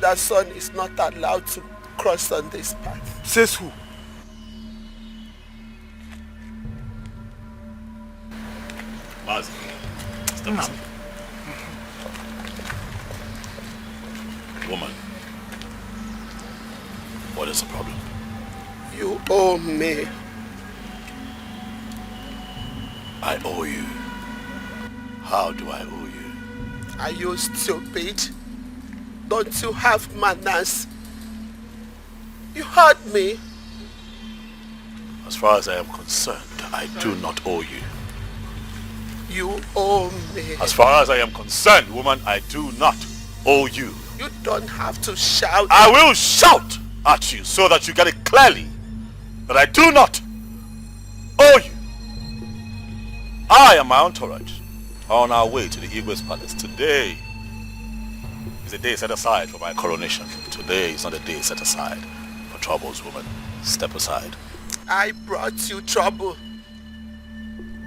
father's son is not allowed to cross on this path. Says who? Mazi, step aside. Woman, what is the problem? You owe me. I owe you. How do I owe you? Are you stupid? Don't you have manners? You hurt me. As far as I am concerned, I do not owe you. You owe me. As far as I am concerned, woman, I do not owe you. You don't have to shout. I will shout at you so that you get it clearly that I do not owe you. I and my entourage are on our way to the Igwe's palace. Today is a day set aside for my coronation. Today is not a day set aside for troubles, woman. Step aside. I brought you trouble.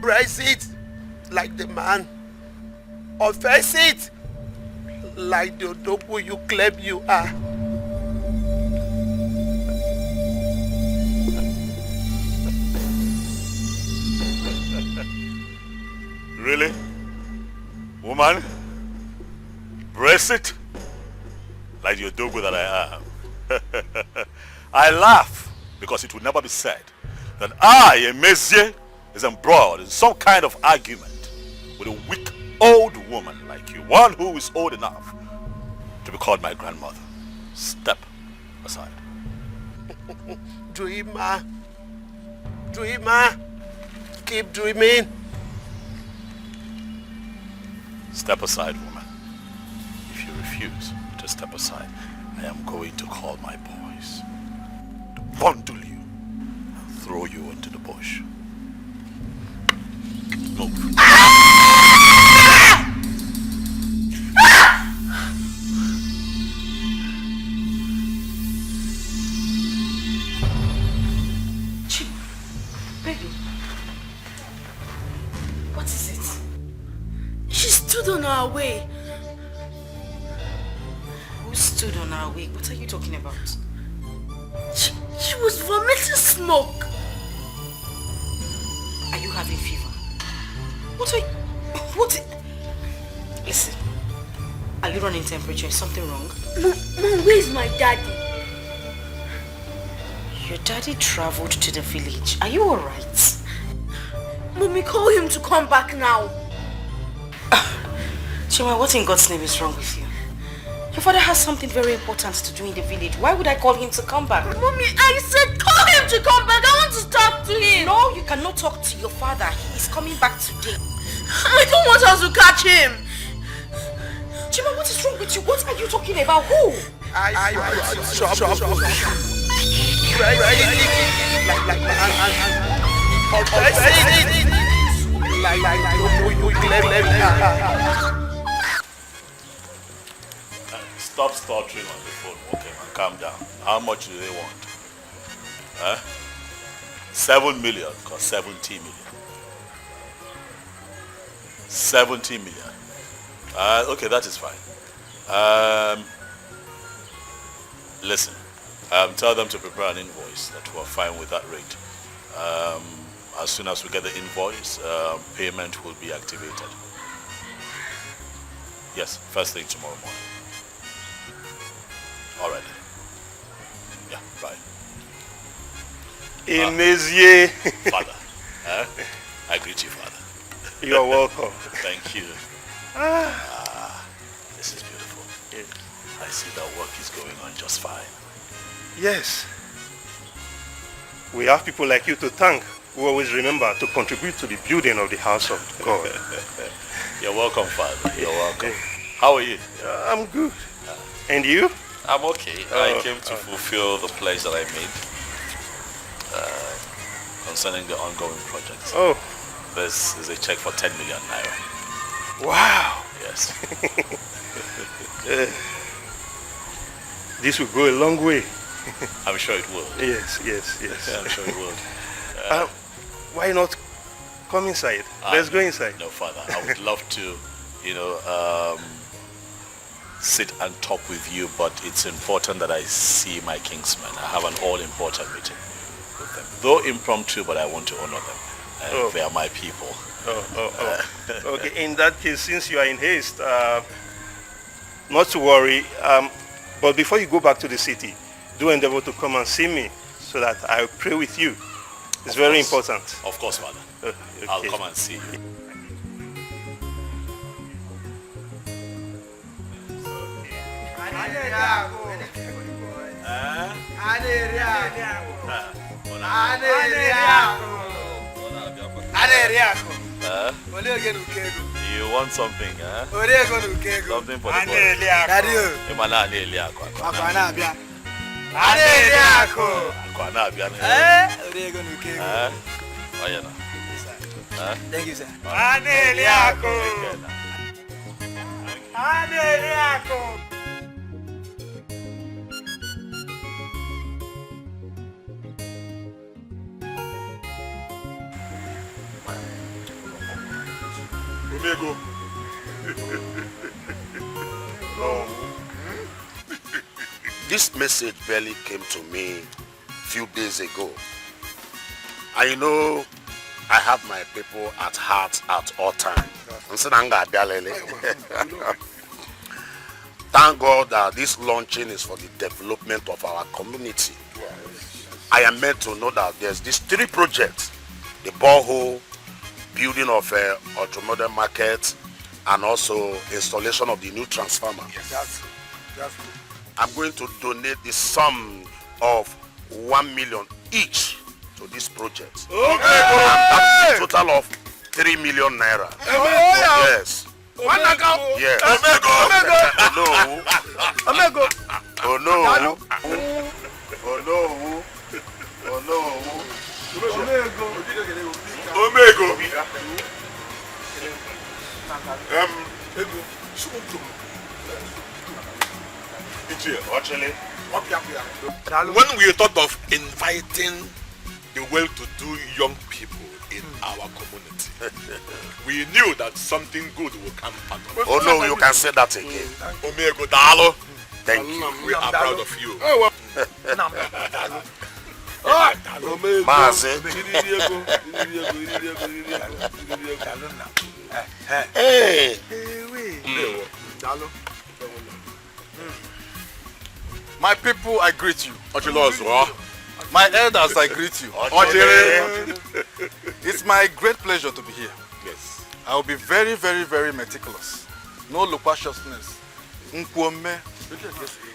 Brace it like the man. Or face it like the dope you claim you are. Really? Woman? Brace it like the dogo that I am. I laugh because it would never be said that I, a Mezie, is embroiled in some kind of argument with a weak old woman like you, one who is old enough to be called my grandmother. Step aside. Dreamer. Dreamer. Keep dreaming. Step aside, woman. If you refuse to step aside, I am going to call my boys to bundle you and throw you into the bush. Move. Baby, what is it? She stood on our way. Who stood on our way? What are you talking about? She was vomiting smoke. Are you having fever? Listen, are you running temperature? Is something wrong? Mom, where's my daddy? Your daddy traveled to the village. Are you alright? Mommy, call him to come back now. Chima, what in God's name is wrong with you? Your father has something very important to do in the village. Why would I call him to come back? Mommy, I said call him to come back. I want to talk to him. No, you cannot talk to your father. He is coming back today. I don't want us to catch him. Chima, what is wrong with you? What are you talking about? Who? I brought trouble. Stop stuttering on the phone, okay, man. Calm down. How much do they want? Huh? 7 million or 70 million? 70 million. Okay, that is fine. Listen, tell them to prepare an invoice that we're fine with that rate. As soon as we get the invoice, payment will be activated. Yes, first thing tomorrow morning. All right. Yeah, bye. Imezie. Father. I greet you, Father. You're welcome. Thank you. This is beautiful. Yes. I see that work is going on just fine. Yes. We have people like you to thank who always remember to contribute to the building of the house of God. You're welcome, Father. You're welcome. How are you? I'm good. And you? I'm okay. I came to fulfill the pledge that I made concerning the ongoing project. Oh. This is a check for 10 million naira. Wow. Yes. This will go a long way. I'm sure it will. Yes. I'm sure it will. Why not come inside? Let's go inside. No, Father. I would love to, sit and talk with you, but it's important that I see my kingsmen. I have an all-important meeting with them. Though impromptu, but I want to honor them. They are my people. Okay, in that case, since you are in haste, not to worry, but before you go back to the city, do endeavor to come and see me so that I'll pray with you. It's very important. Of course, Father. Okay. I'll come and see you. You want something, huh? Something for the Thank you, sir. Omego. This message barely came to me a few days ago. And you know, I have my people at heart at all times. Thank God that this launching is for the development of our community. I am meant to know that there's these 3 projects: the borehole, building of a automobile market, and also installation of the new transformer. Yes. That's I'm going to donate the sum of 1 million each to this project. Okay. That's a total of 3 million naira. Yes. Yes. Oh no. When we thought of inviting the well-to-do young people in our community, we knew that something good will come out of it. Oh no, you can say that again. Omego Dalo, Thank you. we are proud of you. Mazi. Hey. My people, I greet you. My elders, I greet you. It's my great pleasure to be here. Yes. I will be very, very, very meticulous. No loquaciousness. It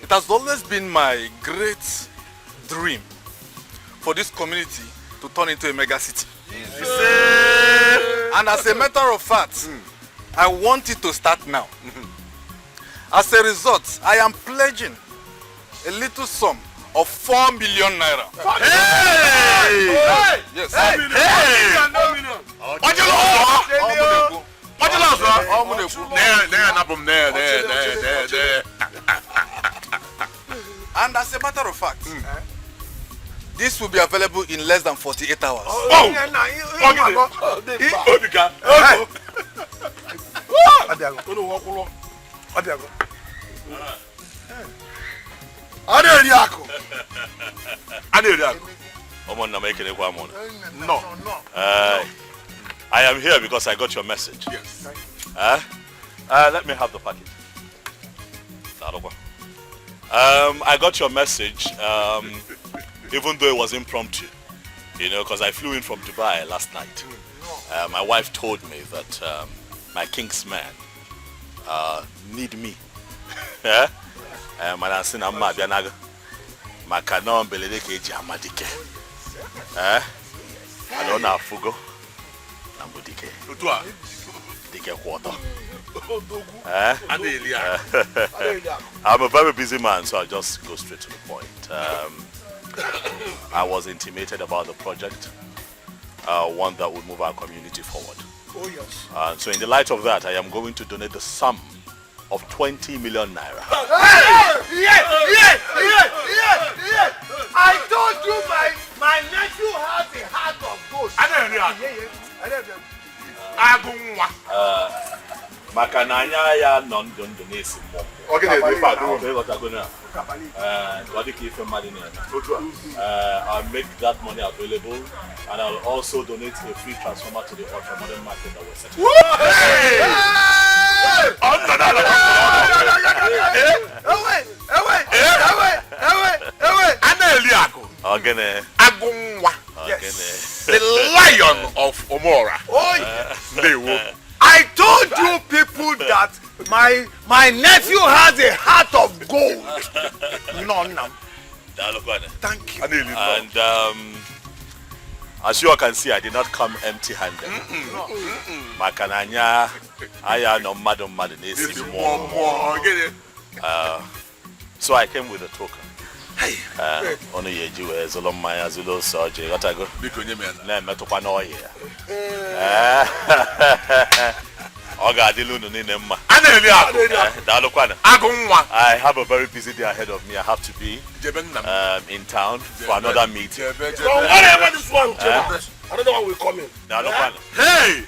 has always been my great dream for this community to turn into a mega city. And as a matter of fact, I want it to start now. As a result, I am pledging a little sum of 4 million naira. Hey! Yes. And as a matter of fact, this will be available in less than 48 hours. No. I am here because I got your message. Yes. Let me have the package. I got your message, even though it was impromptu, you know, because I flew in from Dubai last night. My wife told me that my king's men need me. I don't know Fugo. Dikeh quarter. I'm a very busy man, so I'll just go straight to the point. I was intimated about the project, one that would move our community forward. Oh yes. So in the light of that, I am going to donate the sum of 20 million naira. Yes! I told you my nephew has a heart of gold. Okay, they what are going on? What do you keep from money? I'll make that money available, and I'll also donate a free transformer to the ultra-modern market that we're setting. The lion of Omora. I told you people that my nephew has a heart of gold. No. Thank you. And as you all can see, I did not come empty-handed. Makananya, I no madam. So I came with a token. Hey, only you as a long my as a little surgery. What I go? Because you mean, let me to Panoy. I have a very busy day ahead of me. I have to be in town for another meeting. Whatever this one, I don't know how we come in. Hey!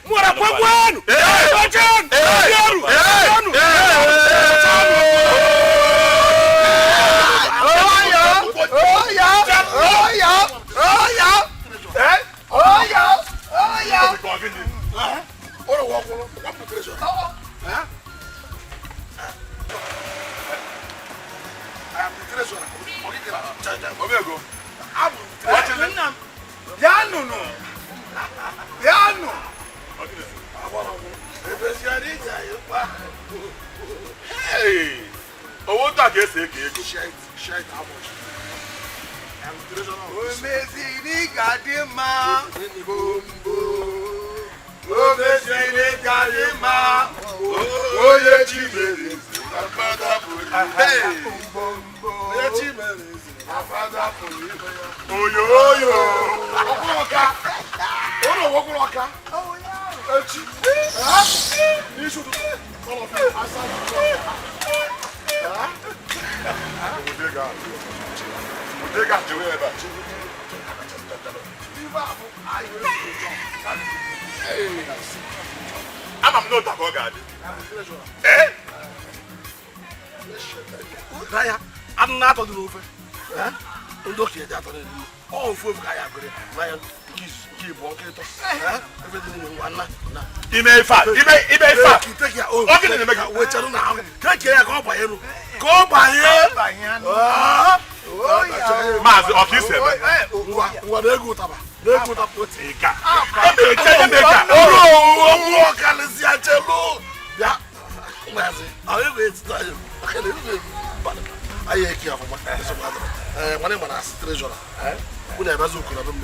Hey! Oh, what that is it? Shite, how much? I'm not a god. I'm not on the roof. Look here, that all food I have lion, keep walking. Everything in one. He may fat. Take your own. Okay, make a wait. Take care, go by him. Go by him. Mazi, okay, sir. What they go to? They go to put a car. Oh, can you see a cello? Yeah. Mazi, I will wait. I hear you for my money, my treasure. When I was looking at them,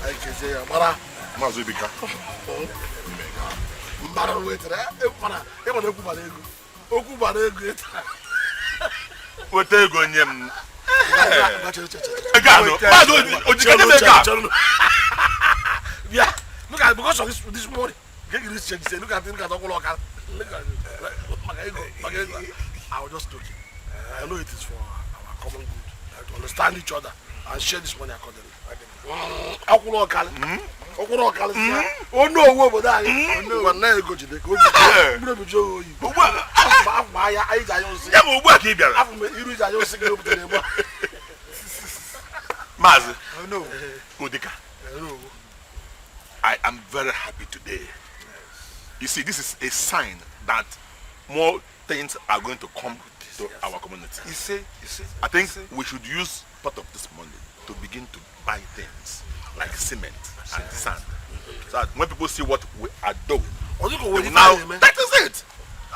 I can say, Mara, Mazubika. Mara, wait there. What are you going to yeah, look at because of this morning. Look at him. I was just talking. I know it is for our common good to understand each other and share this money accordingly. Oh no, what about that? Oh no, go to the good. Mazi, no, Udika. I am very happy today. You see, this is a sign that more things are going to come to our community. You see, I think we should use part of this money to begin to buy things like cement and sand. So that when people see what we are doing, now that is it.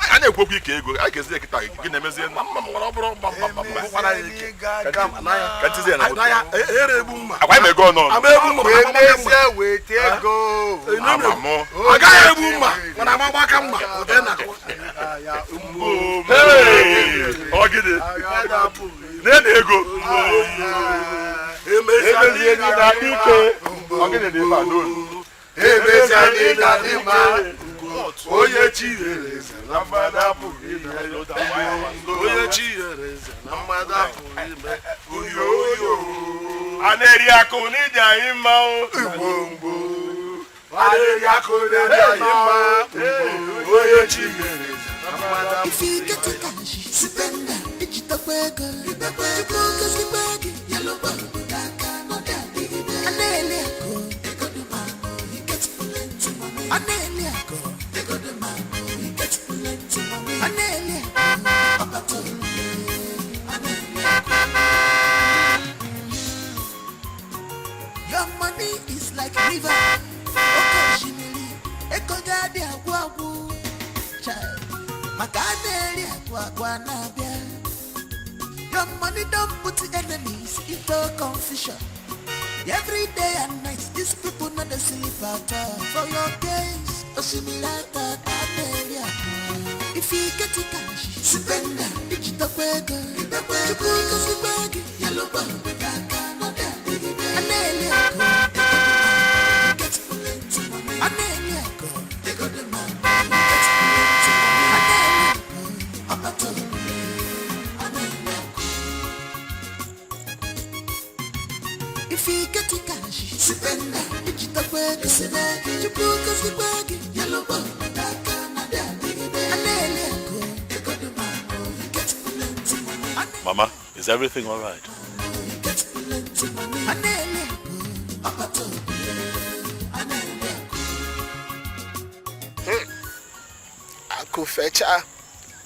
I know people I can say I Oye chires, namada purime. Oye chires, namada purime. Uyo. Aneria kuni dia imao. Ubombo. Aneria kuni dia imao. Oye chires, namada purime. Your money is like river. Occasionally, echo gadi agwagu. Child, magadeli agwagwanabia. Your money don't put the enemies into confusion. Every day and night, these people not the sleep at all. For your case, Osimilata Amelia. If you get it cash, spend it. Digital burger, you cook us the bag, yellow bun, Amelia, get plenty money. Amelia, they got the man. If you get it cash, spend it. Digital burger, you cook us the bag, yellow bun, Mama, is everything all right? Akufecha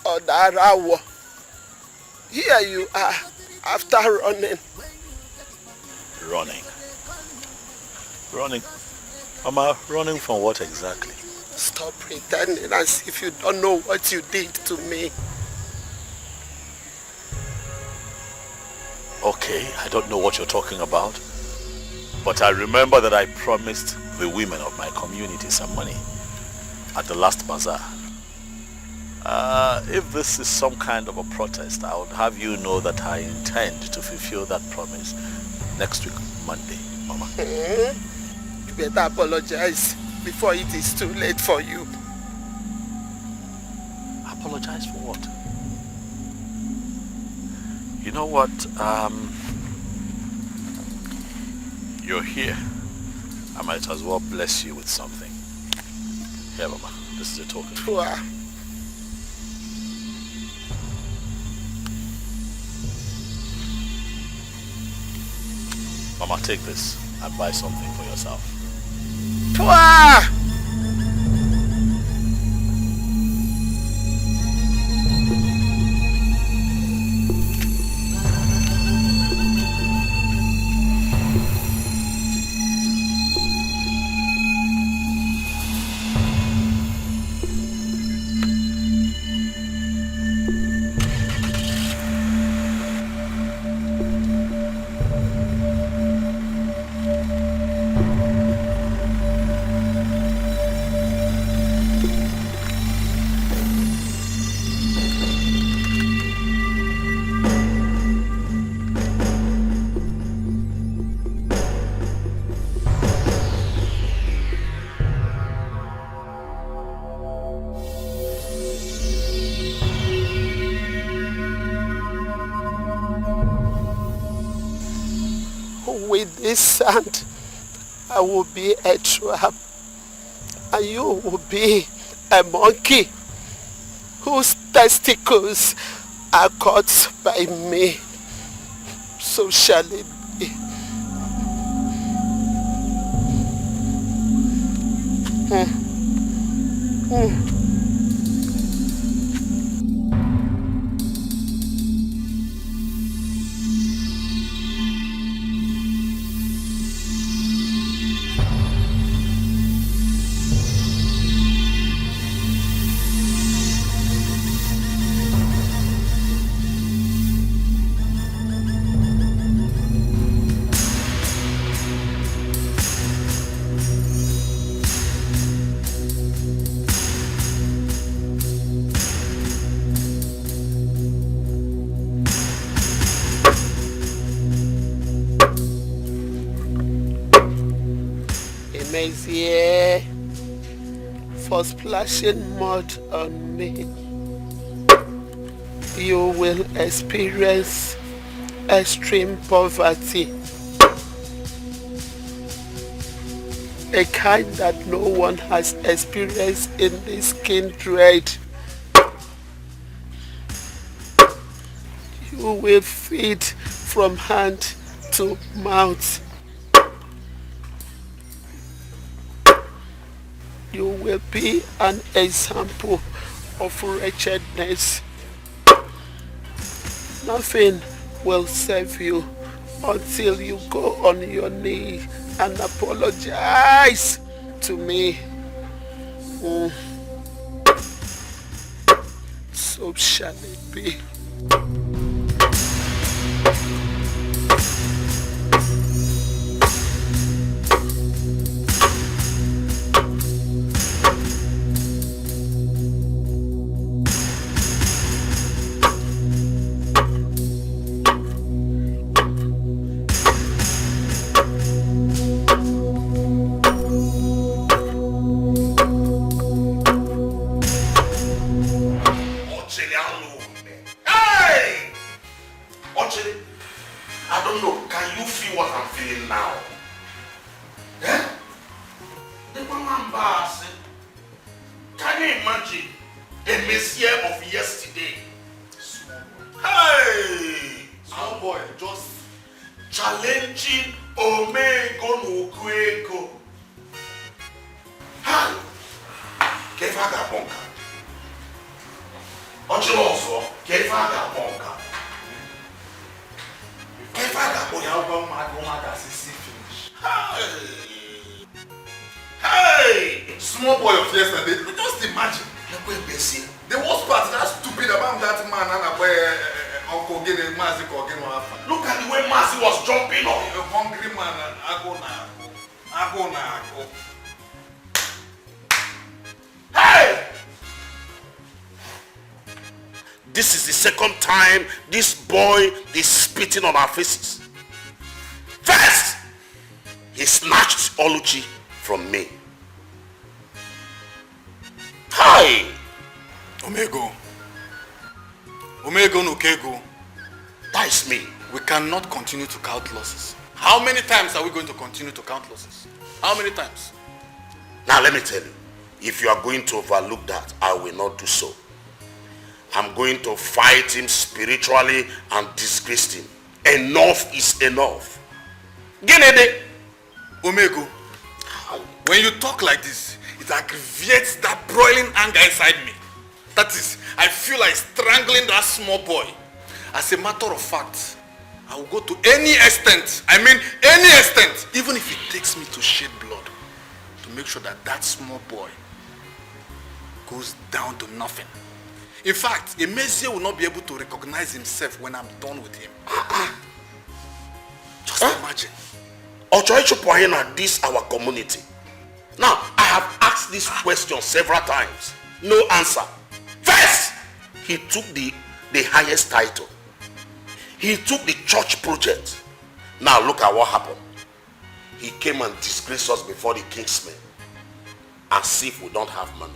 Odarawo. Here you are, after running. Running? Running? Mama, running from what exactly? Stop pretending as if you don't know what you did to me. Okay, I don't know what you're talking about, but I remember that I promised the women of my community some money at the last bazaar. If this is some kind of a protest, I would have you know that I intend to fulfill that promise next week, Monday, Mama. You better apologize before it is too late for you. Apologize for what? You know what, you're here. I might as well bless you with something. Here, Mama, this is a token. Poor. Mama, take this and buy something for yourself. Poor. With this sand, I will be a trap, and you will be a monkey whose testicles are caught by me. So shall it be. Here for splashing mud on me. You will experience extreme poverty, a kind that no one has experienced in this kindred. who will feed from hand to mouth. You will be an example of wretchedness. Nothing will save you until you go on your knee and apologize to me. So shall it be. This is the second time this boy is spitting on our faces. First, he snatched Oluchi from me. Hi! Omego no Kego. That is me. We cannot continue to count losses. How many times are we going to continue to count losses? How many times? Now let me tell you, if you are going to overlook that, I will not do so. I'm going to fight him spiritually and disgrace him. Enough is enough. Genede. Omego, when you talk like this, it aggravates that broiling anger inside me. That is, I feel like strangling that small boy. As a matter of fact, I will go to any extent, any extent, even if it takes me to shed blood, to make sure that that small boy goes down to nothing. In fact, Emezie will not be able to recognize himself when I'm done with him. Just imagine. Ochoichupohina, this our community. Now, I have asked this question several times. No answer. First, he took the highest title. He took the church project. Now look at what happened. He came and disgraced us before the king's men. As if we don't have money.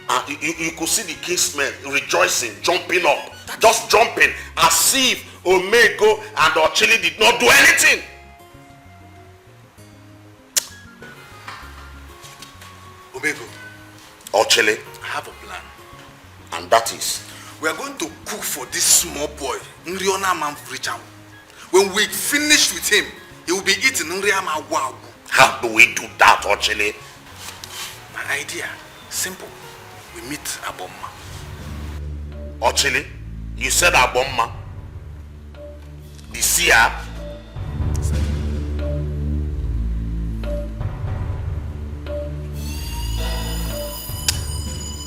And you could see the king's men rejoicing, jumping up. Just jumping as if Omego and Ochili did not do anything. Omego. Ochili. I have a plan. And that is? We are going to cook for this small boy, Nriona Manfricham. When we finish with him, he will be eating Nriama Wagu. How do we do that, Ochili? My idea, simple. We meet Abomma. Ochili, you said Abomma. The seer.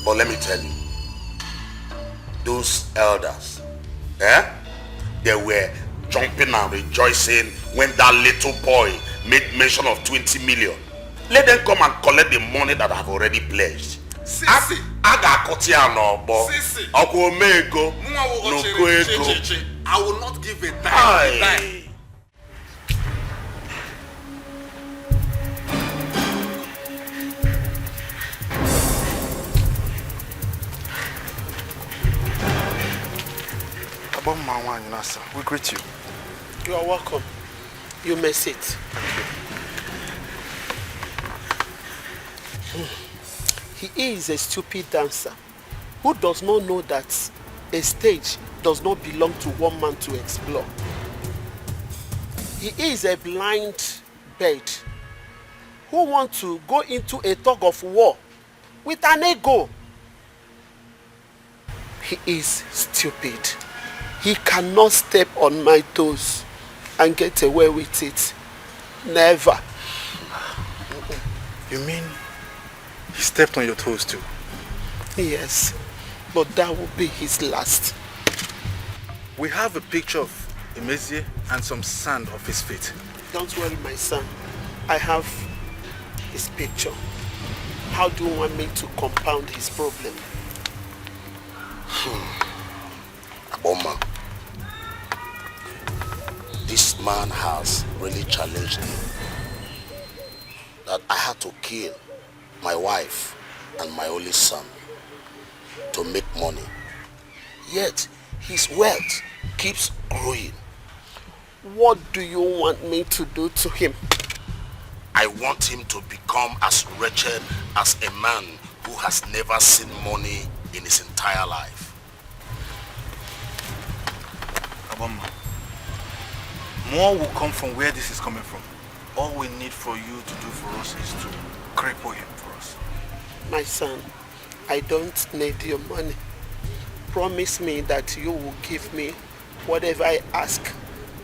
But let me tell you, those elders, they were jumping and rejoicing when that little boy made mention of 20 million. Let them come and collect the money that I've already pledged. Sisi. Sisi. I will not give a dime. We greet you. You are welcome. You may sit. He is a stupid dancer who does not know that a stage does not belong to one man to explore. He is a blind bird who wants to go into a tug of war with an ego. He is stupid. He cannot step on my toes and get away with it. Never. You mean he stepped on your toes too? Yes, but that will be his last. We have a picture of Emezie and some sand off his feet. Don't worry, my son. I have his picture. How do you want me to compound his problem? Oma, this man has really challenged me. That I had to kill my wife and my only son to make money. Yet his wealth keeps growing. What do you want me to do to him? I want him to become as wretched as a man who has never seen money in his entire life. Abama, more will come from where this is coming from. All we need for you to do for us is to cripple him for us. My son, I don't need your money. Promise me that you will give me whatever I ask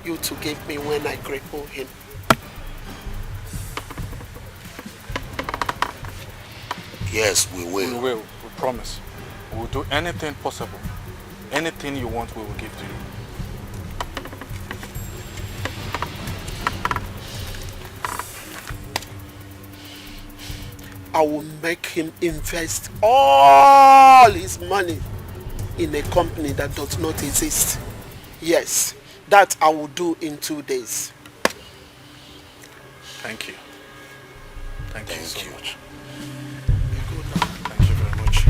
you to give me when I cripple him. Yes, we will. We will. We promise. We will do anything possible. Anything you want, we will give to you. I will make him invest all his money in a company that does not exist. Yes, that I will do in 2 days. Thank you. Thank you so much. Thank you very much.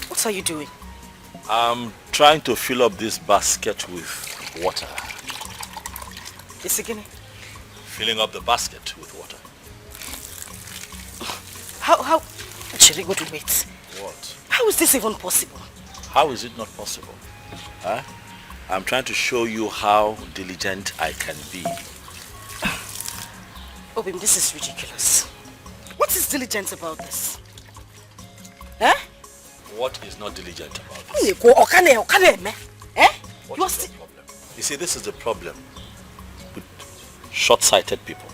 What are you doing? I'm trying to fill up this basket with water. It's again. Filling up the basket with water. How? Actually, wait. What? How is this even possible? How is it not possible? Huh? I'm trying to show you how diligent I can be. Obim, this is ridiculous. What is diligent about this? Eh? What is not diligent about this? Eh? What is the problem? You see, this is the problem with short-sighted people.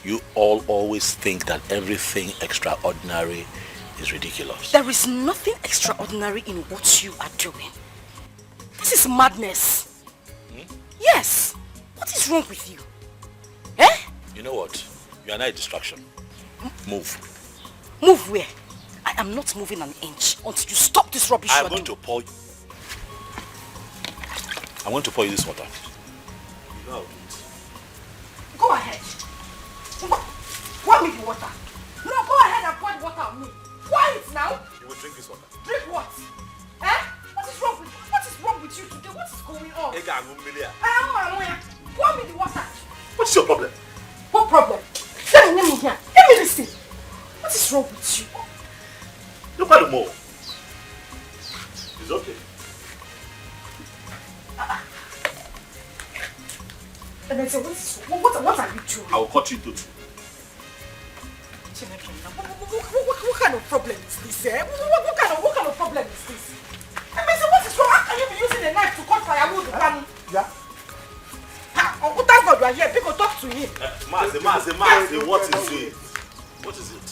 You all always think that everything extraordinary is ridiculous. There is nothing extraordinary in what you are doing. This is madness. Yes. What is wrong with you? Eh? You know what? You are not a distraction. Move. Move where? I am not moving an inch until you stop this rubbish. I'm going to pour you this water. You know how to do it. Go ahead. Pour me the water. No, go ahead and pour the water on me. Pour it now. You will drink this water. Drink what? Eh? What is wrong with you today? What is going on? Pour me the water. What is your problem? What problem? Let me here. Let me listen. What is wrong with you? Look at the more. It's okay. What are you doing? I will cut you into two. What kind of problem is this? Eh? What kind of problem is this? What is wrong? How can you be using a knife to cut firewood? Yeah. Oh, thank God you are here. People talk to him. Mazi, what is it? What is it?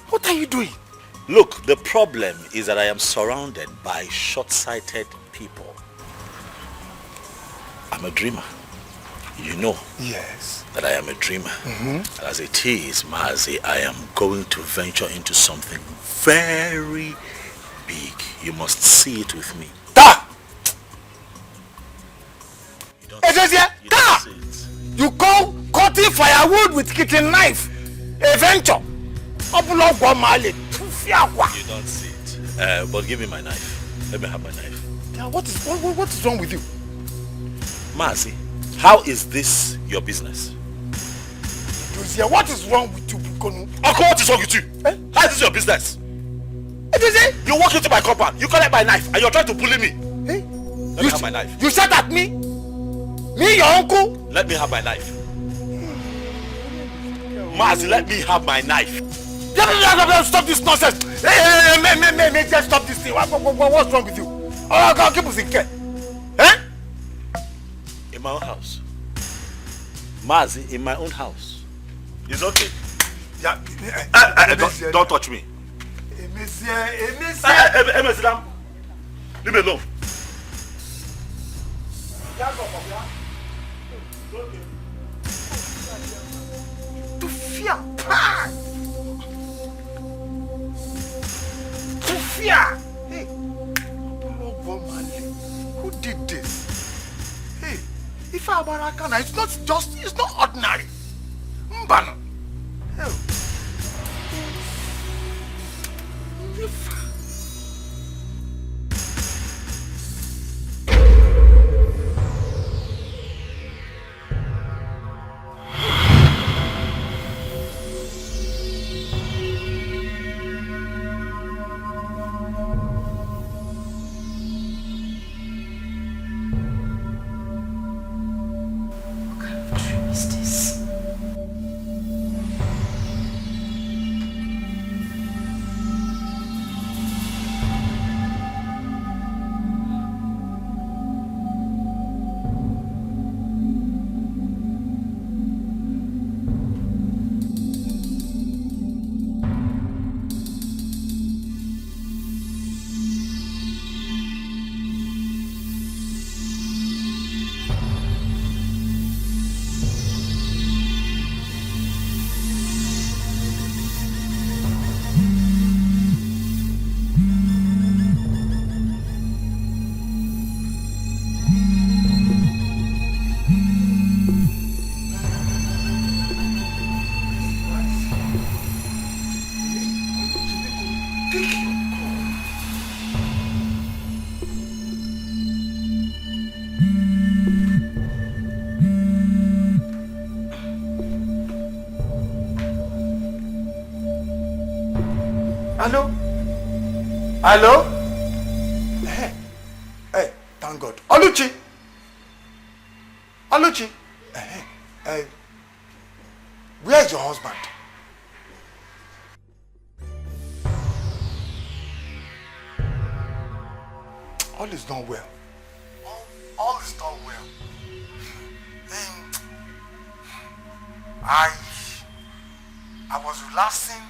What are you doing? Look, the problem is that I am surrounded by short-sighted people. I'm a dreamer. You know Yes. that I am a dreamer. As it is, Mazi, I am going to venture into something very big. You must see it with me. Da! You don't see it. You call cutting firewood with kitchen knife a venture? You don't see it. But give me my knife. Let me have my knife. Yeah, what is wrong with you? Mazi, how is this your business? What is wrong with you, Bukonu? Uncle, what is wrong with you? Eh? How is this your business? You walk into my compound, you collect my knife, and you're trying to bully me. Hey? Let me have my knife. You shot at me? Me, your uncle? Let me have my knife. Mazi, let me have my knife. Stop this nonsense. Hey, just stop this thing. What's wrong with you? Oh, God, keep us in care. Eh? In my own house. Mazi, in my own house. It's okay. Yeah. Don't touch me. Leave me alone. To fear. To fear. Hey. Who did this? Hey. If I were Akana, it's not ordinary. Mbano. Hell. Hello? Hey, thank God. Oluchi! Where is your husband? All is not well. All is not well. I was relaxing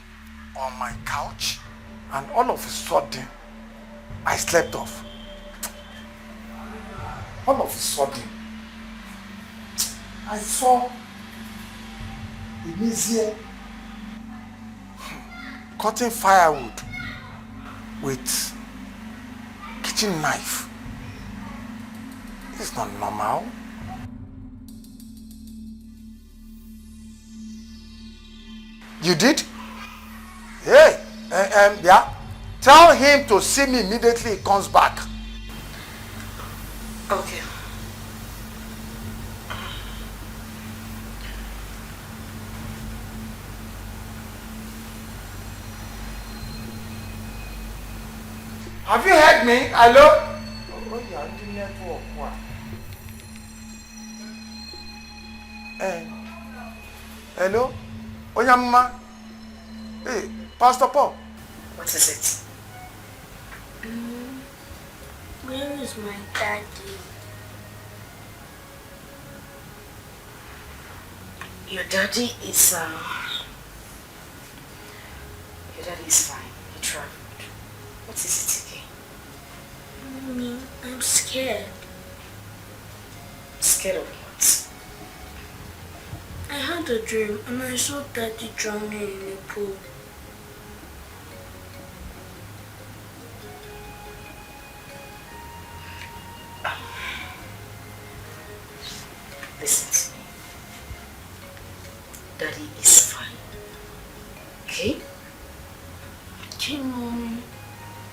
on my couch and all of a sudden I slept off. All of a sudden I saw Ini cutting firewood with kitchen knife. It's not normal. You did? Hey, yeah. Tell him to see me immediately he comes back. Okay. Have you heard me? Hello? Oh, yeah, the network. Hello? Onyamma? Hey, Pastor Paul. What is it? Where is my daddy? Your daddy is fine. He traveled. What is it again? Mommy, I'm scared. Scared of what? I had a dream and I saw Daddy drowning in a pool. Listen to me. Daddy is fine. Okay? Okay, Mommy.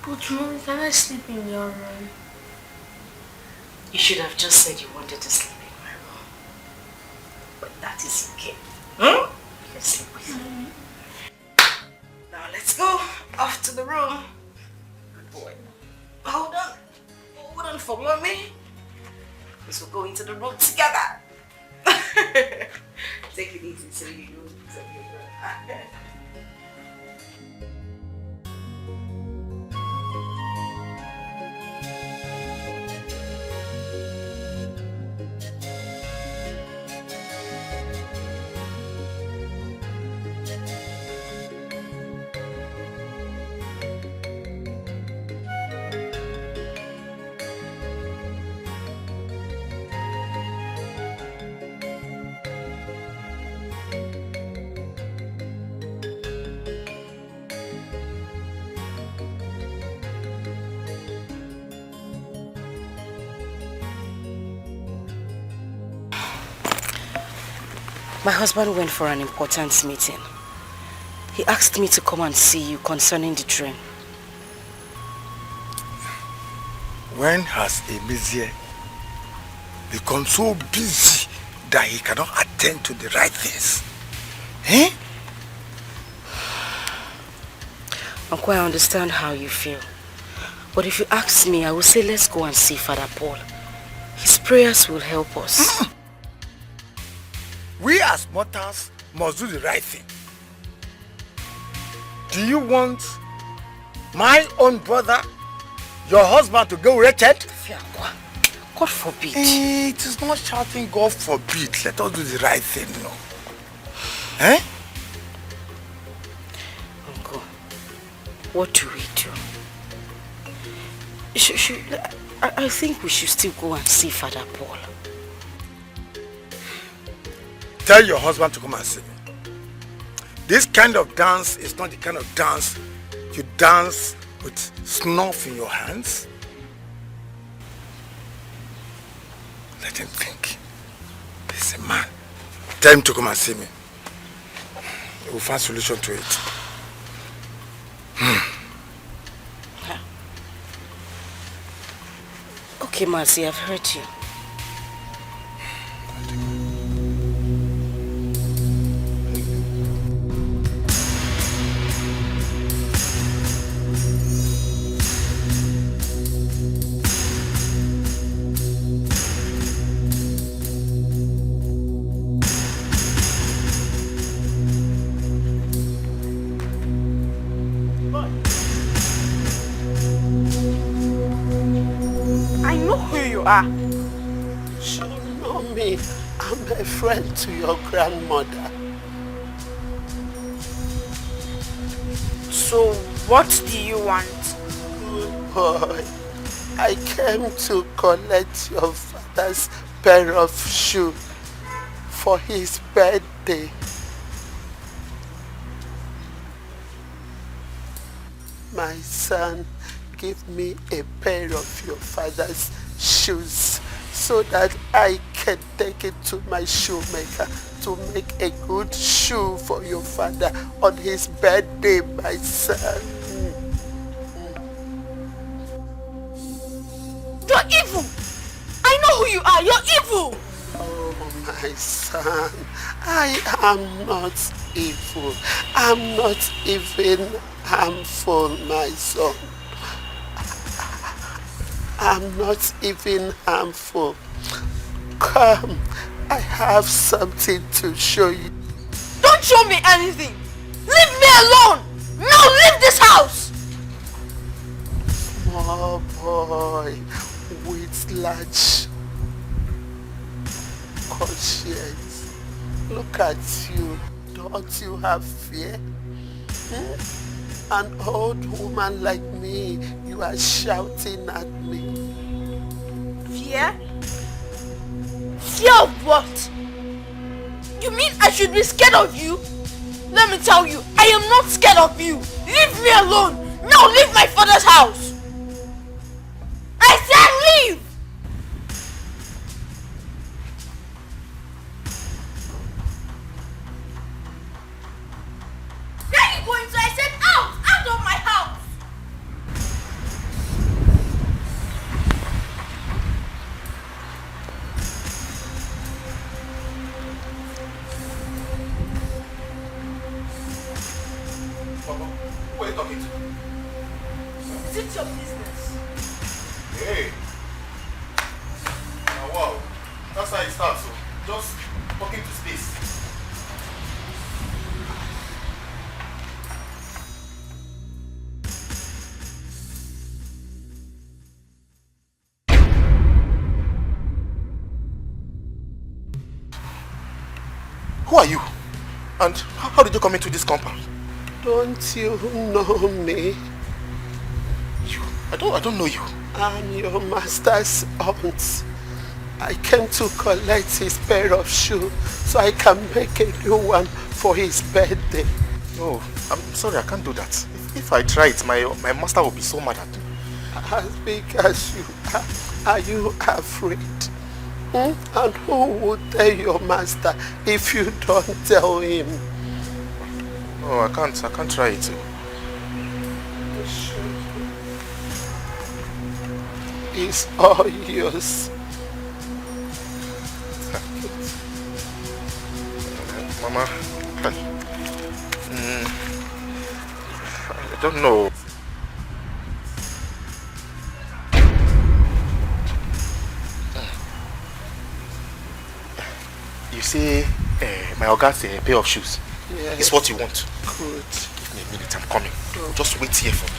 But Mommy, can I sleep in your room? You should have just said you wanted to sleep in my room. But that is okay. You can sleep with me. Now let's go off to the room. Good boy. Hold on. Hold on for mommy. Because we'll go into the room together. Take it easy so you know it's a good room. My husband went for an important meeting. He asked me to come and see you concerning the dream. When has Emizie become so busy that he cannot attend to the right things? Eh? Uncle, I understand how you feel. But if you ask me, I will say let's go and see Father Paul. His prayers will help us. We as mortals must do the right thing. Do you want my own brother, your husband, to go wretched? God forbid. It is not shouting God forbid. Let us do the right thing, no. Eh? Uncle, what do we do? I think we should still go and see Father Paul. Tell your husband to come and see me. This kind of dance is not the kind of dance you dance with snuff in your hands. Let him think. He's a man. Tell him to come and see me. We'll find a solution to it. Okay, Mercy, I've heard you. You know me. I'm a friend to your grandmother. So, what do you want? Good boy. I came to collect your father's pair of shoes for his birthday. My son, give me a pair of your father's shoes so that I can take it to my shoemaker to make a good shoe for your father on his birthday, my son. You're evil! I know who you are! You're evil! Oh, my son, I am not evil. I'm not even harmful, my son. I'm not even harmful. Come, I have something to show you. Don't show me anything! Leave me alone! Now leave this house! Small boy with large conscience. Look at you. Don't you have fear? An old woman like me, you are shouting at me. Fear? Fear of what? You mean I should be scared of you? Let me tell you, I am not scared of you. Leave me alone. Now leave my father's house. I said leave! Where are you going to? I said out! Out of my house! Who are you talking to? Is it your business? Hey. Oh, wow. That's how it starts. So just talking to space. Who are you? And how did you come into this compound? Don't you know me? I don't know you. I'm your master's aunt. I came to collect his pair of shoes so I can make a new one for his birthday. No, I'm sorry, I can't do that. If I try it, my master will be so mad at me. As big as you are you afraid? And who would tell your master if you don't tell him? No, I can't try it. It's all yours. Mama, I don't know. You say my Oga's pair of shoes. Yes. It's what you want. Good. Give me a minute, I'm coming. Just wait here for me.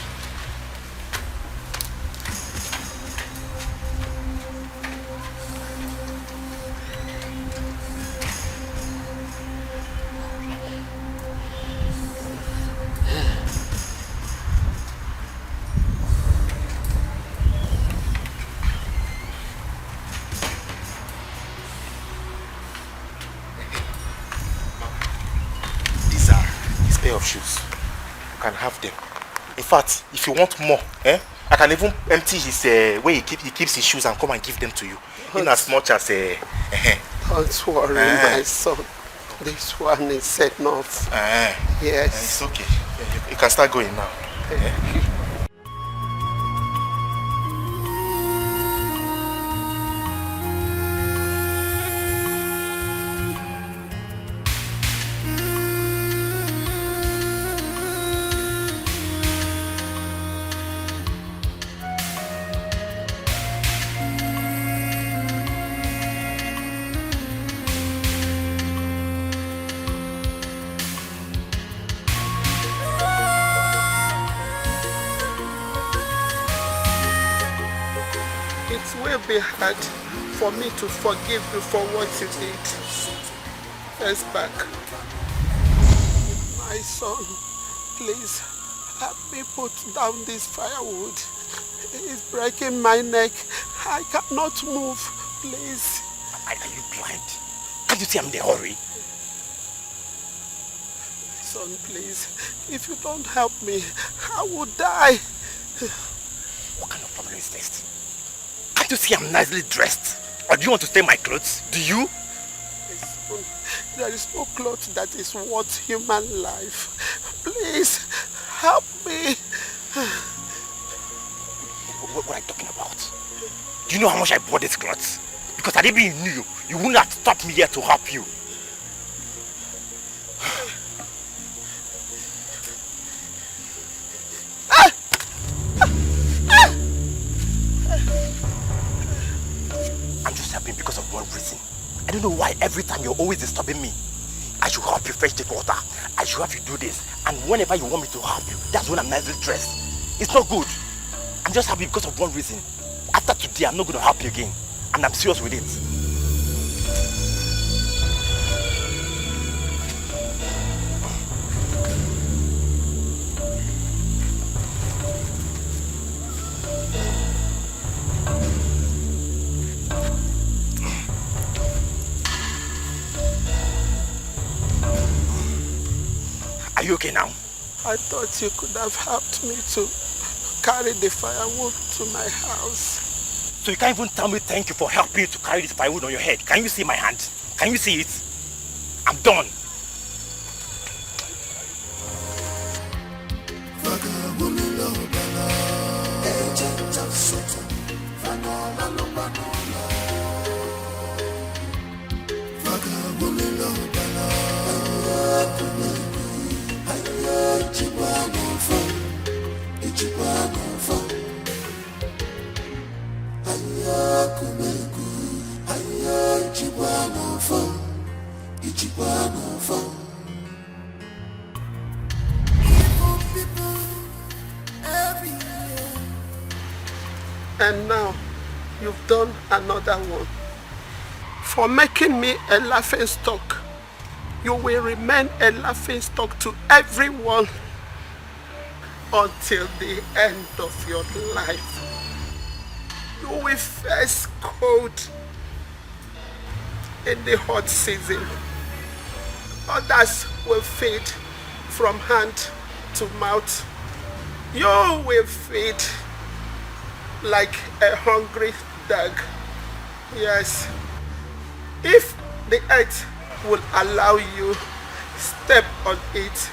Pair of shoes. You can have them. In fact, if you want more, I can even empty his where he keeps his shoes and come and give them to you. In as much as Don't worry, my son. This one is enough. Yes. It's okay. You can start going now. Thank you. It will be hard for me to forgive you for what you did. Yes, back. My son, please help me put down this firewood. It's breaking my neck. I cannot move. Please. Are you blind? Can't you see I'm in a hurry? Son, please. If you don't help me, I will die. What kind of problem is this? Can't you see I'm nicely dressed? Or do you want to steal my clothes? Do you? There is no cloth that is worth human life. Please, help me. What are you talking about? Do you know how much I bought these clothes? Because had it been you, you wouldn't have stopped me here to help you. I'm just helping because of one reason. I don't know why every time you're always disturbing me. I should help you fetch the water. I should have you do this. And whenever you want me to help you, that's when I'm nicely dressed. It's not good. I'm just happy because of one reason. After today, I'm not going to help you again. And I'm serious with it. Are you okay now? I thought you could have helped me to carry the firewood to my house. So you can't even tell me thank you for helping me to carry this firewood on your head. Can you see my hand? Can you see it? I'm done. And now, you've done another one. For making me a laughing stock, you will remain a laughing stock to everyone until the end of your life. You will face cold in the hot season. Others will feed from hand to mouth. You will feed like a hungry dog. Yes. If the earth will allow you, step on it.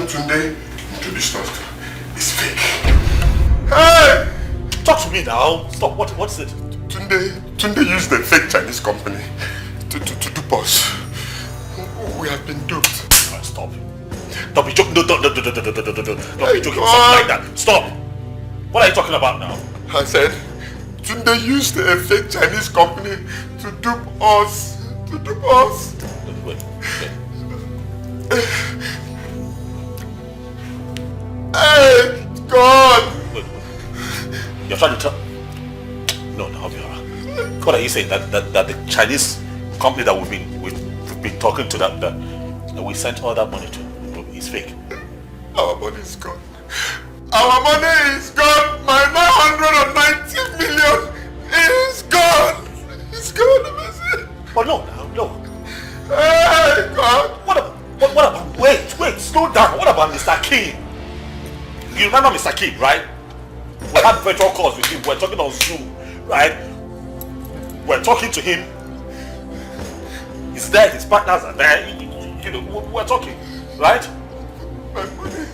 Tunde introduced us to is fake. Hey! Talk to me now. Stop. What's it? Tunde used a fake Chinese company to dupe us. We have been duped. Stop. Don't be joking. No, don't be joking. Something like that. Stop. What are you talking about now? I said, Tunde used a fake Chinese company to dupe us. Wait. Hey, God! Wait. You're trying to tell... No, I'll be alright. What are you saying? That the Chinese company that we've been talking to that we sent all that money to is fake? Our money is gone. Our money is gone. My 990 million is gone. It's gone. But no. Hey, God! What about... Wait, slow down. What about Mr. King? You remember Mr. King, right? We had virtual calls with him. We're talking on Zoom, right? We're talking to him. He's there. His partners are there. You know, we're talking, right? My money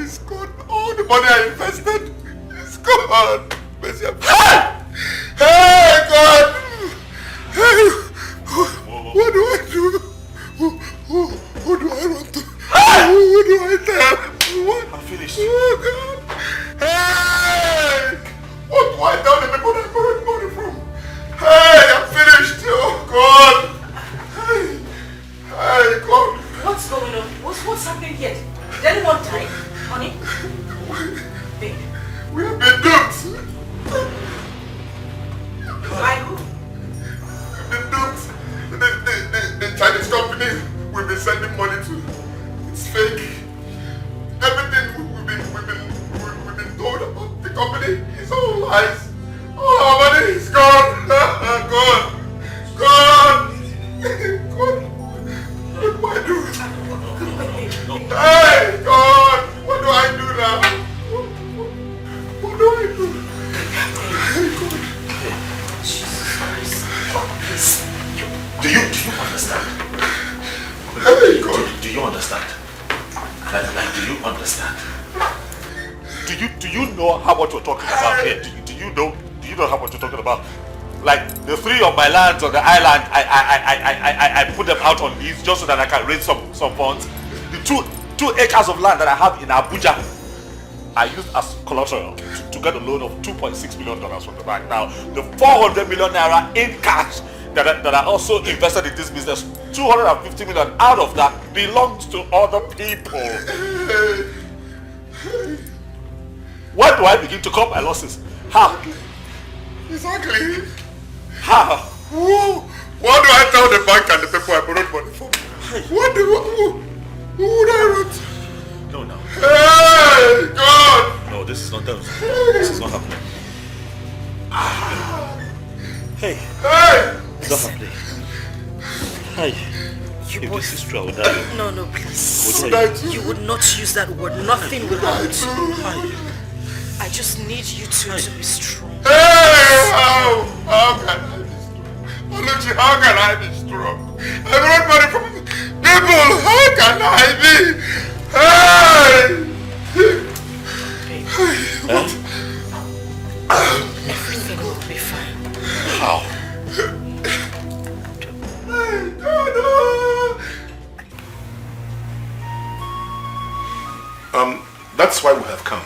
is gone. All the money I invested is gone. Hey, God! Hey, what do I do? Who do I run to? Who do I tell? What? I'm finished. Oh, God. Hey! What do I tell the people that I borrowed money from? Hey, I'm finished. Oh, God. Hey, God. What's going on? What's happening here? Did anyone die, honey? Like, do you understand? Do you know how much we're talking about here? Do you know how much we're talking about? Like the 3 of my lands on the island, I put them out on lease just so that I can raise some funds. The 2 acres of land that I have in Abuja, I used as collateral to get a loan of $2.6 million from the bank. Now, the 400 million naira in cash that I also invested in this business, 250 million out of that belongs to other people. Where do I begin to cut my losses? How? Exactly. How? What do I tell the bank and the people I borrowed money from? Who would I write? No. Hey, God! No, this is not them. This is not happening. Hey! It's not happening. Hi. If this is true, I would die. No, please. You would not use that word. Nothing will happen to you. I just need you to be strong. Hey! How can I be strong? Oluchi, how can I be strong? I brought money from people. How can I be? Hey! What? Everything will be fine. How? That's why we have come.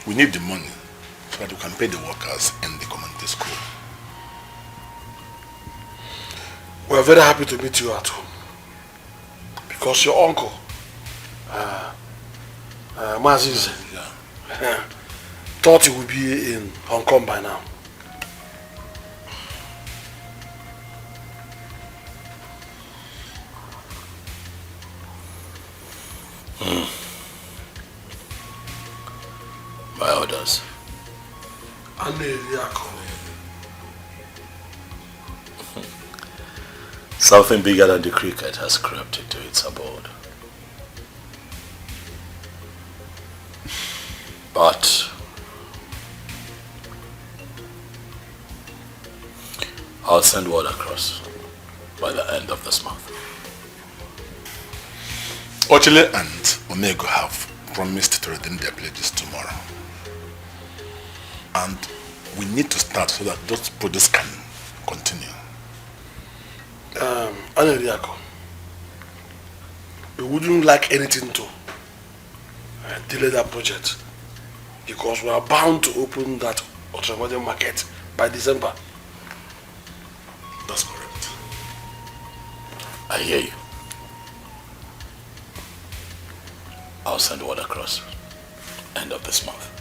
We need the money so that we can pay the workers in the community school. We are very happy to meet you at home because your uncle, Maziz, thought he would be in Hong Kong by now. My orders. Something bigger than the cricket has crept into its abode. But I'll send word across by the end of this month. Ochile and Omego have promised to redeem their pledges tomorrow. And we need to start so that those projects can continue. Aneliako, we wouldn't like anything to delay that project because we are bound to open that ultramodern market by December. That's correct. I hear you. I'll send word across end of this month.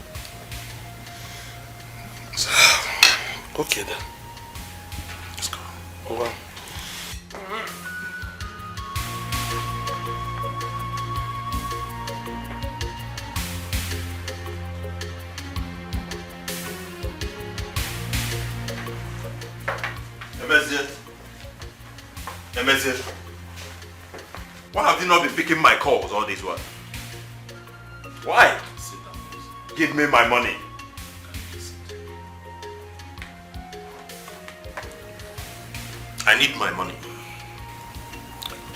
Okay then. Let's go. Over. Emezie, why have you not been picking my calls all this while? Why? Sit down, please. Give me my money. I need my money.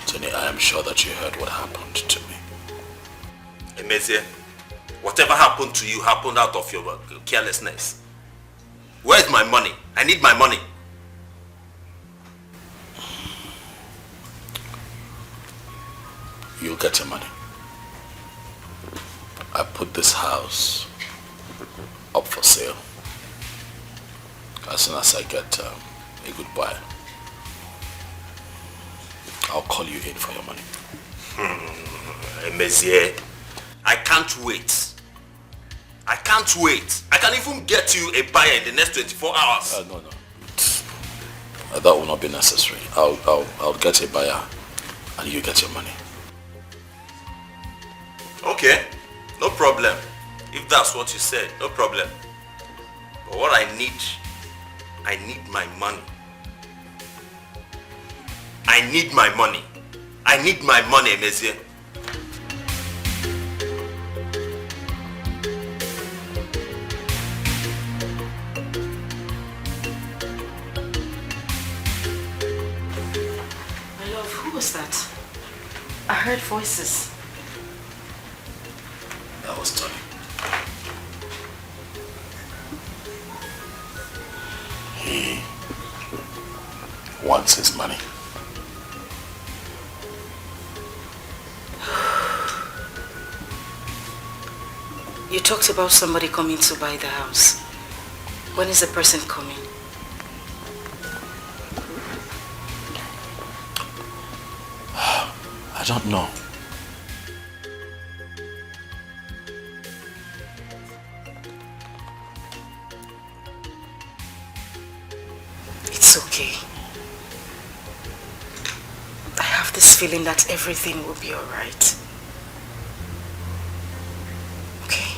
Tony, I am sure that you heard what happened to me. Emezie, whatever happened to you happened out of your carelessness. Where's my money? I need my money. You'll get your money. I put this house up for sale. As soon as I get a good buyer, I'll call you in for your money. Emezie, I can't wait. I can't wait. I can even get you a buyer in the next 24 hours. No. That will not be necessary. I'll get a buyer and you get your money. Okay, no problem. If that's what you said, no problem. But what I need my money. I need my money. I need my money, Emezie. My love, who was that? I heard voices. he wants his money. You talked about somebody coming to buy the house. When is the person coming? I don't know. It's okay. I have this feeling that everything will be alright. Okay?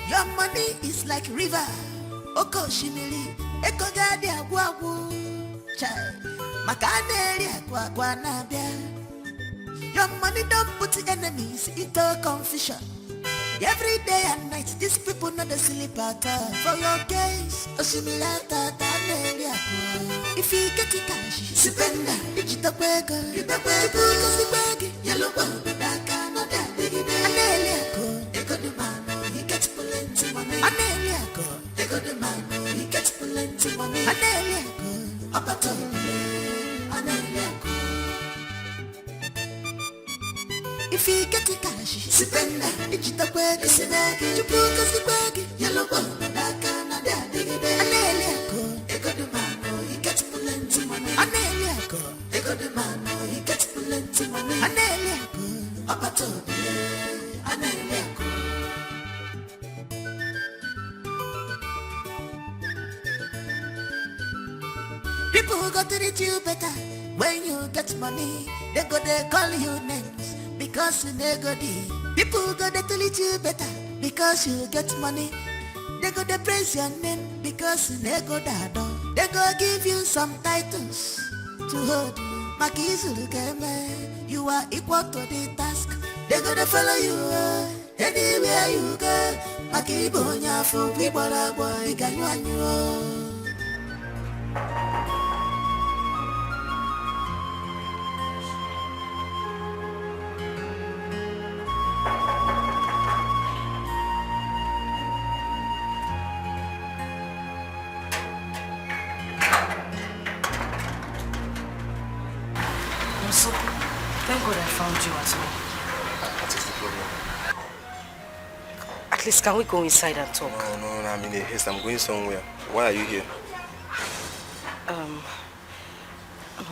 Your money is like river. Oko shimili, eko gadi agwagu. Child, makaneli agwagwa nabia. Your money don't put enemies into confusion. Every day and night, these people know the sleep at all. For your case, osimilata taneli agwa. If you get it cash, spend it. Digital beggar, you the beggar, yellow bone, daka no da digida. Aneli agwa, eko the man. Aneliago, they got the man, he gets plenty money. Aneliago, up at all, Aneliago. If he get the cash, spend that. Digital work is in a game. You broke us the bag, yellow bone, that kind of daddy. Aneliago, they got the man, he gets plenty money. Aneliago, they got the man, he gets plenty money. Aneliago, up at all, Aneliago. People go to treat you better when you get money. They go they call you names because you nego deep. People go they treat you better because you get money. They go they praise your name because you nego dado. They go give you some titles to hold you. Makizu game, you are equal to the task. They go they follow you anywhere you go. Makibonya for people are boy can you. So, thank God I found you as well. What is the problem? At least can we go inside and talk? No, I'm in a haste. I'm going somewhere. Why are you here?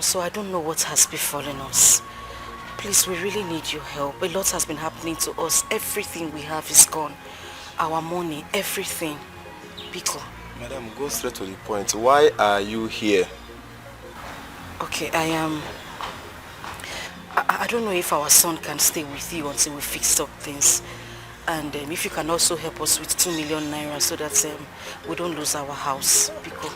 So I don't know what has befallen us. Please, we really need your help. A lot has been happening to us. Everything we have is gone. Our money, everything. Biko. Madam, go straight to the point. Why are you here? Okay, I don't know if our son can stay with you until we fix up things. And if you can also help us with 2 million naira so that we don't lose our house. Biko.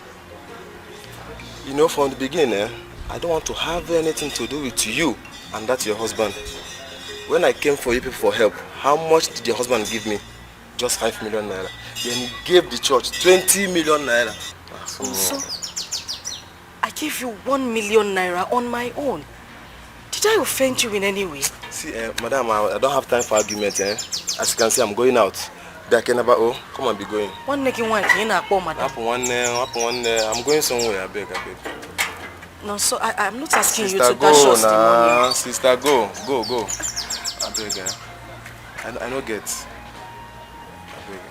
You know, from the beginning, I don't want to have anything to do with you and that's your husband. When I came for you people for help, how much did your husband give me? Just 5 million naira. Then he gave the church 20 million naira. So, I gave you 1 million naira on my own. Did I offend you in any way? See, madam, I don't have time for argument. As you can see, I'm going out. Come and be going. One making one, you know, madam. I'm going somewhere, I beg. No, so I'm not asking Sister, you to dash us the money. Sister, go. I beg. I don't get. I beg.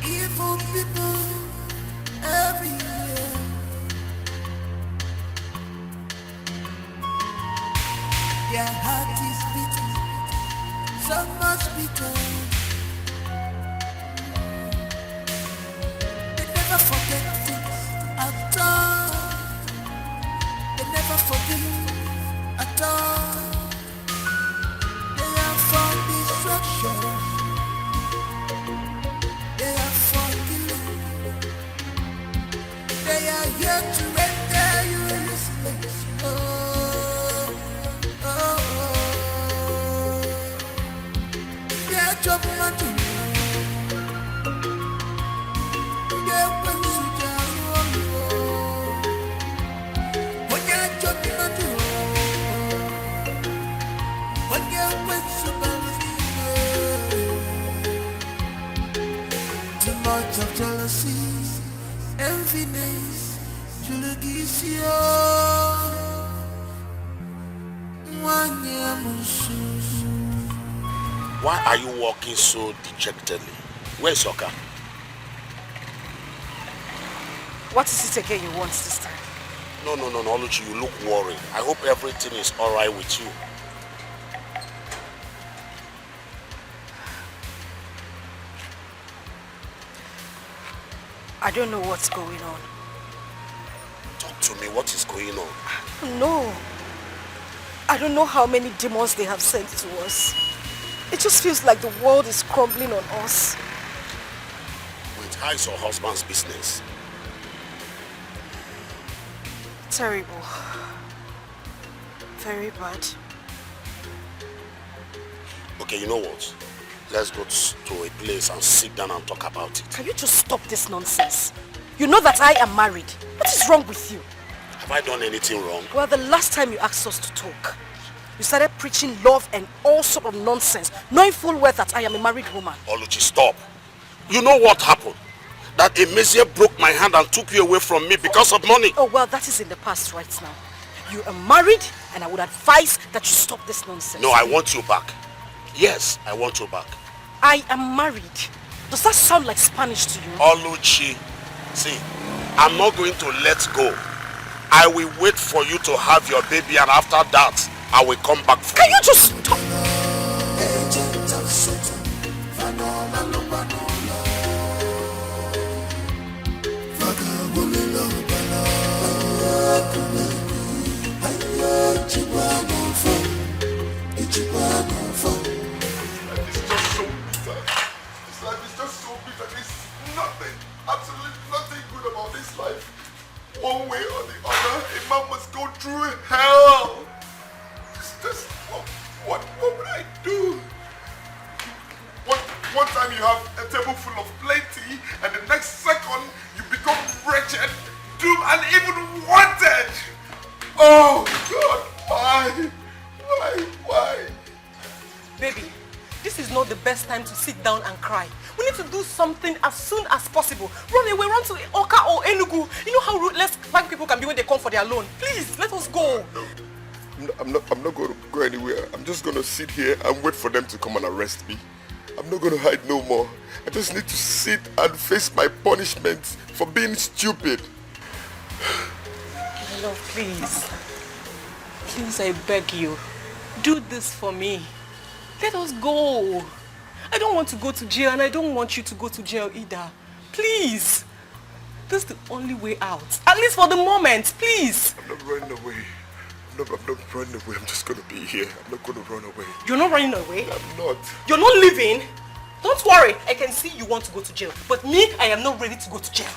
Evil people everywhere. Their heart is beating, so much bitter. They never forget things at all. They never forgive at all. They are for destruction. They are for killing. They are here to render you useless. Oh. Too much of jealousy, enviness, juligisio. Why are you walking so dejectedly? Where's your car? What is it again you want this time? No, Oluchi, you look worried. I hope everything is alright with you. I don't know what's going on. Talk to me, what is going on? No. I don't know how many demons they have sent to us. It just feels like the world is crumbling on us. Wait, how is your husband's business? Terrible. Very bad. Okay, you know what? Let's go to a place and sit down and talk about it. Can you just stop this nonsense? You know that I am married. What is wrong with you? Have I done anything wrong? Well, the last time you asked us to talk, you started preaching love and all sort of nonsense, knowing full well that I am a married woman. Oluchi, stop. You know what happened? That a Messiah broke my hand and took you away from me because of money. Oh, well, that is in the past right now. You are married, and I would advise that you stop this nonsense. No, I want you back. Yes, I want you back. I am married. Does that sound like Spanish to you? Oluchi, see, I'm not going to let go. I will wait for you to have your baby, and after that, I will come back for you. Can you just stop? Agent of Satan, absolutely nothing good about this life. One way or the other, a man must go through hell. It's just, what would I do? One time you have a table full of plenty, and the next second you become wretched, doomed, and even wanted. Oh God, why? Baby, this is not the best time to sit down and cry. We need to do something as soon as possible. Run away, run to Oka or Enugu. You know how ruthless black people can be when they come for their loan. Please, let us go. I'm not going to go anywhere. I'm just going to sit here and wait for them to come and arrest me. I'm not going to hide no more. I just need to sit and face my punishment for being stupid. My love, please. Please, I beg you. Do this for me. Let us go. I don't want to go to jail, and I don't want you to go to jail either. Please. This is the only way out. At least for the moment, please. I'm not running away. I'm not running away. I'm just going to be here. I'm not going to run away. You're not running away? I'm not. You're not leaving? Don't worry. I can see you want to go to jail. But me, I am not ready to go to jail.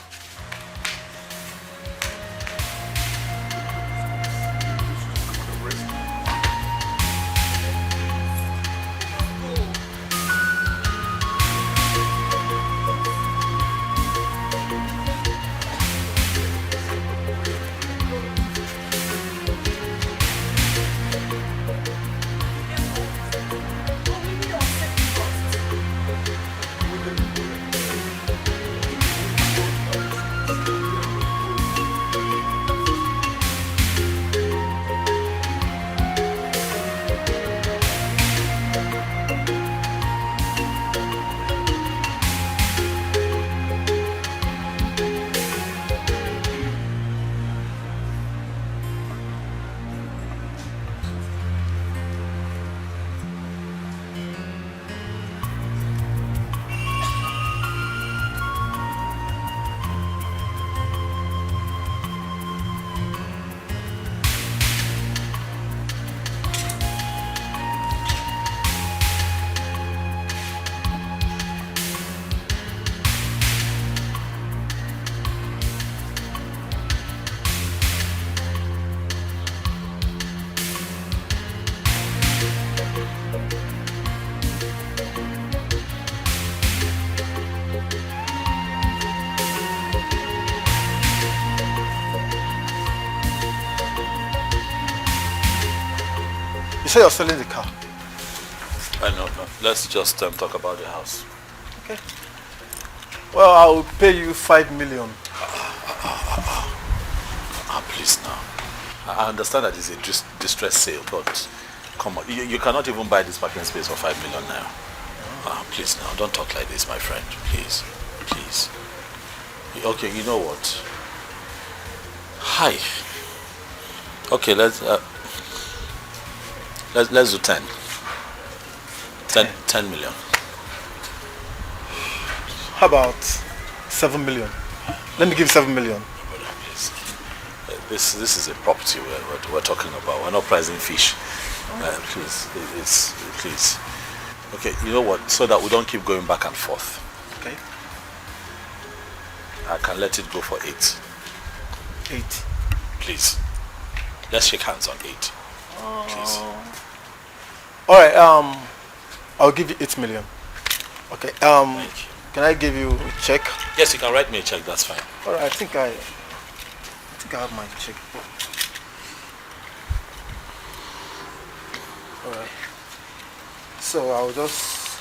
You say you're selling the car. No. Let's just talk about the house. Okay. Well, I will pay you 5 million. Please now. I understand that it's a distress sale, but come on, you cannot even buy this parking space for 5 million now. Please now, don't talk like this, my friend. Please. Okay, you know what? Hi. Okay, let's do 10. 10 million. How about 7 million? Let me give 7 million. Please. This is a property we're talking about. We're not pricing fish. Please. Okay, you know what? So that we don't keep going back and forth. Okay. I can let it go for 8. 8. Please. Let's shake hands on 8. Please. Alright, I'll give you 8 million. Okay, Thank you. Can I give you a check? Yes, you can write me a check, that's fine. Alright, I think I have my check. Alright. So I'll just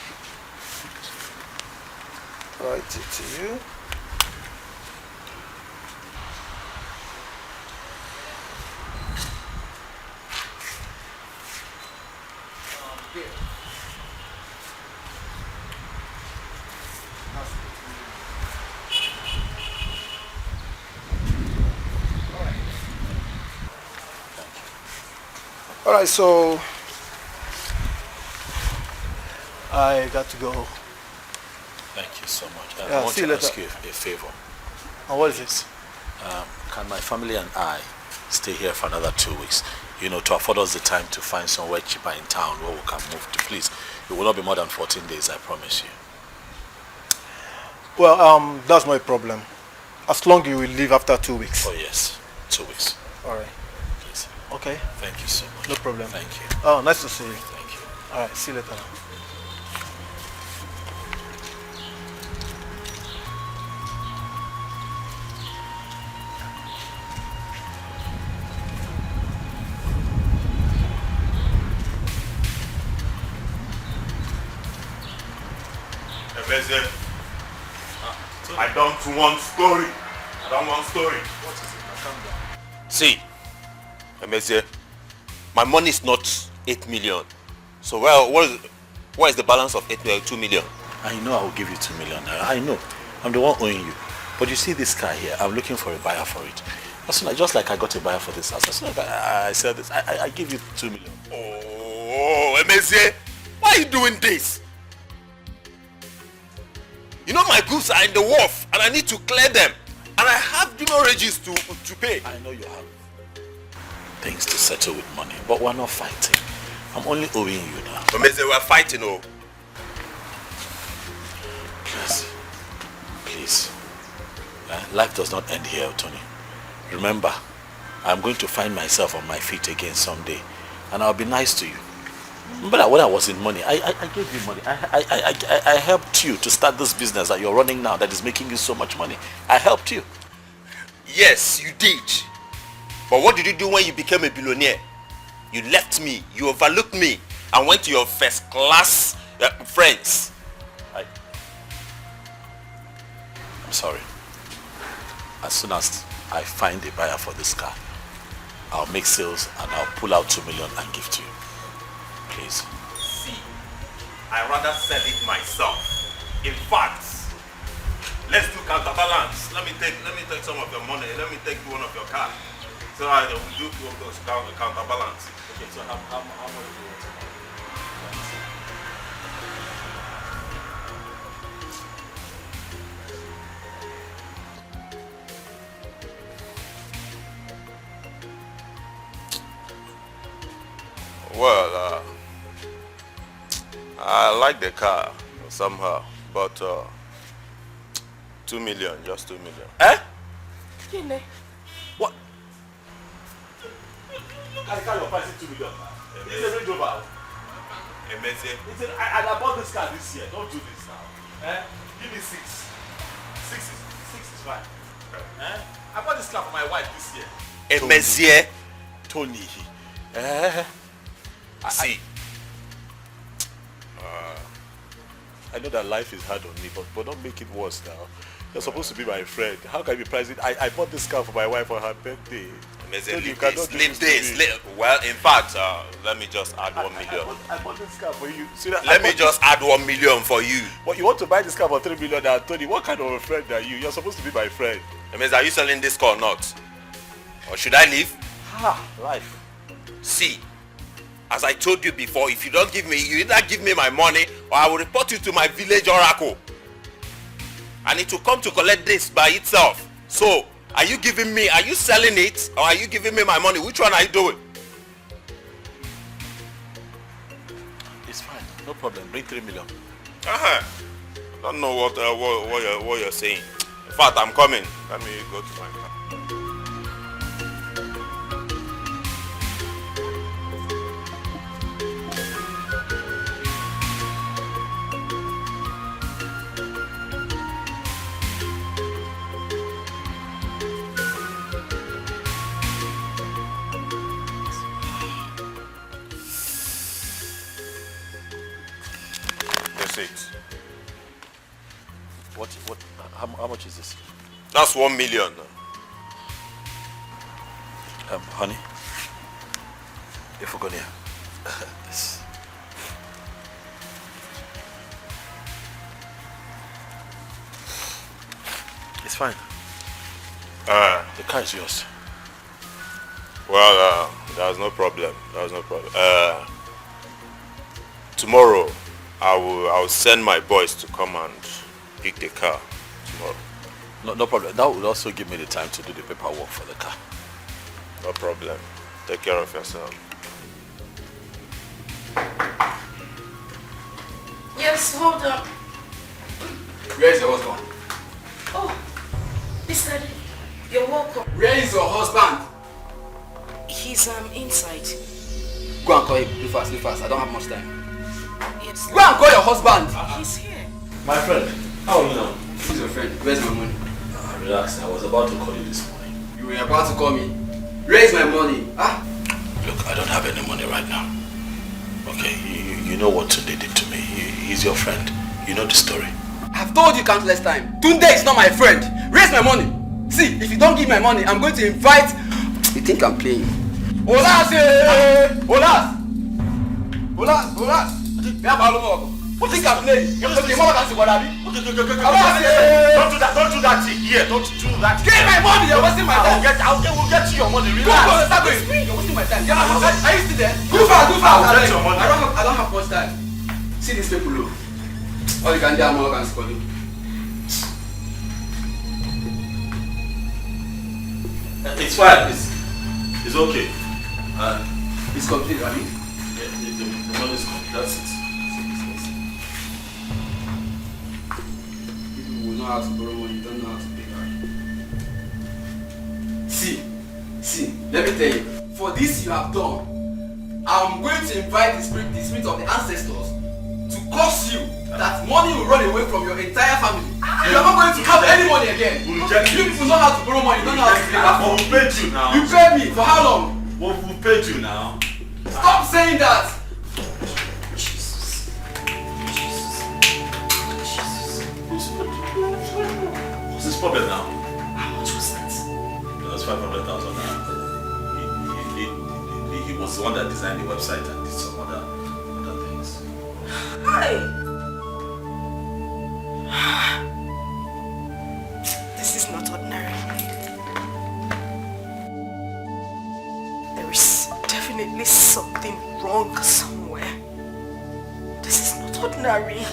write it to you. Alright, so I got to go. Thank you so much. Yeah, I want see you to later. ask you a favor. What is it? Can my family and I stay here for another 2 weeks? To afford us the time to find somewhere cheaper in town where we can move to. Please, it will not be more than 14 days, I promise you. Well, that's not a problem. As long as you will leave after 2 weeks. Oh yes, 2 weeks. Alright. Please. Okay. Thank you so much. No problem. Thank you. Oh, nice to see you. Thank you. Alright, see you later. I don't want story. What is it? Calm down. See, Emezie, my money is not 8 million. So what is the balance of 2 million? I know I will give you 2 million. I know. I'm the one owing you. But you see this car here, I'm looking for a buyer for it. Just like I got a buyer for this house. As soon as I sell this, I give you 2 million. Oh, Emezie, why are you doing this? My goods are in the wharf and I need to clear them. And I have demurrages to pay. I know you have things to settle with money, but we're not fighting. I'm only owing you now. Emezie, we're fighting, oh. Please. Life does not end here, Tony. Remember, I'm going to find myself on my feet again someday, and I'll be nice to you. But when I was in money, I gave you money. I helped you to start this business that you're running now that is making you so much money. I helped you. Yes, you did. But what did you do when you became a billionaire? You left me, you overlooked me, and went to your first class friends. I'm sorry. As soon as I find a buyer for this car, I'll make sales and I'll pull out 2 million and give to you. Please. See, I'd rather sell it myself. In fact, let's do counterbalance. Let me take some of your money. Let me take one of your cars. So I will do two of those counterbalance. Okay, so how much do you want to buy? Well, I like the car somehow, but 2 million, just 2 million. Eh? Kile. What? Look at the car you're pricing 2 million. It's a Range Rover. Emezie. I bought this car this year. Don't do this now. Give me 6. 6 is fine. I bought this car for my wife this year. Emezie. Tony. See, I know that life is hard on me, but don't make it worse now. You're supposed to be my friend. How can you be pricing? I bought this car for my wife on her birthday. Well, in fact, let me just add 1 million. I bought this car for you. Let me just add 1 million for you. But you want to buy this car for 3 million now, Tony? What kind of a friend are you? You're supposed to be my friend. Are you selling this car or not? Or should I leave? Life. See, as I told you before, if you don't give me, you either give me my money or I will report you to my village oracle. And it will come to collect this by itself. So, are you selling it or are you giving me my money? Which one are you doing? It's fine, no problem. Bring 3 million. I don't know what you're saying. In fact, I'm coming. Let me go to my car. How much is this? That's 1 million. Honey, if we're going here, this. It's fine. The car is yours. Well, there's no problem. Tomorrow, I will send my boys to come and pick the car tomorrow. No problem. That will also give me the time to do the paperwork for the car. No problem. Take care of yourself. Yes, hold up. Where is your husband? Oh, Mr. Daddy, you're welcome. Where is your husband? He's inside. Go and call him. Do fast. I don't have much time. Yes. Go and call your husband. He's here. My friend, how are you now? Who's your friend? Where's my money? Relax. I was about to call you this morning. You were about to call me. Where is my money? Look, I don't have any money right now. Okay, you know what Tunde did to me. He's your friend. You know the story. I've told you countless times. Tunde is not my friend. Where's my money? See, if you don't give my money, I'm going to invite... You think I'm playing? Olas! What think I'm playing? Don't do that thing here. Don't do that. Get my money, you're wasting my time. We'll get you your money. Relax. You're wasting my time. Are you still there? Do fast. I'll get your money. I don't have much time. See these people look. All you can do, I'm all going to call you. It's fine. It's okay. It's complete, right? Yeah, the money is complete. That's it. People will know how to borrow money, don't know how to pay back. See, let me tell you. For this you have done, I'm going to invite the spirit of the ancestors to curse you that money will run away from your entire family. You are not going to have any money again. You people know how to borrow money, don't know how to pay back. But we paid you now. You paid me for how long? Well, we paid you now. Stop saying that. What's this problem now? How much was that? That's 500,000 now. He was the one that designed the website and did some other things. Hi. This is not ordinary. There is definitely something wrong somewhere. This is not ordinary.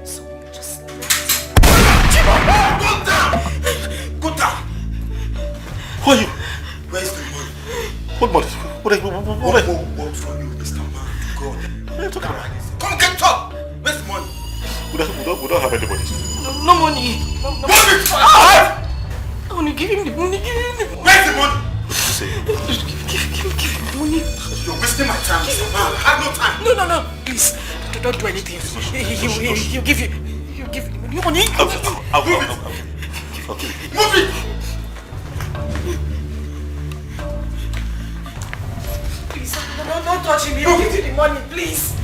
So you just Go down! Who are you? Where's the money? What money? What for you, Mr. Man? God. What are you talking about? Come get up! Where's the money? We don't have any money. No money. No money! I want to give him the money. Where's the money? Give him the money. You're wasting my time, Mr. Man. I have no time. No. Please, don't do anything. He'll give you. He'll give you the money. I'll give it. Move it! Don't touch him. He'll give you the money, please.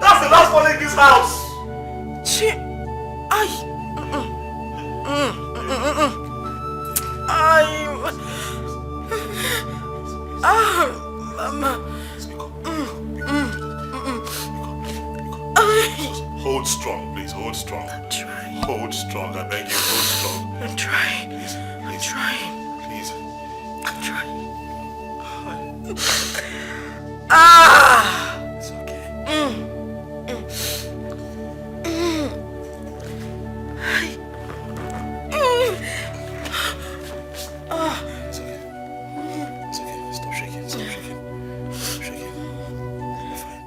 That's the last one in this house. Hold strong, please. Hold strong. I'm trying. Hold strong. I beg you. Hold strong. I'm trying. Please. I'm trying. Please. I'm trying. It's okay. It's okay. It's okay. Stop shaking. Stop shaking. Stop shaking. You're fine.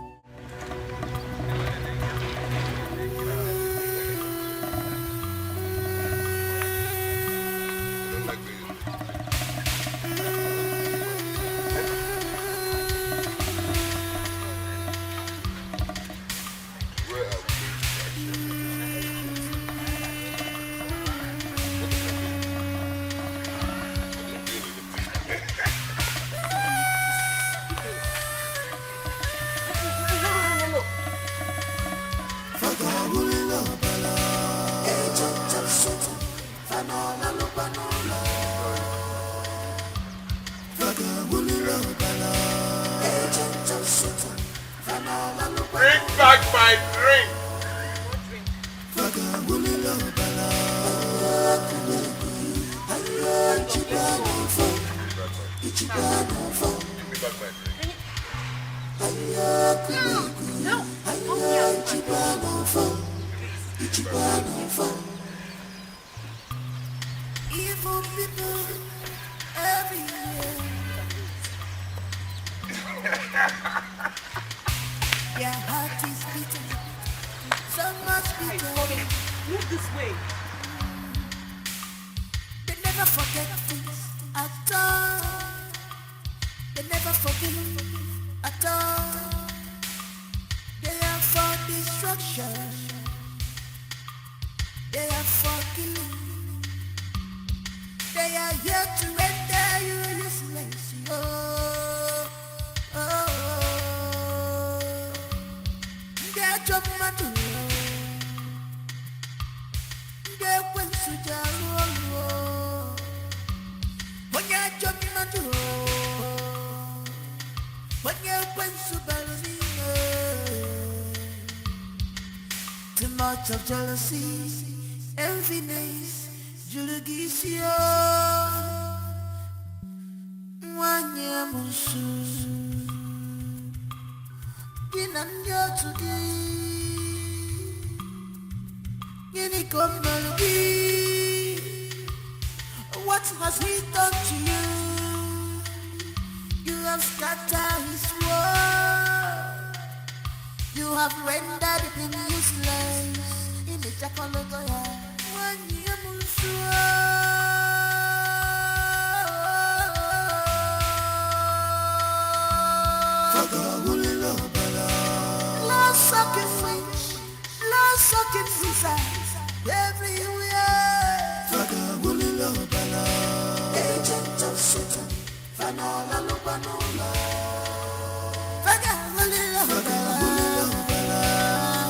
Bring back my drink. Evil people everywhere. Their heart is beating, so much beating. Move this way. They never forget things at all. They never forgive at all. They are for destruction. They are for killing. They are here to render you useless. Oh, oh, oh. They are judgment. They went to the road. When you are judgment. When you went to Berlin. Too much of jealousy, enviness. Jurugisio Wanyamusu Ginanyo today Yenikomalogi. What has he done to you? You have scattered his word. You have rendered him useless. In the Chakologoya Sucking suicides everywhere. Agent of Satan, Fanola Lupanola.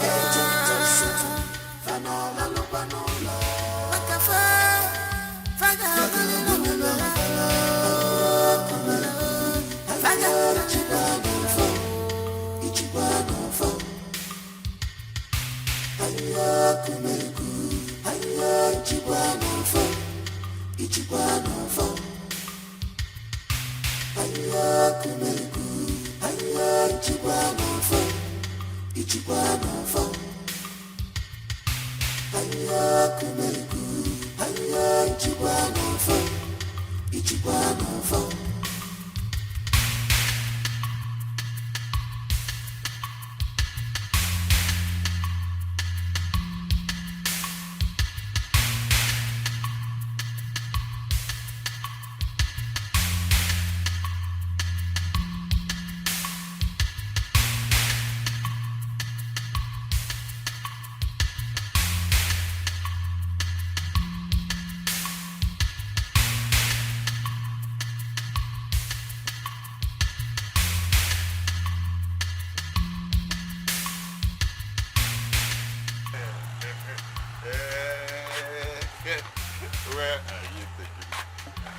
Agent of Satan, Fanola Lupanola.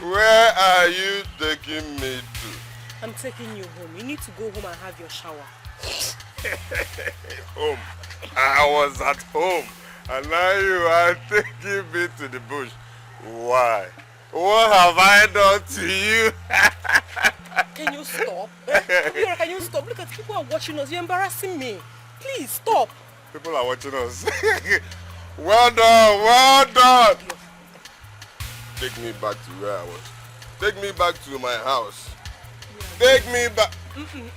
Where are you taking me to? I'm taking you home. You need to go home and have your shower. Home. I was at home. And now you are taking me to the bush. Why? What have I done to you? Can you stop? Can you stop? Look at people are watching us. You're embarrassing me. Please stop. People are watching us. Well done, well done. Take me back to where I was. Take me back to my house. Take me back. Please.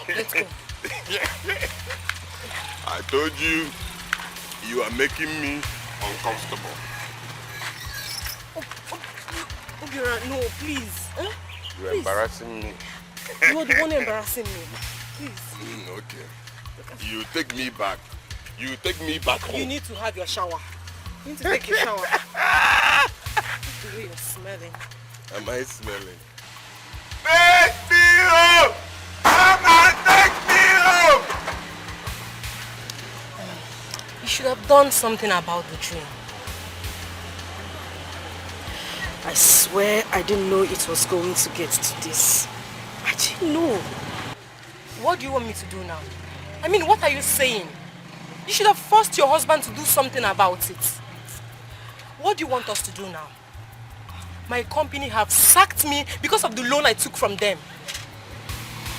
Let's go. I told you, you are making me uncomfortable. Obiora, no, please. You are embarrassing me. You are the one embarrassing me. Please. Okay. You take me back. You take me back home. You need to have your shower. You need to take your shower. The way you're smelling. Am I smelling? Take me home! Come and take me home! You should have done something about the dream. I swear I didn't know it was going to get to this. I didn't know. What do you want me to do now? I mean, what are you saying? You should have forced your husband to do something about it. What do you want us to do now? My company have sacked me because of the loan I took from them.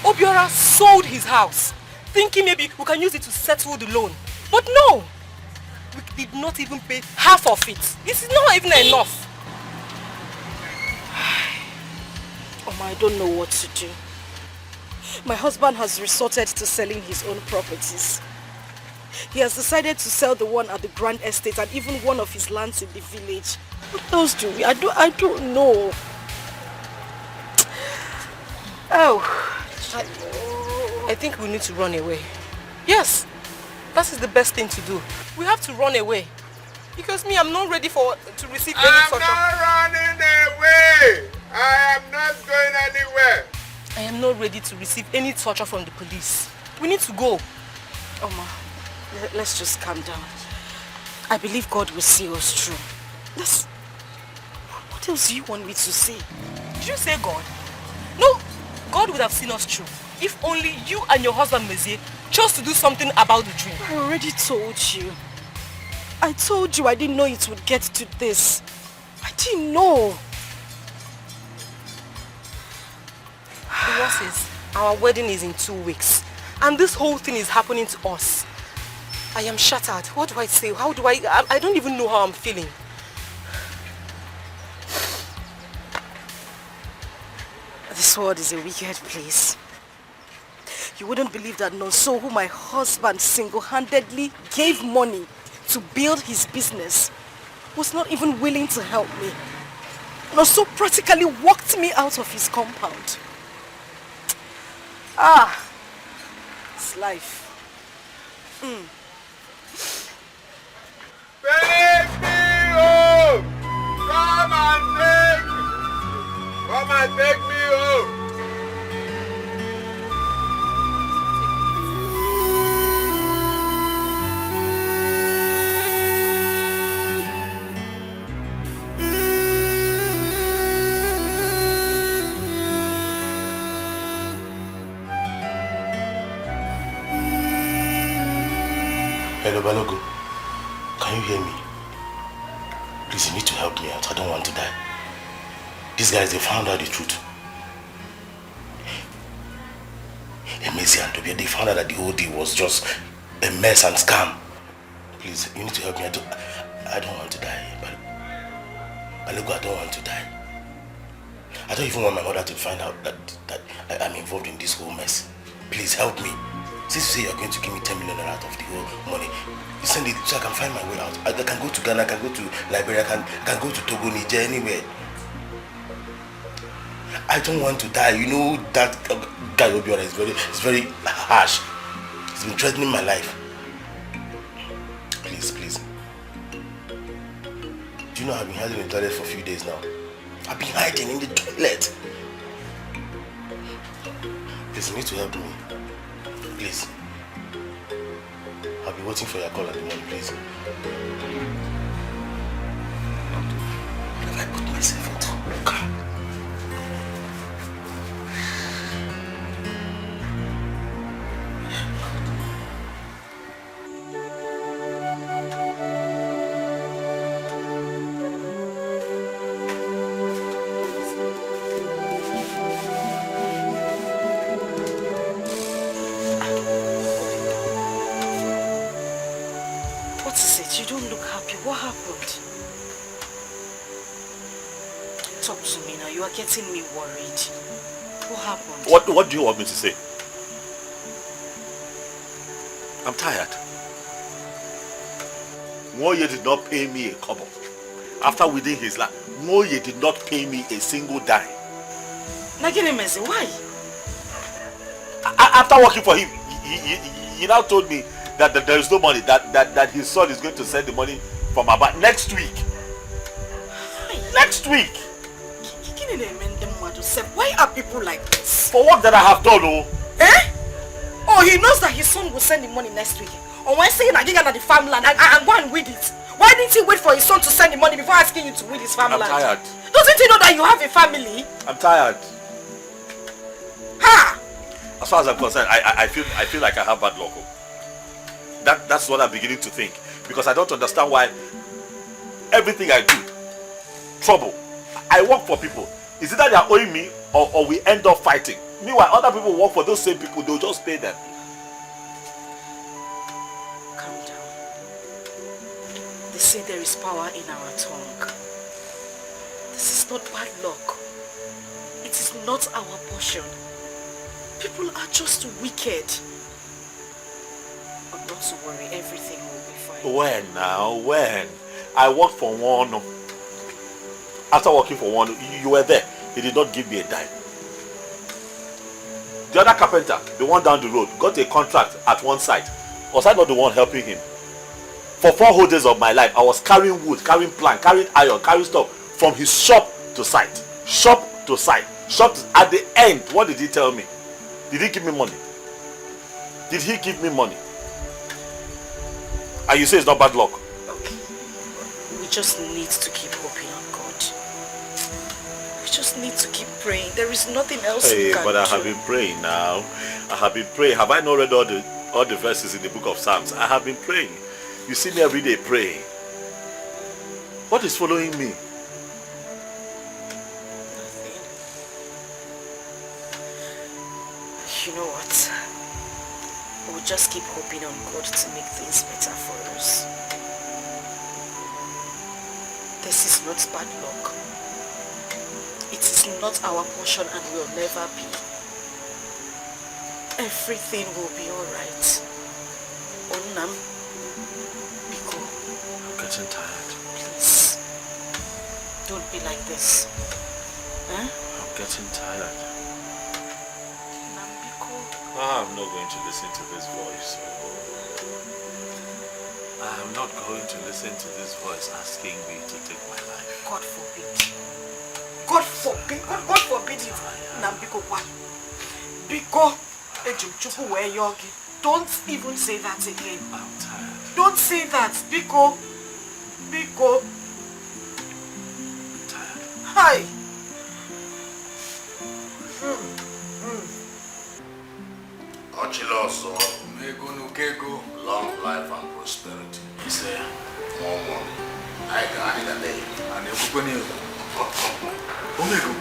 Obiora sold his house, thinking maybe we can use it to settle the loan. But no! We did not even pay half of it. It's not even enough. I don't know what to do. My husband has resorted to selling his own properties. He has decided to sell the one at the Grand Estate and even one of his lands in the village. What else do we? I don't know. Oh, I think we need to run away. Yes, that is the best thing to do. We have to run away. Because me, I'm not ready to receive any torture. I'm not running away! I am not going anywhere! I am not ready to receive any torture from the police. We need to go. Oma, let's just calm down. I believe God will see us through. What else do you want me to say? Did you say God? No, God would have seen us through. If only you and your husband, Mezie, chose to do something about the dream. I already told you. I told you I didn't know it would get to this. I didn't know. The worst is, our wedding is in 2 weeks. And this whole thing is happening to us. I am shattered. What do I say? How do I don't even know how I'm feeling. This world is a wicked place. You wouldn't believe that Nonso, who my husband single-handedly gave money to build his business, was not even willing to help me. Nonso practically walked me out of his compound. It's life. Take me home! Come and take me home! Hello, Balogo. Can you hear me? Please, you need to help me out. I don't want to die. These guys, they found out the truth. Emezi and Tobia, they found out that the whole deal was just a mess and scam. Please, you need to help me. I don't want to die. Balogo, I don't want to die. I don't even want my mother to find out that I'm involved in this whole mess. Please help me. Since you say you're going to give me 10 million out of the whole money, you send it so I can find my way out. I can go to Ghana, I can go to Liberia, I can go to Togo, Niger, anywhere. I don't want to die. You know that guy Obiora is very harsh. He's been threatening my life. Please. Do you know I've been hiding in the toilet for a few days now? I've been hiding in the toilet. Please, you need to help me. Please. I'll be waiting for your call at the morning, please. Have I put myself into a car? What happened? Talk to me now. You are getting me worried. What happened? What do you want me to say? I'm tired. Moye did not pay me a kobo. After within his life, Moye did not pay me a single dime. Nagini Mese, why? After working for him, he now told me that there is no money, that his son is going to send the money from about next week. Next week! Why are people like this? For work that I have done, oh. Eh? Oh, he knows that his son will send the money next week. Or when saying I get the farmland and go and weed it. Why didn't he wait for his son to send the money before asking you to weed his farmland? I'm tired. Doesn't he know that you have a family? I'm tired. Ha! As far as I'm concerned, I feel like I have bad luck. That's what I'm beginning to think. Because I don't understand why everything I do, trouble. I work for people. Is it that they are owing me or we end up fighting? Meanwhile, other people work for those same people, they'll just pay them. Calm down. They say there is power in our tongue. This is not bad luck. It is not our portion. People are just wicked. But not to worry, everything will be fine. When now? When? I worked for one. After working for one, you were there. He did not give me a dime. The other carpenter, the one down the road, got a contract at one site. Was I not the one helping him? For 4 whole days of my life, I was carrying wood, carrying plank, carrying iron, carrying stuff from his shop to site. Shop to site. At the end, what did he tell me? Did he give me money? Did he give me money? And you say it's not bad luck? Okay. We just need to keep hoping on God. We just need to keep praying. There is nothing else we can do. But I have been praying now. I have been praying. Have I not read all the verses in the book of Psalms? I have been praying. You see me every day praying. What is following me? Nothing. You know what? We'll just keep hoping on God to make things better for us. This is not bad luck. It is not our portion and will never be. Everything will be alright. Onam, Biko. I'm getting tired. Please. Don't be like this. Huh? I'm getting tired. I'm not going to listen to this voice. I'm not going to listen to this voice asking me to take my life. God forbid. God forbid. God forbid it. Nambiko what? Biko. Don't even say that again. I'm tired. Don't say that. Biko. Biko. I'm tired. Hi. Ochiloso, long life and prosperity. He said, More money. I got it a day. and everybody, Omego,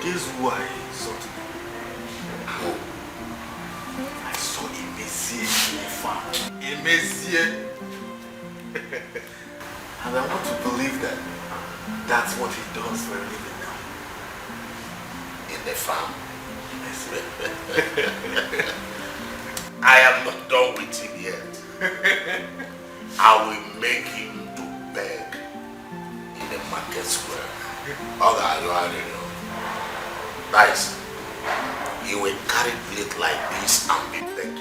guess who I saw today? I saw Imezie in the farm. Imezie. And I want to believe that that's what he does for a living now. In the farm. I am not done with him yet. I will make him to beg in the market square. Okay, you already know. Guys, he will carry plate like this and be begging.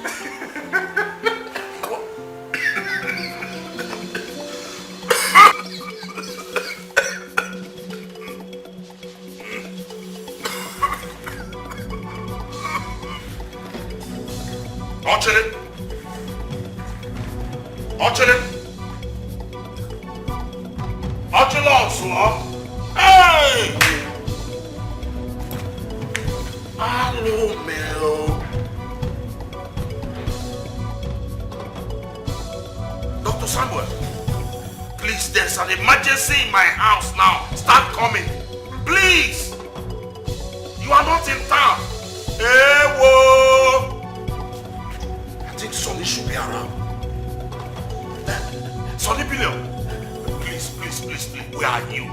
Archery, Archie! Archie Lawson! Hey! Hello, Mel. Dr. Samuel, please, there's an emergency in my house now. Start coming. Please. You are not in town. Hey, whoa. I think Sonny should be around. Sonny Billion. Please, please, please, please. Where are you?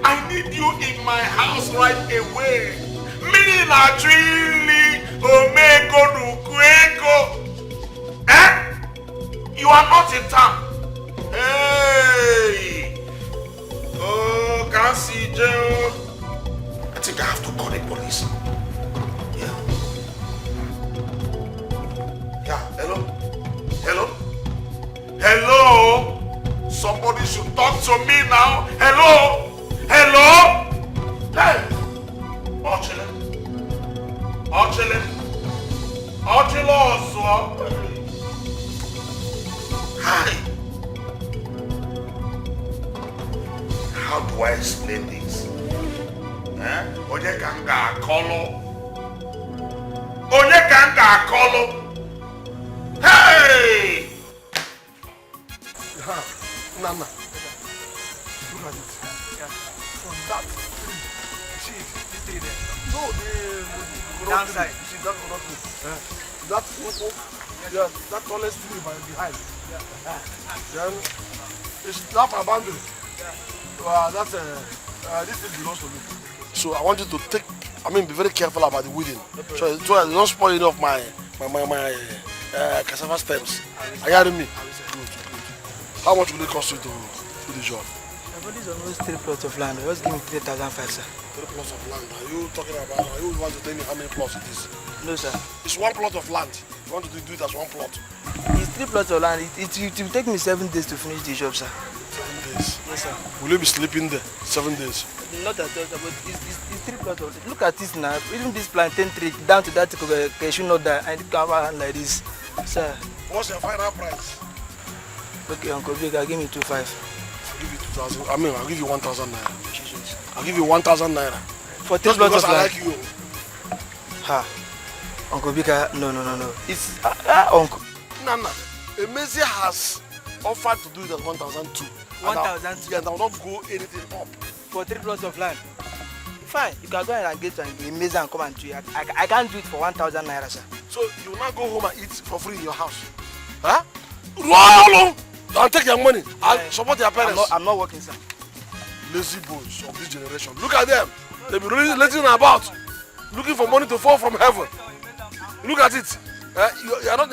I need you in my house right away. Me na trili omego nukweko. Eh? You are not in town. Hey! Oh, can't see Joe. I think I have to call the police. Yeah. Yeah, hello? Hello? Hello? Somebody should talk to me now. Hello? Hello? Hey! Archie. Archie. Archie Laws. Hi. How do I explain this? Onye kanga akolo. Onye kanga akolo. Hey! Nana. Look at it. From that tree. See it? This tree there. No, the downside. You see that one tree. That yeah, that tallest tree behind. Then it's that my boundary. This thing belongs to me. So I want you to be very careful about the weeding. So I don't spoil any of my cassava stems. Are you hearing me? Good. How much will it cost you to do the job? But this is almost 3 plots of land. Just give me 3,500, sir. 3 plots of land. Are you talking about? Are you want to tell me how many plots it is? No, sir. It's 1 plot of land. You want to do it as 1 plot? It's 3 plots of land. It will take me 7 days to finish the job, sir. 7 days? Yes, sir. Will you be sleeping there 7 days? Not at all, sir, but it's 3 plots of land. Look at this now. Even this plantain tree down to that cashew nut that I can't have like this. Sir. What's your final price? Okay, Uncle Bcos, give me 2,500. I'll give you 2,000. I'll give you 1,000 naira. Jesus. I'll give you 1,000 naira. For 3 plots of land? I like you. Ha. Uncle Bcos, no. It's Uncle. Nana, Emezi has offered to do it at 1,002. 1,002? And I will not go anything up. For 3 plots of land? Fine, you can go ahead and get Emezi and come and do it. I can't do it for 1,000 naira, sir. So you will not go home and eat for free in your house? Huh? Roll! Don't take your money. I'll support your parents. I'm not working, sir. Lazy boys of this generation. Look at them. They be really letting about, looking for money to fall from heaven. Look at it. You are not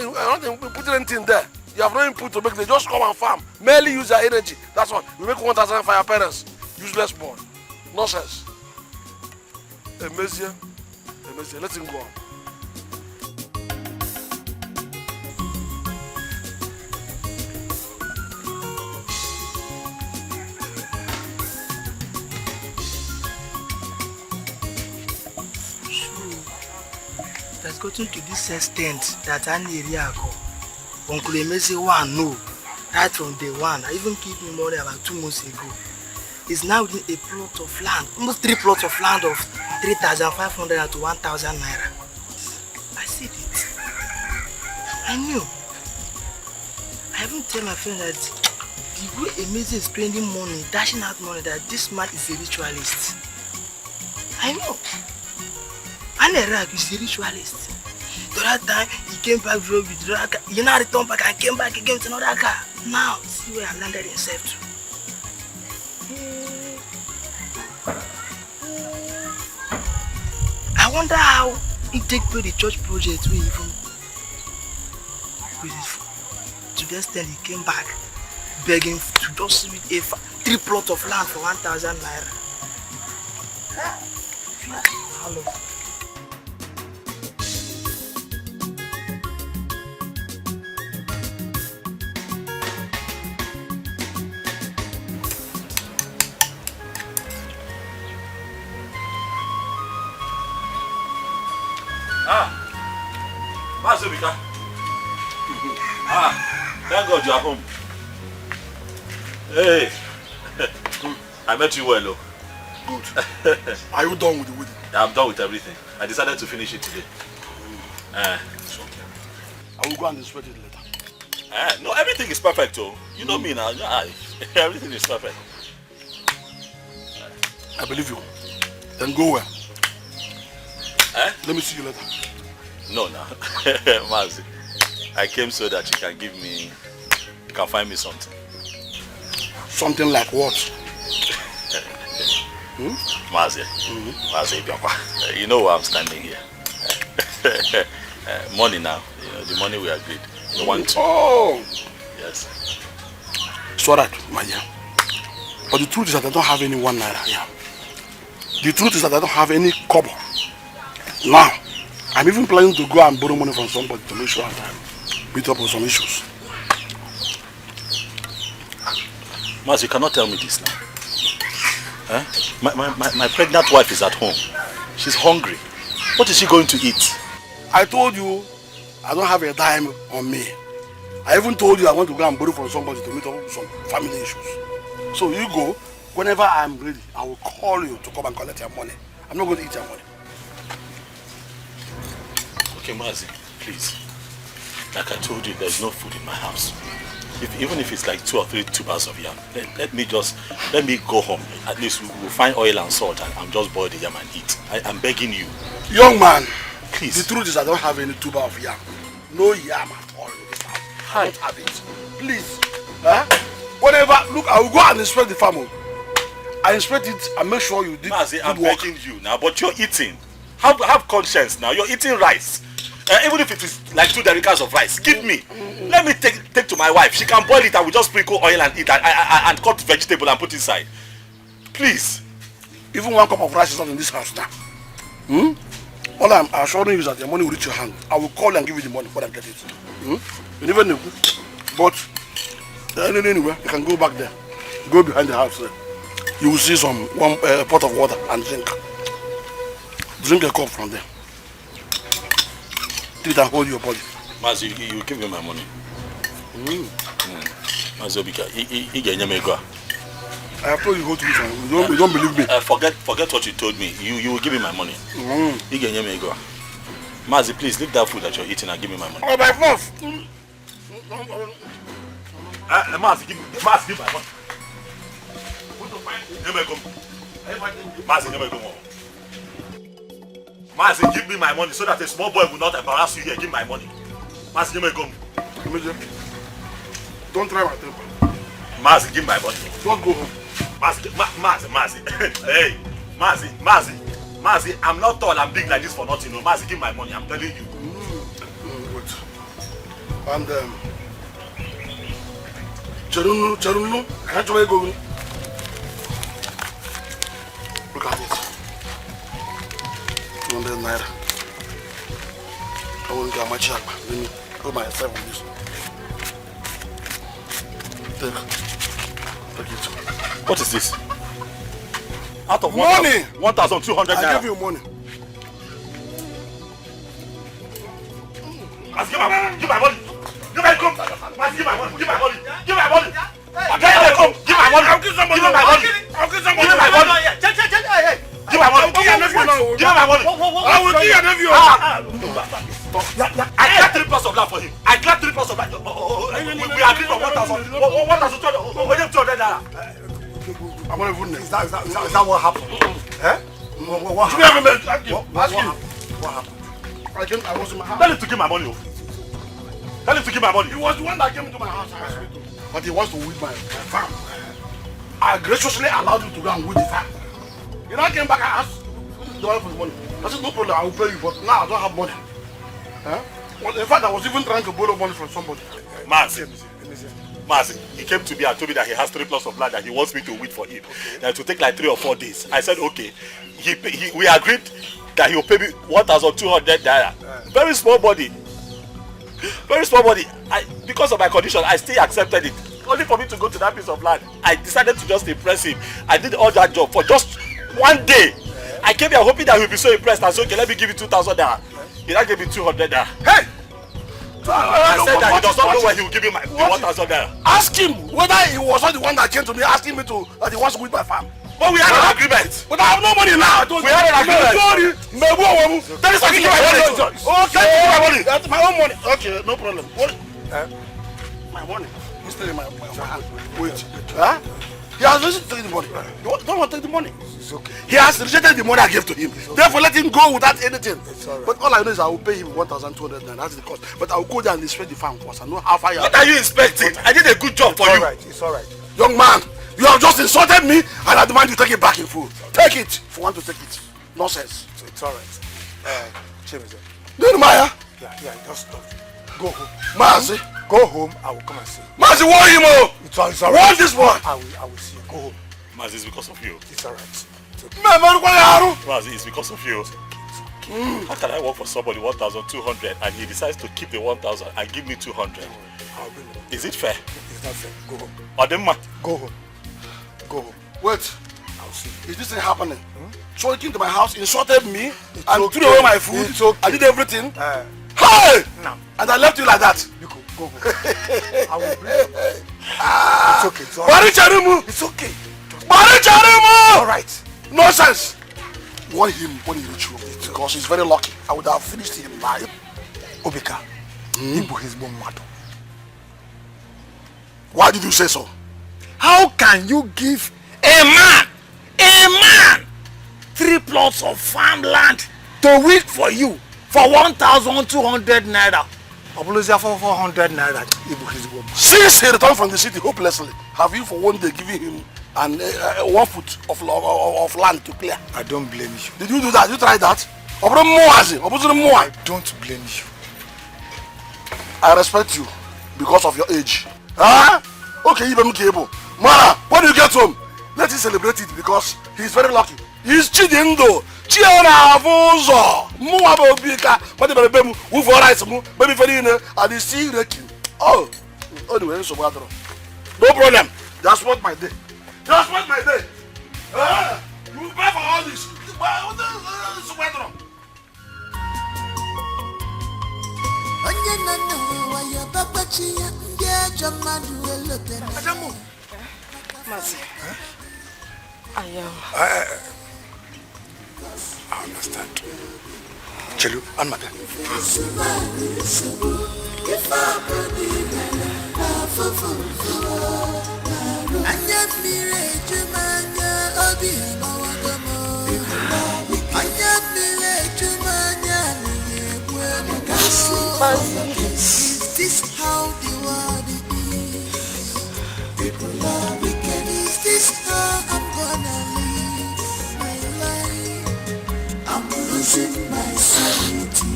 putting anything there. You have no input to make. They just come and farm. Merely use their energy. That's all. We make 1,000 for your parents. Useless boy. Nonsense. Emezi, let him go on. It has gotten to this extent that Ini Edo, Uncle Emezi one no, right from day one. I even gave me money about 2 months ago. It's now within a plot of land, almost 3 plots of land of 3,500 to 1,000 naira. I said it. I knew. I even tell my friend that the way Emezi is spending money, dashing out money, that this man is a ritualist. I know. Ini Edo is a ritualist. The other time he came back with the car. You know, returned back and came back again with another car. Now, see where I landed himself to. I wonder how he take away the church project we even to the extent he came back begging to just with a 3 plot of land for 1,000 naira. Hello. Thank God you are home. Hey, I met you well, oh. Good. Are you done with the wedding? I'm done with everything. I decided to finish it today. It's okay. I will go and inspect it later. No, everything is perfect, oh. You know me now. Everything is perfect. I believe you. Then go where? Let me see you later. No. Mazi, I came so that you can find me something. Something like what? Mazi, you know why I'm standing here. Money now, the money we agreed. You want to? Oh! Yes. So that, my dear. But the truth is that I don't have any 1 naira here. The truth is that I don't have any kobo. Now, I'm even planning to go and borrow money from somebody to make sure that I meet up with some issues. Mas, you cannot tell me this now. My pregnant wife is at home. She's hungry. What is she going to eat? I told you I don't have a dime on me. I even told you I want to go and borrow from somebody to meet up with some family issues. So you go. Whenever I'm ready, I will call you to come and collect your money. I'm not going to eat your money. Okay, Mazi, please. Like I told you, there's no food in my house. Even if it's like 2 or 3 tubers of yam, let me go home. At least we'll find oil and salt and just boil the yam and eat. I'm begging you. Young man, please. The truth is I don't have any tuber of yam. No yam at all in this house. I don't have it. Please. Whatever, look, I will go and inspect the farm. I inspect it and make sure you did Mazi, I'm work. begging you now, but you're eating. Have conscience now. You're eating rice. Even if it is like 2 derricks of rice, give me. Let me take to my wife. She can boil it and we just sprinkle oil and eat and cut vegetable and put inside. Please. Even 1 cup of rice is not in this house now. All I'm assuring you is that your money will reach your hand. I will call and give you the money when I get it. You never know. But anyway, you can go back there. Go behind the house there. You will see some pot of water and drink. Drink a cup from there. Take it and hold your body. Mazi, you give me my money. Mazi, I have told you how to do it. You don't believe me. Forget what you told me. You will give me my money. Mazi, please leave that food that you're eating and give me my money. Oh, by force. Mazi, give me my money. Mazi, give me my money so that a small boy will not embarrass you here. Give me my money. Mazi, give me gum. Don't try my temper. Mazi, give me my money. Don't go home. Mazi. Hey, Mazi, I'm not tall, I'm big like this for nothing. No, Mazi, give me my money. I'm telling you. Wait. And Charunu, can't you go? Look at it. 200 naira. I won't get my check. Let me put myself on this. Take it. What is this? Out of money! 1,200 naira. I give you money. Give my money. Give my money. Give my money. Give my money. Give my money. Give my money. I'll give somebody. Give my money. I'll give somebody. Give my money. Give my money. Give my money. I will give your nephew. I got 3 plus of that for him. I got 3 plus of that. We agreed for 1,000. 1,200 naira. I'm not even there. Is that what happened? What happened? I was in my house. Tell him to give my money. Tell him to give my money. He was the one that came into my house. But he wants to weed my farm. I graciously allowed him to go and weed the farm. He now came back and asked the oil for the money. I said, no problem, I will pay you, but now I don't have money. Well, in fact, I was even trying to borrow money from somebody. Mazi, he came to me and told me that he has 3 plots of land that he wants me to weed for him. That it will take like 3 or 4 days. I said, okay. We agreed that he will pay me 1,200 naira. Very small body. Very small body. Because of my condition, I still accepted it. Only for me to go to that piece of land. I decided to just impress him. I did all that job for just 1 day. I came here hoping that he would be so impressed and said, okay, let me give you 2,000 naira. He now gave me 200 naira. Hey! I said that he does not know where he will give you the 1,000 naira. Ask him whether he was not the one that came to me asking me to that he wants to quit my farm. But we had an agreement. But I have no money now. We had an agreement. That is taking my money. Okay, that's my own money. Okay, no problem. What? My money. He's taking my money. Wait. Huh? He has refused to take the money. You don't want to take the money. It's okay. He has rejected the money I gave to him. Therefore, let him go without anything. Right. But all I know is I will pay him 1,200 naira. That's the cost. But I will go there and inspect the farm first. I know how far you are. What are you inspecting? I did a good job for you. It's all right. Young man, you have just insulted me and I demand you take it back in full. Take it if you want to take it. Nonsense. It's all right. James. Maya? Yeah, just go home. Mazi? Go home, I will come and see you. Mazi, warn him, oh! It's all right. Warn this boy! I will see you. Go home. Mazi, it's because of you. It's all right. Mazi, it's because of you. How can I work for somebody 1,200 and he decides to keep the 1,000 and give me 200? Is it fair? It's not fair. Go home. Ademma. Go home. Go home. Wait. I'll see you. Is this thing happening? So he came to my house, insulted me, and threw away my food. It's okay. I did everything. Hey! No. And I left you like that. You go home. I will bring you. It's okay. It's all right. It's okay. All right. Nonsense. Warn him when he reach home because he's very lucky. I would have finished him by Obika. Why did you say so? How can you give a man 3 plots of farmland to work for you for 1,200 naira? Apologia for 400 naira. Since he returned from the city hopelessly, have you for one day given him 1 foot of land to clear? I don't blame you. Did you do that? You tried that? I don't blame you. I respect you because of your age. Huh? Okay, even cable. Mara, when you get home, let him celebrate it because he's very lucky. He's cheating though. Chiona Avozo. Muabo Bika, but the baby who for rice, baby Farina, and the sea wrecking. Oh, anyway, so no problem. That's what my day. That's what my day. You pay for all this. I understand. Chelu, and mother. Is this how the world is? People are wicked. Is this how I'm gonna live my life? I'm losing my sanity.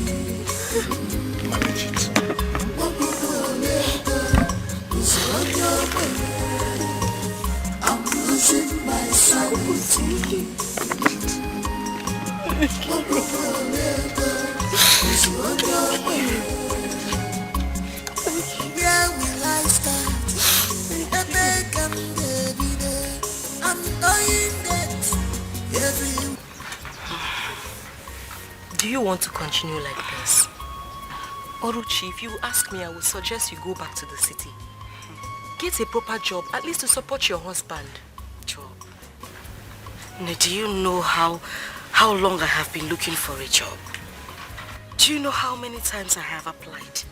Manage it. I'm losing my sanity. Where will I start? I'm dying that every. Do you want to continue like this? Oruchi, if you ask me, I would suggest you go back to the city. Get a proper job, at least to support your husband. Job. Do you know how long I have been looking for a job? Do you know how many times I have applied?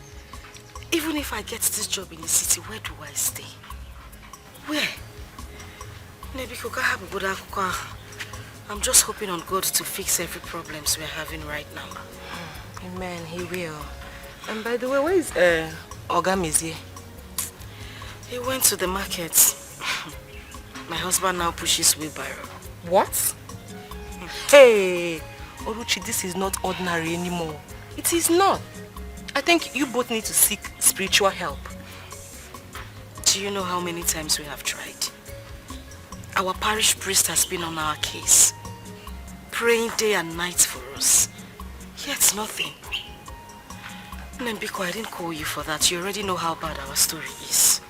Even if I get this job in the city, where do I stay? Where? I'm just hoping on God to fix every problems we're having right now. Amen, he will. And by the way, where is Oga Mezie? He went to the market. My husband now pushes wheelbarrow. What? Hey, Oruchi, this is not ordinary anymore. It is not. I think you both need to seek spiritual help. Do you know how many times we have tried? Our parish priest has been on our case, praying day and night for us. Yet nothing. Nembiko, I didn't call you for that. You already know how bad our story is.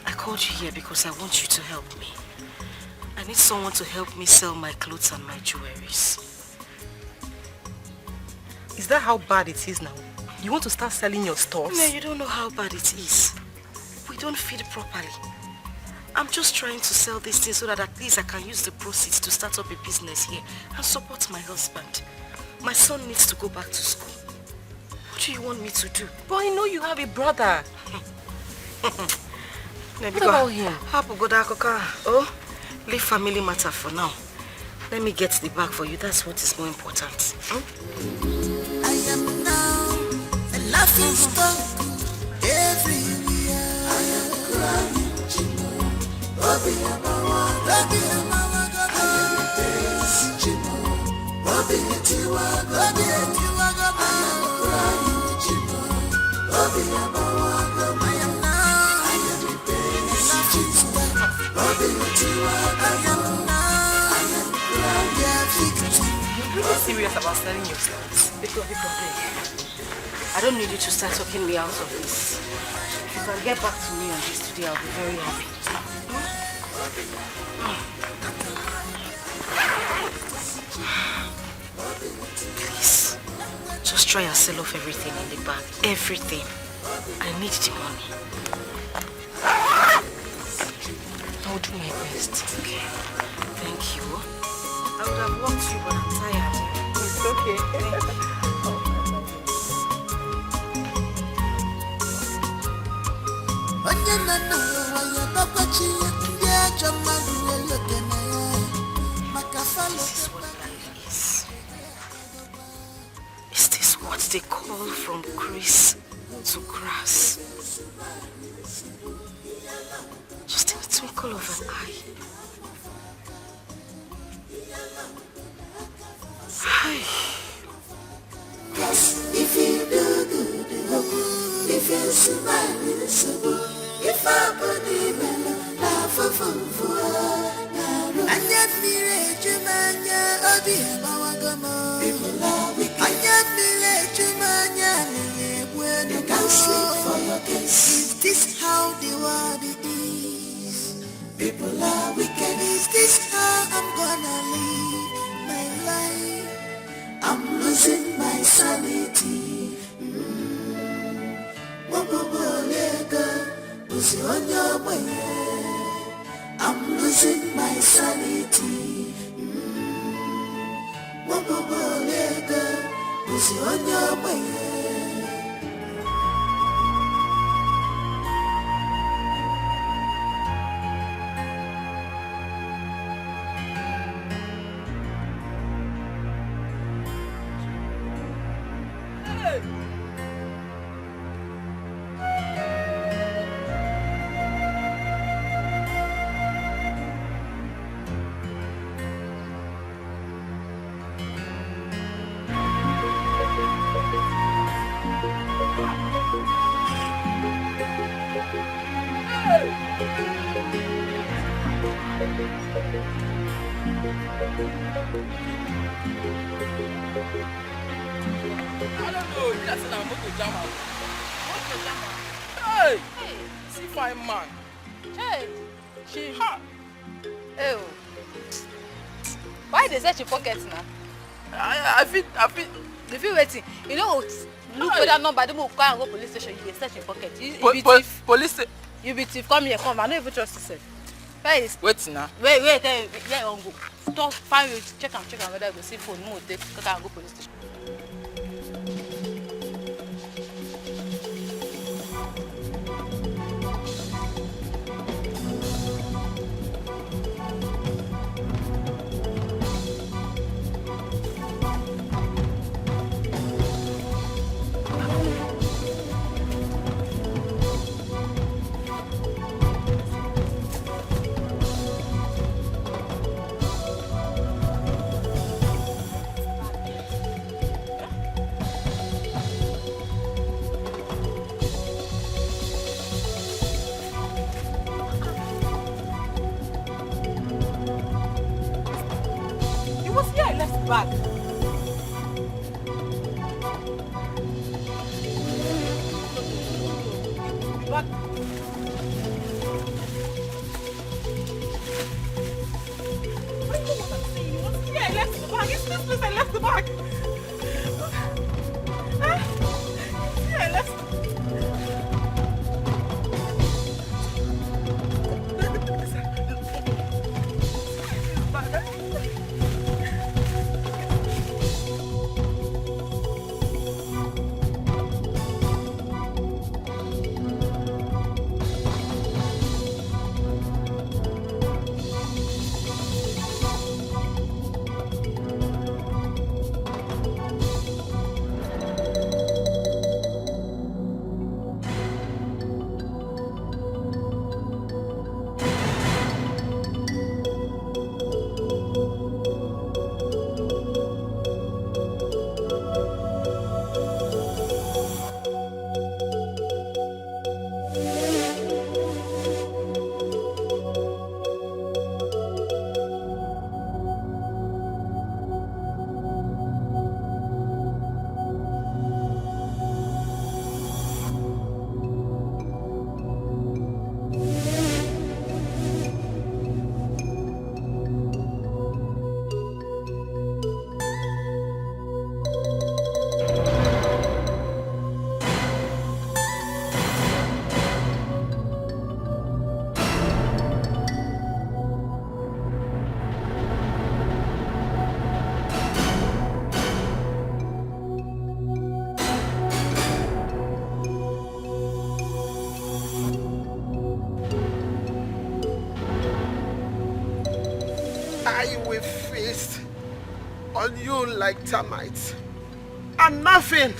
I called you here because I want you to help me. I need someone to help me sell my clothes and my jewelries. Is that how bad it is now? You want to start selling your stores? No, you don't know how bad it is. We don't feed properly. I'm just trying to sell this thing so that at least I can use the proceeds to start up a business here and support my husband. My son needs to go back to school. What do you want me to do? But I know you have a brother. What about him? Oh, leave family matter for now. Let me get the bag for you. That's what is more important. I am now a laughing stock everywhere. I am crying, Jimo. Bobby Amawa, Bobby Amawa, I am a dance, Jimo. Bobby Etiwa, Bobby Etiwa, I am crying, Jimo. Bobby Amawa, I am now. I am a dance, Jimo. Bobby Etiwa, I am now. You're really serious about selling your stores? I don't need you to start talking me out of this. If you can get back to me on this today, I'll be very happy. Please, just try and sell off everything in the bag. Everything. I need the money. I'll do my best. Okay. Thank you. I would have walked you, but I'm tired. It's okay. Thank you. This is what life is. Is this what they call from grease to grass? Just in the twinkle of an eye. Yes, if you do good, if you smile, if I believe in love for and yet me rage mania obi mawagamo. People are wicked. And yet me rage mania when you can't sleep for your case. Is this how the world is? People are wicked. Is this how I'm gonna live my life? I'm losing my sanity. I'm losing my sanity. Hey! See fine man. Hey! She. Ha! Oh. Why they search your pocket now? I feel. If you waiting, you know, look for that number, they will go and go police station, you search your pocket. Police station? You be thief, come here, come. I don't even trust yourself. Wait now. Wait, let on go. Stop, find you, check whether you go see phone, no, take, go police station. Back. Back. I left the bag. It's this place I left the bag. on you like termites, and nothing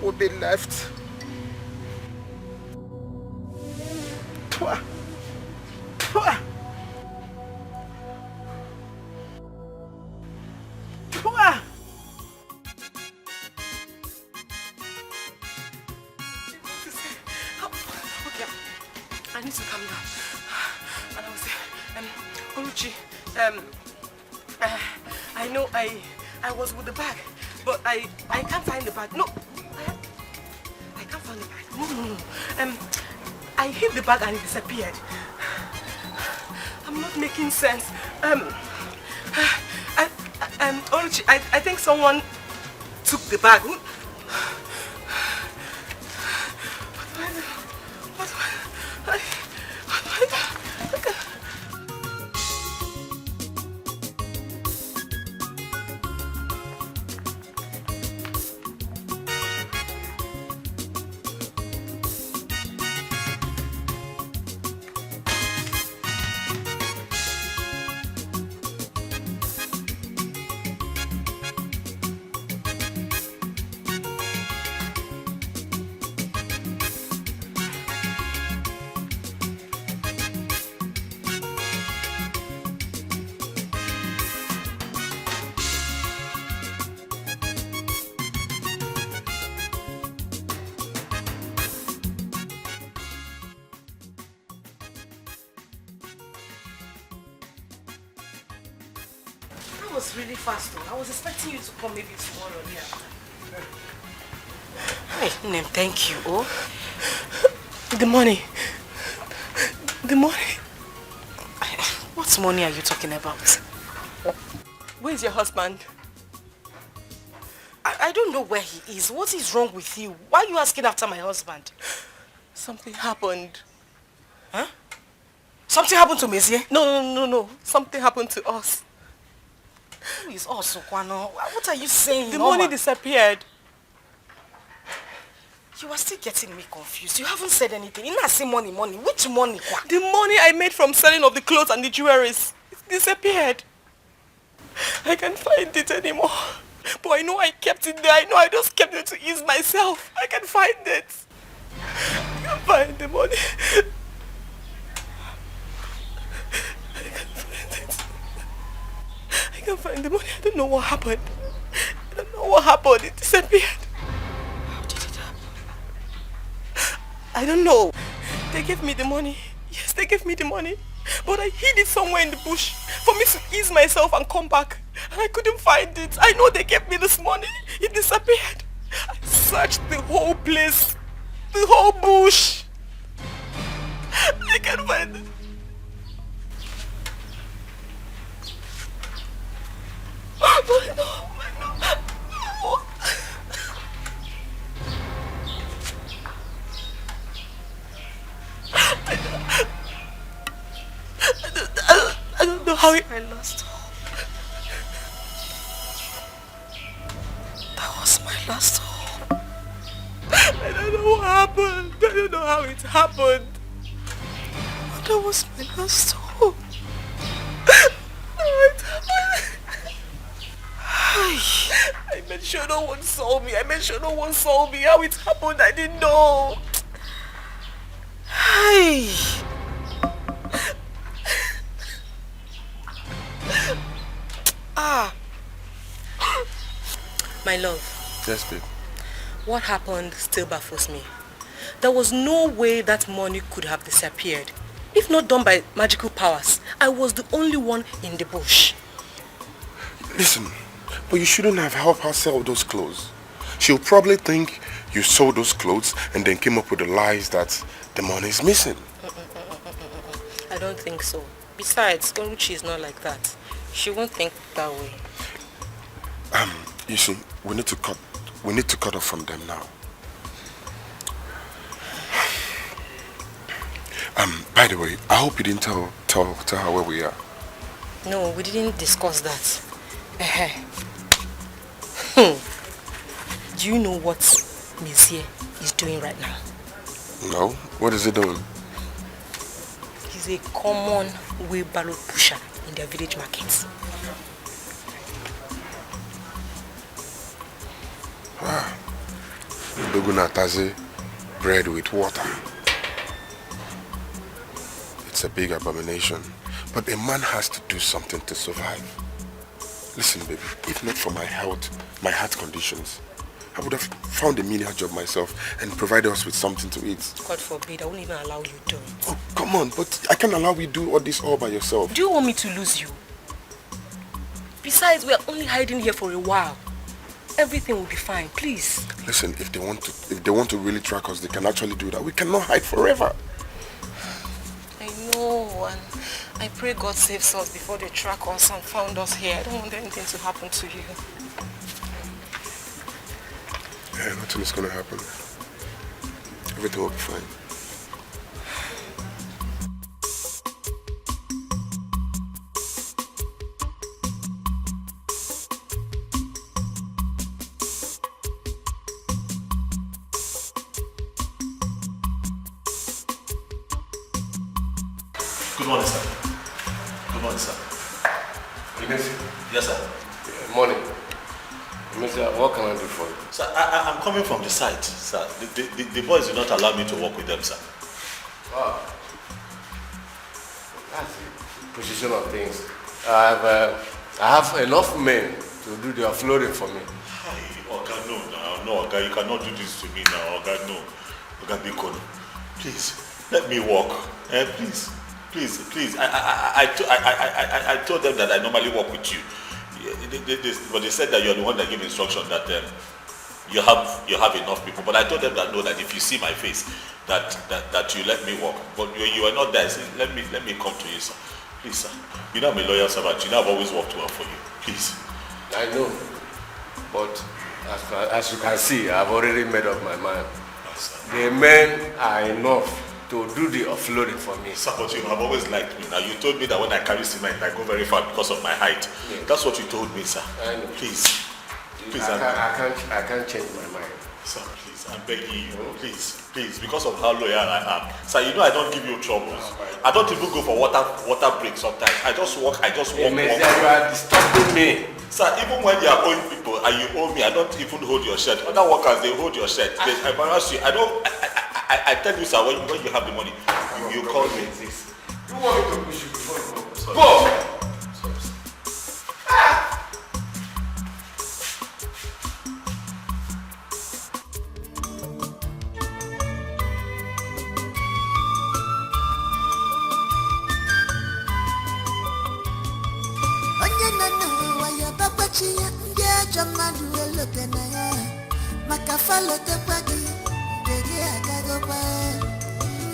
will be left. Pwah. Pwah. Pwah. Okay, I need to calm down. And I was Oluchi, I know I was with the bag, but I can't find the bag. No, I can't find the bag. No. I hid the bag and it disappeared. I'm not making sense. Oluchi, I think someone took the bag. Was really fast though. I was expecting you to come maybe tomorrow. Yeah. Hey, Name, thank you. Oh, the money. The money. What money are you talking about? Where is your husband? I don't know where he is. What is wrong with you? Why are you asking after my husband? Something happened. Huh? Something happened to Mezie? No. Something happened to us. Who is also Kwano? What are you saying? The money disappeared. You are still getting me confused. You haven't said anything. You not say money. Which money? The money I made from selling of the clothes and the jewelries. It disappeared. I can't find it anymore. But I know I kept it there. I know I just kept it to ease myself. I can find it. I can find the money. I can't find the money. I don't know what happened. It disappeared. How did it happen? I don't know. They gave me the money. Yes, they gave me the money. But I hid it somewhere in the bush for me to ease myself and come back. And I couldn't find it. I know they gave me this money. It disappeared. I searched the whole place. The whole bush. I can't find it. I don't know how I lost hope. That was my last hope. I don't know what happened. I don't know how it happened. But that was my last hope. It happened. I made sure no one saw me. How it happened, I didn't know. Hey. My love. Yes, babe. What happened still baffles me. There was no way that money could have disappeared. If not done by magical powers, I was the only one in the bush. Listen, but you shouldn't have helped her sell those clothes. She'll probably think you sold those clothes and then came up with the lies that the money is missing. I don't think so. Besides, Oluchi is not like that. She won't think that way. You see, we need to cut off from them now. By the way, I hope you didn't tell her where we are. No, we didn't discuss that. Do you know what Mezie is doing right now? No? What is he doing? He's a common wheelbarrow pusher in their village markets. Dogunataze, bread with water. It's a big abomination. But a man has to do something to survive. Listen, baby, if not for my health, my heart conditions, I would have found a menial job myself and provided us with something to eat. God forbid, I won't even allow you to. Oh, come on, but I can't allow you to do all this all by yourself. Do you want me to lose you? Besides, we are only hiding here for a while. Everything will be fine, please. Listen, if they want to really track us, they can actually do that. We cannot hide forever. I know, and I pray God saves us before they track us and found us here. I don't want anything to happen to you. Yeah, nothing is going to happen. Everything will be fine. Good morning, sir. Good morning, sir. Yes, sir. Morning. What can I do for you? Sir, I'm coming from the site, sir. The boys do not allow me to work with them, sir. Wow. That's the position of things. I have enough men to do the offloading for me. Hi, Oga, no, Oga, you cannot do this to me now, Oga, no. Oga Bcos, please, let me walk. Please. I told them that I normally work with you. But they said that you're the one that gave instruction that you have enough people. But I told them that no, that if you see my face, that you let me walk. But you are not there. So let me come to you, sir. Please, sir. You know I'm a loyal servant. You know I've always worked well for you. Please. I know. But as you can see, I've already made up my mind. Yes, the men are enough to do the offloading for me. Sir, but you have always liked me. Now you told me that when I carry cement, I go very far because of my height. Yes. That's what you told me, sir. I know. Please. I can't change my mind. Sir, please, I'm begging you. Please, because of how loyal I am. Sir, you know I don't give you troubles. I don't even go for water break sometimes. I just walk. You are disturbing me. Sir, even when you are owing people and you owe me, I don't even hold your shirt. Other workers, they hold your shirt. They embarrass you. I tell you, sir, when you have the money, you call me. You want me to push you before you go? Go!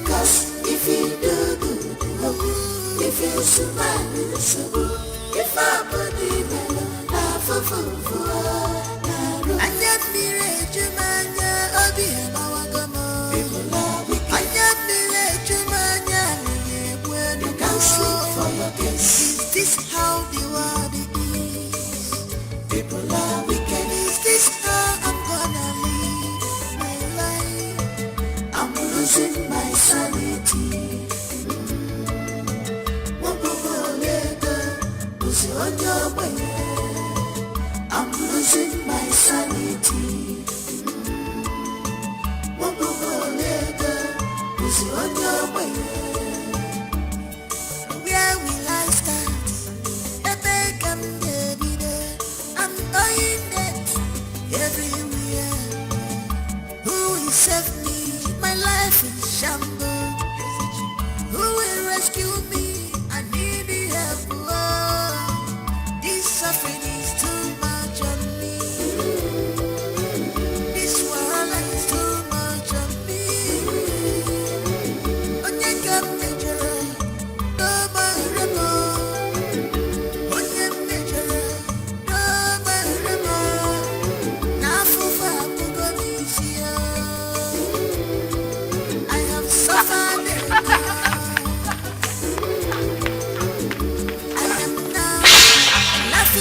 Cause if you do, if you smile, if I put it I just mirate you, man, Obi and you can sleep for your case. Is this how the world is? People are wicked. Is this how I'm gonna live my life? I'm losing my sanity. I'm losing my sanity. Where will I start? I'm going dead everywhere. Who will save me? My life is shambles. Who will rescue me? I need the help. This suffering is too much on me. This world is too much on me. Onye kam mejere, no mahremo. Onye mejere, no mahremo. Nafufa kugonisia. I have suffered enough.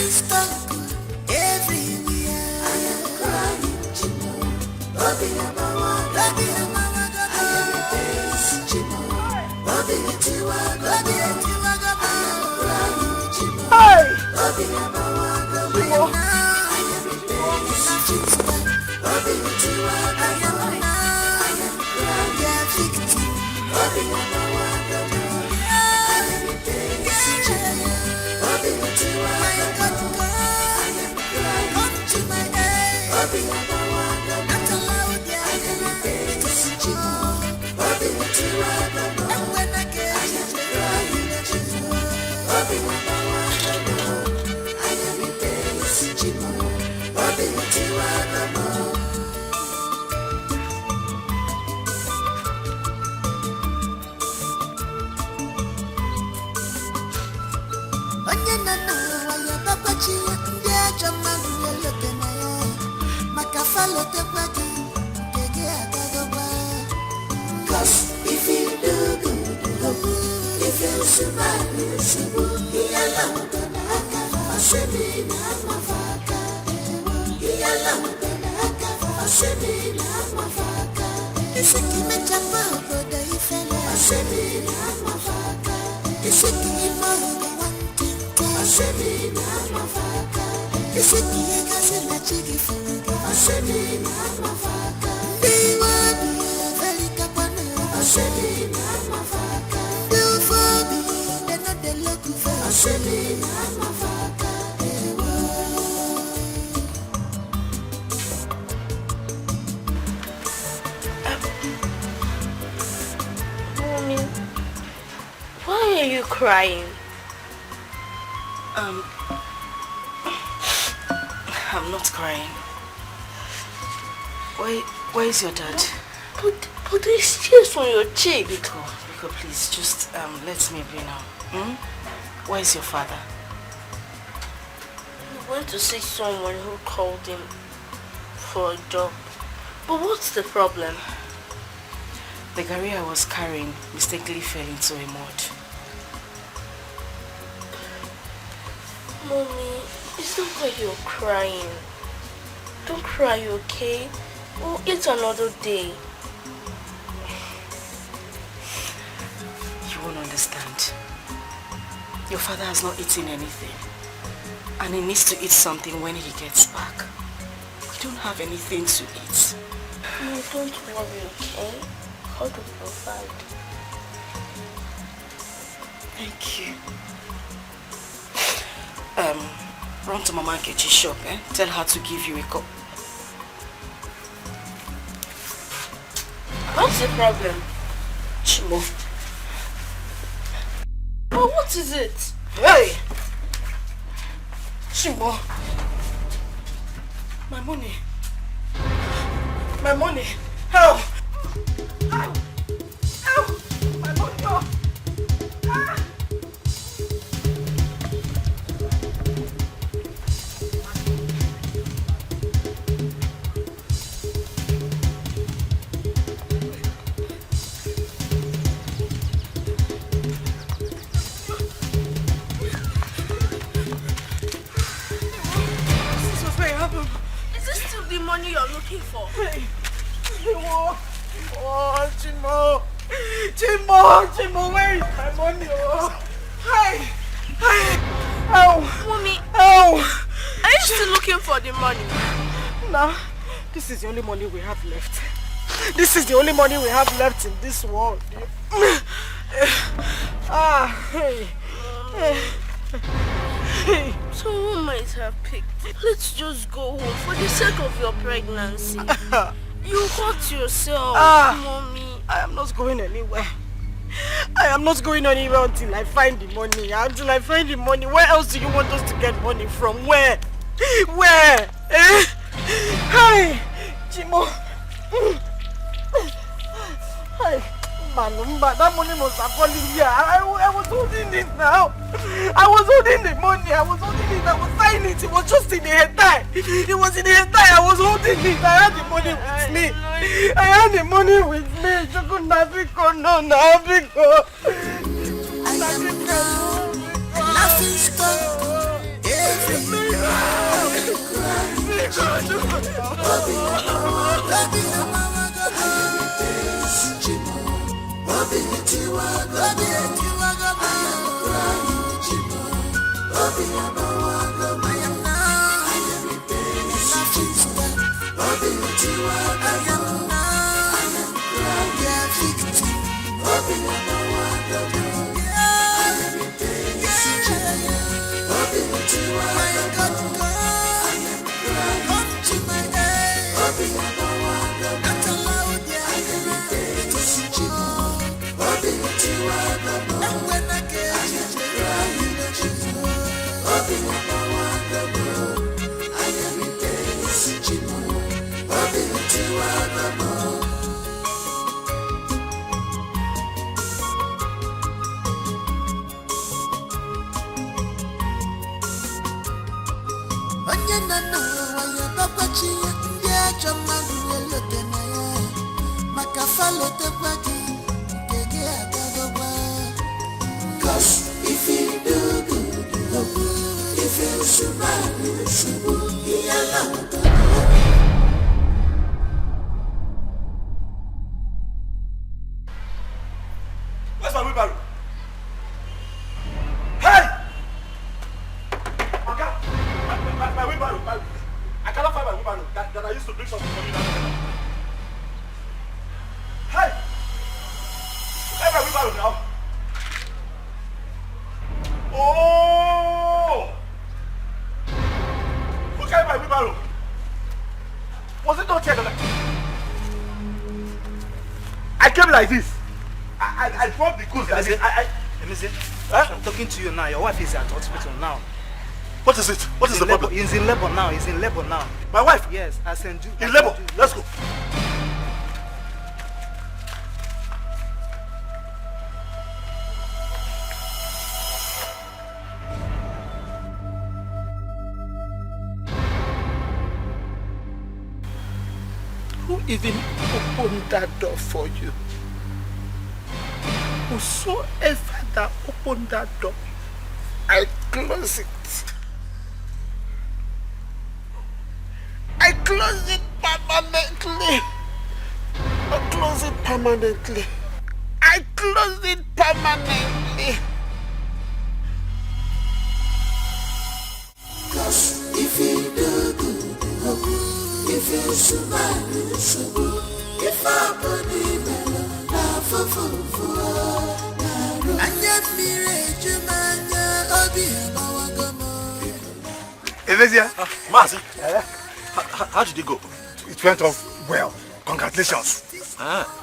Stuck everywhere. I am crying, Chimo. Bobby Amawa, Bobby Amawa, I am a face, Chimo. Bobby Tiwa, Bobby Tiwa, I am crying, Chimo. Bobby Amawa, Bobby Amawa, I am a face, Chimo. follow the buggy. Cause if you do good, if you survive, you survive. He alone gonna have a semi mafaka. He alone gonna have a semi mafaka. It's a kimecha papa, the ifele. A semi mafaka. It's a kimimo, one thing. A semi mafaka. It's a kiega se la chigi fuga. A semi mafaka. Be one. Asemi na mafaka. Do for me, then not the look for. Asemi na mafaka. Mommy, why are you crying? I'm not crying. Where is your dad? But there's tears on your cheek. Biko, please, just let me be now. Where is your father? He went to see someone who called him for a job. But what's the problem? The gari I was carrying mistakenly fell into a mud. Mommy, it's not why you're crying. Don't cry, okay? We'll eat another day. You won't understand. Your father has not eaten anything. And he needs to eat something when he gets back. We don't have anything to eat. No, don't worry, okay? God will provide. Thank you. Run to Mama Nkechi's shop, eh? Tell her to give you a cup. What's the problem? Chimo. Oh, what is it? Hey! Chimo. My money. My money. Help! Help! Help! My money. Oh. Ah. Is this still the money you're looking for? Hey. Chimo! Oh, Chimo, where is my money? Oh. Hey! Ow! Mommy! Ow! Are you still looking for the money? No, this is the only money we have left. This is the only money we have left in this world. Hey. Someone might have picked it. Let's just go home for the sake of your pregnancy. You hurt yourself, Mommy. I am not going anywhere. I am not going anywhere until I find the money. Until I find the money. Where else do you want us to get money from? Where? Where? Hi, Chimo. Hi. Manumba, that money must have fallen here. I was holding it now. I was holding the money. I was holding it. I was tying it. It was just in the head tie. It was in the head tie. I was holding it. I had the money with me. I had the money with me. Choco Nabiko, no Nabiko. Nothing stop. Cause if you do good, if you survive, you should be allowed. Where's my wheelbarrow? Hey! Okay. My wheelbarrow. I cannot find my wheelbarrow that I used to bring something for you now. Hey! Where's my wheelbarrow now? Oh! Who carried my wheelbarrow? Was it not here that I came like this? I dropped the goods like this. I'm talking to you now. Your wife is at hospital now. What is it? What is the problem? He's in labor now. He's in labor now. My wife? Yes, I send you. In labor? Let's go. Who even opened that door for you? Whosoever that opened that door, I close it. I close it permanently. I close it permanently. I close it permanently. Cause if you do good, if you survive, you should be. If I body mellow, now for Evesia. Mazi, how did it go? It went off well. Congratulations.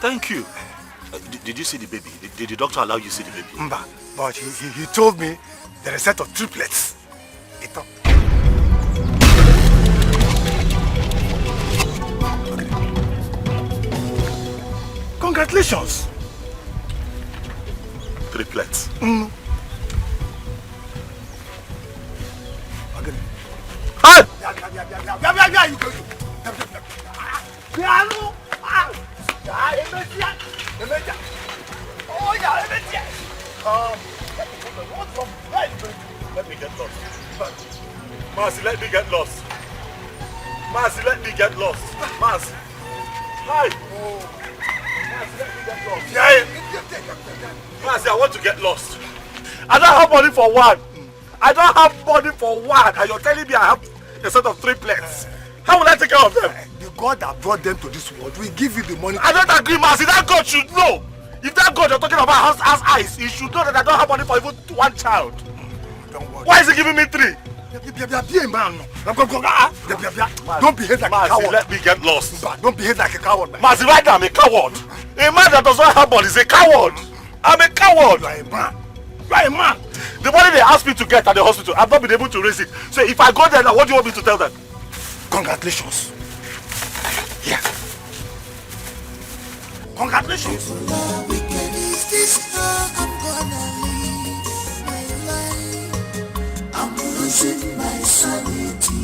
Thank you. Did you see the baby? Did the doctor allow you to see the baby? Mba, but he told me there are a set of triplets. Congratulations. Triplets. Hey! Let me get lost. Marcy, let me get lost. Marcy, let me get lost. Marcy. Hi. Marcy, let me get lost. Marcy, I want to get lost. I don't have money for one. I don't have money for one. And you're telling me I have a set of triplets. How will I take care of them? The God that brought them to this world will give you the money. I don't agree, Marcy. That God should know. If that God you're talking about has eyes, he should know that I don't have money for even one child. Don't worry. Why is he giving me three? Don't behave like a coward. Let me get lost. Don't behave like a coward. Marcy, right now I'm a coward. A man that does not have money is a coward. I'm a coward. You are a man. You are a man. The money they asked me to get at the hospital, I've not been able to raise it. So if I go there now, what do you want me to tell them? Congratulations. Yeah. Congratulations. Is this how I'm gonna live my life? I'm losing my sanity.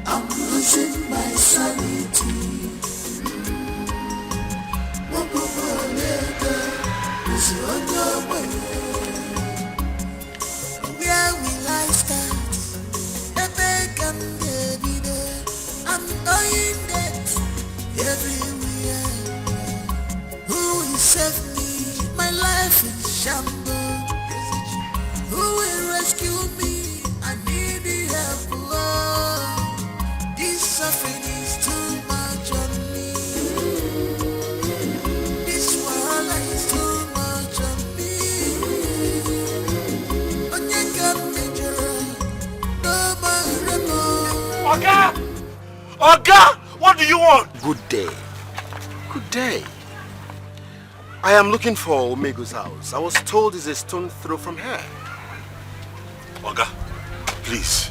I'm losing my sanity. Where will I start? I'm going dead everywhere. Who will save me? My life is shambles. Who will rescue me? I need the help. Oh, this suffering is too much on me. This wahala is too much on me. Oga! Oga! What do you want? Good day. Good day. I am looking for Omego's house. I was told it's a stone throw from here. Oga, please.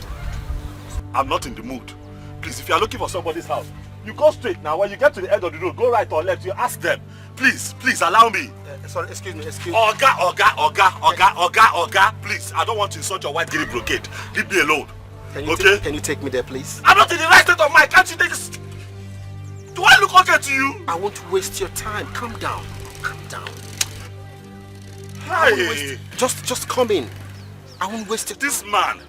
I'm not in the mood. Please, if you are looking for somebody's house, you go straight now. When you get to the end of the road, go right or left, you ask them. Please, please allow me. Sorry, excuse me. Oga, please. I don't want to insult your white guinea brocade. Leave me alone. Can you take me there, please? I'm not in the right state of mind. Can't you take this? Do I look okay to you? I won't waste your time. Calm down. Calm down. Hey. Just come in. I won't waste your time. This man.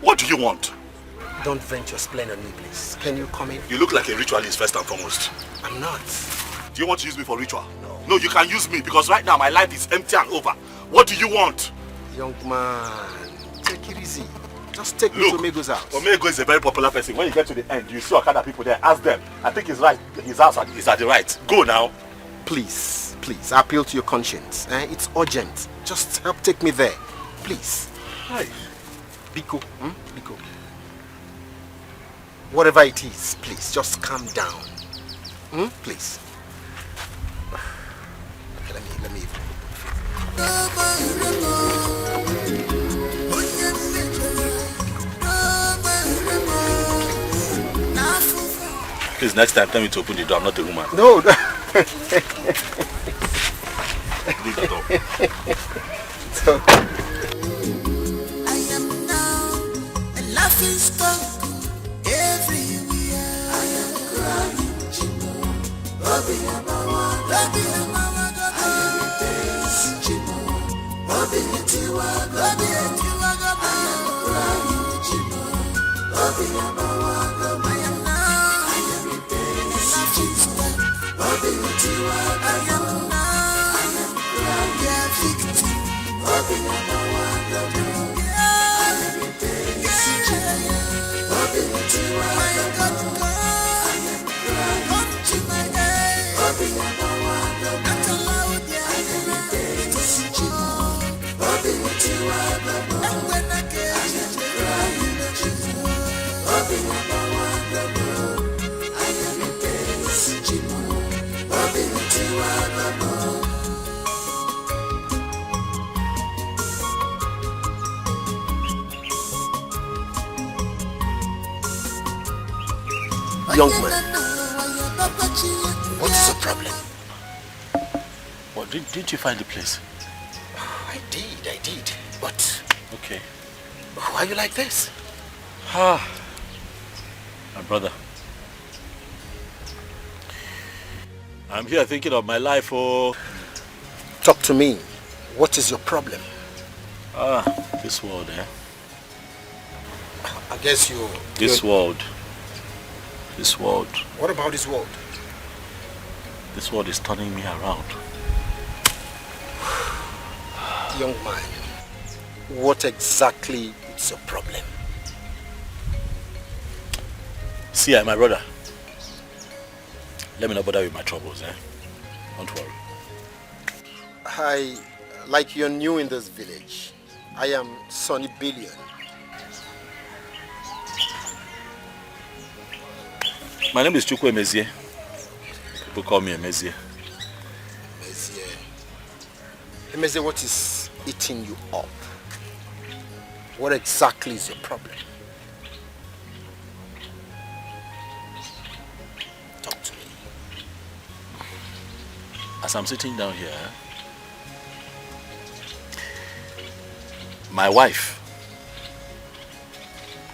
What do you want? Don't venture splendor on me, please. Can you come in? You look like a ritualist first and foremost. I'm not. Do you want to use me for ritual? No, you can use me because right now my life is empty and over. What do you want? Young man, take it easy. Just take me to Omego's house. Omego is a very popular person. When you get to the end, you see Okada people there. Ask them. I think he's right. His house is at the right. Go now. Please, I appeal to your conscience. It's urgent. Just help take me there. Please. Hi. Biko. Biko. Whatever it is, please, just calm down. Please. Okay, let me. Please, next time, tell me to open the door. I'm not a woman. No. Leave the door. I am now a laughing stock everywhere. I am crying, Chimo. Bobby Amawa, Bobby Amawa, I am a face, Chimo. Bobby Etiwa, Bobby Etiwa, I am crying, Chimo. Bobby Amawa, I am now, I am a face, Chimo. Bobby Etiwa, I am now, I am crying, victim. Bobby Amawa, I am a face, Chimo. Bobby Etiwa, I am crying, come to my aid. Bobby Amawa, not allowed, I am a face, Chimo. Bobby Etiwa, and when I get crying, Chimo. Bobby Amawa, I am a face, Chimo. Bobby Etiwa, Young man, what is the problem? What, didn't you find the place? I did. But Okay. why are you like this? My brother. I'm here thinking of my life, oh. Talk to me. What is your problem? This world, eh? I guess you... This world. What about this world? This world is turning me around. Young man, what exactly is your problem? See, my brother. Let me not bother with my troubles, eh? Don't worry. Like you're new in this village. I am Sonny Billion. My name is Chukwu Emezie. People call me Emezie. Emezie, what is eating you up? What exactly is your problem? Talk to me. As I'm sitting down here, my wife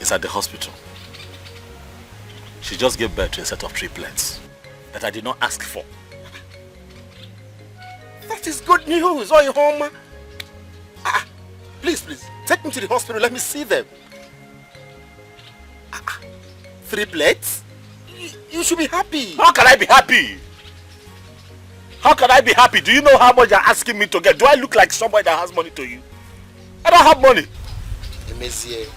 is at the hospital. She just gave birth to a set of triplets that I did not ask for. That is good news. Oh, you home? Please, take me to the hospital. Let me see them. 3 plates? You should be happy. How can I be happy? How can I be happy? Do you know how much you're asking me to get? Do I look like somebody that has money to you? I don't have money. Emezie,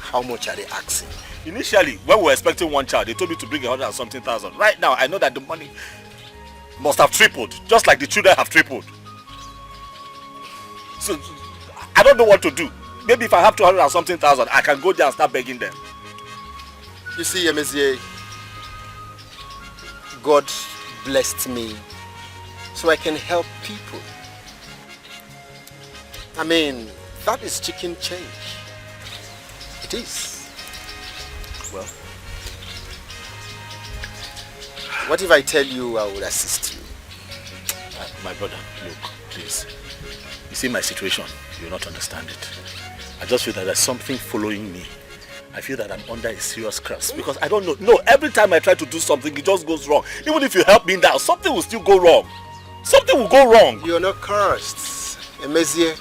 how much are they asking? Initially, when we were expecting one child, they told me to bring 100,000 something. Right now, I know that the money must have tripled, just like the children have tripled. So, I don't know what to do. Maybe if I have 200,000 something, I can go there and start begging them. You see, Emezie, God blessed me so I can help people. I mean, that is chicken change. It is. Well, What if I tell you I would assist you? My brother, look, please. You see my situation, you'll not understand it. I just feel that there's something following me. I feel that I'm under a serious curse because I don't know. No, every time I try to do something, it just goes wrong. Even if you help me now, something will still go wrong. Something will go wrong. You're not cursed. Emezie,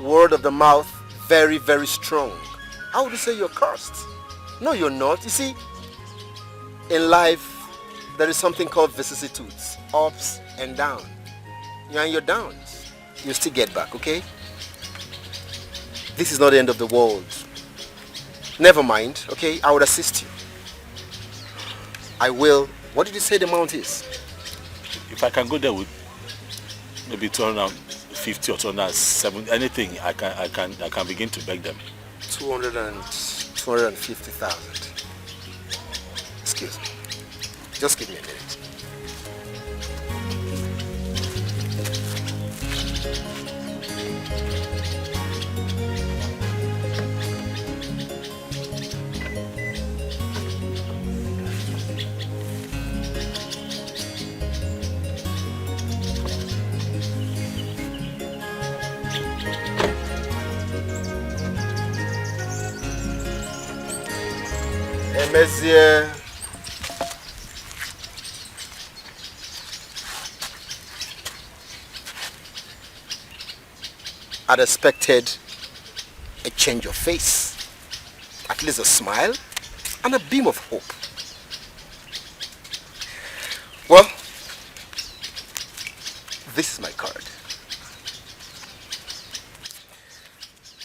word of the mouth, very, very strong. How would you say you're cursed? No, you're not. You see, in life, there is something called vicissitudes, ups and downs. You're on your downs. You still get back, okay? This is not the end of the world. Never mind, okay? I would assist you. I will. What did you say the amount is? If I can go there with maybe 250 or 270, anything, I can begin to beg them. 250,000. Excuse me. Just give me a minute. Emezie. I'd expected a change of face, at least a smile and a beam of hope. Well, this is my card.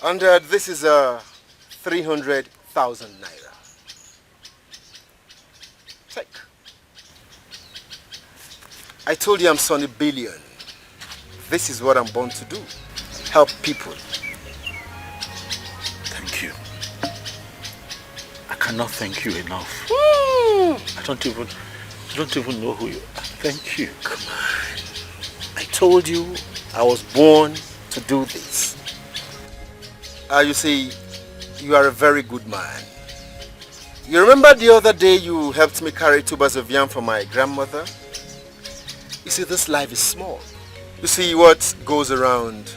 And this is 300,000 naira. Take. I told you I'm Sonny Billion. This is what I'm born to do. Help people. Thank you. I cannot thank you enough. I don't even know who you are. Thank you. Come on. I told you I was born to do this. You see, you are a very good man. You remember the other day you helped me carry tubers of yam for my grandmother? You see, this life is small. You see, what goes around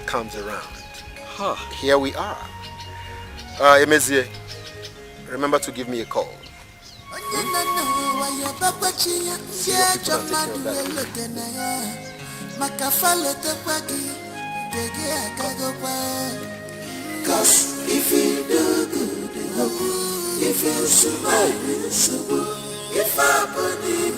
comes around. Here we are. Emezie, remember to give me a call. Cause if you do good, if you smile, if I believe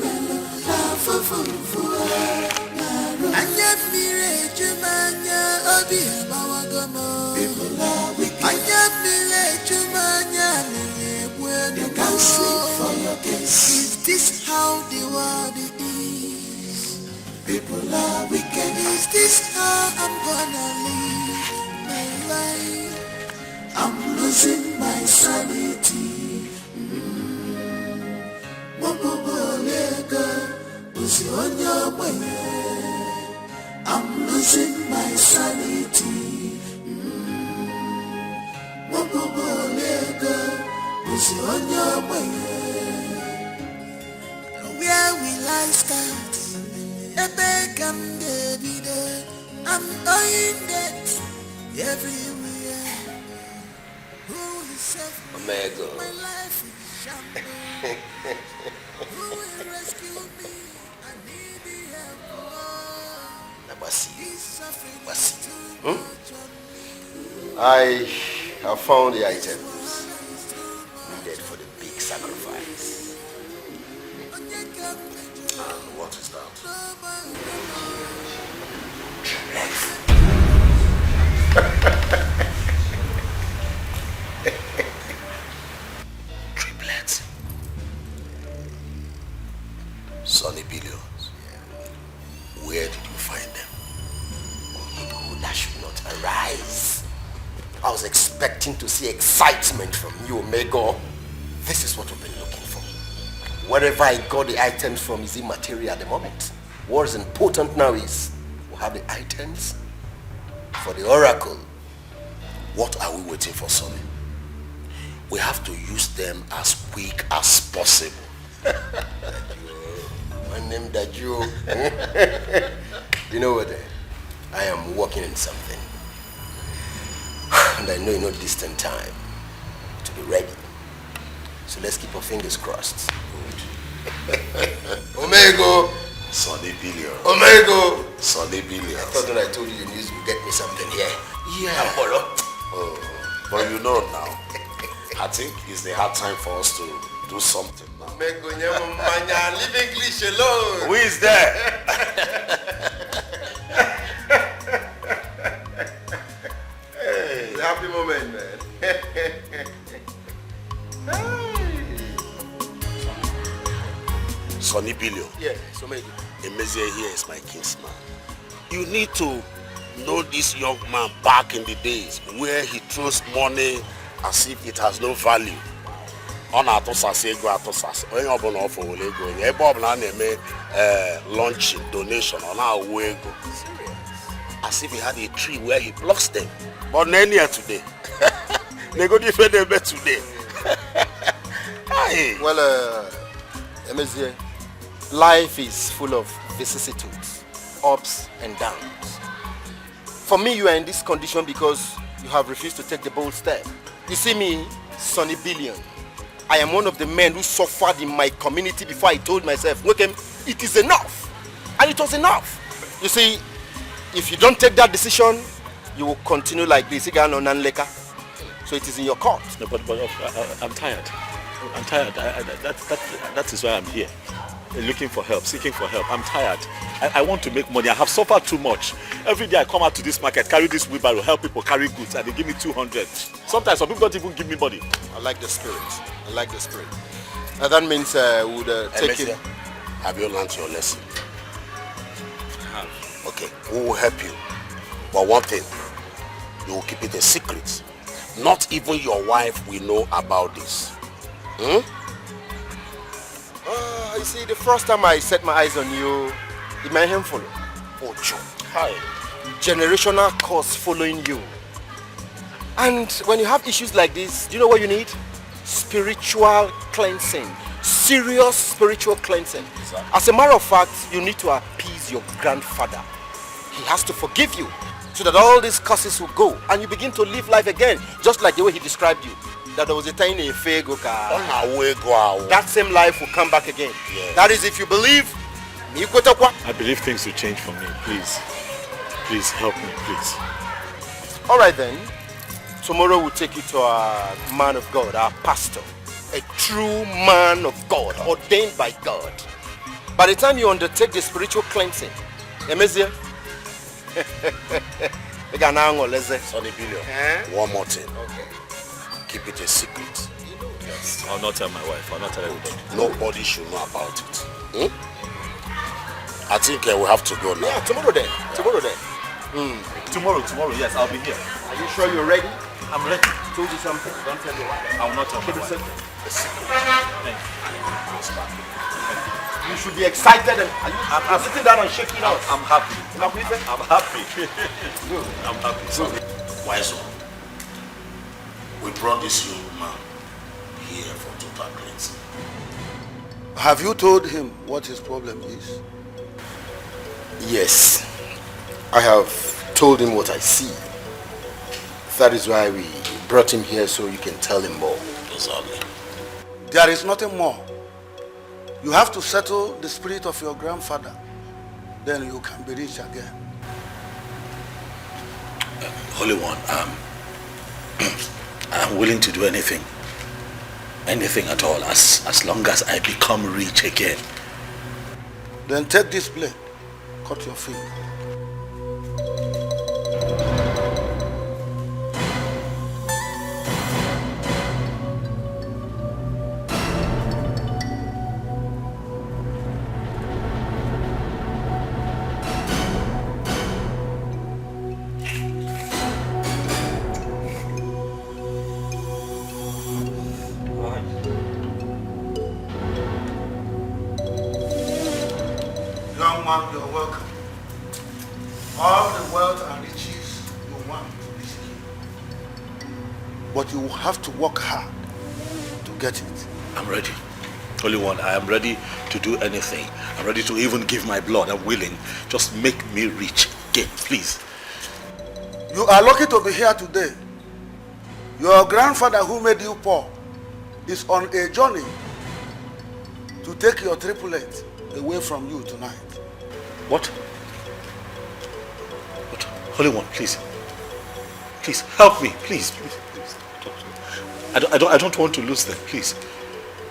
Anya mire jumanya obi amawagamo. People are wicked. Anya mire jumanya niebwe. They can't sleep for your case. Is this how the world is? People are wicked. Is this how I'm gonna live my life? I'm losing my sanity. I'm losing my sanity. Where will I start? I'm owing debt everywhere. Who will save me? My life is shambles. Who will rescue me? I need the help. I have found the items needed for the big sacrifice. And what is that? Triplets. Sonny Billions. Where did you find them? That should not arise. I was expecting to see excitement from you, Omega. This is what we've been looking for. Wherever I got the items from is immaterial at the moment. What is important now is we have the items for the oracle. What are we waiting for, Sonny? We have to use them as quick as possible. My name Dajo. You know what? I am working in something. And I know in no distant time to be ready. So let's keep our fingers crossed. Omego! Sonny Billion. Omego! Sonny Billion. I thought when I told you your news would get me something here. Yeah. Oh, but you know now, I think it's the hard time for us to do something now. Omego, leave English alone. Who is there? Hey, it's a happy moment, man. Sonny Billion. Yeah, so maybe. Emezie here is my kinsman. You need to know this young man back in the days where he throws money as if it has no value. On atosase ego atosase. Onye obula ofo wole ego. Ebe obula na-eme launching donation on our ego. As if he had a tree where he blocks them. But none here today. They go defend them today. Hey. Well, Emezie, life is full of vicissitudes, ups and downs. For me, you are in this condition because you have refused to take the bold step. You see me, Sonny Billion. I am one of the men who suffered in my community before I told myself, Welcome, it is enough. And it was enough. You see, if you don't take that decision, you will continue like this. So it is in your court. No, but I'm tired. I'm tired. That is why I'm here. Looking for help, seeking for help. I'm tired. I want to make money. I have suffered too much. Every day I come out to this market, carry this wheelbarrow, help people carry goods, and they give me 200. Sometimes some people don't even give me money. I like the spirit. I like the spirit. That means we would take it. Have you learned your lesson? I have. Okay, we will help you. But one thing, you will keep it a secret. Not even your wife will know about this. You see, the first time I set my eyes on you, it made him follow. Oh, Joe. Hi. Generational curse following you. And when you have issues like this, do you know what you need? Spiritual cleansing. Serious spiritual cleansing. Exactly. As a matter of fact, you need to appease your grandfather. He has to forgive you so that all these curses will go and you begin to live life again, just like the way he described you. That there was a tiny fego car. That same life will come back again. Yeah. That is if you believe. I believe things will change for me. Please. Please help me, please. Alright then. Tomorrow we'll take you to our man of God, our pastor. A true man of God, ordained by God. By the time you undertake the spiritual cleansing, Emezie, Sonny Billion, one more thing. Okay. Keep it a secret. Yes. I'll not tell my wife. I'll not tell everybody. Nobody should know about it. I think we'll have to go now. Yeah, tomorrow then. Tomorrow then. Tomorrow, yes, I'll be here. Are you sure you're ready? I'm ready. Told you something. Don't tell your wife. I will not tell my wife. A secret. You should be excited and I'm sitting down and shaking out. I'm happy. I'm happy. Good. I'm happy. Good. Wise one. We brought this young man here for total cleansing. Have you told him what his problem is? Yes. I have told him what I see. That is why we brought him here so you can tell him more. Exactly. There is nothing more. You have to settle the spirit of your grandfather. Then you can be rich again. Holy One, I'm willing to do anything. Anything at all, as long as I become rich again. Then take this blade, cut your finger. You're welcome. All the wealth and riches you want is here. But you will have to work hard to get it. I'm ready. Holy One, I am ready to do anything. I'm ready to even give my blood. I'm willing. Just make me rich again, please. You are lucky to be here today. Your grandfather who made you poor is on a journey to take your triplet away from you tonight. What? What? Holy One, please. Please, help me. Please, please, please. Talk to me. I don't want to lose them. Please.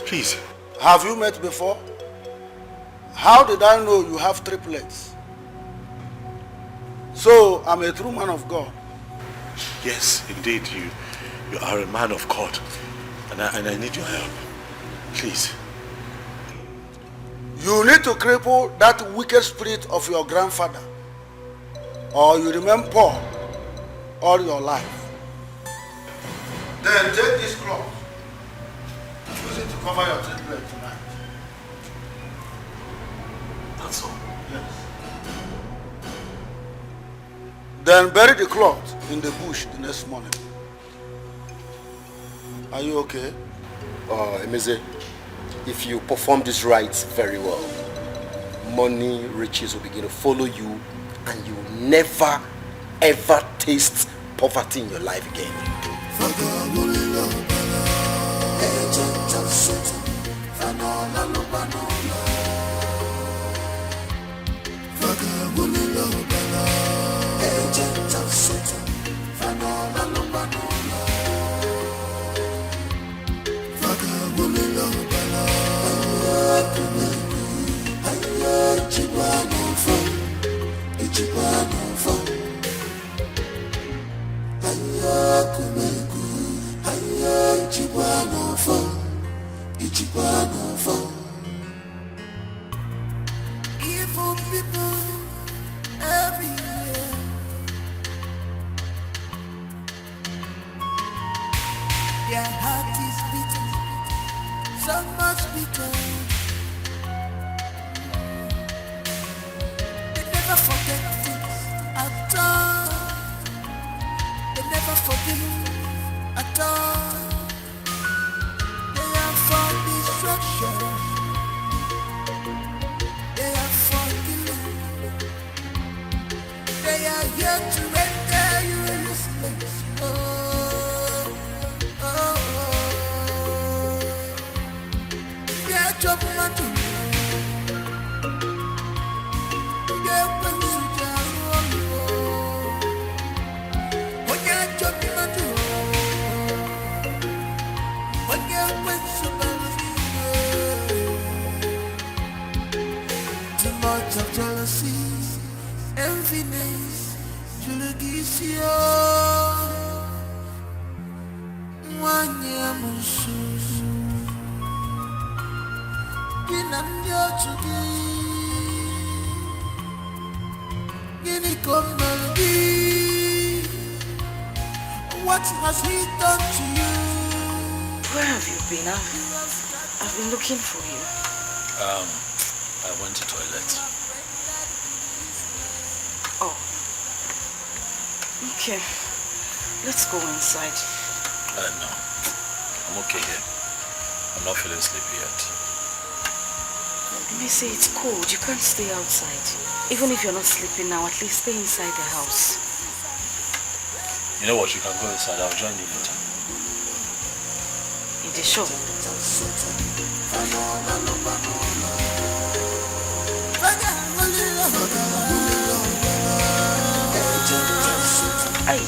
Please. Have you met before? How did I know you have triplets? So, I'm a true man of God. Yes, indeed, you are a man of God. And I need your help. Please. You need to cripple that wicked spirit of your grandfather, or you remain poor all your life. Then take this cloth. Use it to cover your triplet tonight. That's all? Yes. Then bury the cloth in the bush the next morning. Are you okay? Emeze, if you perform these rites very well, money, riches will begin to follow you, and you will never ever taste poverty in your life again. Evil people everywhere. Their heart is beating so much because they never forget things at all. They never forgive at all. They are for destruction. They are for killing. They are here to render you useless. Oh, oh, oh. They are jumping on you. They are going to jail. When they are jumping on you. When they are going to too much of jealousy, enviness, julegisio. Mwanya mususu, kinamyo chugi, gini komeldi. What has he done to you? Where have you been? I've been looking for you. I went to toilet. Oh. Okay. Let's go inside. No. I'm okay here. I'm not feeling sleepy yet. They say it's cold. You can't stay outside. Even if you're not sleeping now, at least stay inside the house. You know what? You can go inside. I'll join you later. In the show. Ay.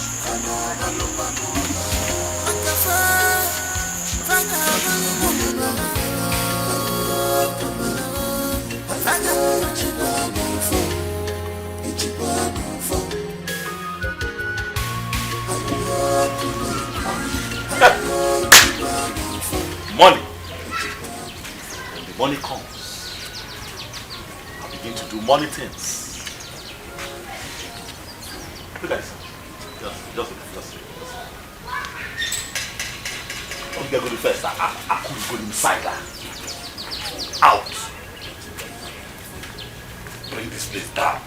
Money. When the money comes, I begin to do money things. Look at this. Just. Don't get good first. I couldn't go inside that. Out. Bring this place down.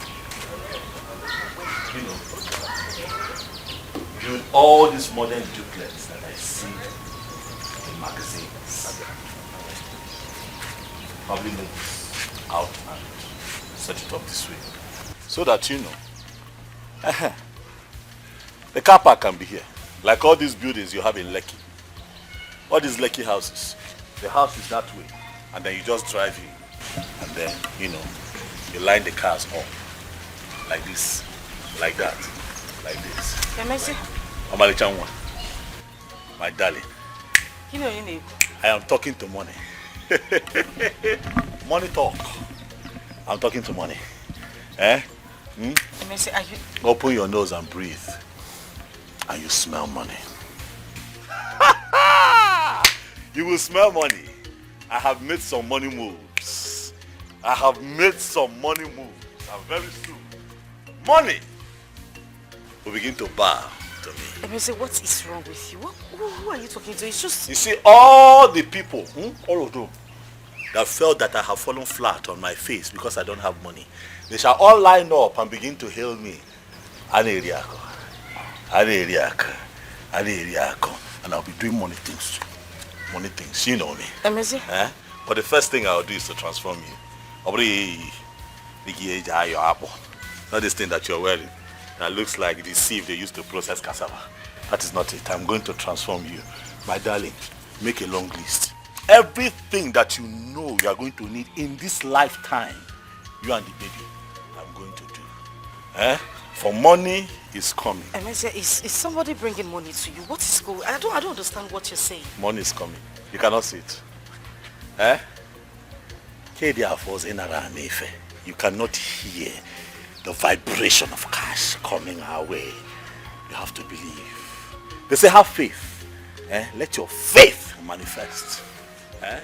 You know, build all these modern duplets that I see in magazines. probably move out and set it up this way. So that you know. The car park can be here. Like all these buildings you have in Lekki. All these Lekki houses. The house is that way. And then you just drive in. And then, you know, you line the cars up. Like this. Like that. Like this. Omalichanwa. My darling. You know, Ini. I am talking to money. Money talk. I'm talking to money. Eh? Open your nose and breathe. And you smell money. You will smell money. I have made some money moves. I have made some money moves. And very soon, money will begin to bow to me. What is wrong with you? Who are you talking to? It's just... You see, all the people, all of them, that felt that I have fallen flat on my face because I don't have money, they shall all line up and begin to hail me. Aneriako, Aneriako, Aneriako. And I'll be doing money things. Money things, you know me. Eh? But the first thing I'll do is to transform you. Not this thing that you're wearing. That looks like the sieve they used to process cassava. That is not it. I'm going to transform you. My darling, make a long list. Everything that you know you are going to need in this lifetime, you and the baby, I'm going to do. Eh? For money is coming. Is somebody bringing money to you? What is going on? I don't understand what you're saying. Money is coming. You cannot see it. Eh? You cannot hear the vibration of cash coming our way. You have to believe. They say have faith. Eh? Let your faith manifest. Eh?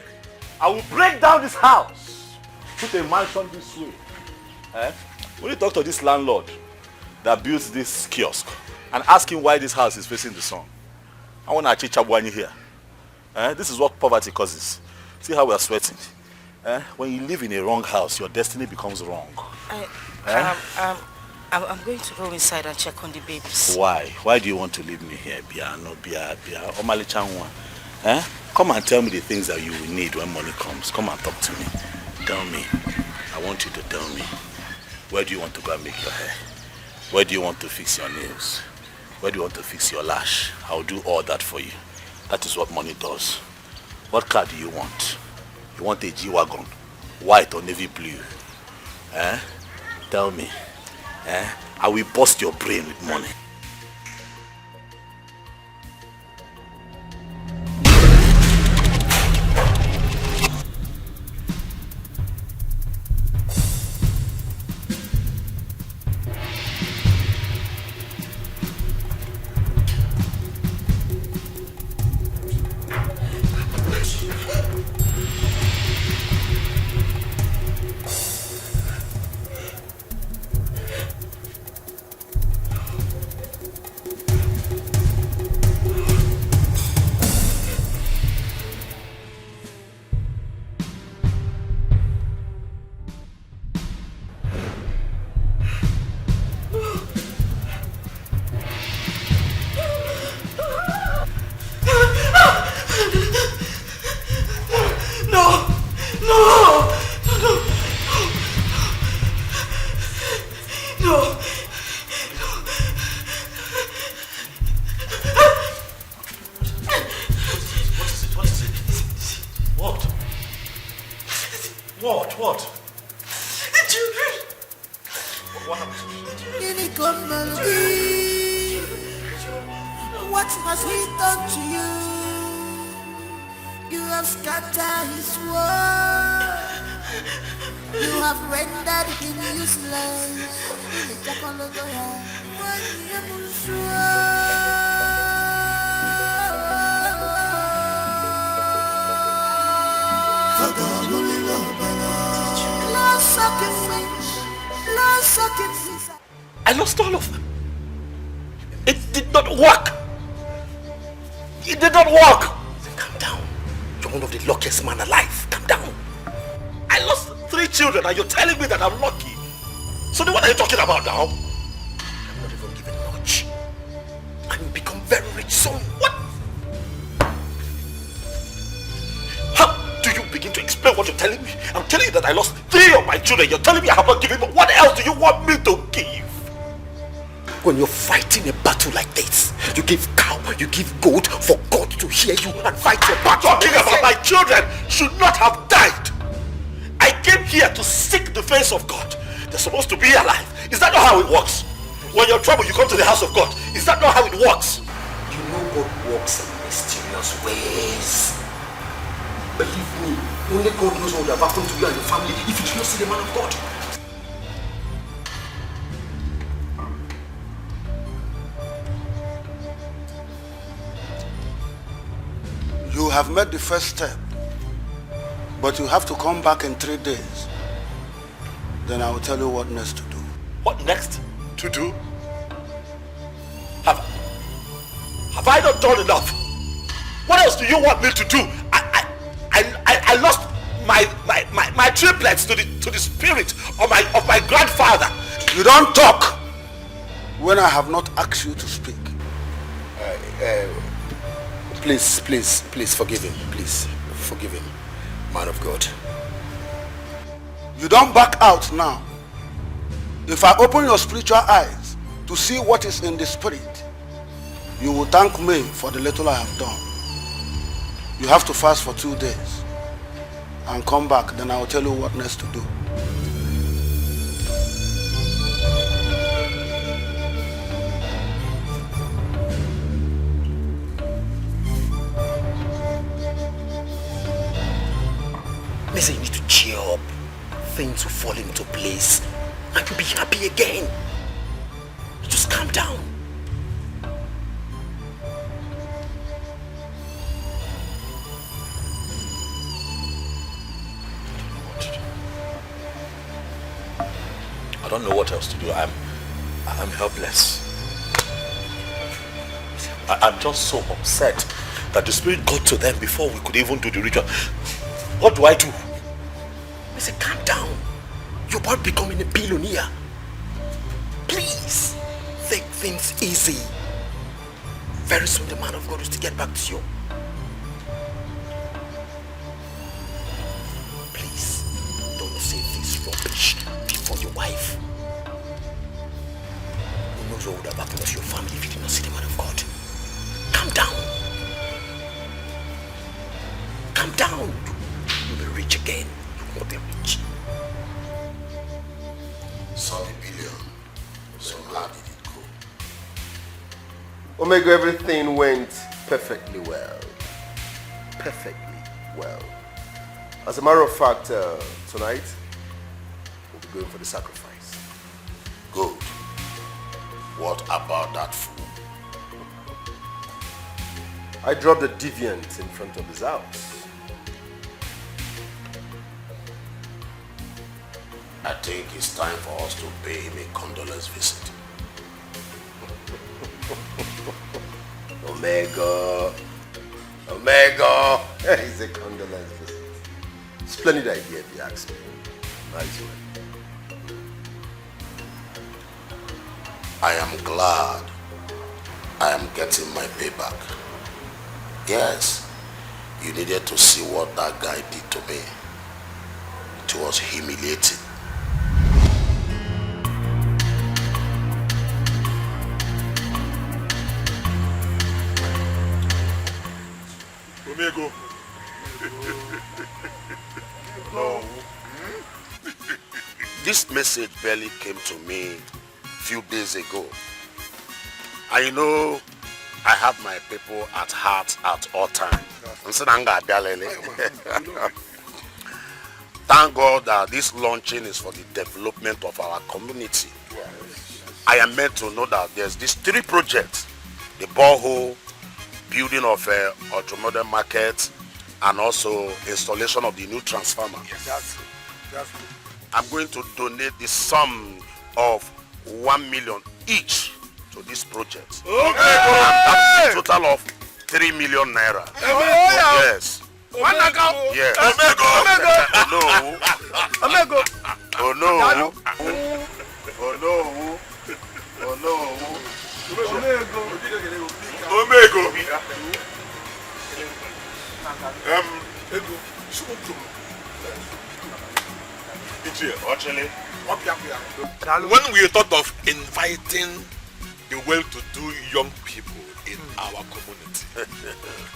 I will break down this house. Put a mansion this way. Eh? When you talk to this landlord that builds this kiosk and ask him why this house is facing the sun, I want to achieve Chabwani here. Eh? This is what poverty causes. See how we are sweating. Eh? When you live in a wrong house, your destiny becomes wrong. I'm going to go inside and check on the babies. Why? Why do you want to leave me here? Bia. Omali Chanwa. Eh? Come and tell me the things that you will need when money comes. Come and talk to me. Tell me. I want you to tell me. Where do you want to go and make your hair? Where do you want to fix your nails? Where do you want to fix your lash? I'll do all that for you. That is what money does. What car do you want? You want a G-Wagon? White or navy blue? Eh? Tell me. Eh? I will bust your brain with money. I lost all of them. It did not work. It did not work. Calm down. You're one of the luckiest man alive. Calm down. I lost 3 children and you're telling me that I'm lucky. So then what are you talking about now? I'm not even given much. And you become very rich soon. What? How do you begin to explain what you're telling me. I'm telling you that I lost 3 of my children. You're telling me I have not given up. What else do you want me to give? When you're fighting a battle like this, you give cow, you give goat for God to hear you and fight your battle. Talking about my children should not have died. I came here to seek the face of God. They're supposed to be alive. Is that not how it works? When you're in trouble, you come to the house of God. Is that not how it works? You know God works in mysterious ways. Believe me, only God knows what would have happened to you and your family if you did not see the man of God. You have made the first step, but you have to come back in 3 days. Then I will tell you what next to do. What next to do? Have I not done enough? What else do you want me to do? I lost my triplets to the spirit of my grandfather. You don't talk when I have not asked you to speak. Please forgive him. Please forgive him, man of God. You don't back out now. If I open your spiritual eyes to see what is in the spirit, you will thank me for the little I have done. You have to fast for 2 days and come back, then I will tell you what next to do. Listen, you need to cheer up. Things will fall into place and you'll be happy again. Just calm down. I don't know what else to do. I'm helpless. I'm just so upset that the spirit got to them before we could even do the ritual. What do I do? I said, calm down. You're about becoming a billionaire. Please, take things easy. Very soon the man of God is to get back to you. Please, don't say this rubbish before your wife. Who knows what would have happened to your family if you did not see the man of God? Calm down. Calm down. You'll be rich again. You will be rich. Saw the billion. So how did it go? Omega, everything went perfectly well. Perfectly well. As a matter of fact, tonight, we'll be going for the sacrifice. Good. What about that fool? I dropped the deviant in front of his house. I think it's time for us to pay him a condolence visit. Omega. Omega. It's a condolence visit. Splendid idea if you ask me. Nice one. I am glad I am getting my payback. Yes, you needed to see what that guy did to me. It was humiliating. Omego. No. This message barely came to me a few days ago. And you know, I have my people at heart at all times. Thank God that this launching is for the development of our community. I am meant to know that there's these 3 projects: the borehole, building of a automobile market, and also installation of the new transformer. Yes, that's good. I'm going to donate the sum of 1 million each to this project. Okay. And that's a total of 3 million naira. Yes. Yes. No. Oh no. Oh no. Oh no. Ego, Actually, when we thought of inviting the well-to-do young people in our community,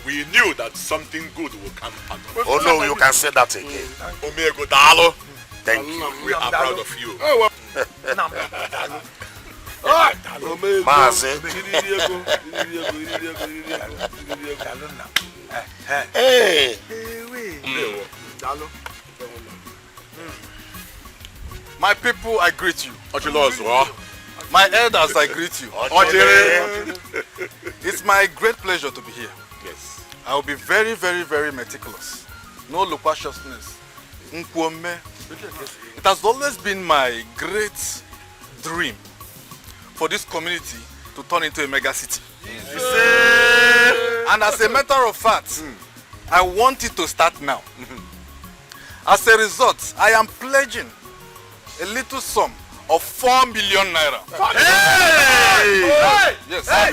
we knew that something good will come out of it. Oh no, you can say that again. Omego Dalo. Thank you. We are proud of you. Mazi. Hey. My people, I greet you. My elders, I greet you. It's my great pleasure to be here. Yes. I will be very, very, very meticulous. No loquaciousness. It has always been my great dream for this community to turn into a mega city. And as a matter of fact, I want it to start now. As a result, I am pledging a little sum of 4 million naira. Hey! Yes. Hey!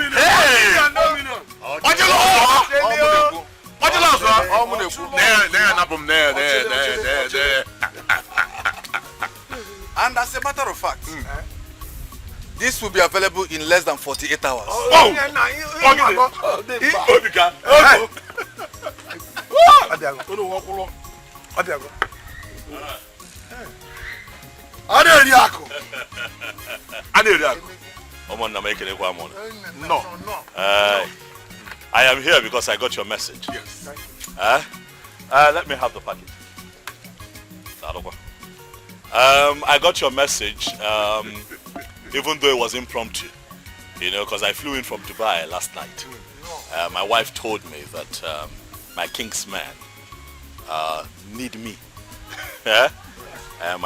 And as a matter of fact, this will be available in less than 48 hours. No. I am here because I got your message. Yes. Let me have the packet. I got your message, even though it was impromptu, because I flew in from Dubai last night. My wife told me that my king's men need me. I'm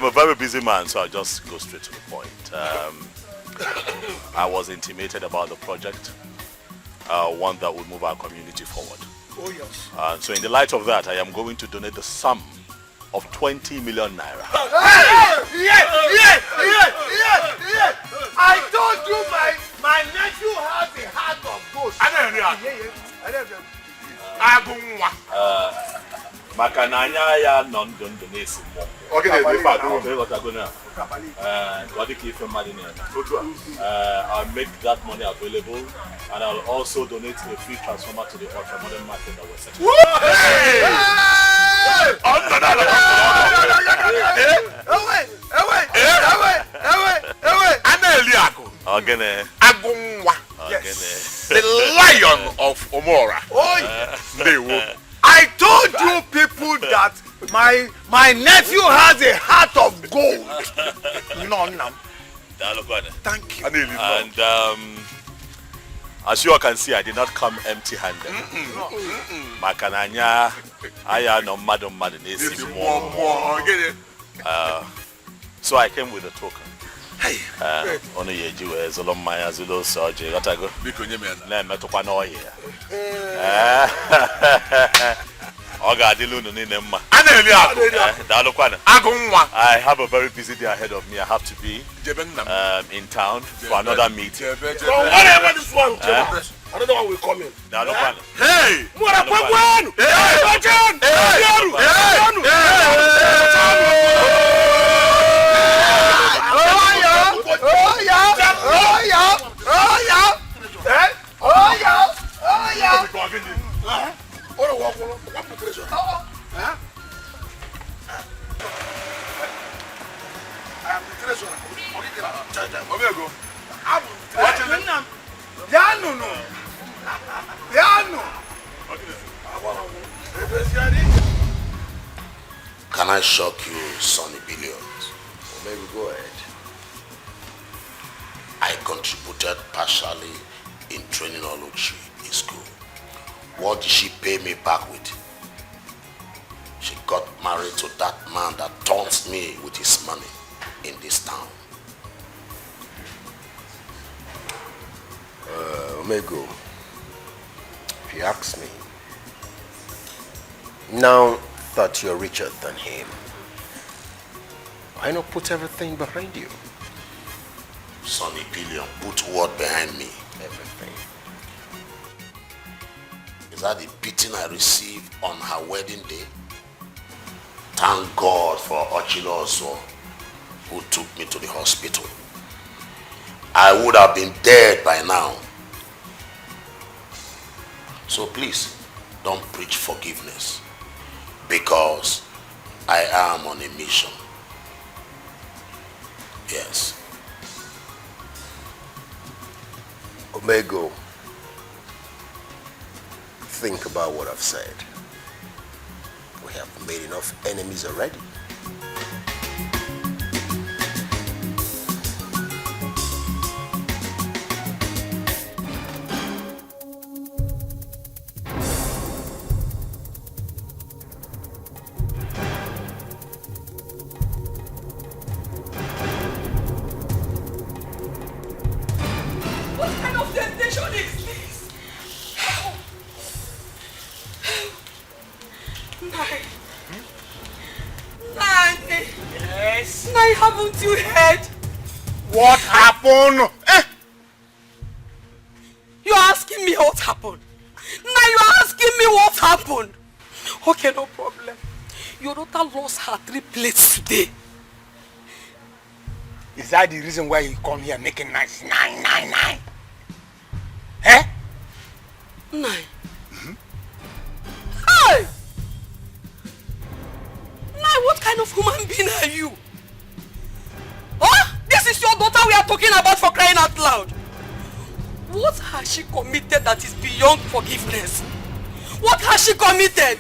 a very busy man, so I'll just go straight to the point. I was intimated about the project, one that would move our community forward. Oh yes. So in the light of that, I am going to donate the sum of 20 million naira. I told you my nephew has a heart of gold. Makananya ya non-dondo nesi mo. Okay, I'll make that money available, and I'll also donate a free transformer to the ultra-modern market that we're setting. The lion of Omora. I told you people that my nephew has a heart of gold. Thank you. And as you all can see, I did not come empty-handed. Makananya, aya no madam nesi more. So I came with a token. Ono yeji we zolo maya zolo soje gotago. Biko nye me na metokwa no ye. Oga adilu no ni nemma. Ana eli ako. Dalokwana. Agunwa. I have a very busy day ahead of me. I have to be in town for another meeting. Whatever this one, another one will come in. Dalokwana. Hey! Mwana kwenu! Hey! Bachan! Can I shock you, Sonny Billions? Or maybe go ahead. I contributed partially in training Oluchi in school. What did she pay me back with? She got married to that man that taunts me with his money in this town. Omego, if you ask me, now that you're richer than him, Why not put everything behind you? Sonny Billion, put what behind me? Everything. Is that the beating I received on her wedding day? Thank God for Ochilo also, who took me to the hospital. I would have been dead by now. So please, don't preach forgiveness, because I am on a mission. Yes. Omego, think about what I've said. We have made enough enemies already. Haven't you heard? What happened? You're asking me what happened. Now you're asking me what happened. Okay, no problem. Your daughter lost her 3 plates today. Is that the reason why you come here making nice 999? Eh? 9. Hey! 9, what kind of human being are you? Huh? This is your daughter we are talking about, for crying out loud. What has she committed that is beyond forgiveness? What has she committed?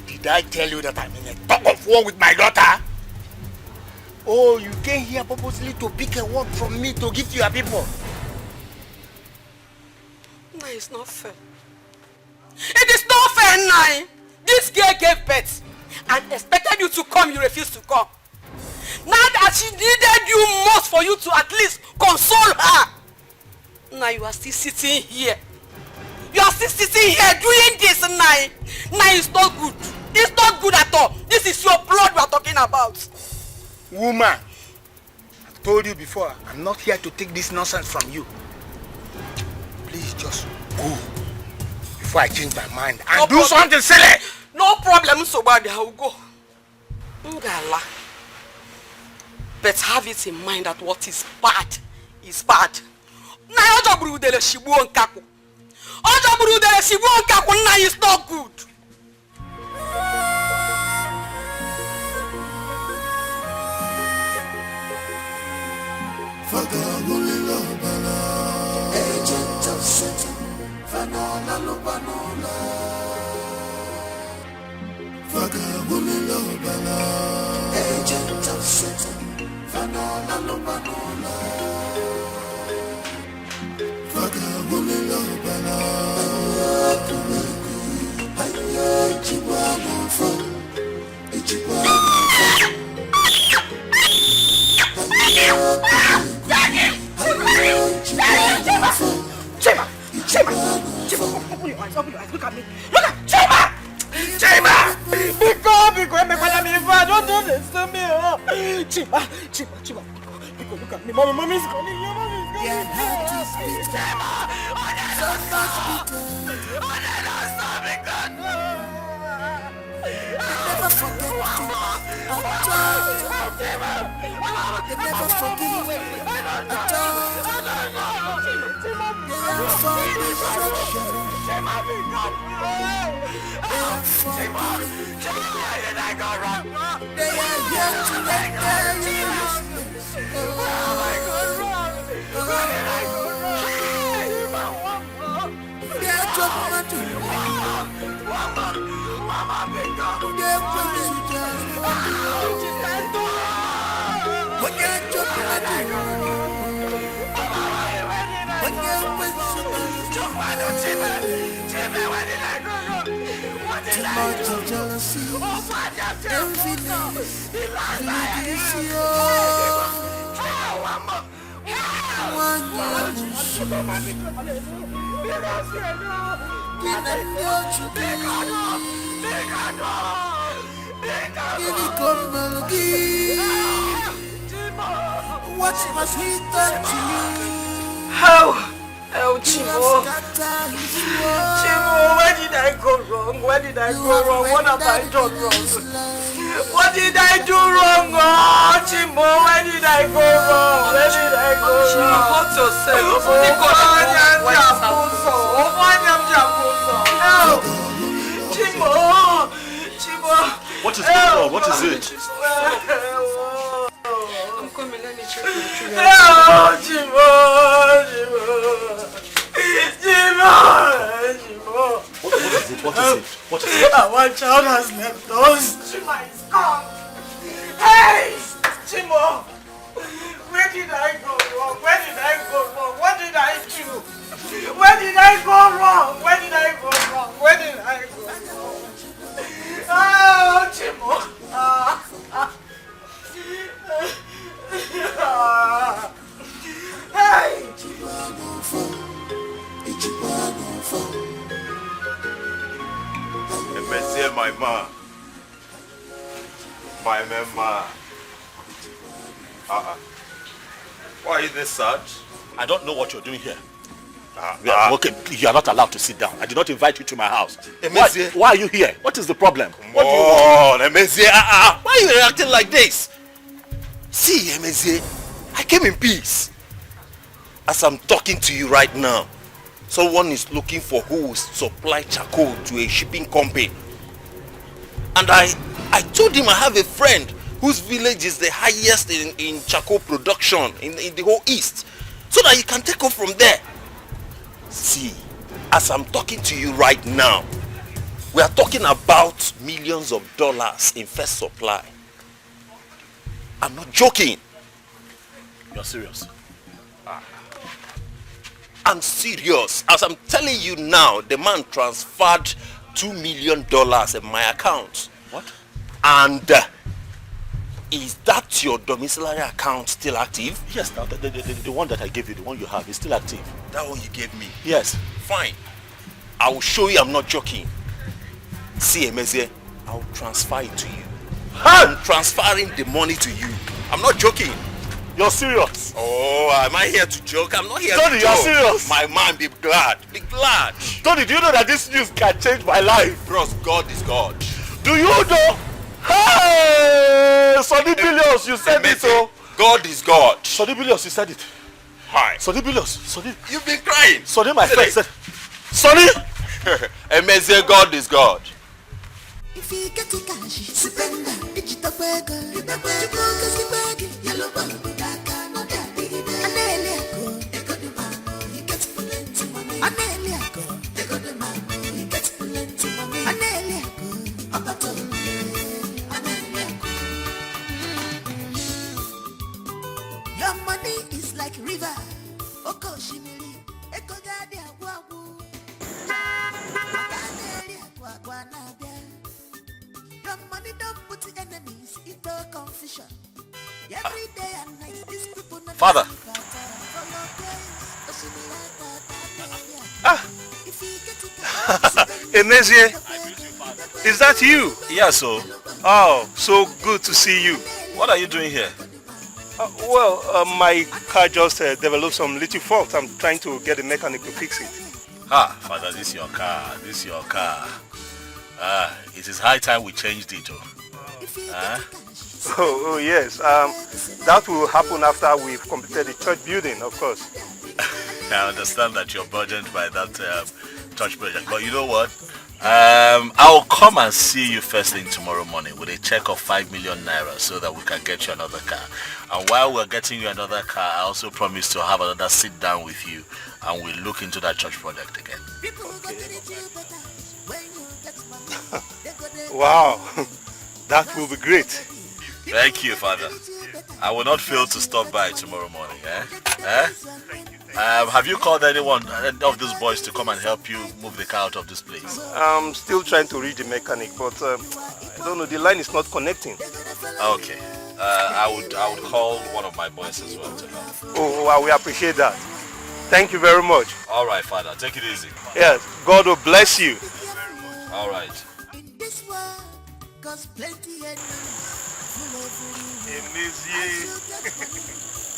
Did I tell you that I'm in a tug of war with my daughter? Oh, you came here purposely to pick a word from me to give to your people. No, it's not fair. It is not fair, Nai. This girl gave birth and expected you to come, you refused to come. Now that she needed you most for you to at least console her. Now you are still sitting here. You are still sitting here doing this, Nai. Now it's not good. It's not good at all. This is your blood we are talking about. Woman, I've told you before, I'm not here to take this nonsense from you. Please just go before I change my mind and No do problem. something silly. No problem, so bad. I will go. Ngala. But have it in mind that what is bad is bad. Na ojo brudele shibu onkaku. Ojo brudele shibu onkaku na is not good. Agent of Satan, Fanola Lubanola. Fagabulilo Bala. Agent of Satan, Fanola Lubanola. Fagabulilo Bala. Ayo Chibwana Fo. Chema! Open your eyes, look at me. Look at Chema! Chema! Because, don't do this to me. Chema, look at me. Mommy's calling you. Never forget they never forgive at all. They are for destruction. They are here to render you useless. Their judgment will their praise will just when your judgment when your praise too much of jealousy, enviness, What must we done to you? How? Oh, Chimo. Chimo, where did I go wrong? Where did I go wrong? What have I done wrong? What did I do wrong? Oh, Chimo, where did I go wrong? Where did I go wrong? Chimo, hold yourself. What is going on? What is it? I'm coming, let me check your children. Oh, Chimo. What is it? What is it? What is it? Our child has left us. Chima is gone. Hey, Chimo. Where did I go wrong? Where did I go wrong? What did I do? Where did I go wrong? Where did I go wrong? Where did I go wrong? Oh, Chimo. Hey. My man. My man. Why are you this sad? I don't know what you're doing here. Okay, you are not allowed to sit down. I did not invite you to my house. Why are you here? What is the problem? Come on, Emezie. Why are you acting like this? See, Emezie, I came in peace. As I'm talking to you right now, someone is looking for who will supply charcoal to a shipping company. And I told him I have a friend whose village is the highest in charcoal production in the whole East, so that you can take off from there. See, as I'm talking to you right now, we are talking about millions of dollars in first supply. I'm not joking. You're serious? I'm serious. As I'm telling you now, the man transferred $2 million in my account. What? And is that your domiciliary account still active? Yes, the one that I gave you, the one you have, is still active. That one you gave me? Yes. Fine. I will show you I'm not joking. See, Emezie, I will transfer it to you. I'm transferring the money to you. I'm not joking. You're serious? Oh, am I here to joke? I'm not here Tony, to joke. you're serious? My man, be glad. Be glad. Tony, do you know that this news can change my life? Bros, God is God. Do you know? Hey! Sonny Billions, you said it, oh. God is God. Sonny Billions, you said it. Hi. Sonny Billions, Sonny. You've been crying. Sonny, my friend said. Sonny! Emezie, God is God. If you get to cash, spend digital burger. Yellow ball, your money is like river. Oko shimili, eko gadi agwagu. Your money don't put enemies into confusion. Every day and night, these people not Father. Emezie, is that you? Yes, so. Oh, so good to see you. What are you doing here? My car just developed some little fault. I'm trying to get a mechanic to fix it. Father, this is your car. This is your car. It is high time we changed it. Oh, yes. That will happen after we've completed the church building, of course. I understand that you're burdened by that church project, but you know what? I'll come and see you first thing tomorrow morning with a check of 5 million naira so that we can get you another car. And while we're getting you another car, I also promise to have another sit down with you and we'll look into that church project again. Wow, that will be great. Thank you, Father. I will not fail to stop by tomorrow morning. Have you called any of those boys to come and help you move the car out of this place? I'm still trying to reach the mechanic, but I don't know, the line is not connecting. Okay. I would call one of my boys as well to help. Oh, we appreciate that. Thank you very much. All right, Father. Take it easy. Yes, God will bless you. All right. In this world, Cause plenty enemies full everywhere.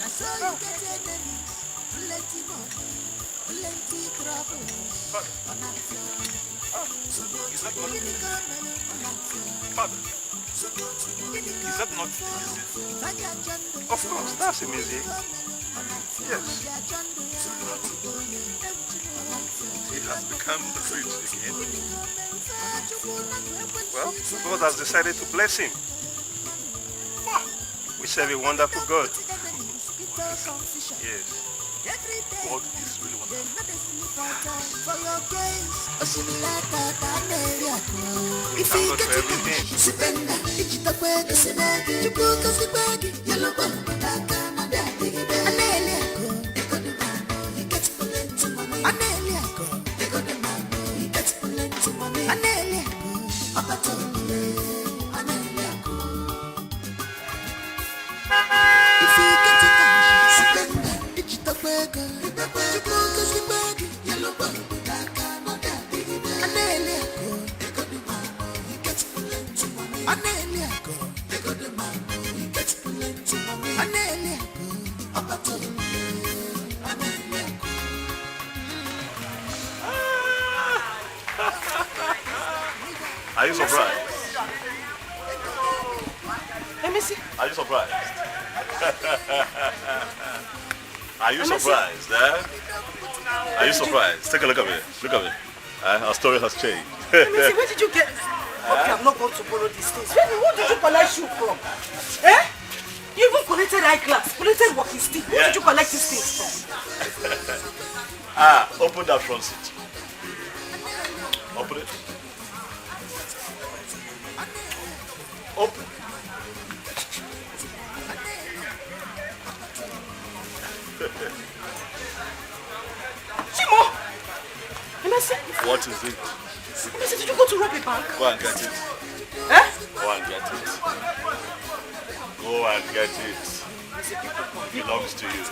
That's how you get enemies. Plenty money, plenty troubles. On that floor. So go to the Is that not easy? Of course, that's easy. Yes. He has become rich again. Well, God has decided to bless him. We serve a wonderful God. Yes. God is really wonderful. We thank God for everything. Are you surprised? Let me see. Are you surprised? Are you surprised? Are you surprised? Take a look at me. Look at me. Our story has changed. Let me see. Where did you get? Okay, I'm not going to borrow these things. Who did you collect shoe from? Eh? You even collected eyeglass, collected walking stick. Where did you collect these things from? Open that front seat. Open it. Open. Chimo! Let me see. What is it? Let me see. Did you go to rob a bank? Go and get it. Eh? Go and get it. Go and get it. It belongs to you.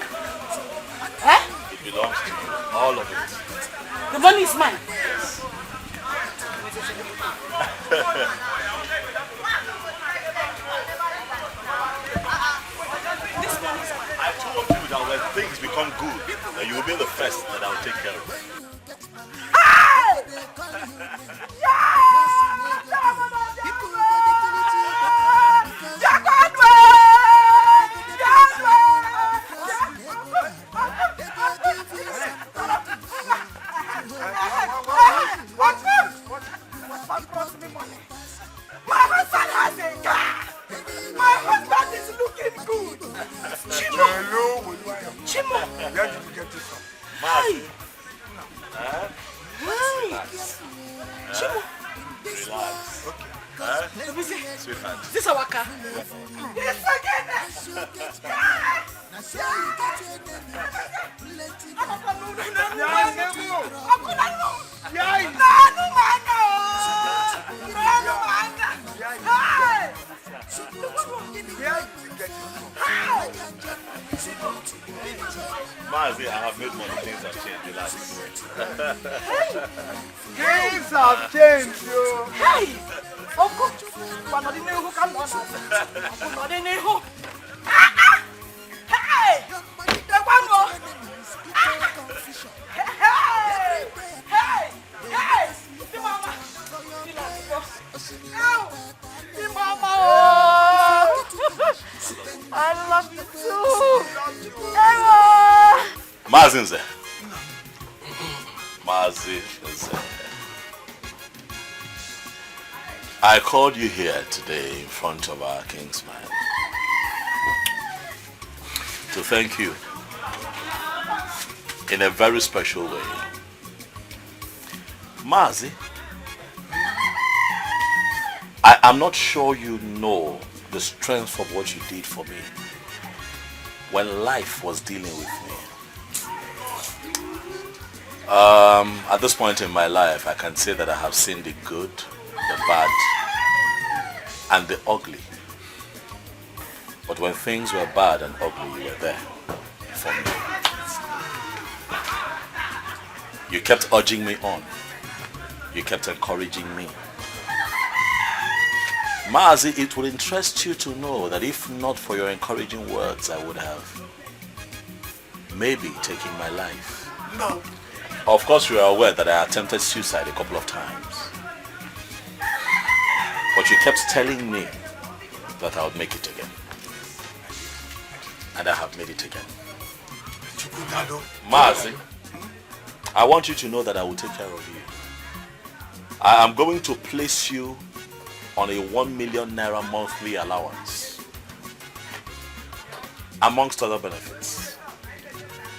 Eh? It belongs to you. All of it. The money is mine. Yes. I told you that when things become good, that you will be the first that I'll take care of. My husband has a car. My husband is looking good. Chimo. Chimo. Where did you get this from? Hey. Relax. Chimo. Relax. Okay. Let me see. Sweetheart. Is this our car? Yes, again. Mazi, I have made money. Things have changed. Relax. Things have changed, yo. Hey! Uncle, you are not in who can run us. I'm not in who. Hey! The one more. Hey! Hey! Hey! The mama. The mama. I love you too. Mazinze. Mazinze. I called you here today in front of our Kingsman to thank you in a very special way. Mazi, I am not sure you know the strength of what you did for me when life was dealing with me. At this point in my life, I can say that I have seen the good, the bad, and the ugly. But when things were bad and ugly, you were there for me. You kept urging me on. You kept encouraging me. Maazi, it would interest you to know that if not for your encouraging words, I would have maybe taken my life. No. Of course, you are aware that I attempted suicide a couple of times. But you kept telling me that I would make it again. And I have made it again. Maazi, I want you to know that I will take care of you. I am going to place you on a 1 million naira monthly allowance, amongst other benefits.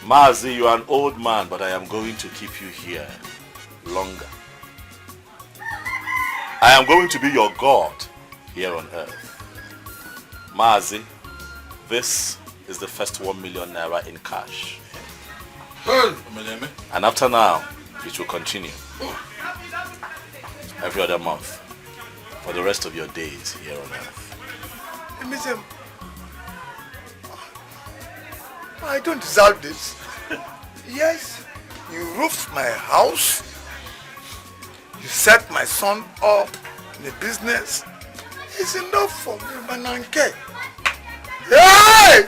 Maazi, you are an old man, but I am going to keep you here longer. I am going to be your God here on earth. Maazi, this is the first 1 million naira in cash. And after now, it will continue every other month for the rest of your days here on earth. I don't deserve this. Yes, you roofed my house. You set my son up in a business. It's enough for me, Mananke. Hey!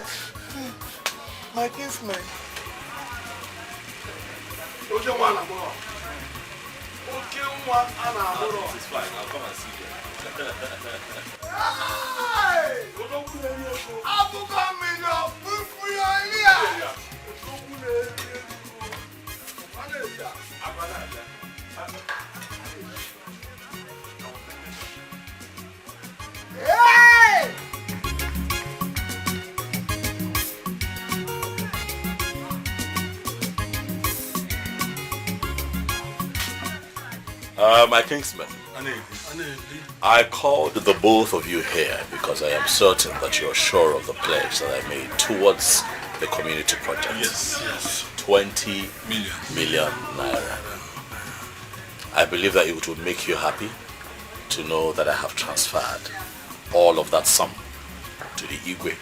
My kinsman. Okay, one, it's fine, I'll come and see you. My kingsman, I called the both of you here because I am certain that you're sure of the pledge that I made towards the community project. Yes. 20 million naira. I believe that it would make you happy to know that I have transferred all of that sum to the Igwe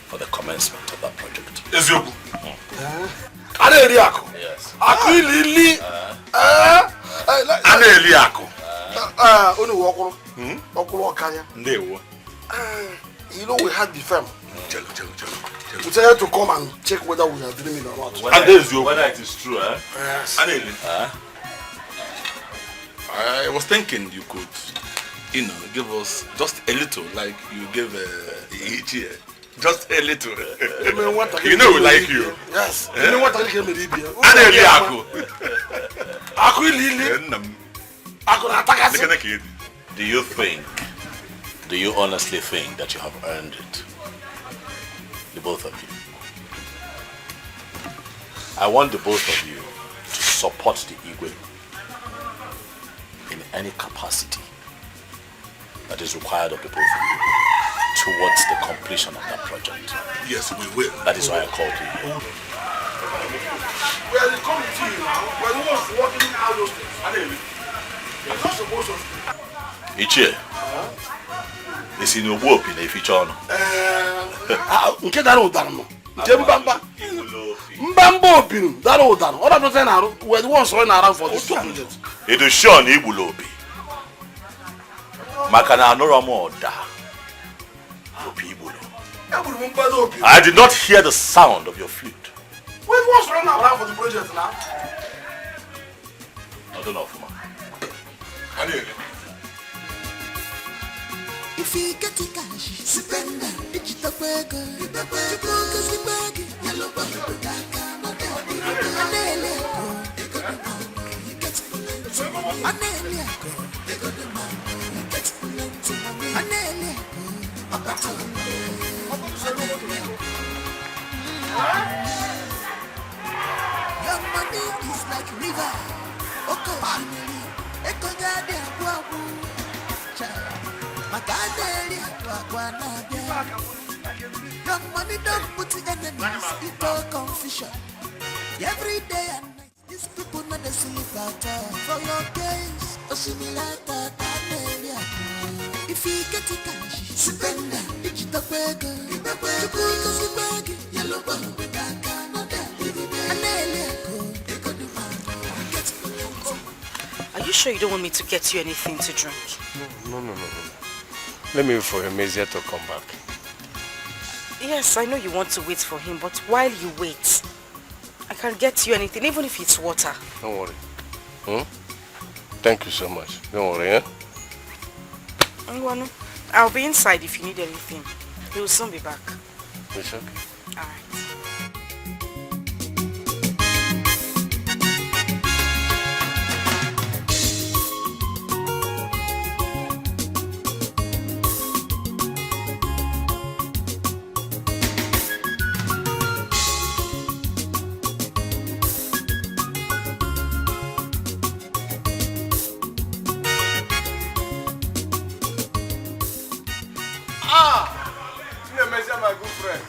for the commencement of that project. Yes. You know we had the firm. We said to come and check whether we are dreaming or not. Whether it is true, eh? Yes. I was thinking you could, give us just a little, like you gave each year. Just a little. You know we like you. Yes. You know what I can Do you honestly think that you have earned it? The both of you. I want the both of you to support the Igwe in any capacity that is required of the both of you towards the completion of that project. Yes, we will. That is why I called you. We are the committee now. We are the ones working out those things. We are not supposed to. Ichie, it's in your work in a feature. Nke dara ụdara nọ. Nke mbamba. Mbamba opinu dara ụdara. Ọ dapụta na arụ. We are the ones running around for this project. It is sure na igbulo obi. Maka na anụrụ m ụda. Obi igbulo. I did not hear the sound of your flute. We are the ones running around for the project now. I don't know, man. If you get the cash, spend it. Digital burger, yellow burger, your money is like river. Your money don't put the enemies into confusion. Every day and night, these people not the sleep at all. For your case, simulator area. If you get the cash, spend it. Digital burger, yellow burger, Are you sure you don't want me to get you anything to drink? No. Let me wait for Emezia to come back. Yes, I know you want to wait for him, but while you wait, I can get you anything, even if it's water. Don't worry. Thank you so much. Don't worry, eh? I'll be inside if you need anything. He will soon be back. It's okay. Alright. My good friend.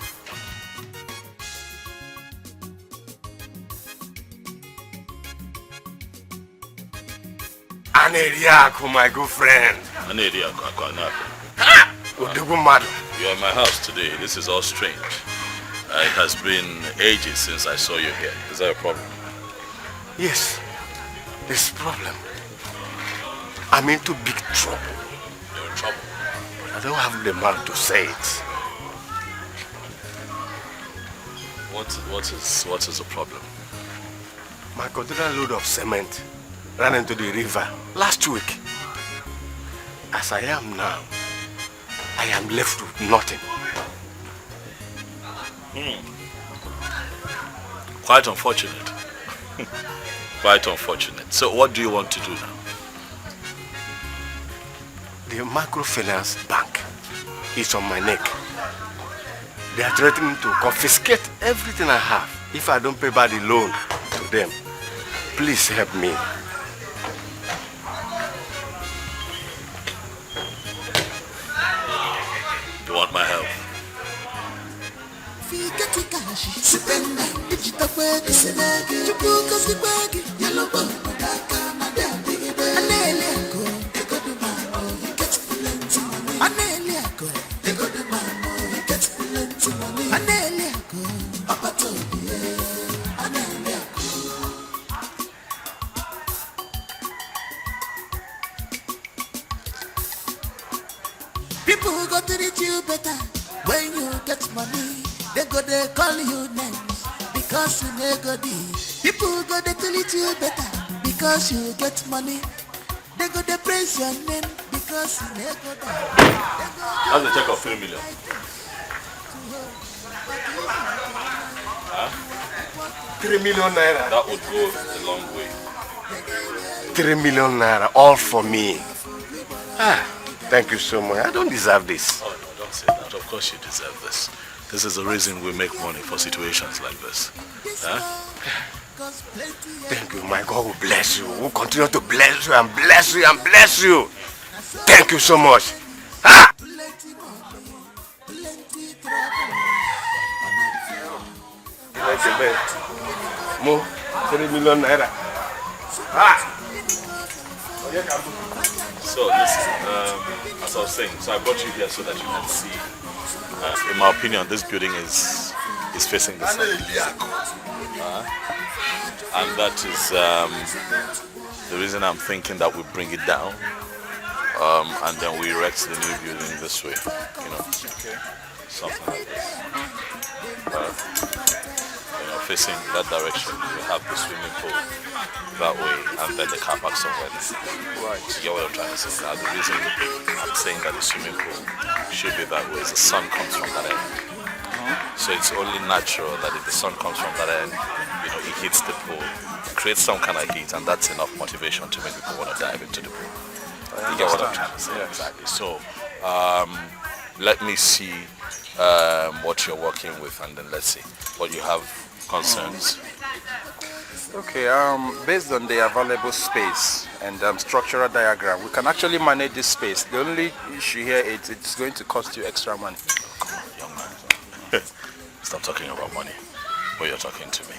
Aneriaku, my good friend. Aneriaku, you are in my house today. This is all strange. It has been ages since I saw you here. Is there a problem? Yes, there's a problem. I'm into big trouble. You're in trouble? I don't have the man to say it. What is the problem? My container load of cement ran into the river last week. As I am now, I am left with nothing. Quite unfortunate. Quite unfortunate. So what do you want to do now? The microfinance bank is on my neck. They are threatening to confiscate everything I have if I don't pay back the loan to them. Please help me. You want my help? People go to treat you better when you get money. They go they call you names because you never did. People go they treat you better because you get money. They go they praise your name because you never did. That's a check of 3 million. Huh? 3 million naira. That would go a long way. 3 million naira, all for me. Thank you so much. I don't deserve this. Oh no, don't say that. Of course you deserve this. This is the reason we make money for situations like this. Huh? Thank you. My God will bless you. We'll continue to bless you and bless you and bless you. Thank you so much. Mo, 3 million naira. So listen, as I was saying, so I brought you here so that you can see. In my opinion, this building is facing the sun. And that is the reason I'm thinking that we bring it down. And then we erect the new building this way, you know, something like this. Facing that direction, we have the swimming pool that way, and then the car park somewhere there. Right. You get what I'm trying to say? Now, the reason I'm saying that the swimming pool should be that way is the sun comes from that end. So it's only natural that if the sun comes from that end, you know, it hits the pool, it creates some kind of heat, and that's enough motivation to make people want to dive into the pool. You get what I'm trying to say? Yeah. Exactly. So, let me see what you're working with, and then let's see what you have concerns. Okay, based on the available space and structural diagram, we can actually manage this space. The only issue here is it's going to cost you extra money. Oh, come on, young man. Stop talking about money when you're talking to me.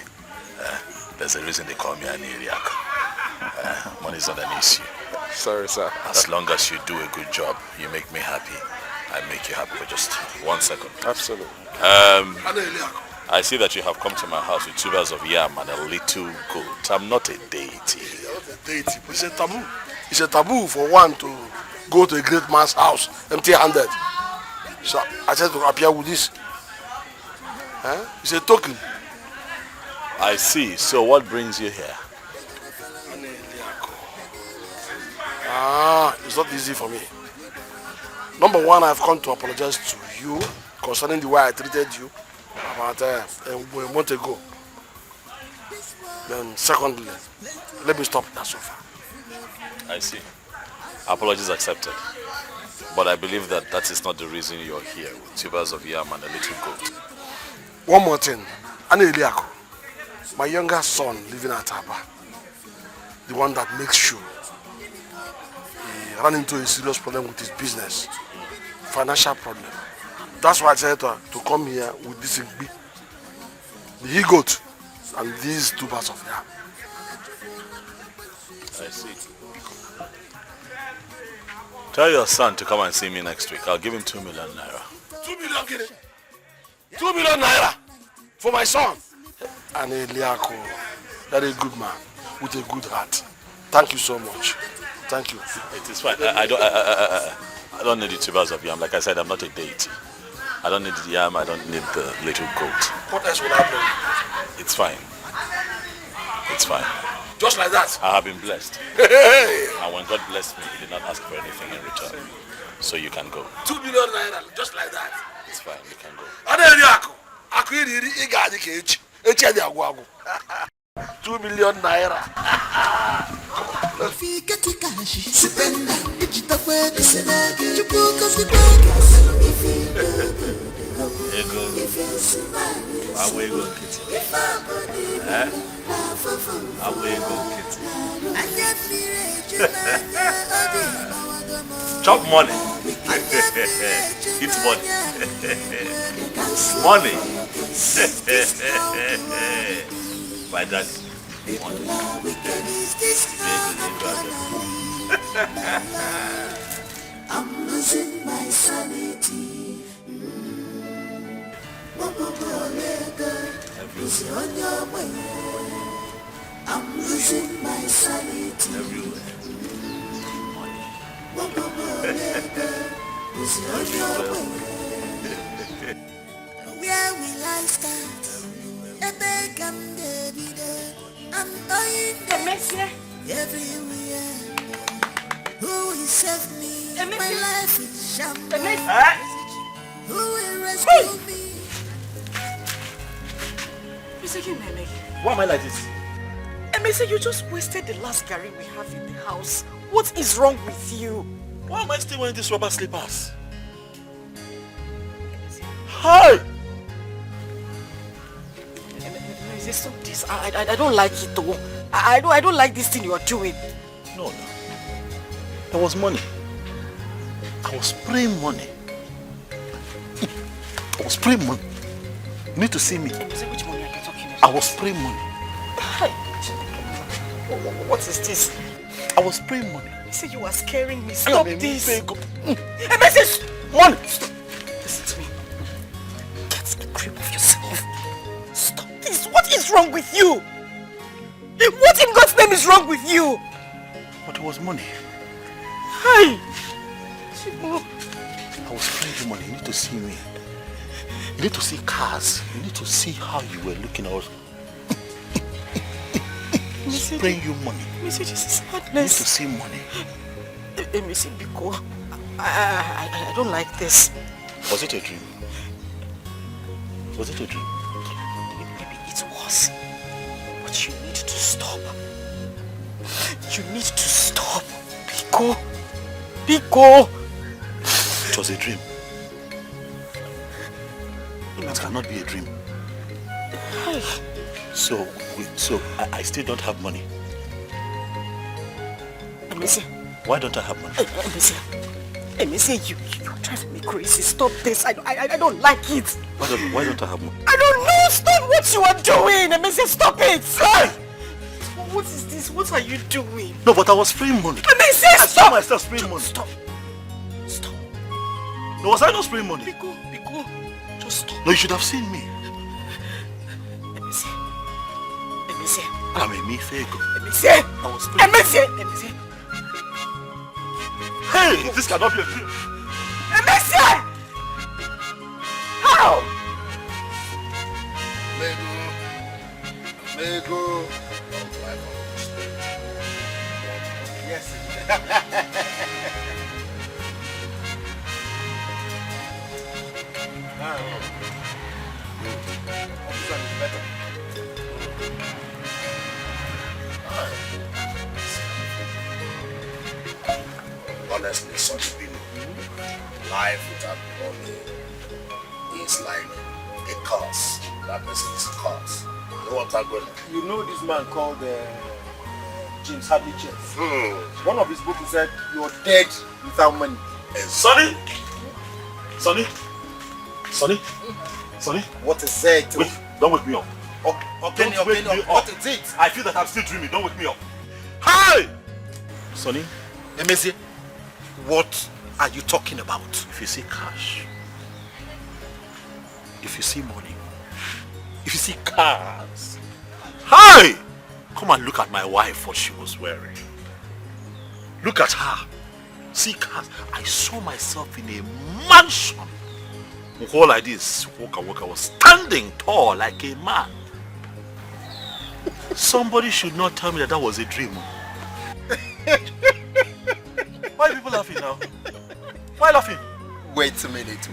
There's a reason they call me Ini Edo. Money is not an issue. Sorry, sir. As long as you do a good job, you make me happy. I make you happy for just 1 second. Absolutely. I see that you have come to my house with 2 bars of yam and a little goat. I'm not a deity. You're not a deity, but it's a taboo. It's a taboo for one to go to a great man's house empty-handed. So I said to appear with this. It's a token. I see. So what brings you here? It's not easy for me. Number one, I've come to apologize to you concerning the way I treated you about a month ago. Then secondly, let me stop that so far. I see. Apologies accepted. But I believe that that is not the reason you're here with tubers of yam and a little goat. One more thing. Ini, my younger son living at Aba, the one that makes sure he ran into a serious problem with his business, financial problem. That's why I said to come here with this the he-goat and these tubers of yam. I see. Tell your son to come and see me next week. I'll give him 2 million naira. 2 million, kid. 2 million naira for my son. And Eliako, that is a good man with a good heart. Thank you so much. Thank you. It is fine. I don't need the tubers of yam. Like I said, I'm not a deity. I don't need the yam. I don't need the little goat. What else will happen? It's fine. It's fine. Just like that? I have been blessed. And when God blessed me, He did not ask for anything in return. So you can go. 2 million naira, just like that. It's fine. You can go. 2 million naira. Chop money. It's money. Money. My dad. I'm losing my sanity. I'm losing my sanity. Where will I start? I'm dying everywhere. Who will save me? My life is shambles. Who will rescue me? Why am I like this? Emese, you just wasted the last Gary we have in the house. What is wrong with you? Why am I still wearing these rubber slippers? Hi! Emese, stop this. I don't like it though. I don't like this thing you are doing. No. There was money. I was spraying money. I was spraying money. You need to see me. Emese, which money are you talking about? I was spraying money. Hi. What is this? I was spraying money. You say you are scaring me. Stop this. Emese, money. Listen to me. Get a grip of yourself. Stop this. What is wrong with you? What in God's name is wrong with you? But it was money. Hi. I was spraying money. You need to see me. You need to see cars. You need to see how you were looking. I was spraying you money. Missy, this is madness. You need to see money. Missy, Bcos, I don't like this. Was it a dream? Was it a dream? Maybe it was. But you need to stop. You need to stop. Bcos. Bcos. It was a dream. It cannot be a dream. So I still don't have money. Emese. Why don't I have money? Emese, you're driving me crazy. Stop this. I don't like it. Why don't I have money? I don't know. Stop what you are doing. Emese, stop it. Hey! What is this? What are you doing? No, but I was spraying money. Emese, I saw myself spraying money. Stop. No, was I not spraying money? Bcos, just stop. No, you should have seen me. Emese. I'm a me fake. Emese. I was spraying. Emese. Hey, this cannot be a dream. Monsieur! How? Mego. Yes. This one is better. Honestly, such people, life without money is like a curse. That person is a curse. You know what I'm going to You know this man called James Hadley Chess. One of his books said, "You're dead without money." Sonny! Sonny! Sonny! Sonny! What is it? Wait, don't wake me up. Okay, Don't wake me up. What is it? I feel that I'm still dreaming. Don't wake me up. Hi! Sonny? Emezi, what are you talking about? If you see cash, if you see money, if you see cars, hi! Come and look at my wife, what she was wearing. Look at her. See cars. I saw myself in a mansion. All like this, walk, I was standing tall like a man. Somebody should not tell me that that was a dream. Why are people laughing now? Why laughing? Wait a minute.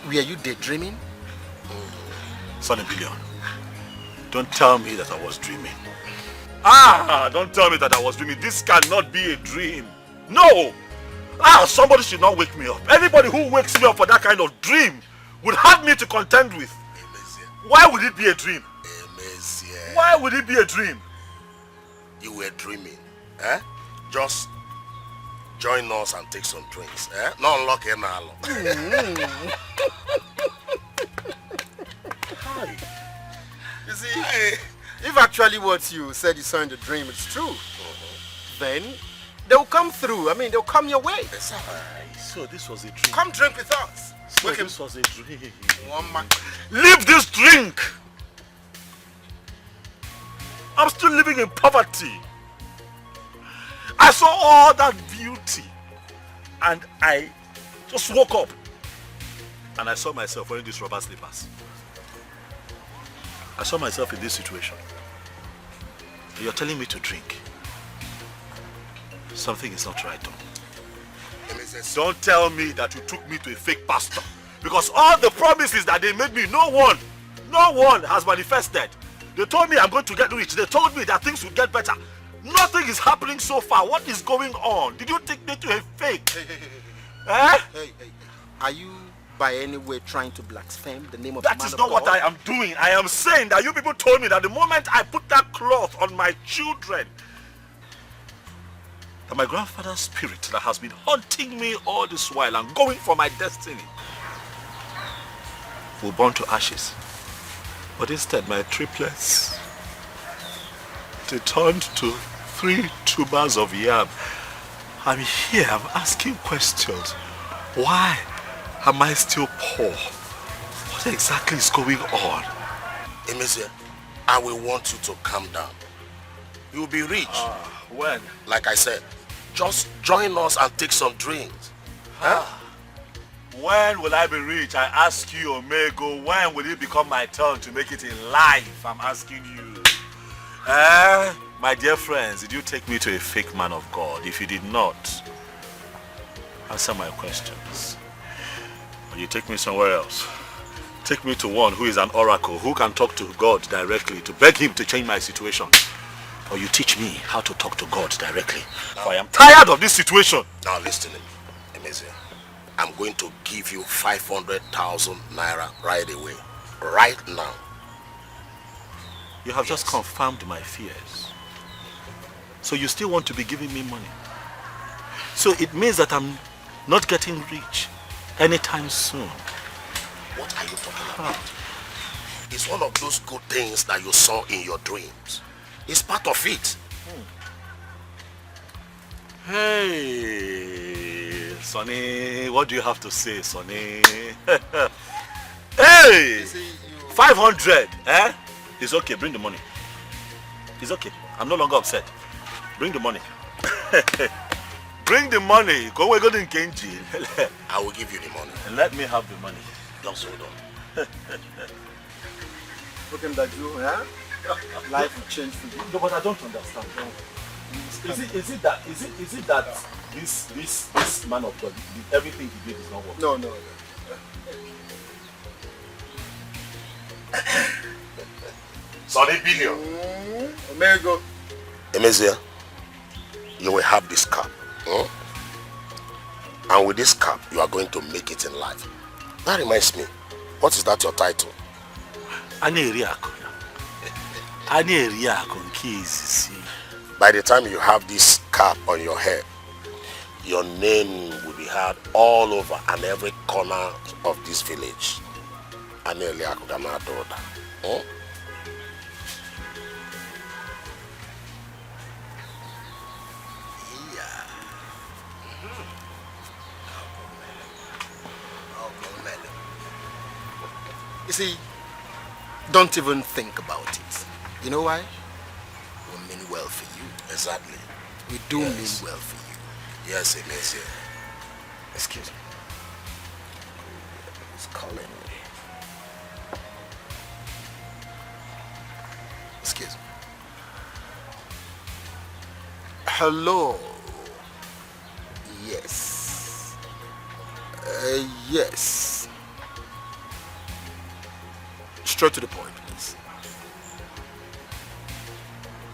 Were you daydreaming? Sonny Billion, don't tell me that I was dreaming. Don't tell me that I was dreaming. This cannot be a dream. No! Somebody should not wake me up. Anybody who wakes me up for that kind of dream would have me to contend with. Why would it be a dream? Why would it be a dream? You were dreaming. Just join us and take some drinks. Not unlock it now. You see, if actually what you said you saw in the dream is true, then they'll come through. I mean, they'll come your way. So this was a dream. Come drink with us. So this was a dream. Leave this drink! I'm still living in poverty. I saw all that beauty and I just woke up and I saw myself wearing these rubber slippers. I saw myself in this situation. You're telling me to drink. Something is not right, Tom. Don't tell me that you took me to a fake pastor, because all the promises that they made me, no one has manifested. They told me I'm going to get rich. They told me that things would get better. Nothing is happening so far. What is going on? Did you take me to a fake? Hey. Are you by any way trying to blaspheme the name of the man of God? That is not what I am doing. I am saying that you people told me that the moment I put that cloth on my children, that my grandfather's spirit that has been haunting me all this while and going for my destiny will burn to ashes. But instead, my triplets, they turned to 3 tubers of yam. I'm here, I'm asking questions. Why am I still poor? What exactly is going on? Emezi, I will want you to calm down. You will be rich. When? Like I said, just join us and take some drinks. When will I be rich? I ask you, Omego. When will it become my turn to make it in life? I'm asking you. My dear friends, did you take me to a fake man of God? If you did not, answer my questions. Or you take me somewhere else. Take me to one who is an oracle, who can talk to God directly, to beg him to change my situation. Or you teach me how to talk to God directly. For I am tired of this situation. Now listen to me, Emezi. I'm going to give you 500,000 naira right away. Right now. You have just confirmed my fears. So you still want to be giving me money. So it means that I'm not getting rich anytime soon. What are you talking about? It's one of those good things that you saw in your dreams. It's part of it. Hey, Sonny, what do you have to say, Sonny? Hey, 500, It's okay, bring the money. It's okay, I'm no longer upset. Bring the money. Bring the money. Go away, go to Kenji. I will give you the money. And let me have the money. Just hold on. Look at that, huh? Life will change for you. No, but I don't understand. Is it that this man of God, everything he did is not working? No. Sonny Billion. Omega. Emezia, you will have this cap. Huh? And with this cap, you are going to make it in life. That reminds me, what is that your title? By the time you have this cap on your head, your name will be heard all over and every corner of this village. Huh? You see, don't even think about it. You know why? We mean well for you. Exactly. We do mean well for you. Yes, it is. Excuse me. He's calling me. Excuse me. Hello. Yes. Yes. Straight to the point, please.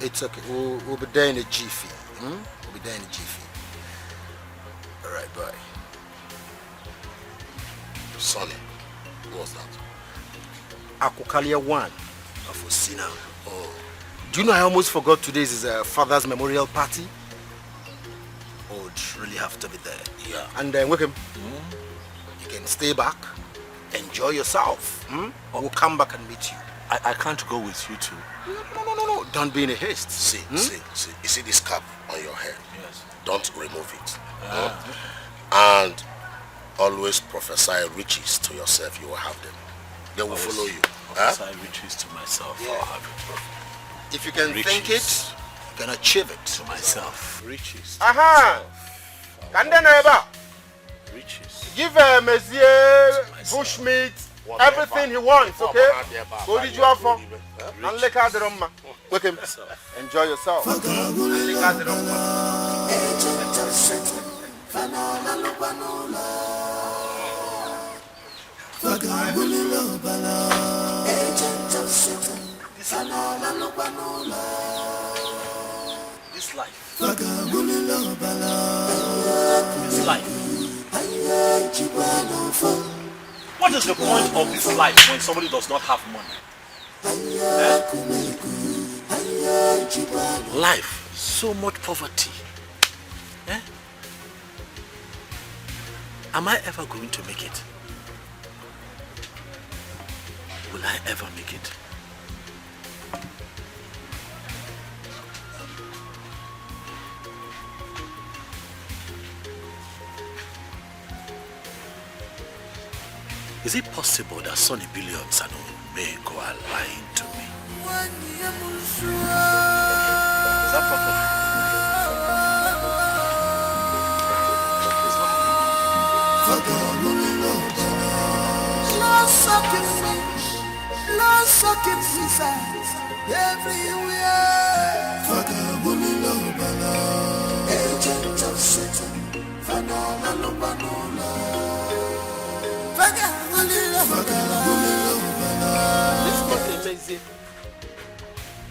It's okay. We'll be there in a jiffy. We'll be there in a jiffy. All right, bye. Sonny, what was that? Akukalia 1 of Osina. Oh. Do you know I almost forgot today is his father's memorial party? Oh, would really have to be there. Yeah. And then Wickham, you can stay back, enjoy yourself. We'll come back and meet you. I can't go with you too. No. Don't be in a haste. See. You see this cap on your head? Yes. Don't remove it. And always prophesy riches to yourself. You will have them. They will follow you. Prophesy riches to myself. Yeah. I'll have it. If you can think it, you can achieve it. To myself. Riches. Aha! Kandeneba. Riches. Give Monsieur Bushmeat everything he wants, okay? Go to Juafo and lick out the room. Wickham, enjoy yourself. And lick out the room. This life. This life. What is the point of this life when somebody does not have money? Life, so much poverty. Am I ever going to make it? Will I ever make it? Is it possible that Sonny Billions and Omego are lying to me? Is that possible? Agent of Satan,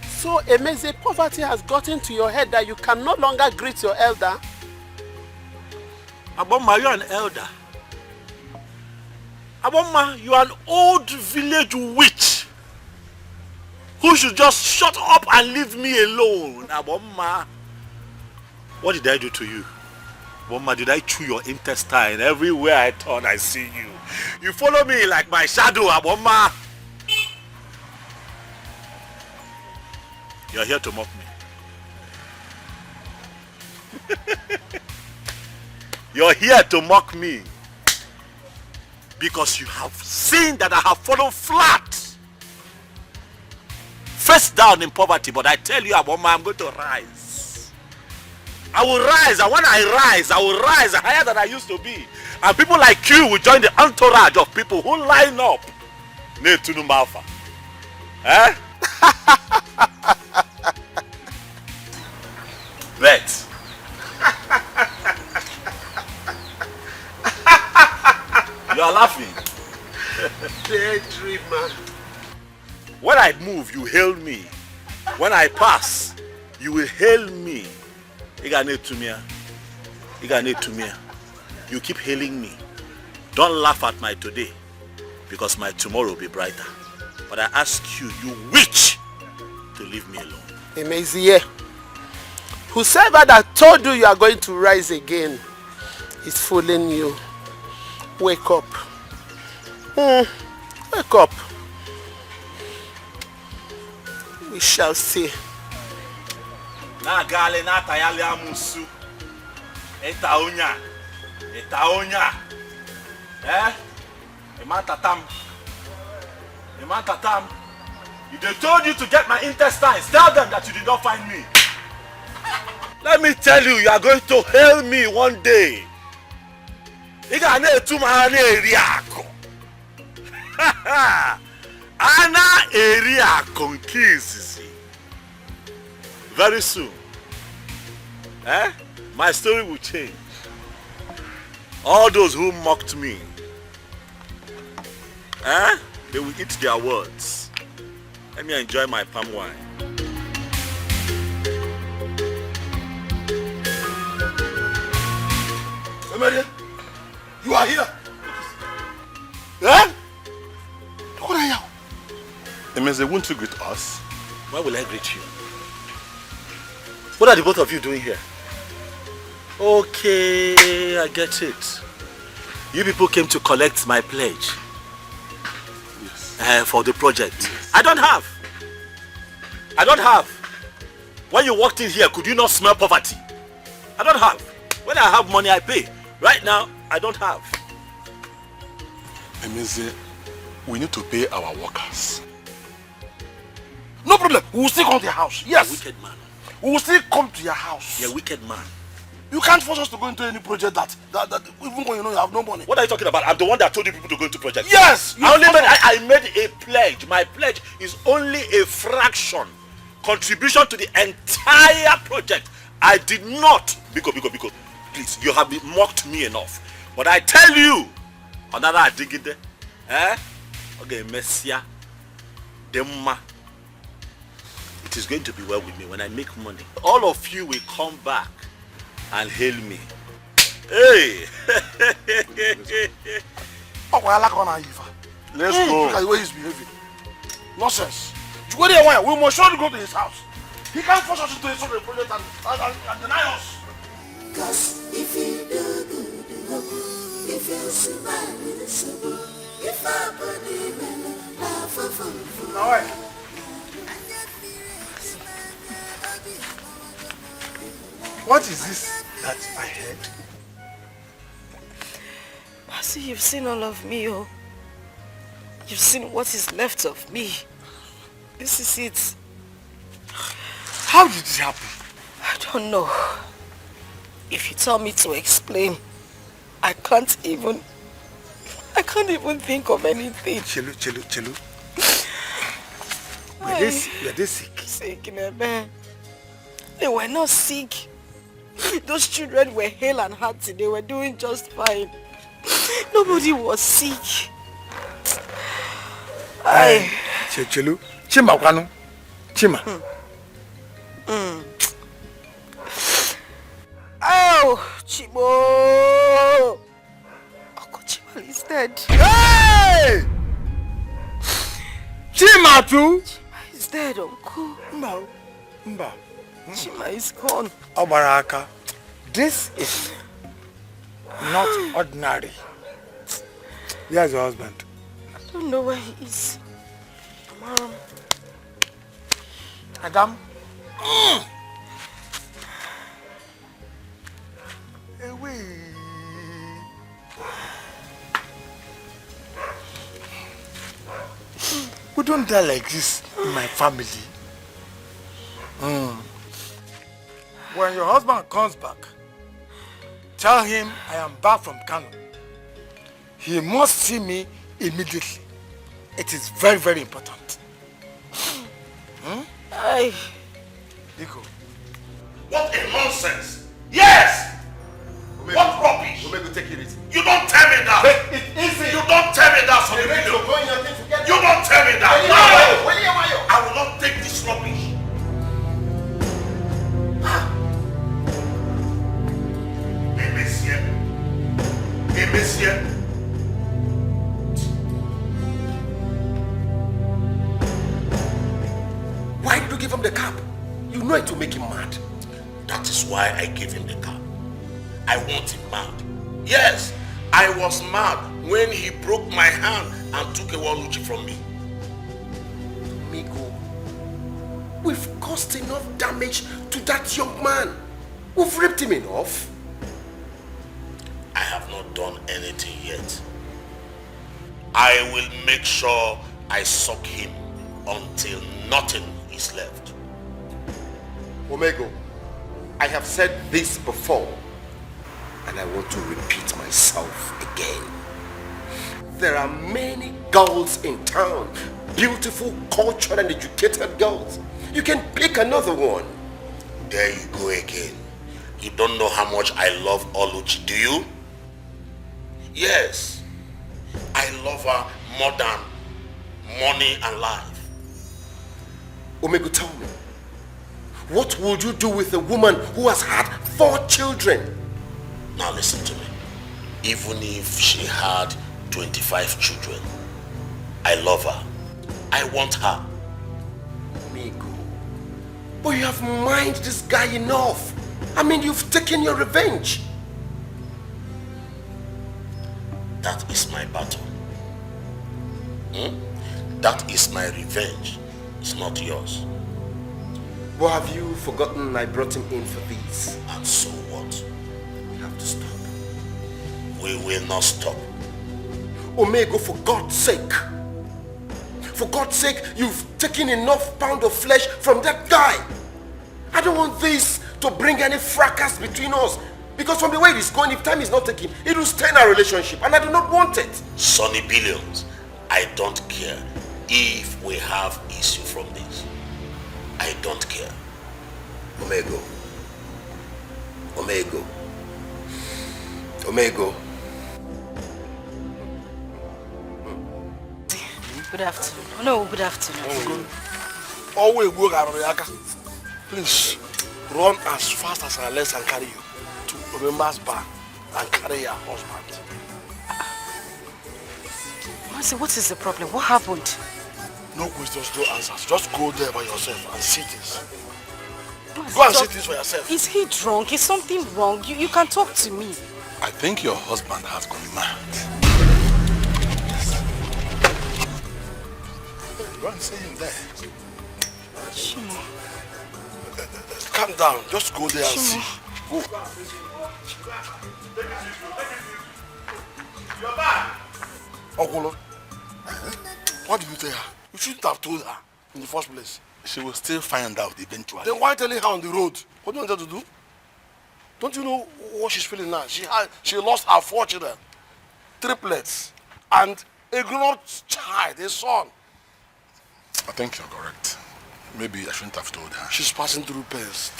So Emeze, poverty has gotten to your head that you can no longer greet your elder? Aboma, you are an elder. Aboma, you are an old village witch who should just shut up and leave me alone. Aboma, what did I do to you? Aboma, did I chew your intestine? Everywhere I turn, I see you. You follow me like my shadow, Aboma. You're here to mock me. You're here to mock me because you have seen that I have fallen flat, face down in poverty. But I tell you, Aboma, I'm going to rise. I will rise, and when I rise, I will rise higher than I used to be. And people like you will join the entourage of people who line up. Netunu Malfa. Eh? Bet. You are laughing. Daydreamer. When I move, you hail me. When I pass, you will hail me. You keep hailing me. Don't laugh at my today, because my tomorrow will be brighter. But I ask you, you witch, to leave me alone. Emezie, whosoever that told you you are going to rise again is fooling you. Wake up. Wake up. We shall see. Na gale na tayali amusu. Eta onya. Eh? Ematatam. If they told you to get my intestines, tell them that you did not find me. Let me tell you, you are going to hail me one day. Ana area conquista. Very soon, my story will change. All those who mocked me, they will eat their words. Let me enjoy my palm wine. Emerie, you are here. What are you? Emezie, won't you greet us? Why will I greet you? What are the both of you doing here? Okay, I get it. You people came to collect my pledge. Yes. For the project. Yes. I don't have. When you walked in here, could you not smell poverty? I don't have. When I have money, I pay. Right now, I don't have. Emezie, we need to pay our workers. No problem. We will still come to your house. Yes. You're a wicked man. We will still come to your house. You're a wicked man. You can't force us to go into any project that even when you know you have no money. What are you talking about? I'm the one that told you people to go into project. Yes! I made a pledge. My pledge is only a fraction contribution to the entire project. I did not. Biko, please, you have mocked me enough. But I tell you, another adigide, okay, Messia, Demma, it is going to be well with me when I make money. All of you will come back and hail me. Hey! Let's go. Look at the way he's behaving. Nonsense. We must surely go to his house. He can't force us into his own project and deny us. Cause if you do good, if you smile, if I believe in love, what is this that I heard? Mercy, you've seen all of me, oh. You've seen what is left of me. This is it. How did this happen? I don't know. If you tell me to explain, I can't even think of anything. Chelu. Were they sick? Sick, man. They were not sick. Those children were hale and hearty. They were doing just fine. Nobody was sick. Chelu. Chima kwanu. Chima. Oh, Chibo. Uncle Chima is dead. Hey! Chima too? Chima is dead, Uncle. Mba. Chima is gone. Obaraka, this is not ordinary. Here's your husband. I don't know where he is. Mom. Adam. We don't die like this in my family. When your husband comes back, tell him I am back from Kano. He must see me immediately. It is very, very important. Biko. What a nonsense! Yes! What rubbish! Take it easy. You don't tell me that! Take it easy! You don't tell me that, Sonny Video! You don't tell me that! No! I will not take this rubbish! Hey, monsieur! Why did you give him the cap? You know it will make him mad. That is why I gave him the cap. I want him mad. Yes, I was mad when he broke my hand and took a Waluchi from me. Migo, we've caused enough damage to that young man. We've ripped him enough. I have not done anything yet. I will make sure I suck him until nothing is left. Omego, I have said this before, and I want to repeat myself again. There are many girls in town, beautiful, cultured and educated girls. You can pick another one. There you go again. You don't know how much I love Oluchi, do you? Yes, I love her more than money and life. Omego, tell me, what would you do with a woman who has had 4 children? Now listen to me. Even if she had 25 children, I love her. I want her. Omego, but you have minded this guy enough. I mean, you've taken your revenge. That is my battle. That is my revenge. It's not yours. But have you forgotten I brought him in for this? And so what? We have to stop. We will not stop. Omego, for God's sake. For God's sake, you've taken enough pound of flesh from that guy. I don't want this to bring any fracas between us. Because from the way it is going, if time is not taken, it will stain our relationship, and I do not want it. Sonny Billions, I don't care if we have issue from this. I don't care. Omego. Good afternoon. No, good afternoon. Always work around Yaka. Please, run as fast as our legs can carry you to Remember's bar and carry your husband. Mercy, what is the problem? What happened? No questions, no answers. Just go there by yourself and see this. Mercy, Go and see this for yourself. Is he drunk? Is something wrong? You can talk to me. I think your husband has gone mad. Go and see him there. Shimo. Calm down. Just go there and see. Go. You're back. Okolo, what did you tell her? You shouldn't have told her in the first place. She will still find out eventually. Then why telling her on the road? What do you want her to do? Don't you know what she's feeling now? She lost her 4 children, triplets, and a grown-up child, a son. I think you're correct. Maybe I shouldn't have told her. She's passing through pains.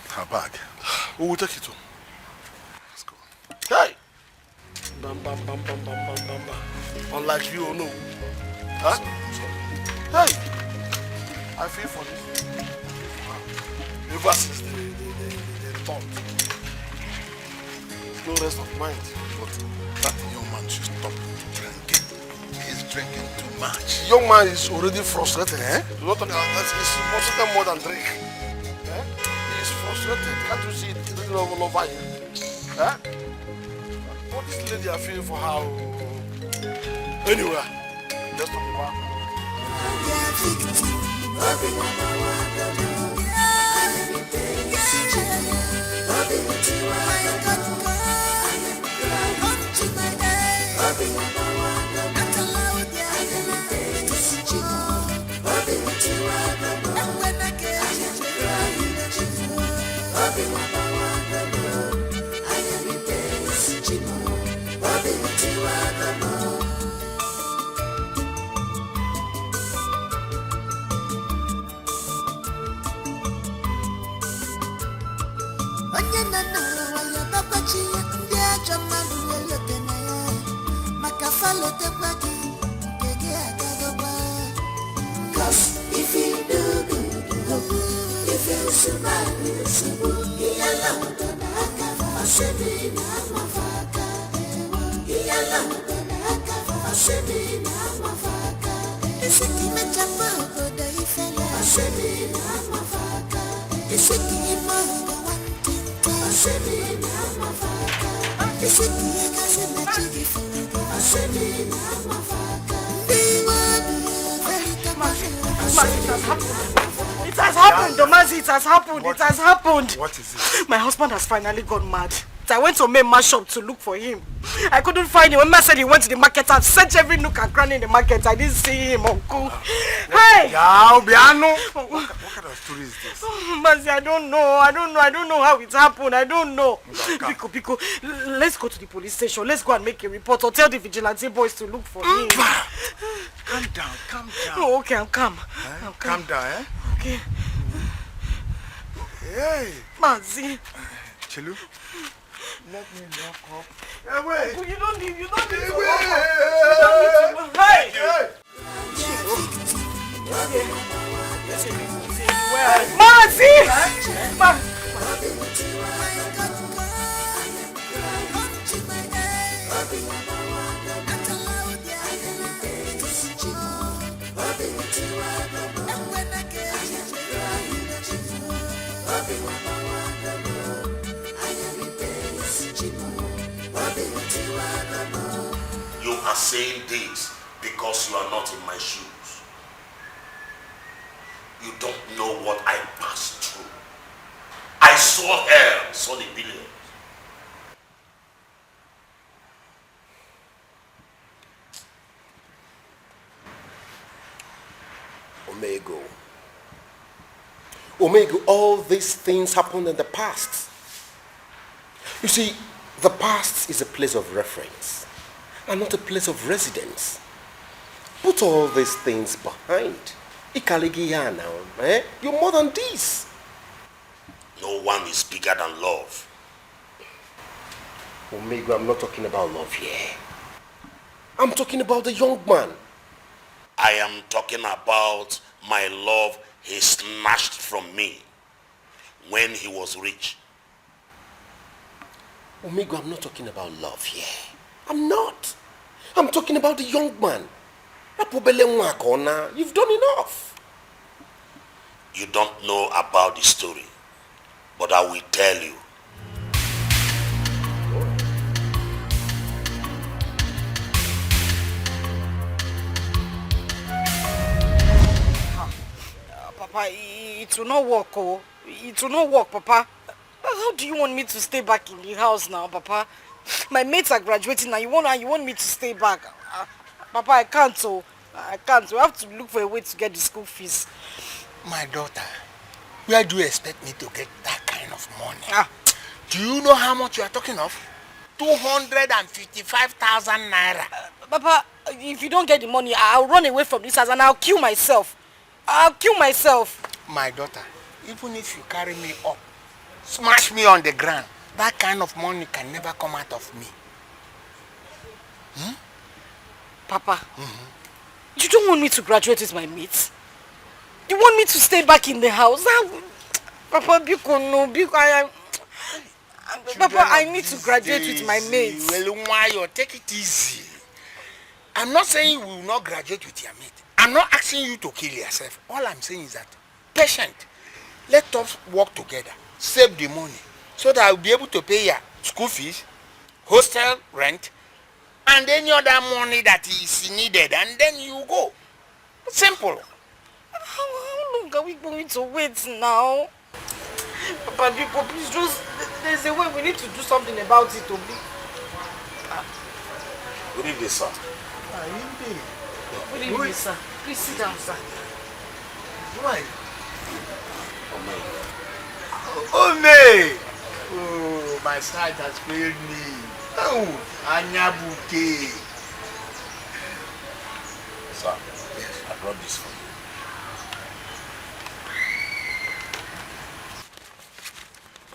Her bag. We will take it home. Let's go. Hey! Bam, bam, bam, bam, bam, bam, bam, bam. Unlike you, no. Huh? Hey! I feel for this. Ever since the return. No rest of mind. But that young man should stop drinking. He's drinking too much. The young man is already frustrated, eh? Do not talk about that. He's frustrated more than drink. Eh? He's frustrated. Can't you see it? He doesn't know over here. Eh? What is the lady I feel for her? Anyway, let's talk about her. onye na n'ụwa ya bakwachi ya ndị ajọ mmadụ were kene ya maka falotekwa gị nke gị agagokwa. 'Cause if you do good, if you survive, iyala utana aka fasemi na mafaka iyala utana aka fasemi na mafaka isiki mechapa obodo ifele fasemi na mafaka isiki imogo wantinta fasemi na mafaka isiki ekase mechigi funugo fasemi na mafaka ndiwadu It has happened, Domazi, it has happened, it has happened. What is it? My husband has finally gone mad. I went to Mema shop to look for him. I couldn't find him. When I said he went to the market, I've searched every nook and cranny in the market. I didn't see him, Uncle. Hey! What kind of story is this? Oh, Mazi, I don't know how it happened. I don't know. Biko, let's go to the police station. Let's go and make a report or tell the vigilante boys to look for him. Calm down. Oh, okay, I'm calm. Calm down, eh? Okay. Hey! Mazi. Chilu, let me lock up. Hey, wait! You don't need to lock up. Hey! Mazi! You are saying this because you are not in my shoes. You don't know what I passed through. I saw hell, saw the billions. Omega, all these things happened in the past. You see, the past is a place of reference and not a place of residence. Put all these things behind. Ikaligiya now, eh? You're more than this. No one is bigger than love. Omega, I'm not talking about love here. I'm talking about the young man. I am talking about my love he snatched from me when he was rich. Omega, I'm not talking about love here. I'm not. I'm talking about the young man. You've done enough. You don't know about the story, but I will tell you. Papa, it will not work, oh. It will not work, Papa. How do you want me to stay back in the house now, Papa? My mates are graduating and you want me to stay back. Papa, I can't, oh. I can't. We have to look for a way to get the school fees. My daughter, where do you expect me to get that kind of money? Do you know how much you are talking of? 255,000 naira. Papa, if you don't get the money, I'll run away from this house and I'll kill myself. I'll kill myself. My daughter, even if you carry me up, smash me on the ground, that kind of money can never come out of me. Papa, you don't want me to graduate with my mates? You want me to stay back in the house? Papa, Bcos, no, Bcos, Papa, I need to graduate with my mates. Well, why you take it easy? I'm not saying you will not graduate with your mate. I'm not asking you to kill yourself. All I'm saying is that, patient, let us work together, save the money, so that I'll be able to pay your school fees, hostel rent, and any other money that is needed, and then you go. Simple. How long are we going to wait now? Papa, Bcos, please just, there's a way we need to do something about it, Obi. Good evening, sir. Good evening, sir. Please sit down, sir. Why? Ome! Oh, my sight has failed me. Oh, Anyabuke. Sir, yes, I brought this for you.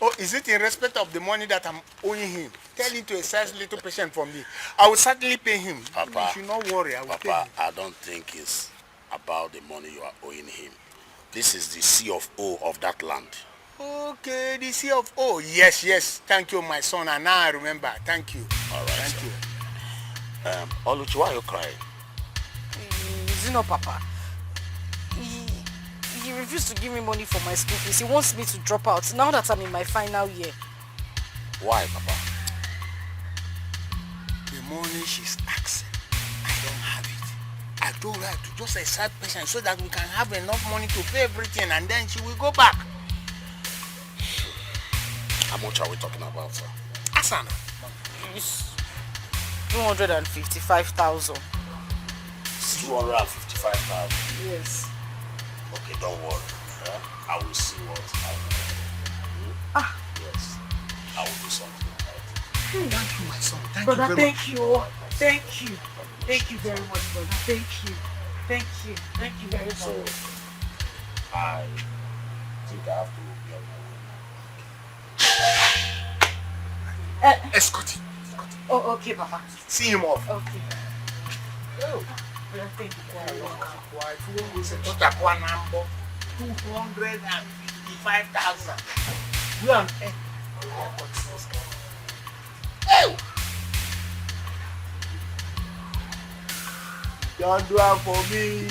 Oh, is it in respect of the money that I'm owing him? Tell him to exercise little patience from me. I will certainly pay him. Papa, you should not worry. I will pay Papa, him. I don't think it's about the money you are owing him. This is the C of O of that land. Okay, the C of O. Yes, yes. Thank you, my son. And now I remember. Thank you. All right. Thank you. Oluchi, why are you crying? You know, Papa, he refused to give me money for my school fees. He wants me to drop out now that I'm in my final year. Why, Papa? The money she's asking, I don't have it. I told her to just accept patient so that we can have enough money to pay everything and then she will go back. How much are we talking about, sir? Asana. It's 255,000. 255,000? Yes. Okay, don't worry. I will see what I can do. Yes. I will do something about it. Thank you, my son. Thank Brother, you very thank much. you. Thank you. Thank you very much, brother. Thank you. Thank you. Thank you very much. So, I think I have to be on my way. Escort him. Oh, okay, Papa. See him off. Okay. Oh. Brother, thank you very much. 255,000. You and don't do it for me.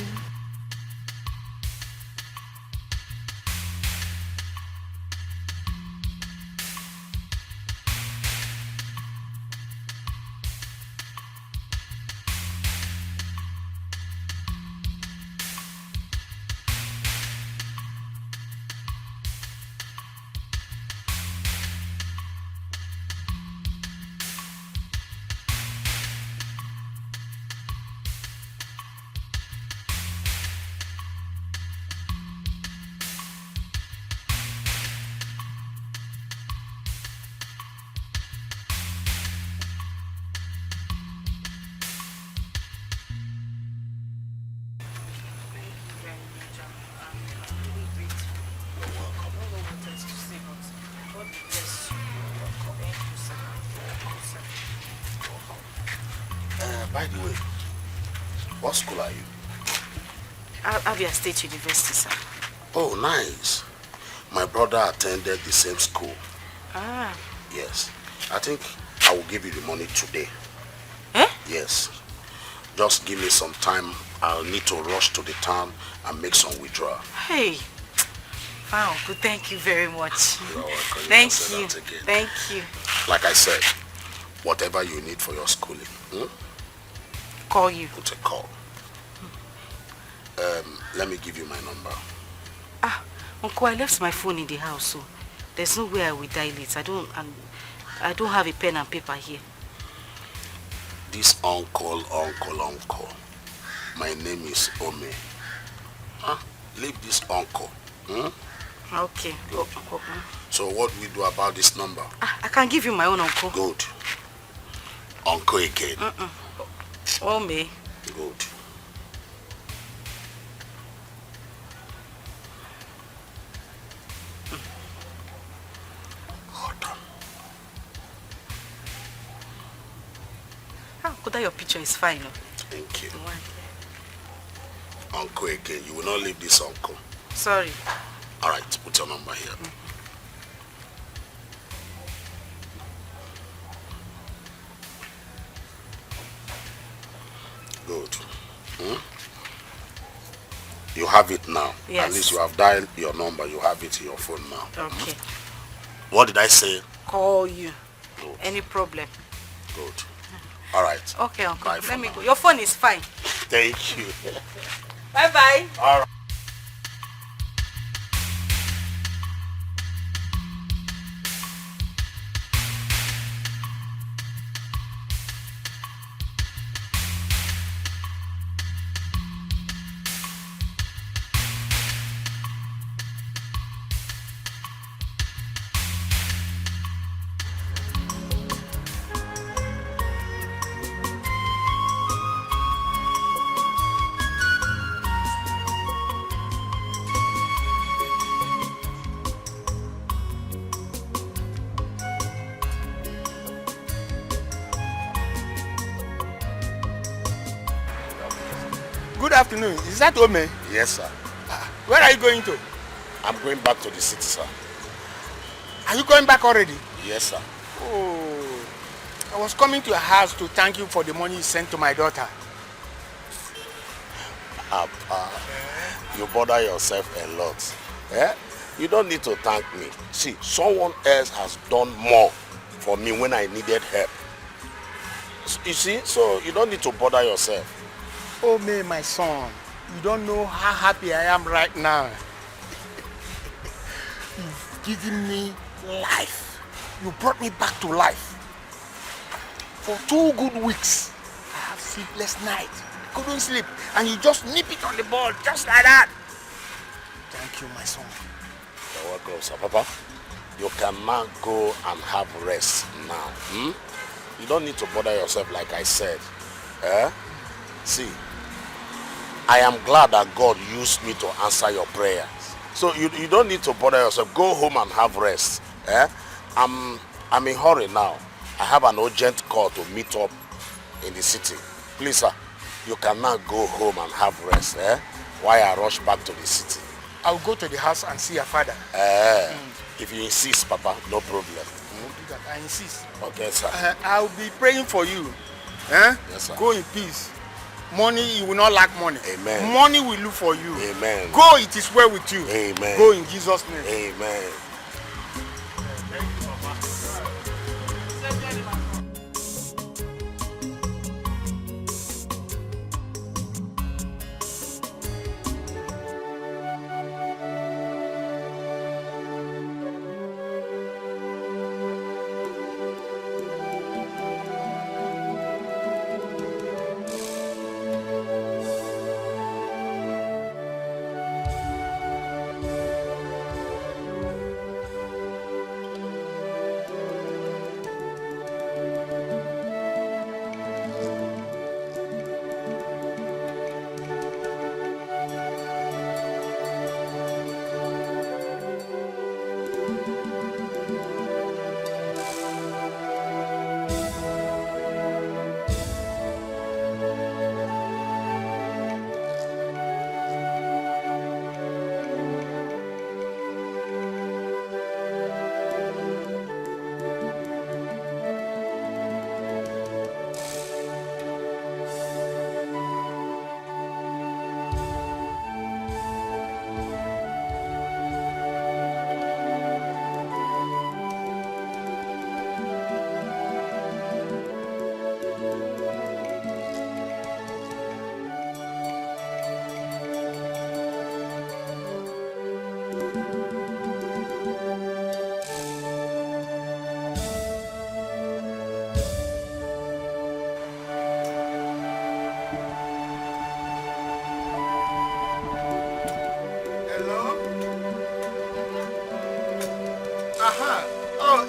By the way, what school are you? Abia State University, sir. Oh, nice. My brother attended the same school. Ah. Yes. I think I will give you the money today. Eh? Yes. Just give me some time. I'll need to rush to the town and make some withdrawal. Hey. Wow, good. Thank you very much. You're welcome. Thank can say you. that again. Thank you. Like I said, whatever you need for your schooling, Call you. put a call. Let me give you my number. Uncle, I left my phone in the house, so there's no way I will dial it. I don't have a pen and paper here. This uncle. My name is Ome. Leave this uncle. Okay. Good. So what we do about this number? I can give you my own uncle. Good. Uncle again. Oh, me. Good. Uncle, that your picture is fine. No? Thank you. Uncle again. You will not leave this uncle. Sorry. All right. Put your number here. Good. You have it now. Yes. At least you have dialed your number. You have it in your phone now. Okay. What did I say? Call you. Good. Any problem? Good. All right. Okay, Uncle. Bye for Let me now. go. Your phone is fine. Thank you. Bye-bye. All right. afternoon. Is that Ome? Yes, sir. Where are you going to? I'm going back to the city, sir. Are you going back already? Yes, sir. Oh, I was coming to your house to thank you for the money you sent to my daughter. You bother yourself a lot. Eh? You don't need to thank me. See, someone else has done more for me when I needed help. You see, so you don't need to bother yourself. Oh, May, my son, you don't know how happy I am right now. You've given me life. You brought me back to life. For 2 good weeks, I have sleepless nights. Couldn't sleep, and you just nip it on the ball, just like that. Thank you, my son. You're welcome, sir. Papa, you can now go and have rest now. You don't need to bother yourself like I said. See, I am glad that God used me to answer your prayers. So you don't need to bother yourself. Go home and have rest. I'm in hurry now. I have an urgent call to meet up in the city. Please, sir, you can now go home and have rest. While I rush back to the city. I'll go to the house and see your father. If you insist, Papa, no problem. Do that. I insist. Okay, sir. I'll be praying for you. Yes, sir. Go in peace. Money, you will not lack money. Amen. Money will look for you. Amen. Go, it is well with you. Amen. Go in Jesus' name. Amen.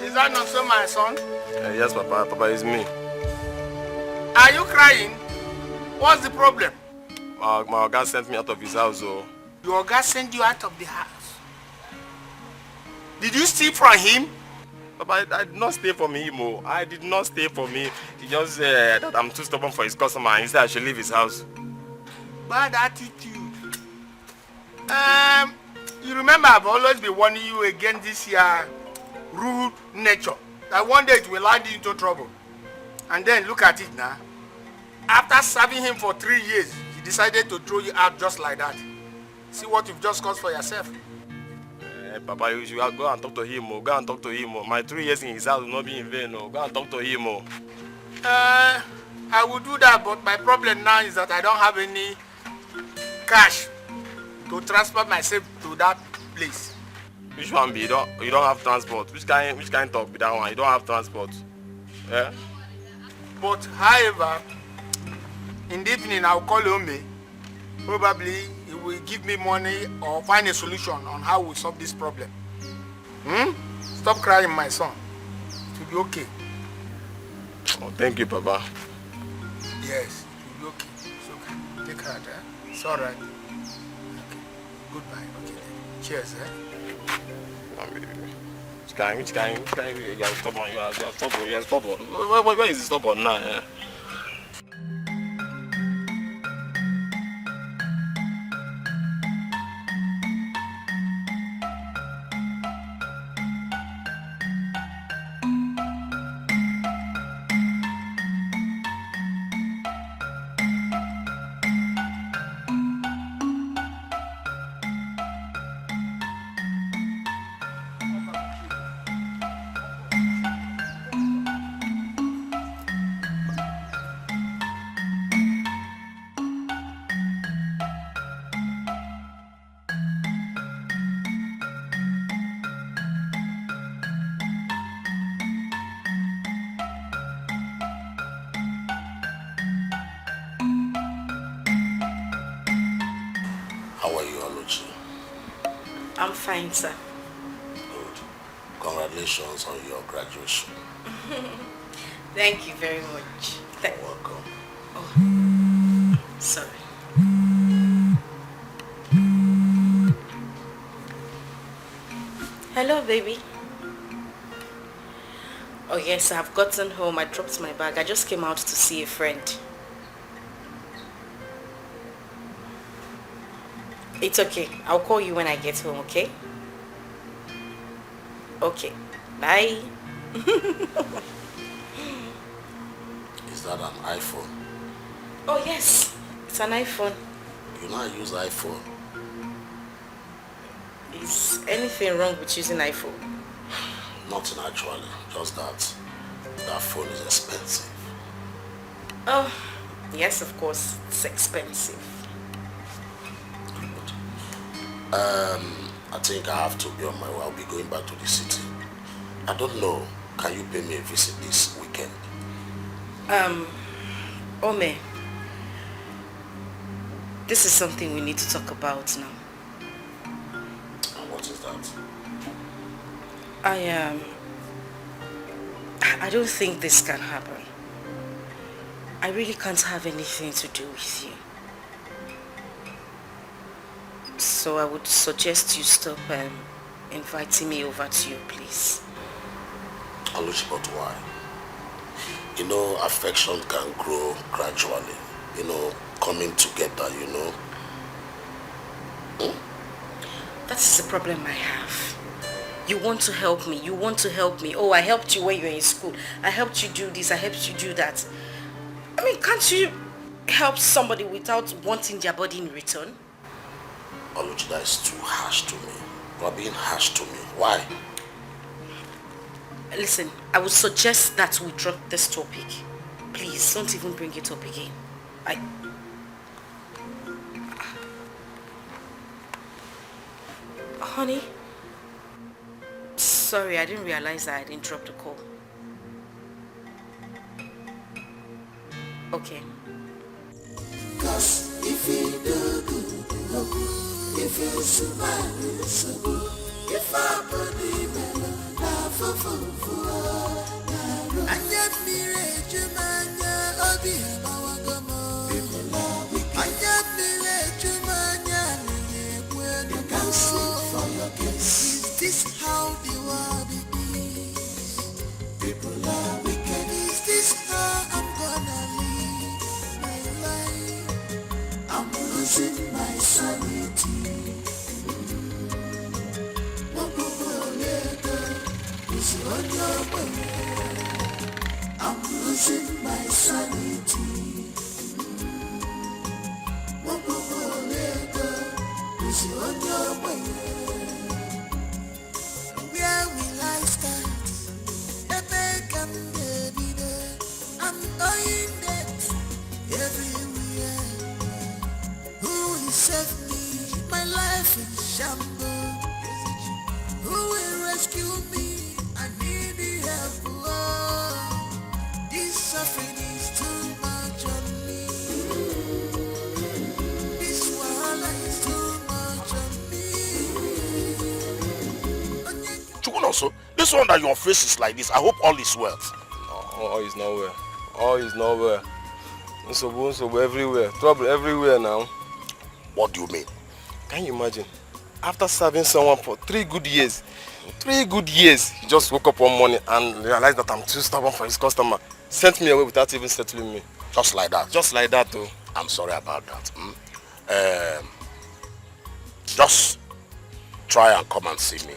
Is that not so, my son? Yes, Papa. Papa, it's me. Are you crying? What's the problem? My guy sent me out of his house. Your guy sent you out of the house? Did you steal from him? Papa, I did not steal from him. I did not steal from him. He just said that I'm too stubborn for his customer. He said I should leave his house. Bad attitude. You remember I've always been warning you against this rude nature. That one day it will land you into trouble. And then look at it now. After serving him for 3 years, he decided to throw you out just like that. See what you've just caused for yourself. Papa, you should go and talk to him. Go and talk to him. My 3 years in his house will not be in vain. Go and talk to him. I will do that, but my problem now is that I don't have any cash to transfer myself to that place. Which one be? You don't have transport. Which kind talk be that one? You don't have transport. Yeah? But however, in the evening I'll call Ome. Probably he will give me money or find a solution on how we solve this problem. Stop crying, my son. It will be okay. Oh, thank you, Papa. Yes, it will be okay. It's okay. Take heart, It's all right. Okay. Goodbye. Okay then. Cheers, Which kind? You are stubborn. You are stubborn. Where is the stubborn now? I'm fine, sir. Good. Congratulations on your graduation. Thank you very much. You're welcome. Oh, sorry. Hello, baby. Oh yes, I've gotten home. I dropped my bag. I just came out to see a friend. It's okay. I'll call you when I get home, okay? Okay. Bye. Is that an iPhone? Oh yes, it's an iPhone. You know I use iPhone. Is anything wrong with using iPhone? Nothing actually, just that phone is expensive. Oh, yes, of course, it's expensive. I think I have to be on my way. I'll be going back to the city. I don't know, can you pay me a visit this weekend? Ome, this is something we need to talk about now. And what is that? I don't think this can happen. I really can't have anything to do with you. So I would suggest you stop inviting me over to your place. Oluchi, but why? You know, affection can grow gradually. You know, coming together, you know. That is the problem I have. You want to help me. You want to help me. Oh, I helped you when you were in school. I helped you do this. I helped you do that. I mean, can't you help somebody without wanting their body in return? Oluchi, that is too harsh to me. You are being harsh to me. Why? Listen, I would suggest that we drop this topic. Please, don't even bring it up again. Honey? Sorry, I didn't realize that I didn't drop the call. Okay. Cause if you do good, if you survive, if I believe in love, and yet me rage you man, Obi and Awagamo, and yet me rage you man, you can sleep for your case. Is this how the world is? People are wicked. Is this how I'm gonna live my life? I'm losing my sanity. I'm losing my sanity. Where will I start? I'm owing debt everywhere. Who will save me? My life is shambles. Who will rescue me? I need the help. Oh, this suffering is too much on me. This wahala is too much on me. Chukunoso, this one that your face is like this, I hope all is well. All is not well. All is not well. So everywhere. Trouble everywhere now. What do you mean? Can you imagine? After serving someone for 3 good years, he just woke up one morning and realized that I'm too stubborn for his customer. Sent me away without even settling me. Just like that? Just like that, though. I'm sorry about that. Just try and come and see me.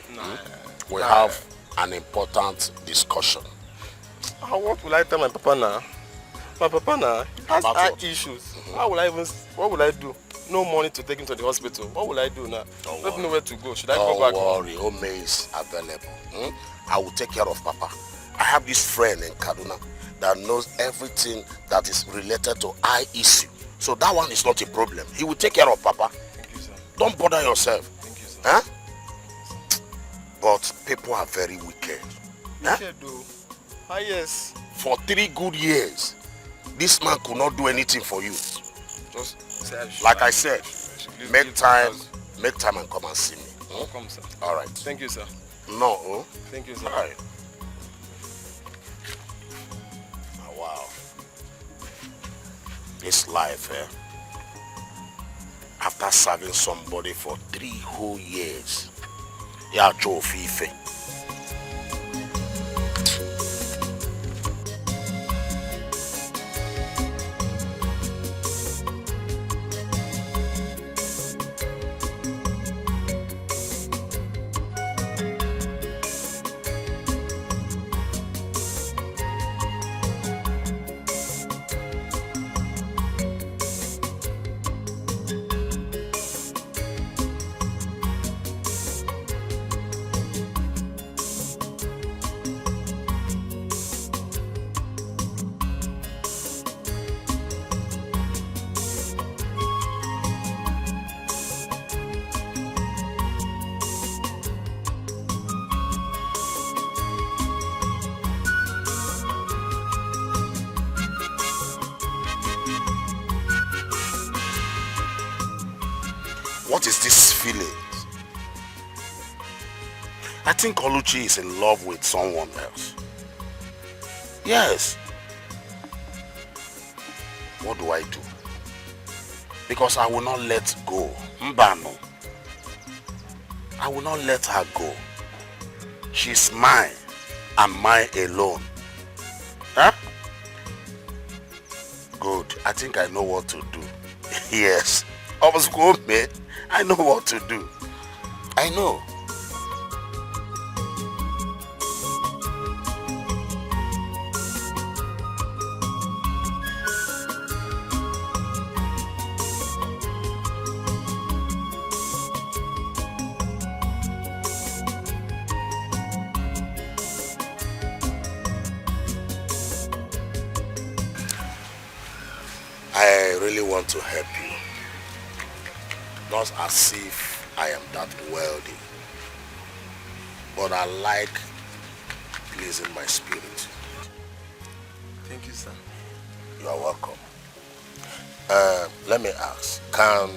We have an important discussion. What will I tell my papa now? My papa now has eye issues. What will I do? No money to take him to the hospital. What will I do now? Don't know where to go. Should I go back? Don't worry, Ome is available. I will take care of Papa. I have this friend in Kaduna that knows everything that is related to eye issue. So that one is not a problem. He will take care of Papa. Thank you, sir. Don't bother yourself. Thank you, sir. Huh? But people are very wicked. Wicked, though. Ah, yes. For 3 good years, this man could not do anything for you. Just like I said, make time and come and see me. Welcome, sir. All right. Thank you, sir. No. Oh. Thank you, sir. All right. Oh, wow. This life, after serving somebody for 3 whole years, yeah, Joe Fife. What is this feeling? I think Oluchi is in love with someone else. Yes. What do I do? Because I will not let go. Mbano. I will not let her go. She's mine and mine alone. Huh? Good. I think I know what to do. Yes. I was going, mate. I know what to do. I know. I really want to help you. Not as if I am that wealthy, but I like pleasing my spirit. Thank you, sir. You are welcome. Let me ask, can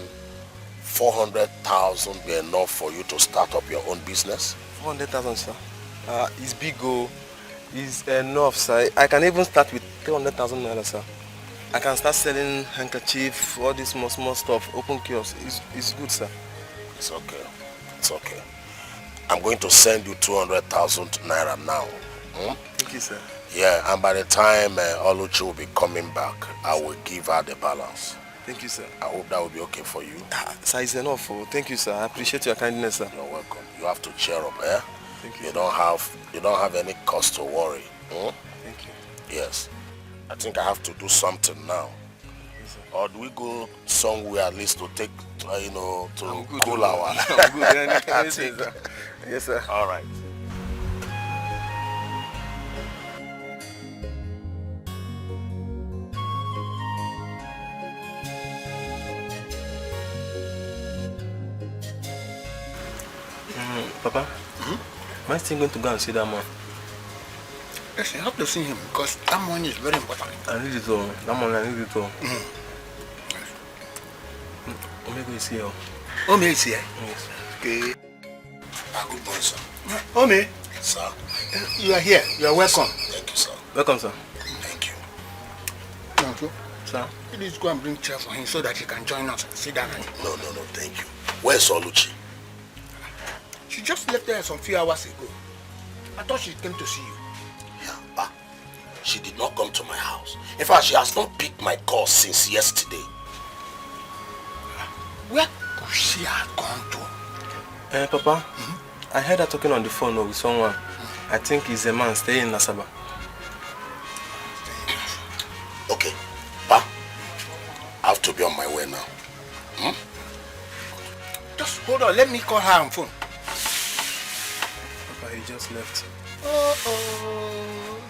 400,000 be enough for you to start up your own business? 400,000, sir. It's big, it's enough, sir. I can even start with 300,000 naira, sir. I can start selling handkerchief, all this small stuff, open kiosk. It's good, sir. It's okay. It's okay. I'm going to send you 200,000 naira now. Thank you, sir. Yeah, and by the time Oluchi will be coming back, I will give her the balance. Thank you, sir. I hope that will be okay for you. Sir, it's enough. Thank you, sir. I appreciate your kindness, sir. You're welcome. You have to cheer up, eh? Thank you. You don't have any cause to worry. Thank you. Yes. I think I have to do something now. Yes, or do we go somewhere at least to take, to cool our... I'm good. Yes, sir. All right. Papa, am I still going to go and see that man? Yes, I have to see him because that money is very important. I need it all. That money, I need it all. Omega is here. Ome is here? Yes. Okay. Good boy, sir. Ome? Sir. You are here. You are welcome. Thank you, sir. Welcome, sir. Thank you. Tonto. Sir? Please go and bring chair for him so that he can join us. Sit down. No, thank you. Where's Oluchi? She just left there some few hours ago. I thought she came to see you. Yeah, she did not come to my house. In fact, she has not picked my call since yesterday. Where could she have gone to? Papa, I heard her talking on the phone with someone. I think he's a man staying in Nasaba. Okay, Pa, I have to be on my way now. Just hold on, let me call her on phone. Papa, he just left.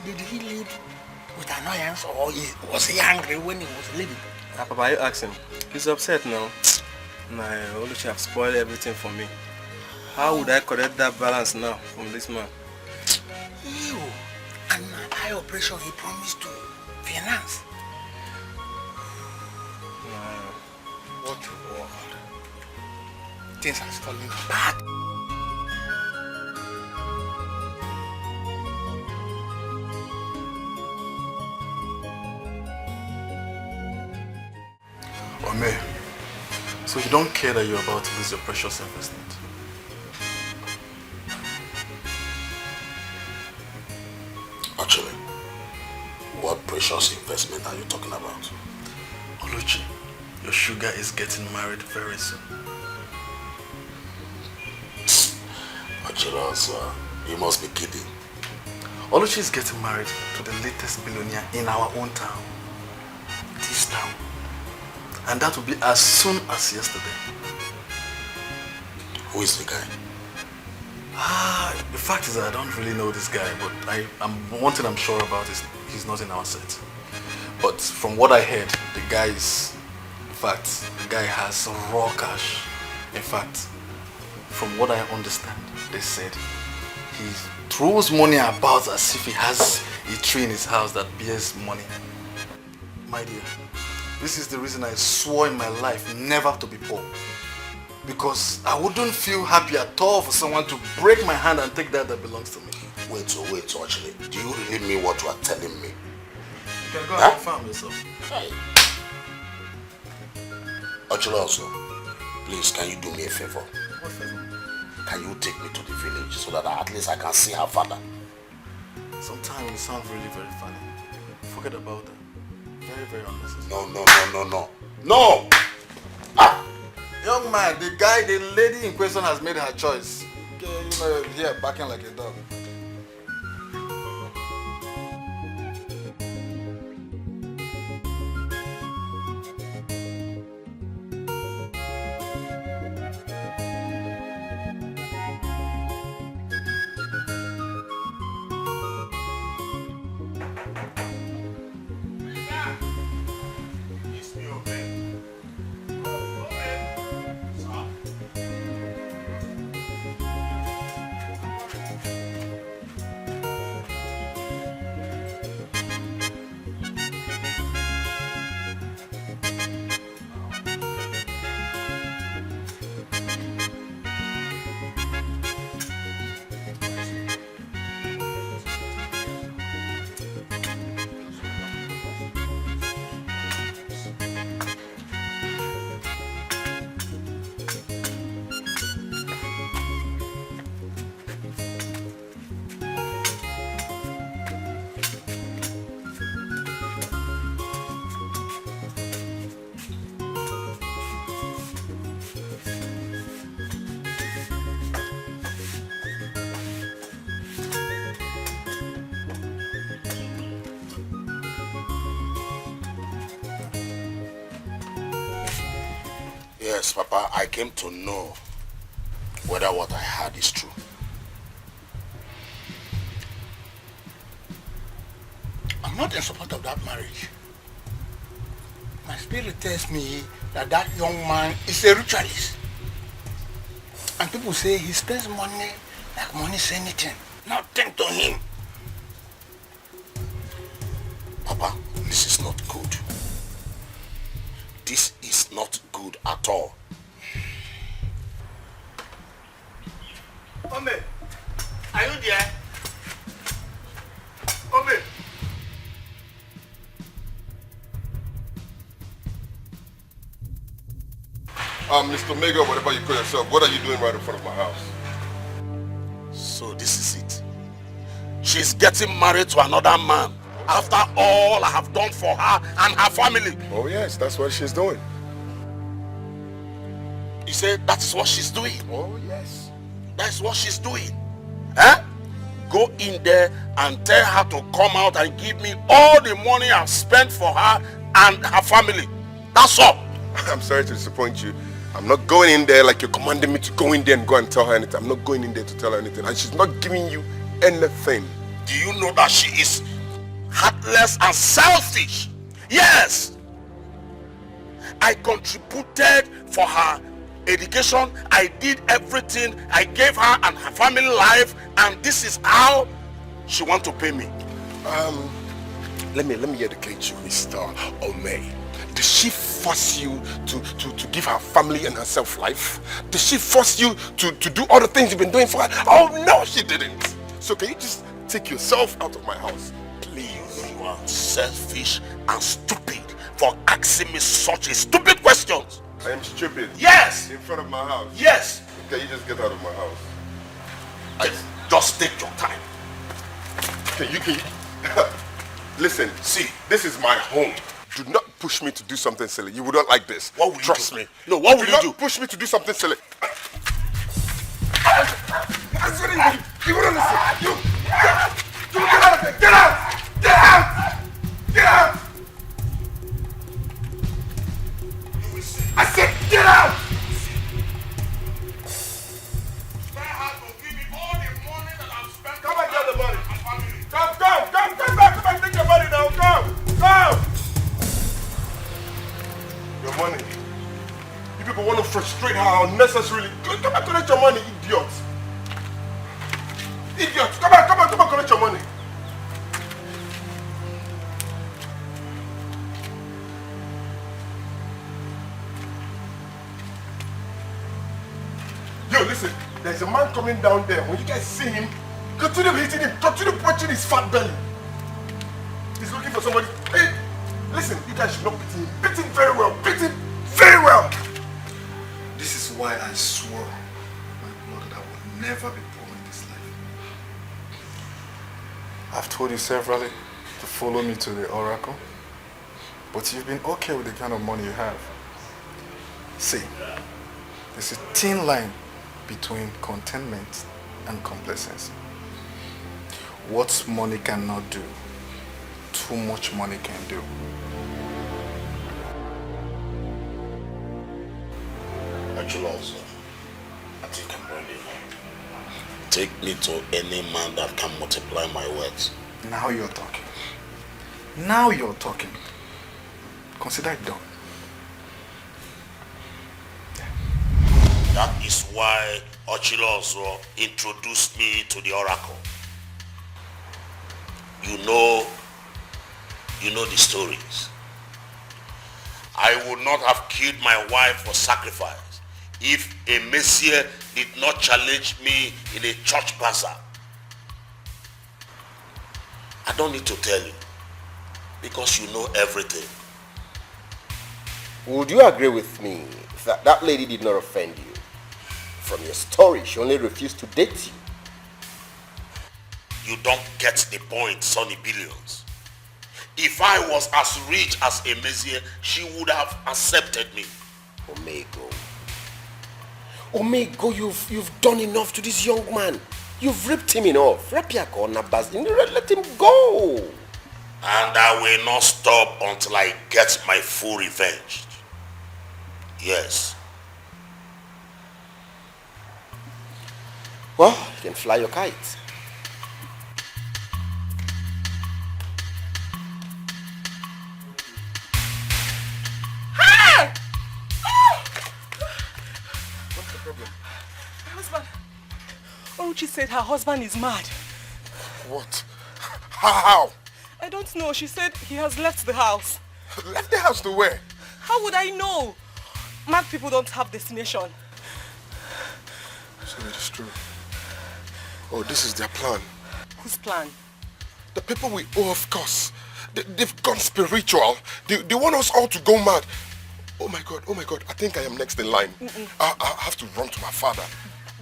Did he leave with annoyance or was he angry when he was leaving? Papa, you ask him. He's upset now. Nah, Oluchi have spoiled everything for me. How would I correct that balance now from this man? You and my eye operation he promised to finance. What a world. Things are falling apart. Ome, so you don't care that you're about to lose your precious investment? Actually, what precious investment are you talking about? Oluchi, your sugar is getting married very soon. Actually, also, you must be kidding. Oluchi is getting married to the latest billionaire in our own town. This town. And that will be as soon as yesterday. Who is the guy? The fact is that I don't really know this guy, but one thing I'm sure about is he's not in our set. But from what I heard, the guy has raw cash. In fact, from what I understand, they said he throws money about as if he has a tree in his house that bears money. My dear, this is the reason I swore in my life never to be poor. Because I wouldn't feel happy at all for someone to break my hand and take that belongs to me. Wait, actually, do you really mean what you are telling me? You can go and confirm yourself. Hey. Actually, also, please, can you do me a favor? What favor? Can you take me to the village so that at least I can see her father? Sometimes you sound really very funny. Forget about that. Very, very unnecessary. No! Young man, the lady in question has made her choice. Okay, here barking like a dog. Yes, Papa, I came to know whether what I heard is true. I'm not in support of that marriage. My spirit tells me that that young man is a ritualist. And people say he spends money like money is anything. Nothing to him. Papa, this is not good. This is not good at all. Ome, are you there? Ome. Mr. Mega, whatever you call yourself, what are you doing right in front of my house? So this is it. She's getting married to another man after all I have done for her and her family. Oh yes, that's what she's doing. You say that's what she's doing? Oh yes. That's what she's doing. Huh? Go in there and tell her to come out and give me all the money I've spent for her and her family. That's all. I'm sorry to disappoint you. I'm not going in there like you're commanding me to go in there and go and tell her anything. I'm not going in there to tell her anything. And she's not giving you anything. Do you know that she is heartless and selfish? Yes. I contributed for her education. I did everything. I gave her and her family life, and this is how she wants to pay me. Let me educate you, Mr. Omei. Did she force you to give her family and herself life? Did she force you to do all the things you've been doing for her? Oh no, she didn't. So can you just take yourself out of my house, please? You are selfish and stupid for asking me such a stupid question. questions. I am stupid. Yes. In front of my house. Yes. Can you just get out of my house? Just take your time. Can you listen, see, this is my home. Do not push me to do something silly. You would not like this. What will you Trust do? me. No, what will do you not do? push me to do something silly. I said you wouldn't listen. You get out of there. Get out! Get out! Get out! I said get out! Come and get the money. Come and take your money now. Come. Your money. You people want to frustrate her unnecessarily. Come and collect your money, idiot. Idiot. Come and collect your money. Yo, listen. There's a man coming down there. When you guys see him, continue hitting him. Continue punching his fat belly. He's looking for somebody. Hey, listen, you guys should not beat him. Beat him very well. Beat him very well. This is why I swore my blood that I will never be poor in this life. I've told you severally to follow me to the oracle, but you've been okay with the kind of money you have. See, there's a thin line between contentment and complacency. What money cannot do, too much money can do. Actually also, I think I'm ready. Take me to any man that can multiply my words. Now you're talking. Now you're talking. Consider it done. That is why Ochilozo introduced me to the oracle. You know the stories. I would not have killed my wife for sacrifice if a messiah did not challenge me in a church bazaar. I don't need to tell you, because you know everything. Would you agree with me that that lady did not offend you? From your story, she only refused to date you. You don't get the point, Sonny Billions. If I was as rich as a messiah, she would have accepted me. Omego, you've done enough to this young man. You've ripped him enough. Let him go. And I will not stop until I get my full revenge. Yes. Well, you can fly your kite. Hey! What's the problem? My husband. Oruchi said her husband is mad. What? How? I don't know. She said he has left the house. Left the house to where? How would I know? Mad people don't have destination. So it is true. Oh, this is their plan. Whose plan? The people we owe, of course. They've gone spiritual. They want us all to go mad. Oh my God. I think I am next in line. I have to run to my father.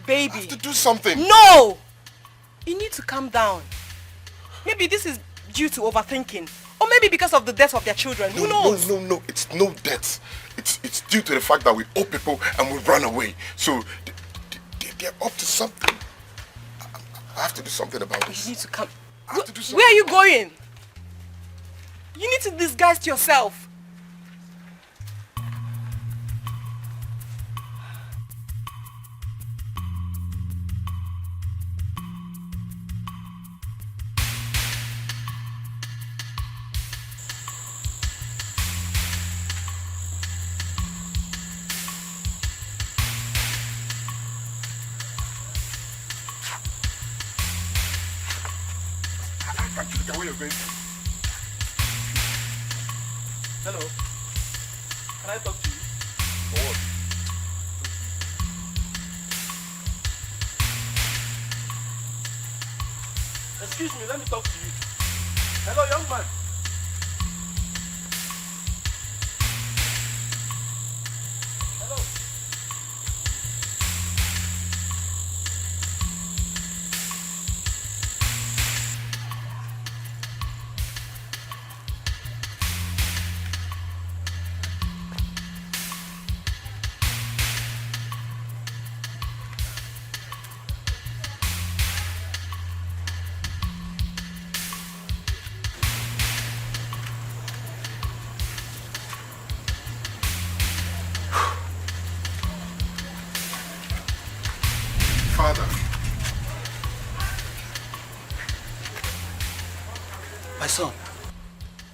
Baby. I have to do something. No! You need to calm down. Maybe this is due to overthinking. Or maybe because of the death of their children. Who knows? No. It's no death. It's due to the fact that we owe people and we run away. So they're up to something. I have to do something about this. You need to come. Where are you going? You need to disguise yourself. Where you're going? Hello. Can I talk to you? For what? Excuse me, let me talk to you. Hello, young man. My son,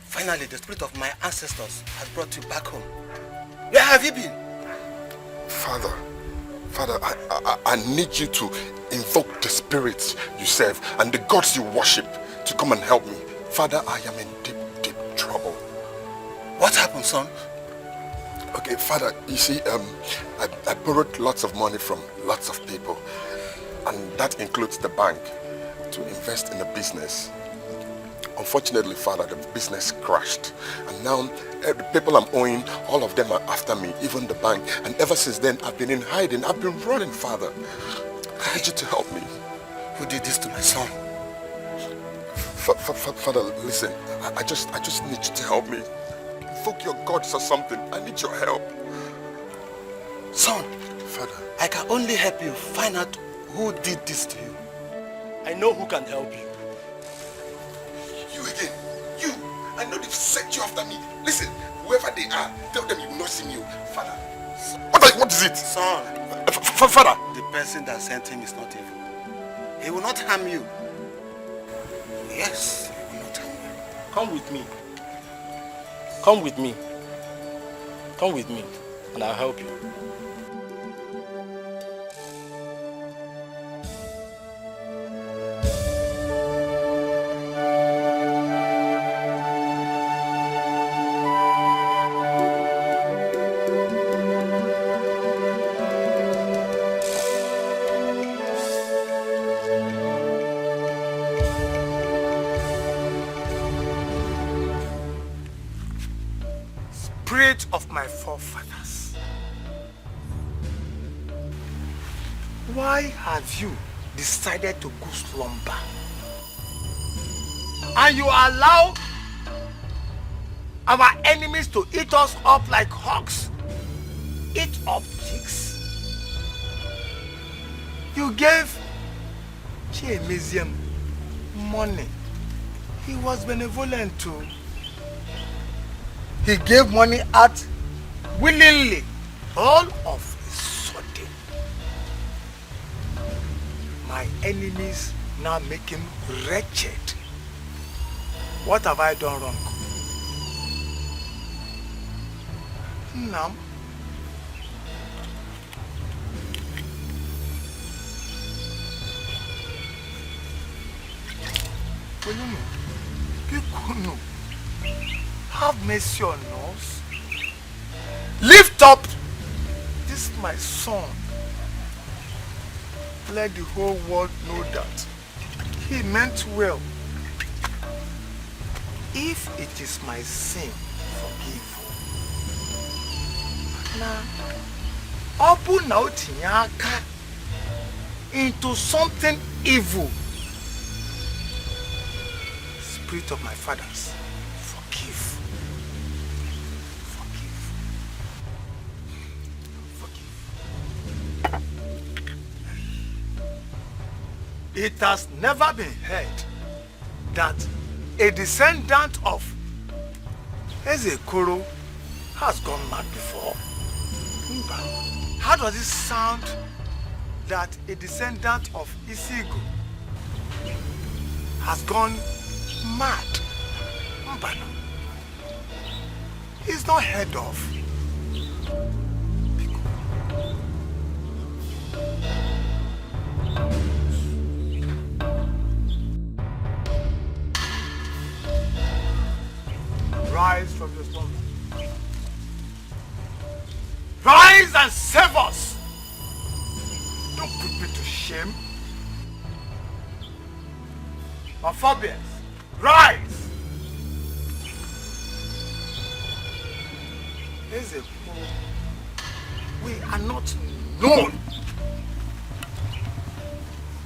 finally the spirit of my ancestors has brought you back home. Where have you been? Father, I need you to invoke the spirits you serve and the gods you worship to come and help me. Father, I am in deep, deep trouble. What happened, son? Okay, Father, you see, I borrowed lots of money from lots of people, and that includes the bank, to invest in a business. Unfortunately, Father, the business crashed, and now the people I'm owing, all of them are after me, even the bank, and ever since then, I've been in hiding, I've been running, Father. I need you to help me. Who did this to my son? Father, listen, I just need you to help me. Invoke your gods or something. I need your help. Son, Father, I can only help you find out who did this to you. I know who can help you. You again. You. I know they've set you after me. Listen, whoever they are, tell them you will not see me. Father. What is it? Son. Father. The person that sent him is not evil. He will not harm you. Yes, he will not harm you. Come with me. Come with me. Come with me, and I'll help you. Spirit of my forefathers, why have you decided to go slumber? And you allow our enemies to eat us up like hogs? Eat up chicks? You gave Chiemizium money. He was benevolent too. He gave money out willingly. All of a sudden, my enemies now make him wretched. What have I done wrong? Nam. Have mercy on us. Lift up this my son. Let the whole world know that he meant well. If it is my sin, forgive. Now, open out into something evil. Spirit of my fathers, forgive. It has never been heard that a descendant of Ezekoro has gone mad before. How does it sound that a descendant of Isigu has gone mad? He's not heard of. Rise from your slumber. Rise and save us. Don't put me to shame. Amphibians, rise. We are not known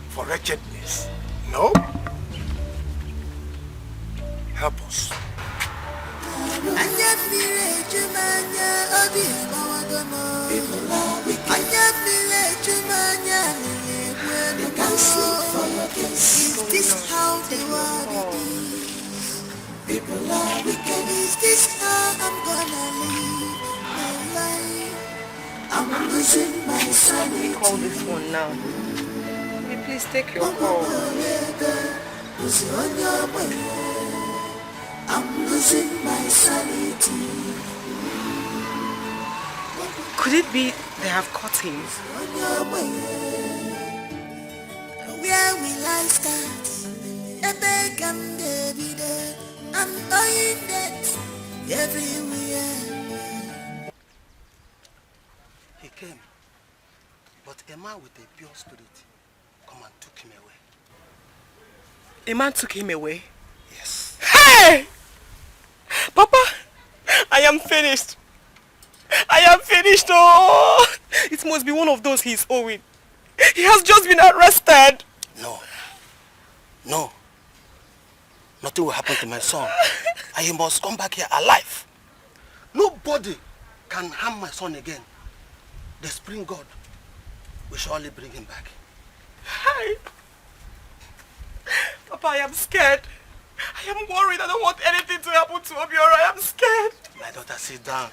for wretchedness. No. Help us. Is this how the world is? People are wicked. Is this how I'm gonna live my life? I'm losing my sanity. Call this one now. Hey, please take your call. I'm losing my sanity. Could it be they have caught him? Where will I start? Epic and David, I'm doing that everywhere. He came, but a man with a pure spirit come and took him away. A man took him away? Yes. Hey! Papa, I am finished. I am finished. Oh! It must be one of those he's owing. He has just been arrested. No. No. Nothing will happen to my son. And he must come back here alive. Nobody can harm my son again. The spring God will surely bring him back. Hi. Papa, I am scared. I am worried. I don't want anything to happen to Obiora. I am scared. My daughter, sit down.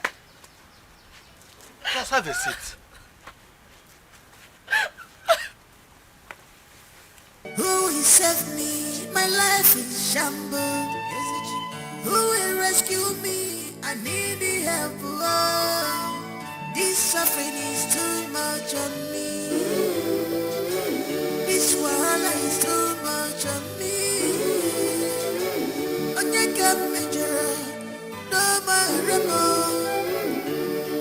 Just have a seat. Who will save me? My life is shambles. Who will rescue me? I need the help. Oh, this suffering is too much on me. This wahala is too much on me. Onye ka mejọrọ, no maremo.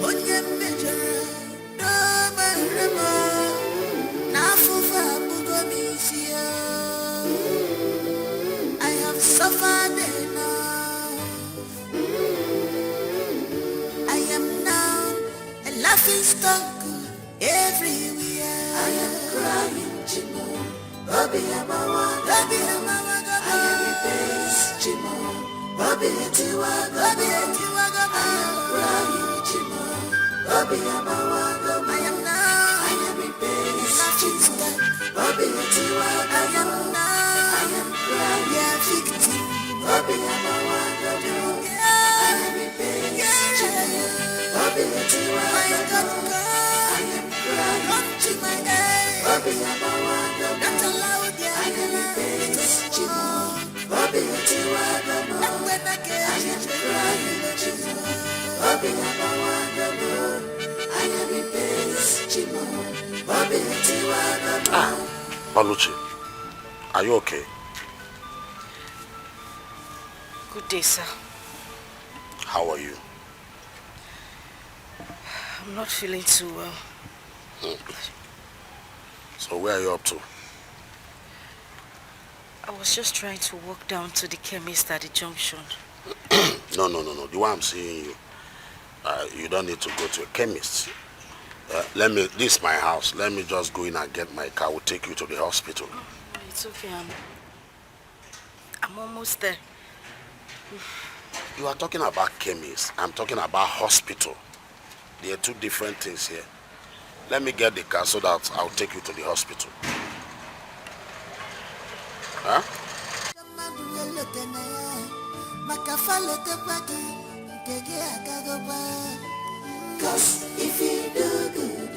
Onye mejọrọ, no maremo. N'afụfụ abụgo m isi ya. I have suffered enough. I am now a laughing stock everywhere. I am crying, Chimo. Bobby Amawa, Bobby Amawa, I am a base, Chimo. Bobby Etiwa, Bobby Etiwa, I am crying, Chimo. Bobby Amawa, I am now. I am a base, Chimo. Bobby Etiwa, I am now. I am crying, yeah, victim. Bobby Amawa, I am a base, Chimo. Bobby Etiwa, I am crying, come to my aid. Bobby Amawa, not allowed, yeah, I am a base, Chimo. Bobby Etiwa, and when I get I am crying, Chimo. Bobby Amawa, I am a base, Chimo. Bobby Etiwa, Oluchi, are you okay? Good day, sir. How are you? I'm not feeling too well. So where are you up to? I was just trying to walk down to the chemist at the junction. No. The way I'm seeing you, you don't need to go to a chemist. This is my house. Let me just go in and get my car. We'll take you to the hospital. It's okay. I'm almost there. You are talking about chemist. I'm talking about hospital. There are two different things here. Let me get the car so that I'll take you to the hospital. Huh? Cause if you do good,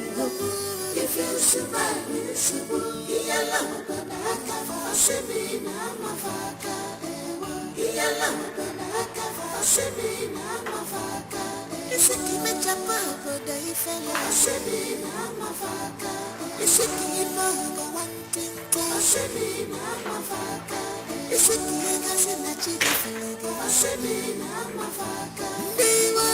if you survive, you survive. Iyala wana akafa sebi na mafaka ewa. Iyala wana akafa sebi na mafaka ewa. Isiki mechapa boda ifela sebi na mafaka ewa. Isiki imoga wantinka sebi na mafaka ewa. Isiki egasi na chidi felege sebi na mafaka ewa. Ndiwa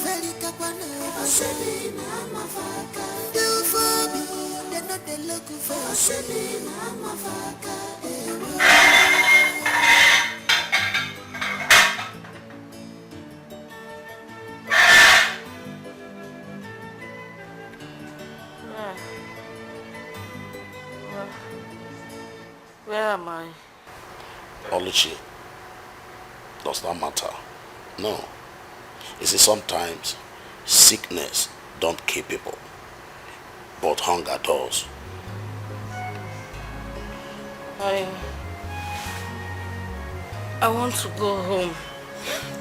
velika kwana sebi na mafaka ewa. Do for me, they know they look for sebi na mafaka ewa. Where am I? Oluchi, does not matter. No. You see, sometimes sickness don't kill people, but hunger does. I want to go home.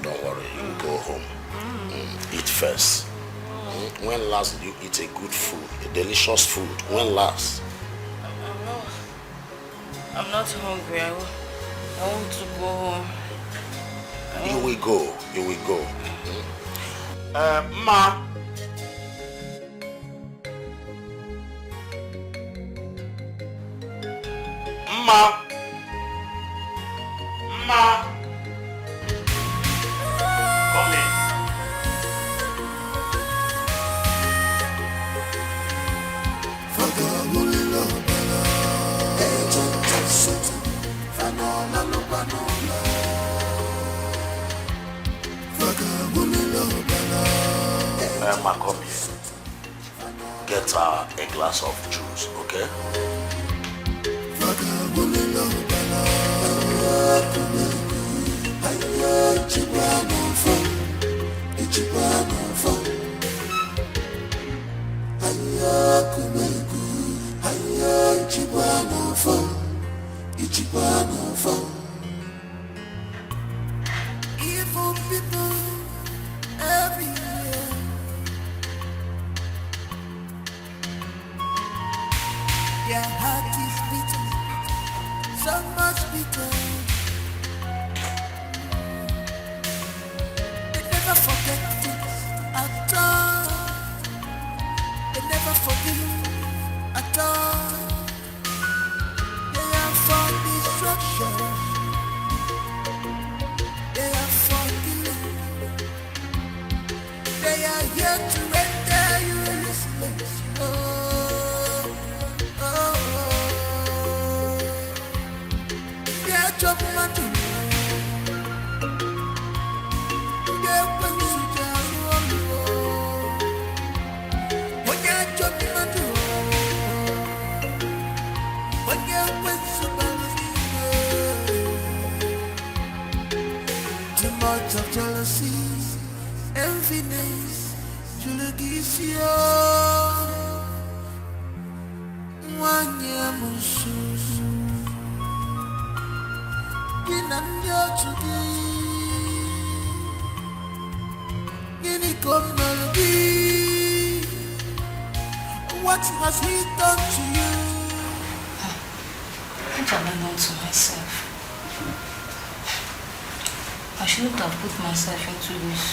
Don't worry, you go home. Eat first. When last did you eat a good food, a delicious food? When last? I'm not hungry. I want to go home. You will go. You will go. Ma. Ma. Ma. Come in. Emma, come here. Get her a glass of juice, okay? Evil people everywhere. Their heart is beating, so much bitter. They never forget things at all. They never forgive at all. They are for destruction. They are for killing. They are here to render you useless. Oh, oh, oh. They are chopping at you. They are putting you down. When they are chopping at you, when they are putting you down. Too much of jealousy, enviness, julegisio. Mwanya mususu, kinanyo chuki, gini komnalbi. What has he done to you? What have I done to myself? I shouldn't have put myself into this.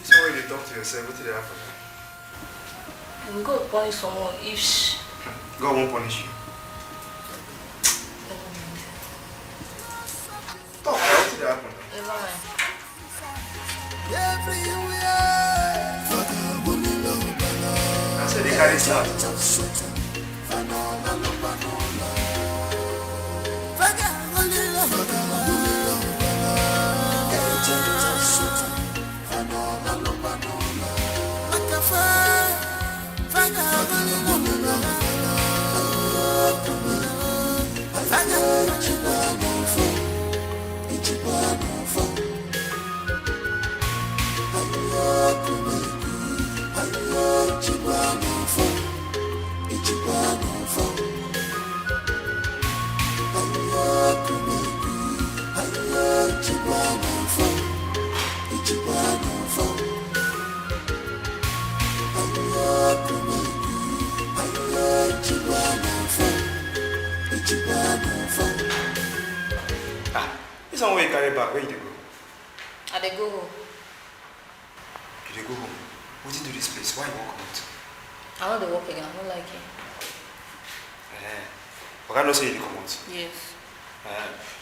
It's already you talk to yourself. What did happen? We go punish someone if God won't punish you. Talk. What did happen? Never mind. I said they carry stuff. This one where you carry back, where you go? I dey go home. You dey go home. What did you do this place? Why you walk out? I want to work again. I don't like it. Oga no say you dey come out. Yes.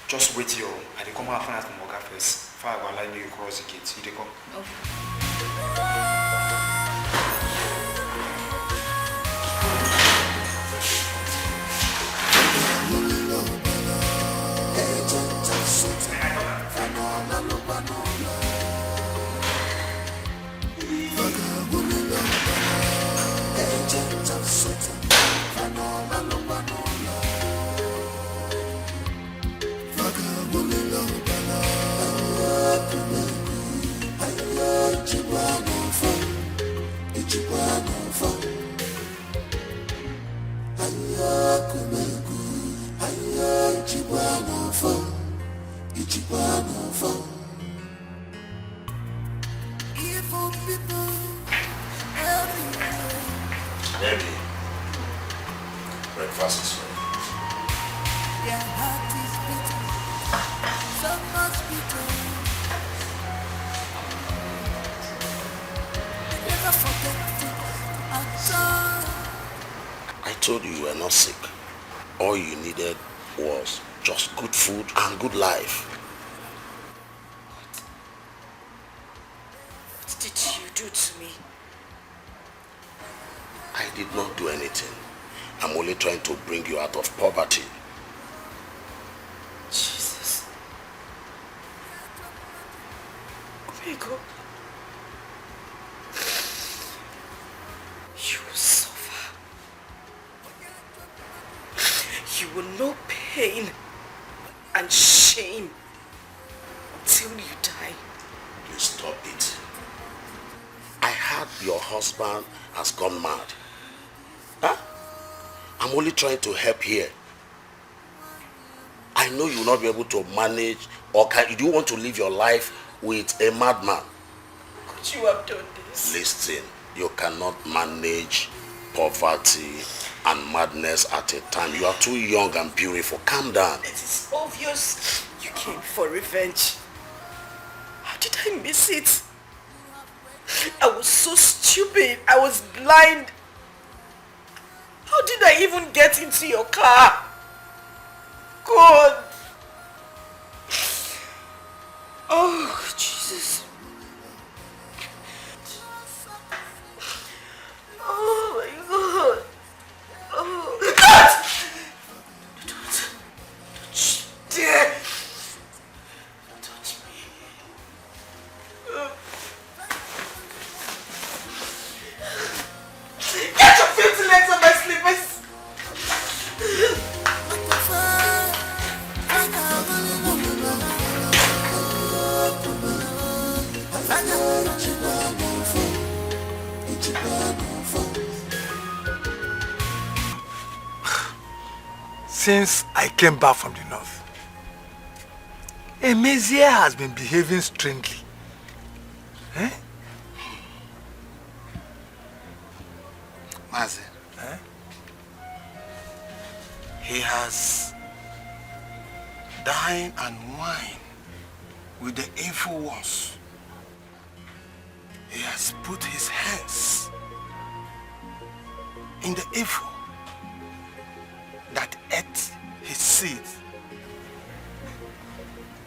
Just wait here. I dey come out from Oga first. Before I go allow you cross the gate. You dey come. Okay. Baby, breakfast is ready. Their heart is told you were not sick. All you needed was just good food and good life. What did you do to me? I did not do anything. I'm only trying to bring you out of poverty. Jesus. Grego. You will suffer. You will know pain and shame until you die. Please stop it. I heard your husband has gone mad. Huh? I'm only trying to help here. I know you will not be able to manage, or do you want to live your life with a madman? Could you have done this? Listen, you cannot manage poverty and madness at a time. You are too young and beautiful. Calm down. It is obvious you came for revenge. How did I miss it? I was so stupid. I was blind. How did I even get into your car? God. Oh, Jesus. Oh my God. Oh. Don't dare. Touch me. Get your filthy legs on my slippers. Since I came back from the north, Emezia has been behaving strangely. Eh? Mazi, he has dined and wine with the evil ones. He has put his hands in the evil that ate his seed.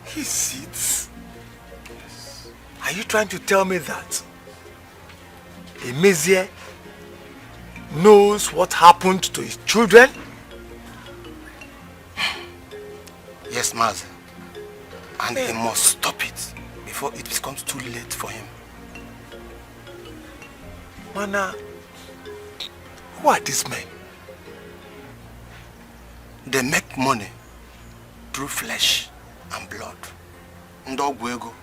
His seeds? Are you trying to tell me that Emezia knows what happened to his children? Yes, Mazi. And he must stop it before it becomes too late for him. Mana, who are these men? They make money through flesh and blood. Ndogwego.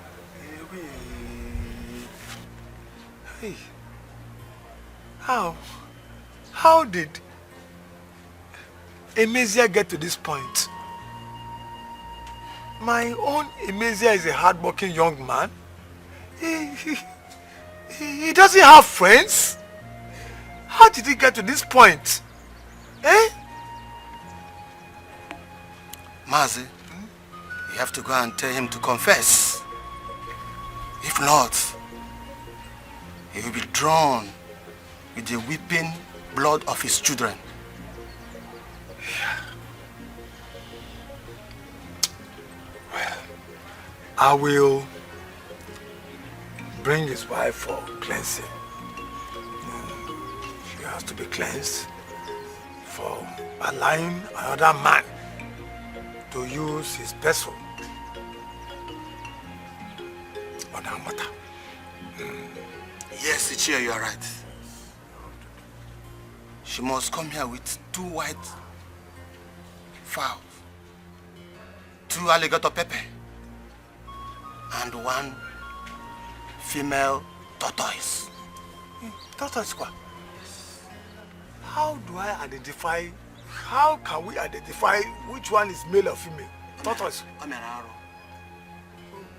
Hey, how did Emezia get to this point? My own Emezia is a hard-working young man. He doesn't have friends. How did he get to this point? Eh? Mazi, you have to go and tell him to confess. If not, he will be drawn with the weeping blood of his children. Well, I will bring his wife for cleansing. She has to be cleansed for allowing another man to use his vessel on our matter. Yes, Ichia, you are right. She must come here with 2 white fowls, 2 alligator pepper, and 1 female tortoise. Tortoise what? How do I identify, how can we identify which one is male or female? Tortoise.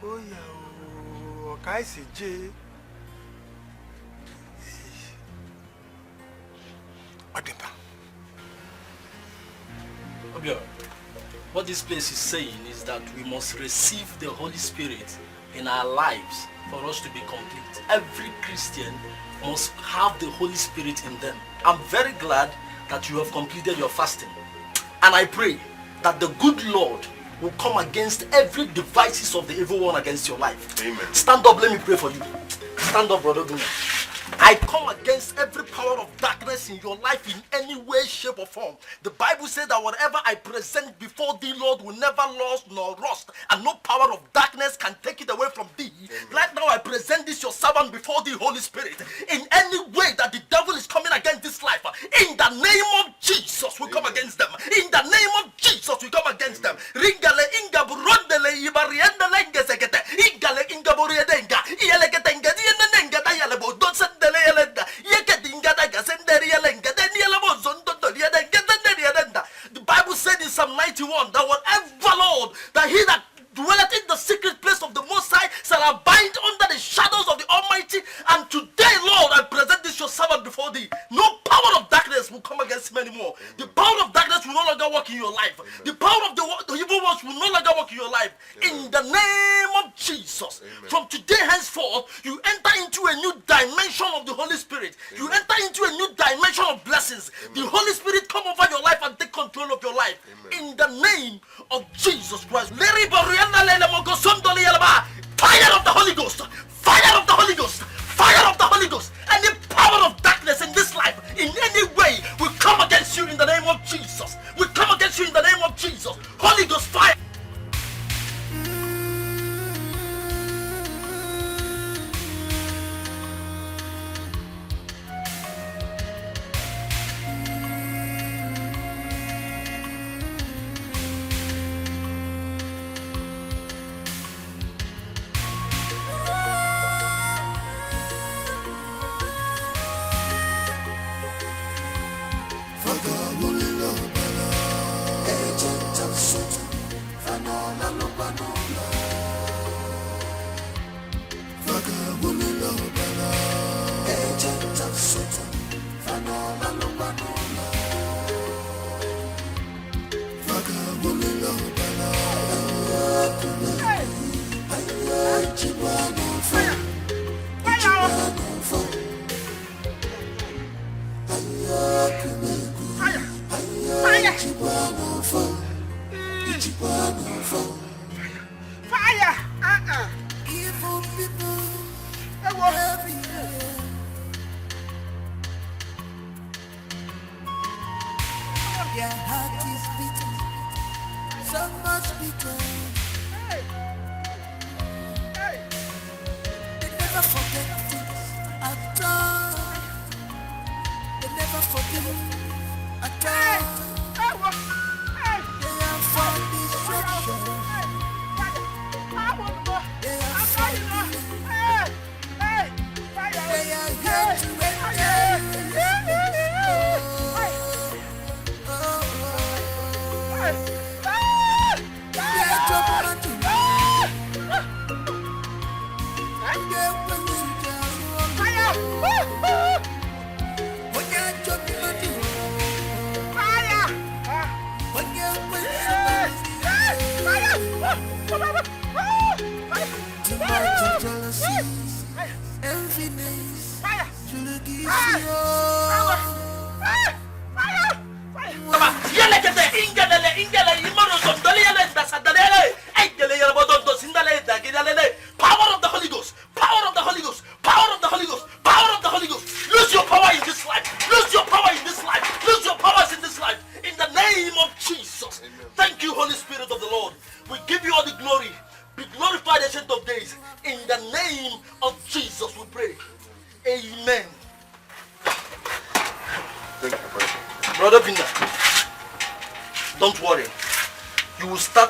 Oh yeah, okay, CJ. What this place is saying is that we must receive the Holy Spirit in our lives for us to be complete. Every Christian must have the Holy Spirit in them. I'm very glad that you have completed your fasting. And I pray that the good Lord will come against every devices of the evil one against your life. Amen. Stand up, let me pray for you. Stand up, brother. I come against every power of darkness in your life in any way, shape, or form. The Bible says that whatever I present before thee, Lord, will never lose nor rust, and no power of darkness can take it away from thee. Amen. Right now, I present this your servant before thee, Holy Spirit. In any way that the devil is coming against this life, in the name of Jesus, we come against them. In the name of Jesus, we come against them. Ringale inga burondele ibariendele ngezekete. Ingale inga buriedenga. Ielekete ngedienenga dayalebo. The Bible said in Psalm 91 that whatever, Lord, that he that dwelleth in the secret place of the Most High shall abide under the shadows of the Almighty. And today, Lord, I present this your servant before thee. No power of darkness will come against him anymore. Amen. The power of darkness will no longer work in your life. Amen. The power of the evil ones will no longer work in your life. Amen. In the name of Jesus. Amen. From today henceforth, you enter into a new dimension of the Holy Spirit. Amen. You enter into a new dimension of blessings. Amen. The Holy Spirit come over your life and take control of your life. Amen. In the name of Jesus Christ. Fire of the Holy Ghost! Fire of the Holy Ghost! Fire of the Holy Ghost! Any power of darkness in this life, in any way, we come against you in the name of Jesus. We come against you in the name of Jesus. Holy Ghost fire!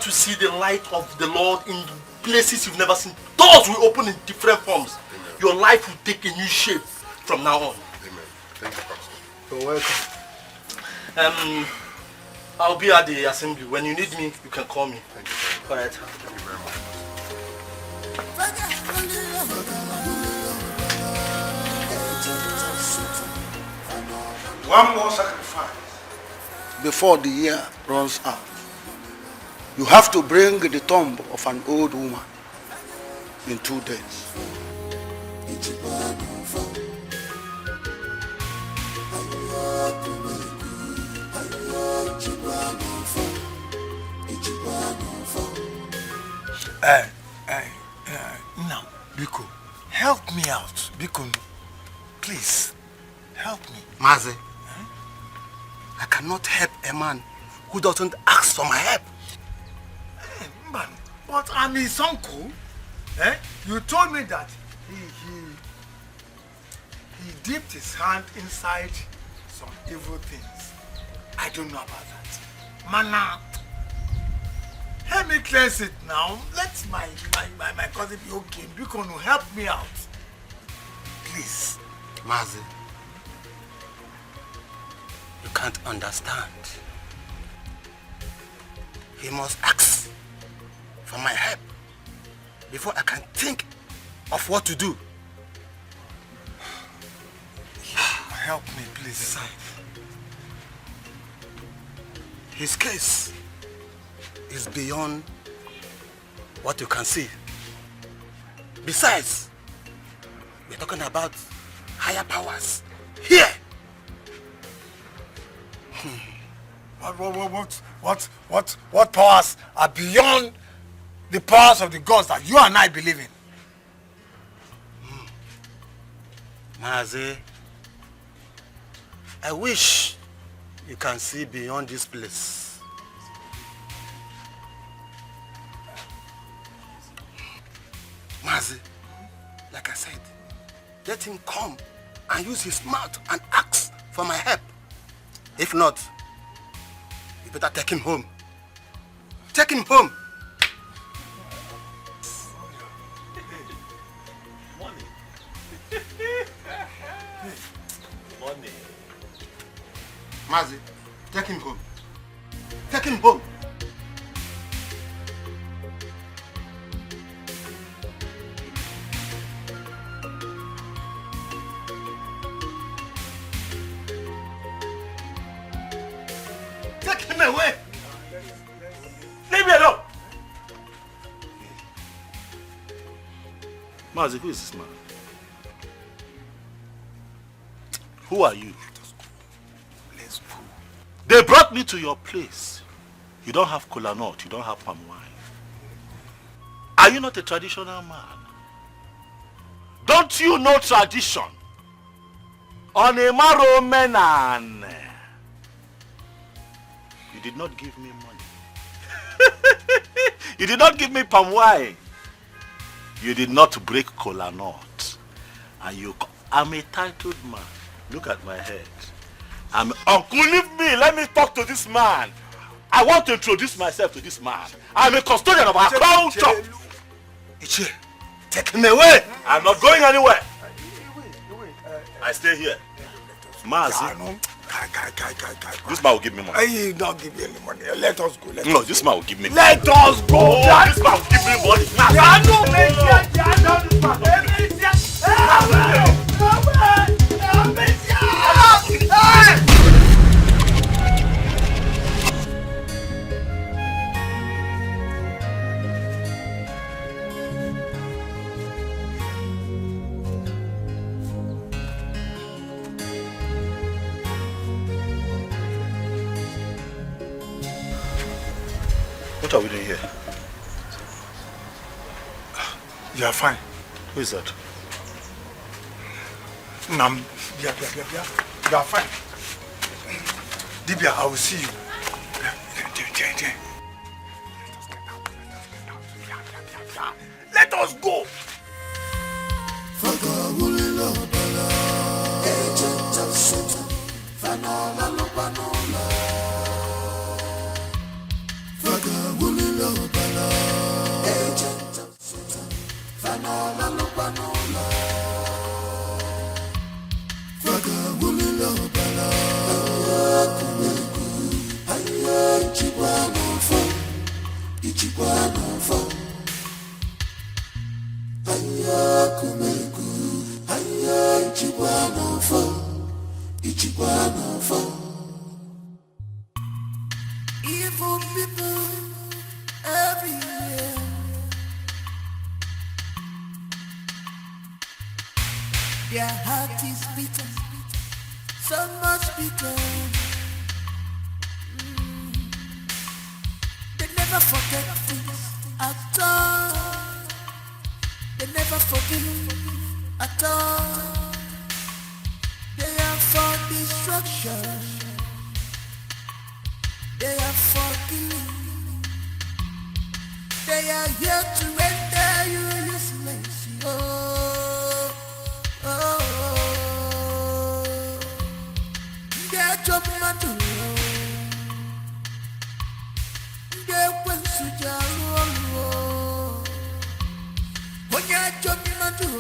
See the light of the Lord in places you've never seen. Doors will open in different forms. Amen. Your life will take a new shape from now on. Amen. Thank you, Pastor. You're welcome. I'll be at the assembly. When you need me, you can call me. Thank you. All right. Thank you very much. One more sacrifice before the year runs out. You have to bring the tomb of an old woman in 2 days. Now, Biko, help me out. Biko, please, help me. Mazi, I cannot help a man who doesn't ask for my help. Man, but I'm his uncle. You told me that he dipped his hand inside some evil things. I don't know about that. Mana, help me cleanse it now. Let my cousin be okay. Biko, help me out. Please. Mazi, you can't understand. He must ask for my help before I can think of what to do. Help me, please. His case is beyond what you can see. Besides, we're talking about higher powers here. What powers are beyond the powers of the gods that you and I believe in? Mazi, I wish you can see beyond this place. Mazi, like I said, let him come and use his mouth and ask for my help. If not, you better take him home. Take him home. Money. Mazi, take him home. Take him home. Take him away. Leave me alone. Mazi, who is this man? Who are you? Let's go. They brought me to your place. You don't have kola nut, you don't have palm wine. Are you not a traditional man? Don't you know tradition? On a marrow menan. You did not give me money. You did not give me palm wine. You did not break kola nut. And I'm a titled man. Look at my head. Uncle, leave me. Let me talk to this man. I want to introduce myself to this man. I'm a custodian of our culture. Ichie, take him away. I'm not going anywhere. I stay here. Mazi. This man will give me money. He don't give me any money. Let us go. No, this man will give me money. Let us go. Oh, this man will give me money. What are we doing here? You are fine. Who is that? Nam, you are fine. Dibia, I will see you. Let us go. Evil people everywhere. Their heart is bitter, so much bitter. They never forget things at all. They never forgive at all. They are for destruction. They are for killing. They are here to render you useless. Oh, oh, oh. Get your mother. Get when Sujaru. When you're your mother.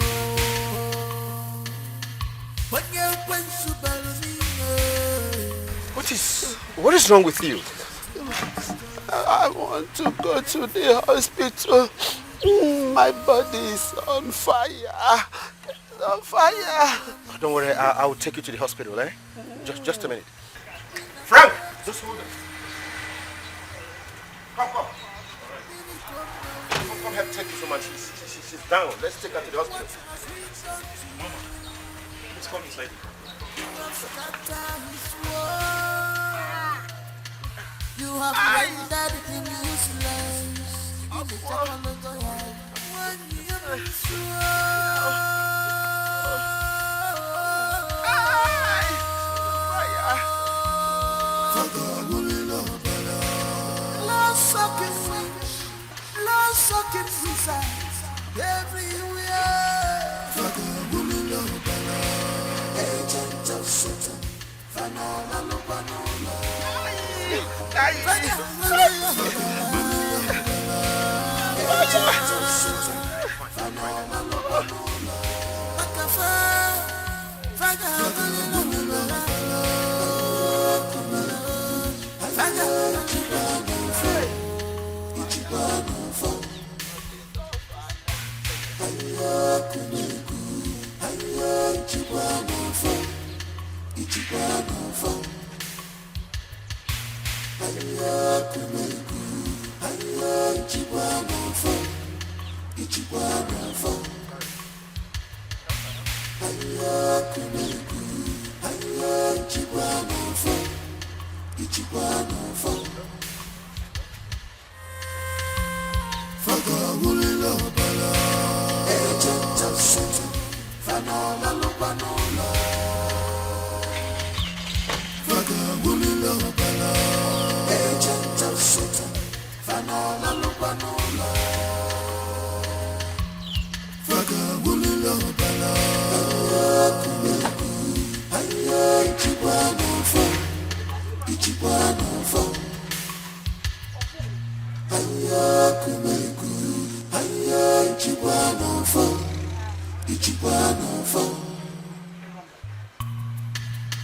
When you're when Subaru. What is wrong with you? I want to go to the hospital. My body is on fire. It's on fire. Don't worry, I will take you to the hospital, eh? Just a minute. Frank! Just hold on. Come help take this woman. She's down. Let's take her to the hospital. Mama, please come inside. You have rendered him useless. Lost sockets inside everywhere. Agent of Satan,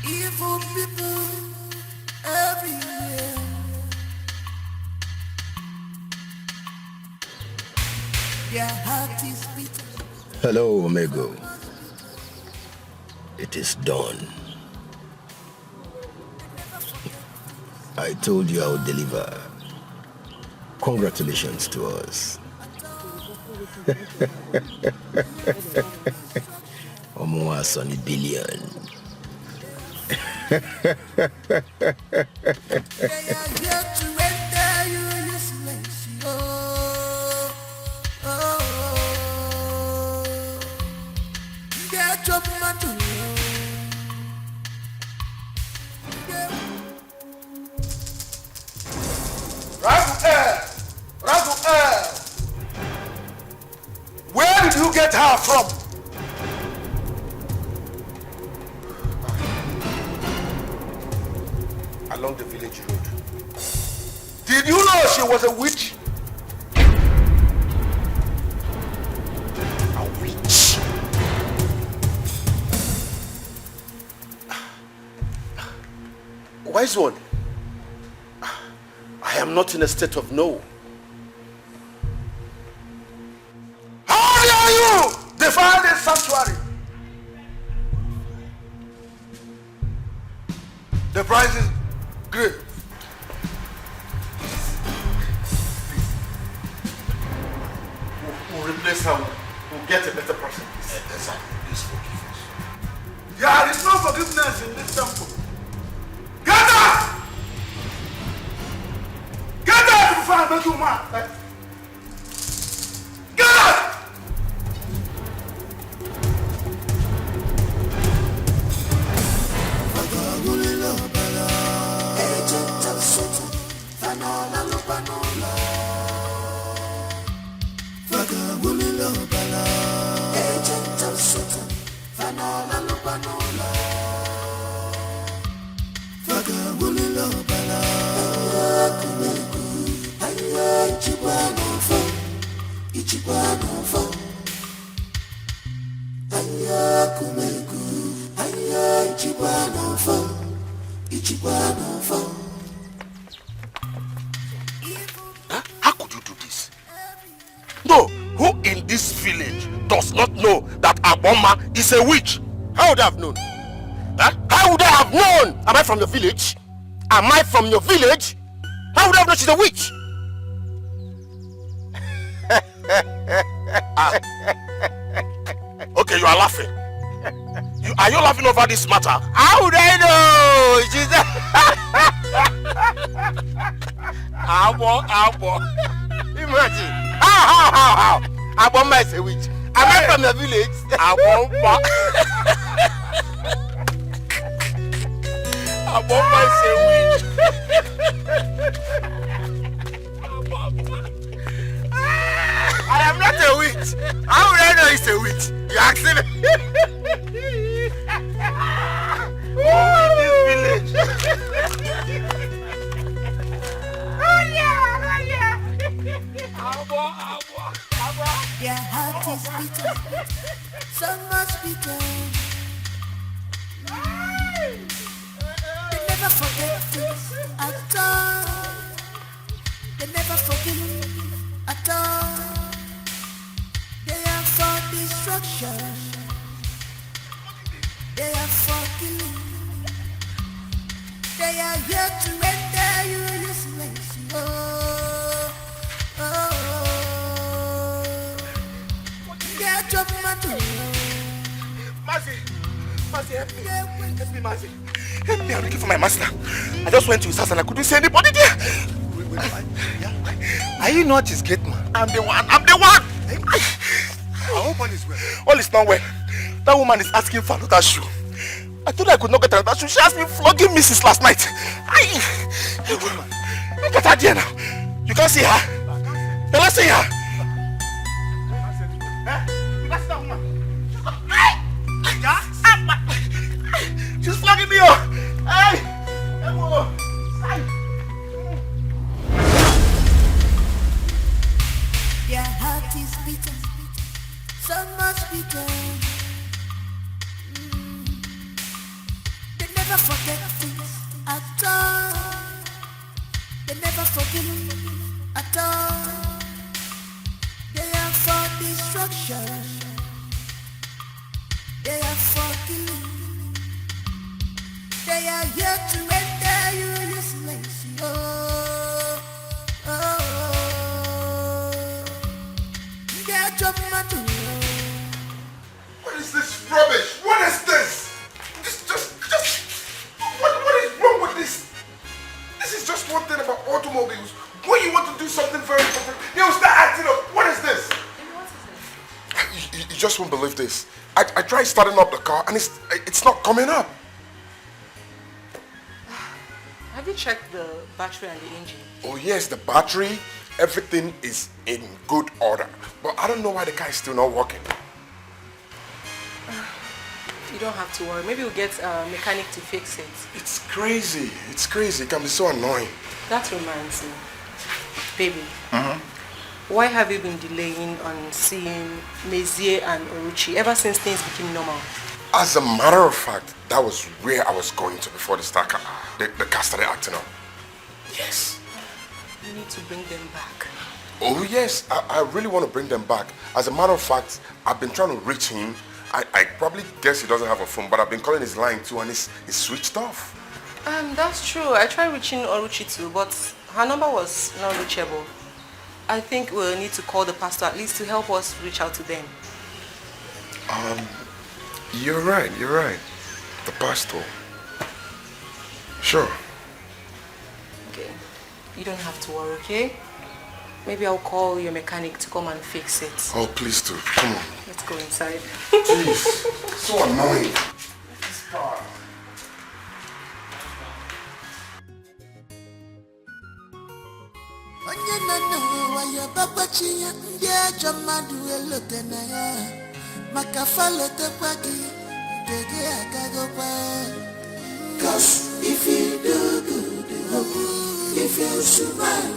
evil people everywhere. Their heart is bitter. Hello, Omego. It is done. I told you I would deliver. Congratulations to us. Omoa Sonny Billion. They are here to render you useless. Oh, oh, oh. Get your mother. Raguel! Where did you get her from? Along the village road. Did you know she was a witch? A witch? Wise one, I am not in a state of no. How dare you defile this sanctuary? The price is great. We'll replace her. We'll get a better person. Exactly. Please forgive us. There is no forgiveness in this temple. Get out! Get out before I make you mad. Get out! How could you do this? No, who in this village does not know that Aboma is a witch? How would I have known? Huh? How would I have known? Am I from your village? Am I from your village? How would I have known she's a witch? Okay, you are laughing. Are you laughing over this matter? How would I know? She's a... Abo. Imagine. How? Aboma is a witch. Am I from the village? Aboma. Aboma is a witch. I am not a witch. How would I know it's a witch? You asking me? Who in this village? Their heart is bitter, so much bitter. They never forget things at all. They never forgive at all. They are for destruction. They are for killing. They are here to render you useless. Mercy, help me. Help me, Mercy. Help me, I'm looking for my master. I just went to his house and I couldn't see anybody there. Wait. Are you not his gate man? I'm the one. I hope all is well. All is not well. That woman is asking for another shoe. I told her I could not get another shoe. She asked me flogging missus last night. Look at her there now. You can't see her. Can I see her? You can't see that woman. She's flogging me up. Hey! Their heart is bitter, so much bitter. They never forget things at all. They never forgive at all. They are for destruction. They are for killing. They are here to render you useless. What is this rubbish? What is this? Just what is wrong with this? This is just one thing about automobiles. When you want to do something very important, you start acting up. What is this? You just won't believe this. I tried starting up the car and it's not coming up. Have you checked the battery and the engine? Oh yes, the battery, everything is in good order. But I don't know why the car is still not working. You don't have to worry. Maybe we'll get a mechanic to fix it. It's crazy. It's crazy. It can be so annoying. That reminds me. Baby, why have you been delaying on seeing Mezie and Oruchi ever since things became normal? As a matter of fact, that was where I was going to before the car started acting up. Yes. You need to bring them back. Oh yes, I really want to bring them back. As a matter of fact, I've been trying to reach him. I probably guess he doesn't have a phone, but I've been calling his line too and it's switched off. That's true. I tried reaching Oruchi too, but her number was not reachable. I think we'll need to call the pastor at least to help us reach out to them. You're right. The pastor. Sure. Okay. You don't have to worry, okay? Maybe I'll call your mechanic to come and fix it. Oh, please do. Come on. Let's go inside. Jeez. So annoying. This car. Cause if you do good, if you survive,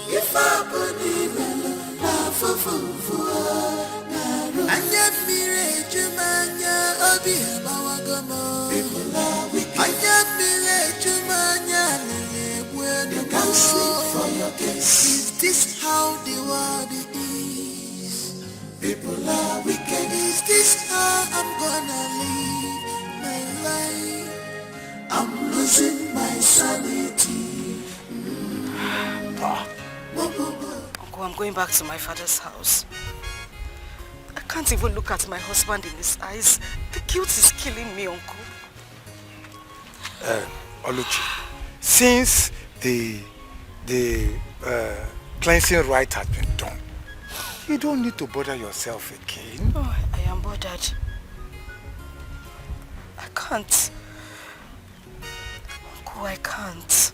if I believe in love, Anya mire jumanya obi habawagomo. People are wicked. Anya You can't sleep for your case. Is this how the world is? People are wicked. Is this how I'm gonna live my life? I'm losing my sanity. Uncle, I'm going back to my father's house. I can't even look at my husband in his eyes. The guilt is killing me, Uncle. Oluchi, since the cleansing rite has been done, you don't need to bother yourself again. Oh, I am bothered. I can't. Uncle, I can't.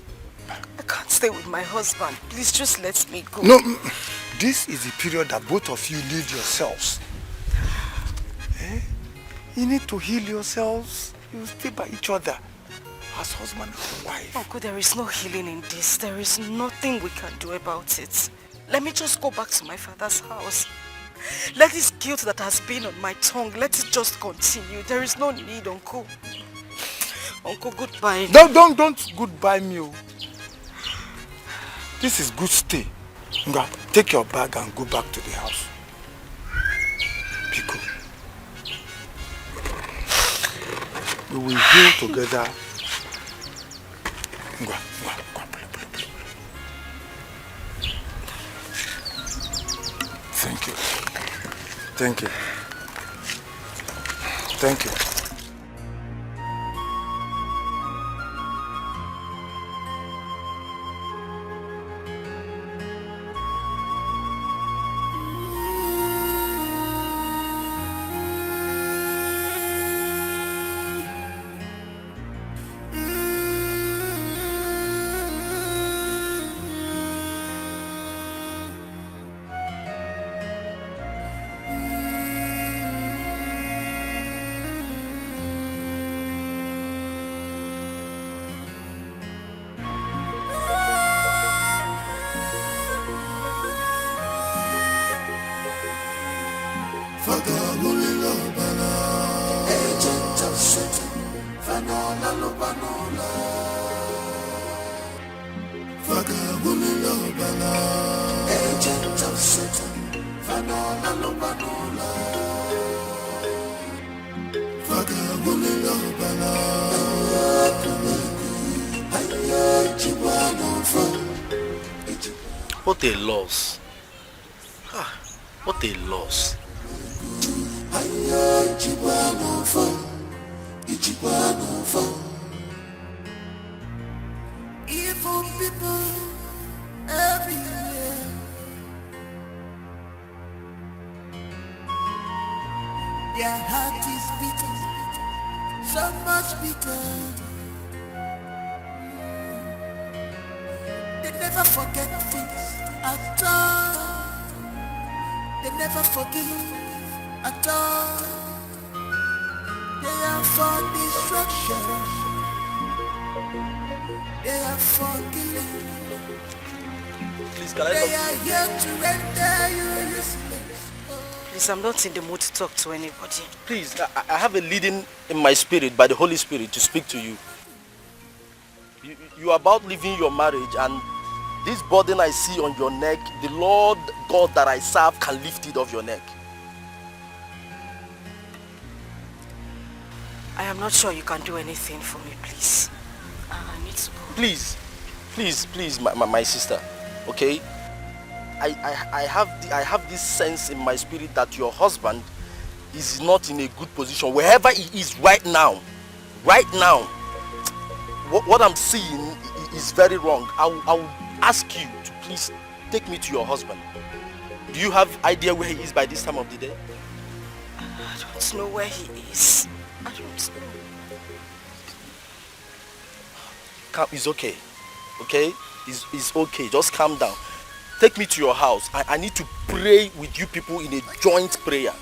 I can't stay with my husband. Please just let me go. No, this is the period that both of you leave yourselves. You need to heal yourselves. You stay by each other as husband and wife. Uncle, there is no healing in this. There is nothing we can do about it. Let me just go back to my father's house. Let this guilt that has been on my tongue, let it just continue. There is no need, Uncle. Uncle, goodbye. Don't goodbye me. Oh. This is good stay. Nga, take your bag and go back to the house. Biko. We will heal together. Nga, play. Thank you. Thank you. Thank you. What a loss. What a loss. Evil people everywhere. Their heart is beating, so much bitter. They never forget things at all. They never forgive at all. They are for destruction. They are for killing. Please, can I They are here to render you useless. Please, I'm not in the mood to talk to anybody. Please, I have a leading in my spirit by the Holy Spirit to speak to you. You are about leaving your marriage, and this burden I see on your neck, the Lord God that I serve can lift it off your neck. I am not sure you can do anything for me, please. I need to go. Please, my sister, okay? I have this sense in my spirit that your husband is not in a good position. Wherever he is right now, what I'm seeing is very wrong. I will ask you to please take me to your husband. Do you have idea where he is by this time of the day? I don't know where he is. I don't know. It's okay, okay? It's okay, just calm down. Take me to your house. I need to pray with you people in a joint prayer,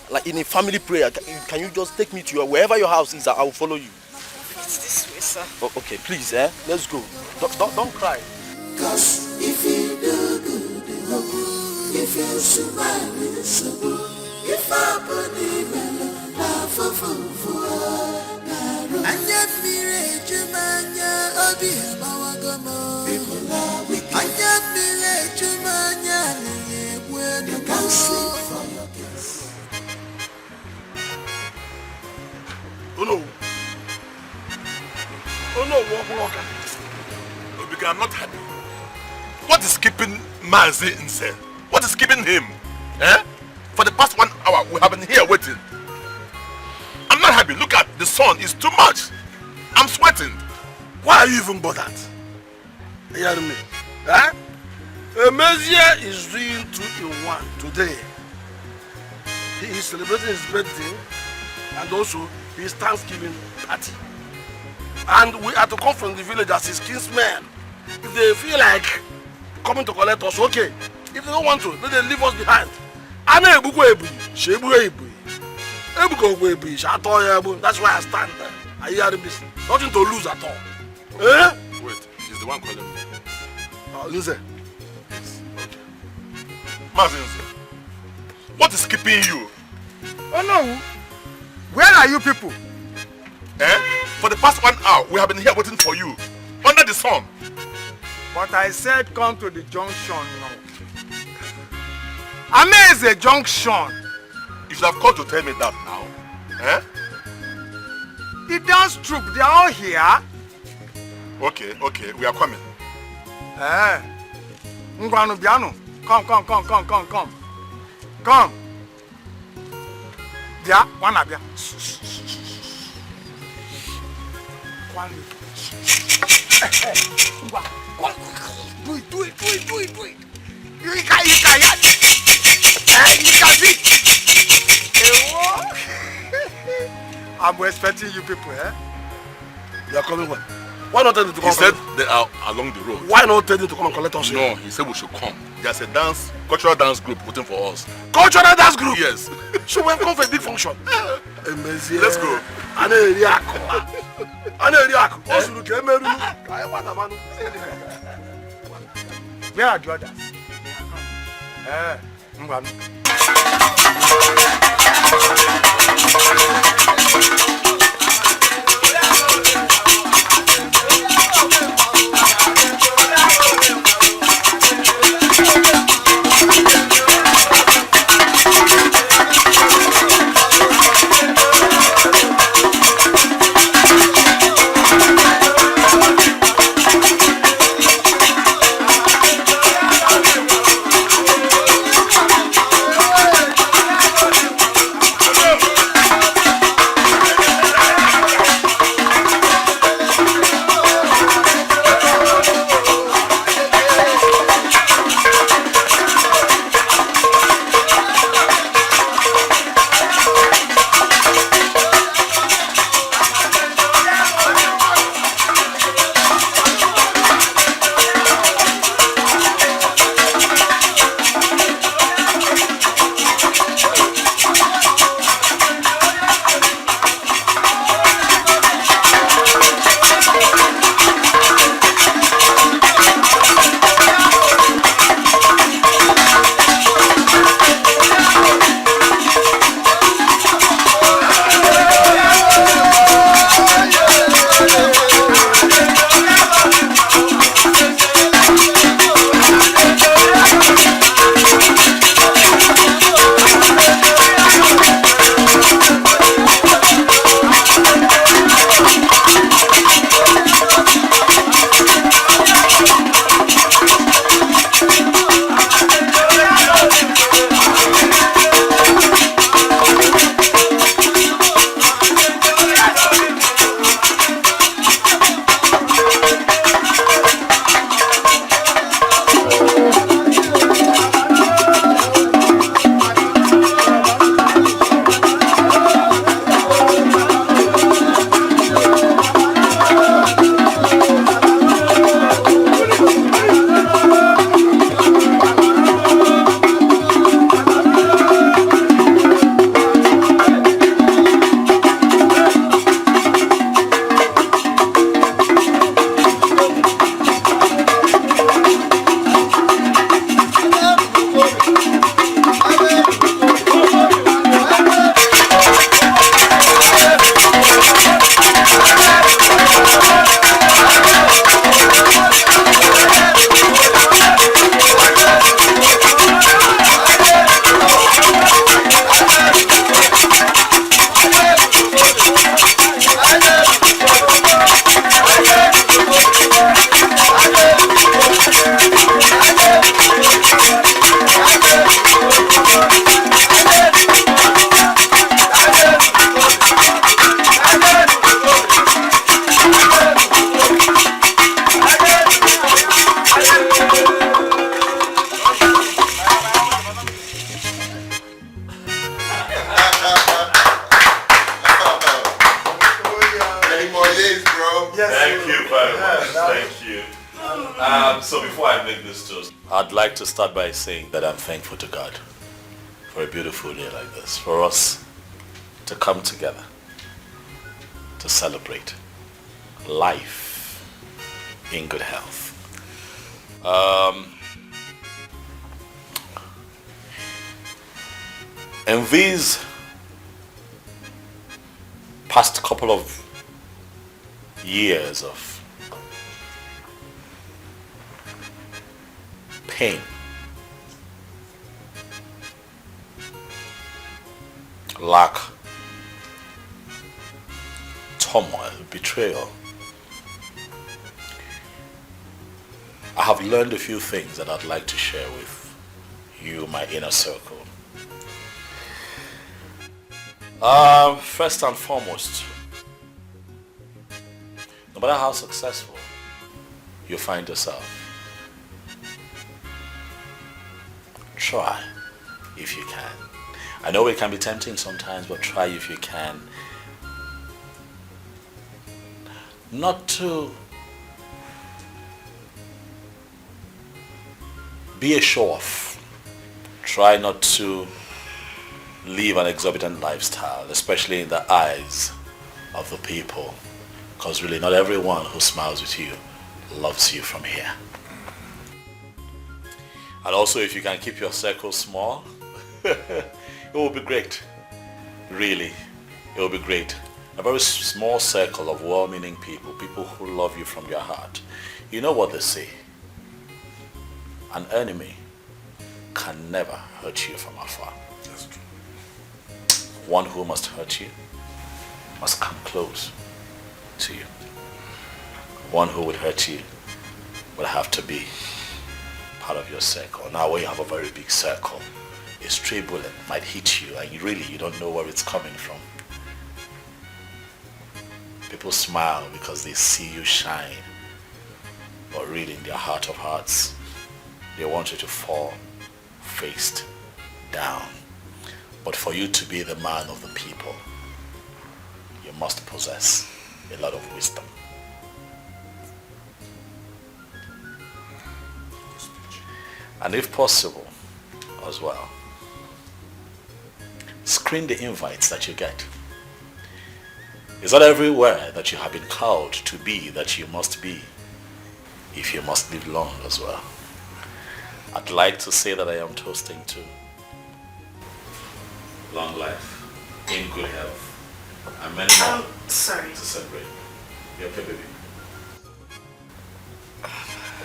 like in a family prayer. Can you just take me to wherever your house is? I will follow you. It's this way, sir. Oh, okay, please, let's go. Don't cry. Cause if you do good, if you smile, it's good. If I believe in love, Anya mire jumanya obi amawagomo. Anya mire jumanya niye bueno. You can sleep for your kids. Oh no. Oh no, walk. Obika, I'm not happy. What is keeping Mazi in cell? What is keeping him? Eh? For the past 1 hour, we have been here waiting. I'm not happy. Look at the sun. It's too much. I'm sweating. Why are you even bothered? You hear me? Eh? Emezia is doing 2 in 1 today. He is celebrating his birthday and also his Thanksgiving party. And we are to come from the village as his kinsmen. If they feel like coming to collect us, okay. If they don't want to, then they leave us behind. That's why I stand there. I hear this. Nothing to lose at all. Eh? Wait, he's the one calling me. Nze. Yes. Okay. Mazinze, what is keeping you? Oh no. Where are you people? Eh? For the past 1 hour, we have been here waiting for you. Under the sun. But I said come to the junction now. Ame is a junction. You should have called to tell me that now. Eh? The dance troupe, they are all here. Okay, we are coming. Eh. Ngwanu biano. Come. Come. Bia, wana bia. Do it. You can see. I'm expecting you people, eh? You are coming when? Why not tell them to come? He said they are along the road. Why not tell them to come and collect us? No, he said we should come. There's a cultural dance group waiting for us. Cultural dance group? Yes. So we have come for a big function. Let's go. Where are the others? So before I make this toast, I'd like to start by saying that I'm thankful to God for a beautiful day like this, for us to come together to celebrate life in good health. In these past couple of years of pain, lack, turmoil, betrayal, I have learned a few things that I'd like to share with you, my inner circle. First and foremost, no matter how successful you find yourself, try if you can. I know it can be tempting sometimes, but try if you can not to be a show-off. Try not to live an exorbitant lifestyle, especially in the eyes of the people, because really not everyone who smiles with you loves you from here. And also, if you can keep your circle small, it will be great. Really, it will be great. A very small circle of well-meaning people, people who love you from your heart. You know what they say? An enemy can never hurt you from afar. That's true. One who must hurt you must come close to you. One who would hurt you will have to be part of your circle. Now when you have a very big circle, a stray bullet might hit you and you don't know where it's coming from. People smile because they see you shine, but really in their heart of hearts, they want you to fall face down. But for you to be the man of the people, you must possess a lot of wisdom. And if possible, as well, screen the invites that you get. It's not everywhere that you have been called to be that you must be, if you must live long as well. I'd like to say that I am toasting to long life, in good health, and many more sorry. to celebrate. You okay, baby?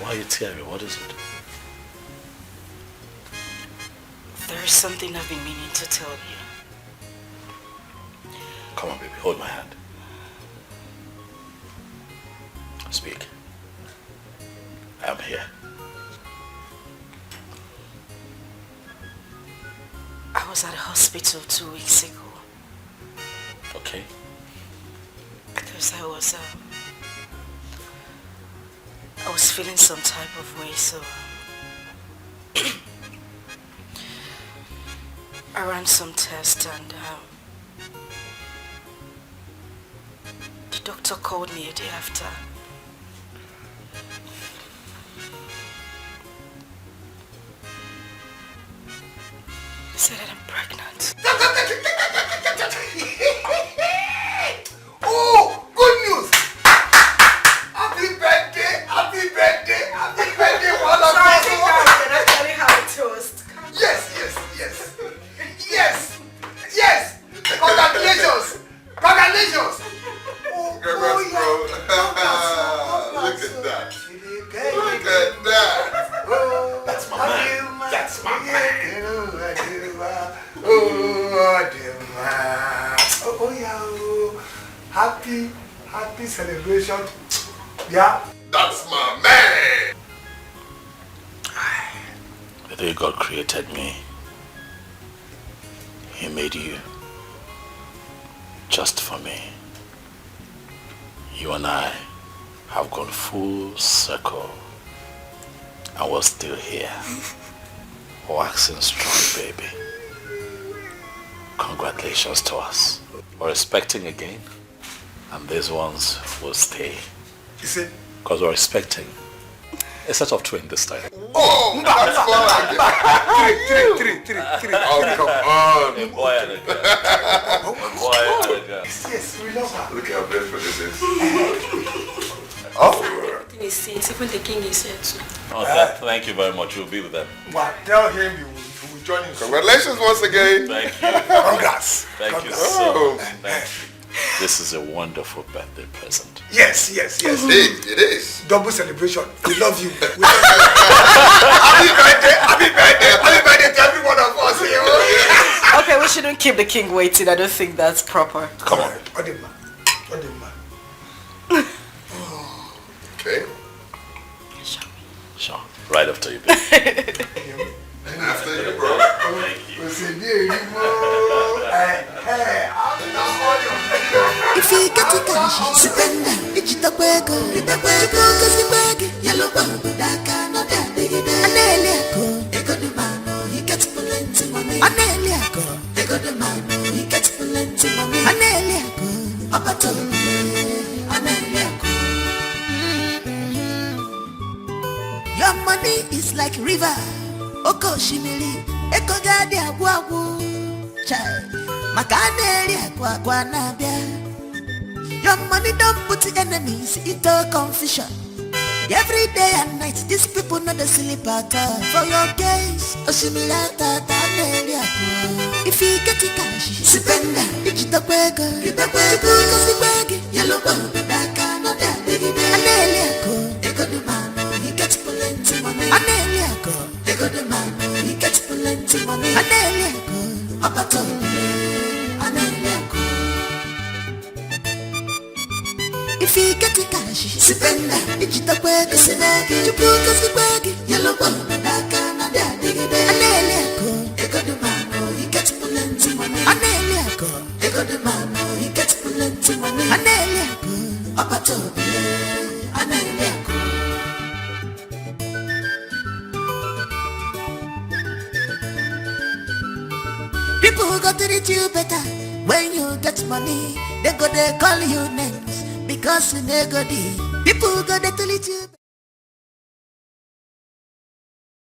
Why are you tearing? What is it? There is something I've been meaning to tell you. Come on, baby, hold my hand. Speak. I am here. I was at a hospital 2 weeks ago. Okay. Because I was feeling some type of way, so I ran some tests and the doctor called me a day after. He said that I'm pregnant. Oh, good news! Happy birthday, happy birthday, happy birthday, one of I think I can actually have a toast. Yes! Congratulations! Congratulations! Congrats, bro. Look at that. Look at that. That's my man. That's my man. Oh yeah. Happy celebration. Yeah. That's my man. The day God created me, He made you just for me. You and I have gone full circle and we're still here. Waxing strong, baby. Congratulations to us. We're expecting again, and these ones will stay. You see? Because we're expecting A set of twin this time. Oh, that's fun. Three. Oh, come on. A boy and a girl. A boy and a girl. Yes, we love her. Look how beautiful this is. Oh. Everything is safe. Even the king is here too. Oh, thank you very much. We'll be with them. Well, tell him you will join him. Congratulations once again. Thank you. Congrats. Thank you so much. Thank you. This is a wonderful birthday present. Yes. It is. Double celebration. We love you. Happy birthday to every one of us here. Okay, we shouldn't keep the king waiting. I don't think that's proper. Come on. Okay. Sure. Right after you, baby. And after you, bro. Thank you. If you get to cash, spend it, the burger, the burger, yellow bump, that kind of that, they got the man, he gets plenty money. They got the man, he gets plenty money. Your money is like river. Oko shimili, eko gadi agwagu. Child, makaneli agwagwa nabia. Your money don't put enemies into confusion. Every day and night, these people know the silly pattern. For your case, osimilata taneli agwa. If you get the cash, spend it. It's the burger, the burger, yellow bump, that kind of that. Aneli agwa, they got the man, he gets plenty money. Aneli agwa, they got the man, he gets plenty money. Aneli agwa, abato, aneli agwa. If you get the cash, spend that. It's the burger, the burger, yellow bump, that kind of that. Aneli agwa, they got the man, he gets plenty money. Aneli agwa, they got the man, he gets plenty money. Aneli agwa, abato, aneli agwa. People go to treat you better when you get money. They go they call you names because you negodi. People go to treat you better.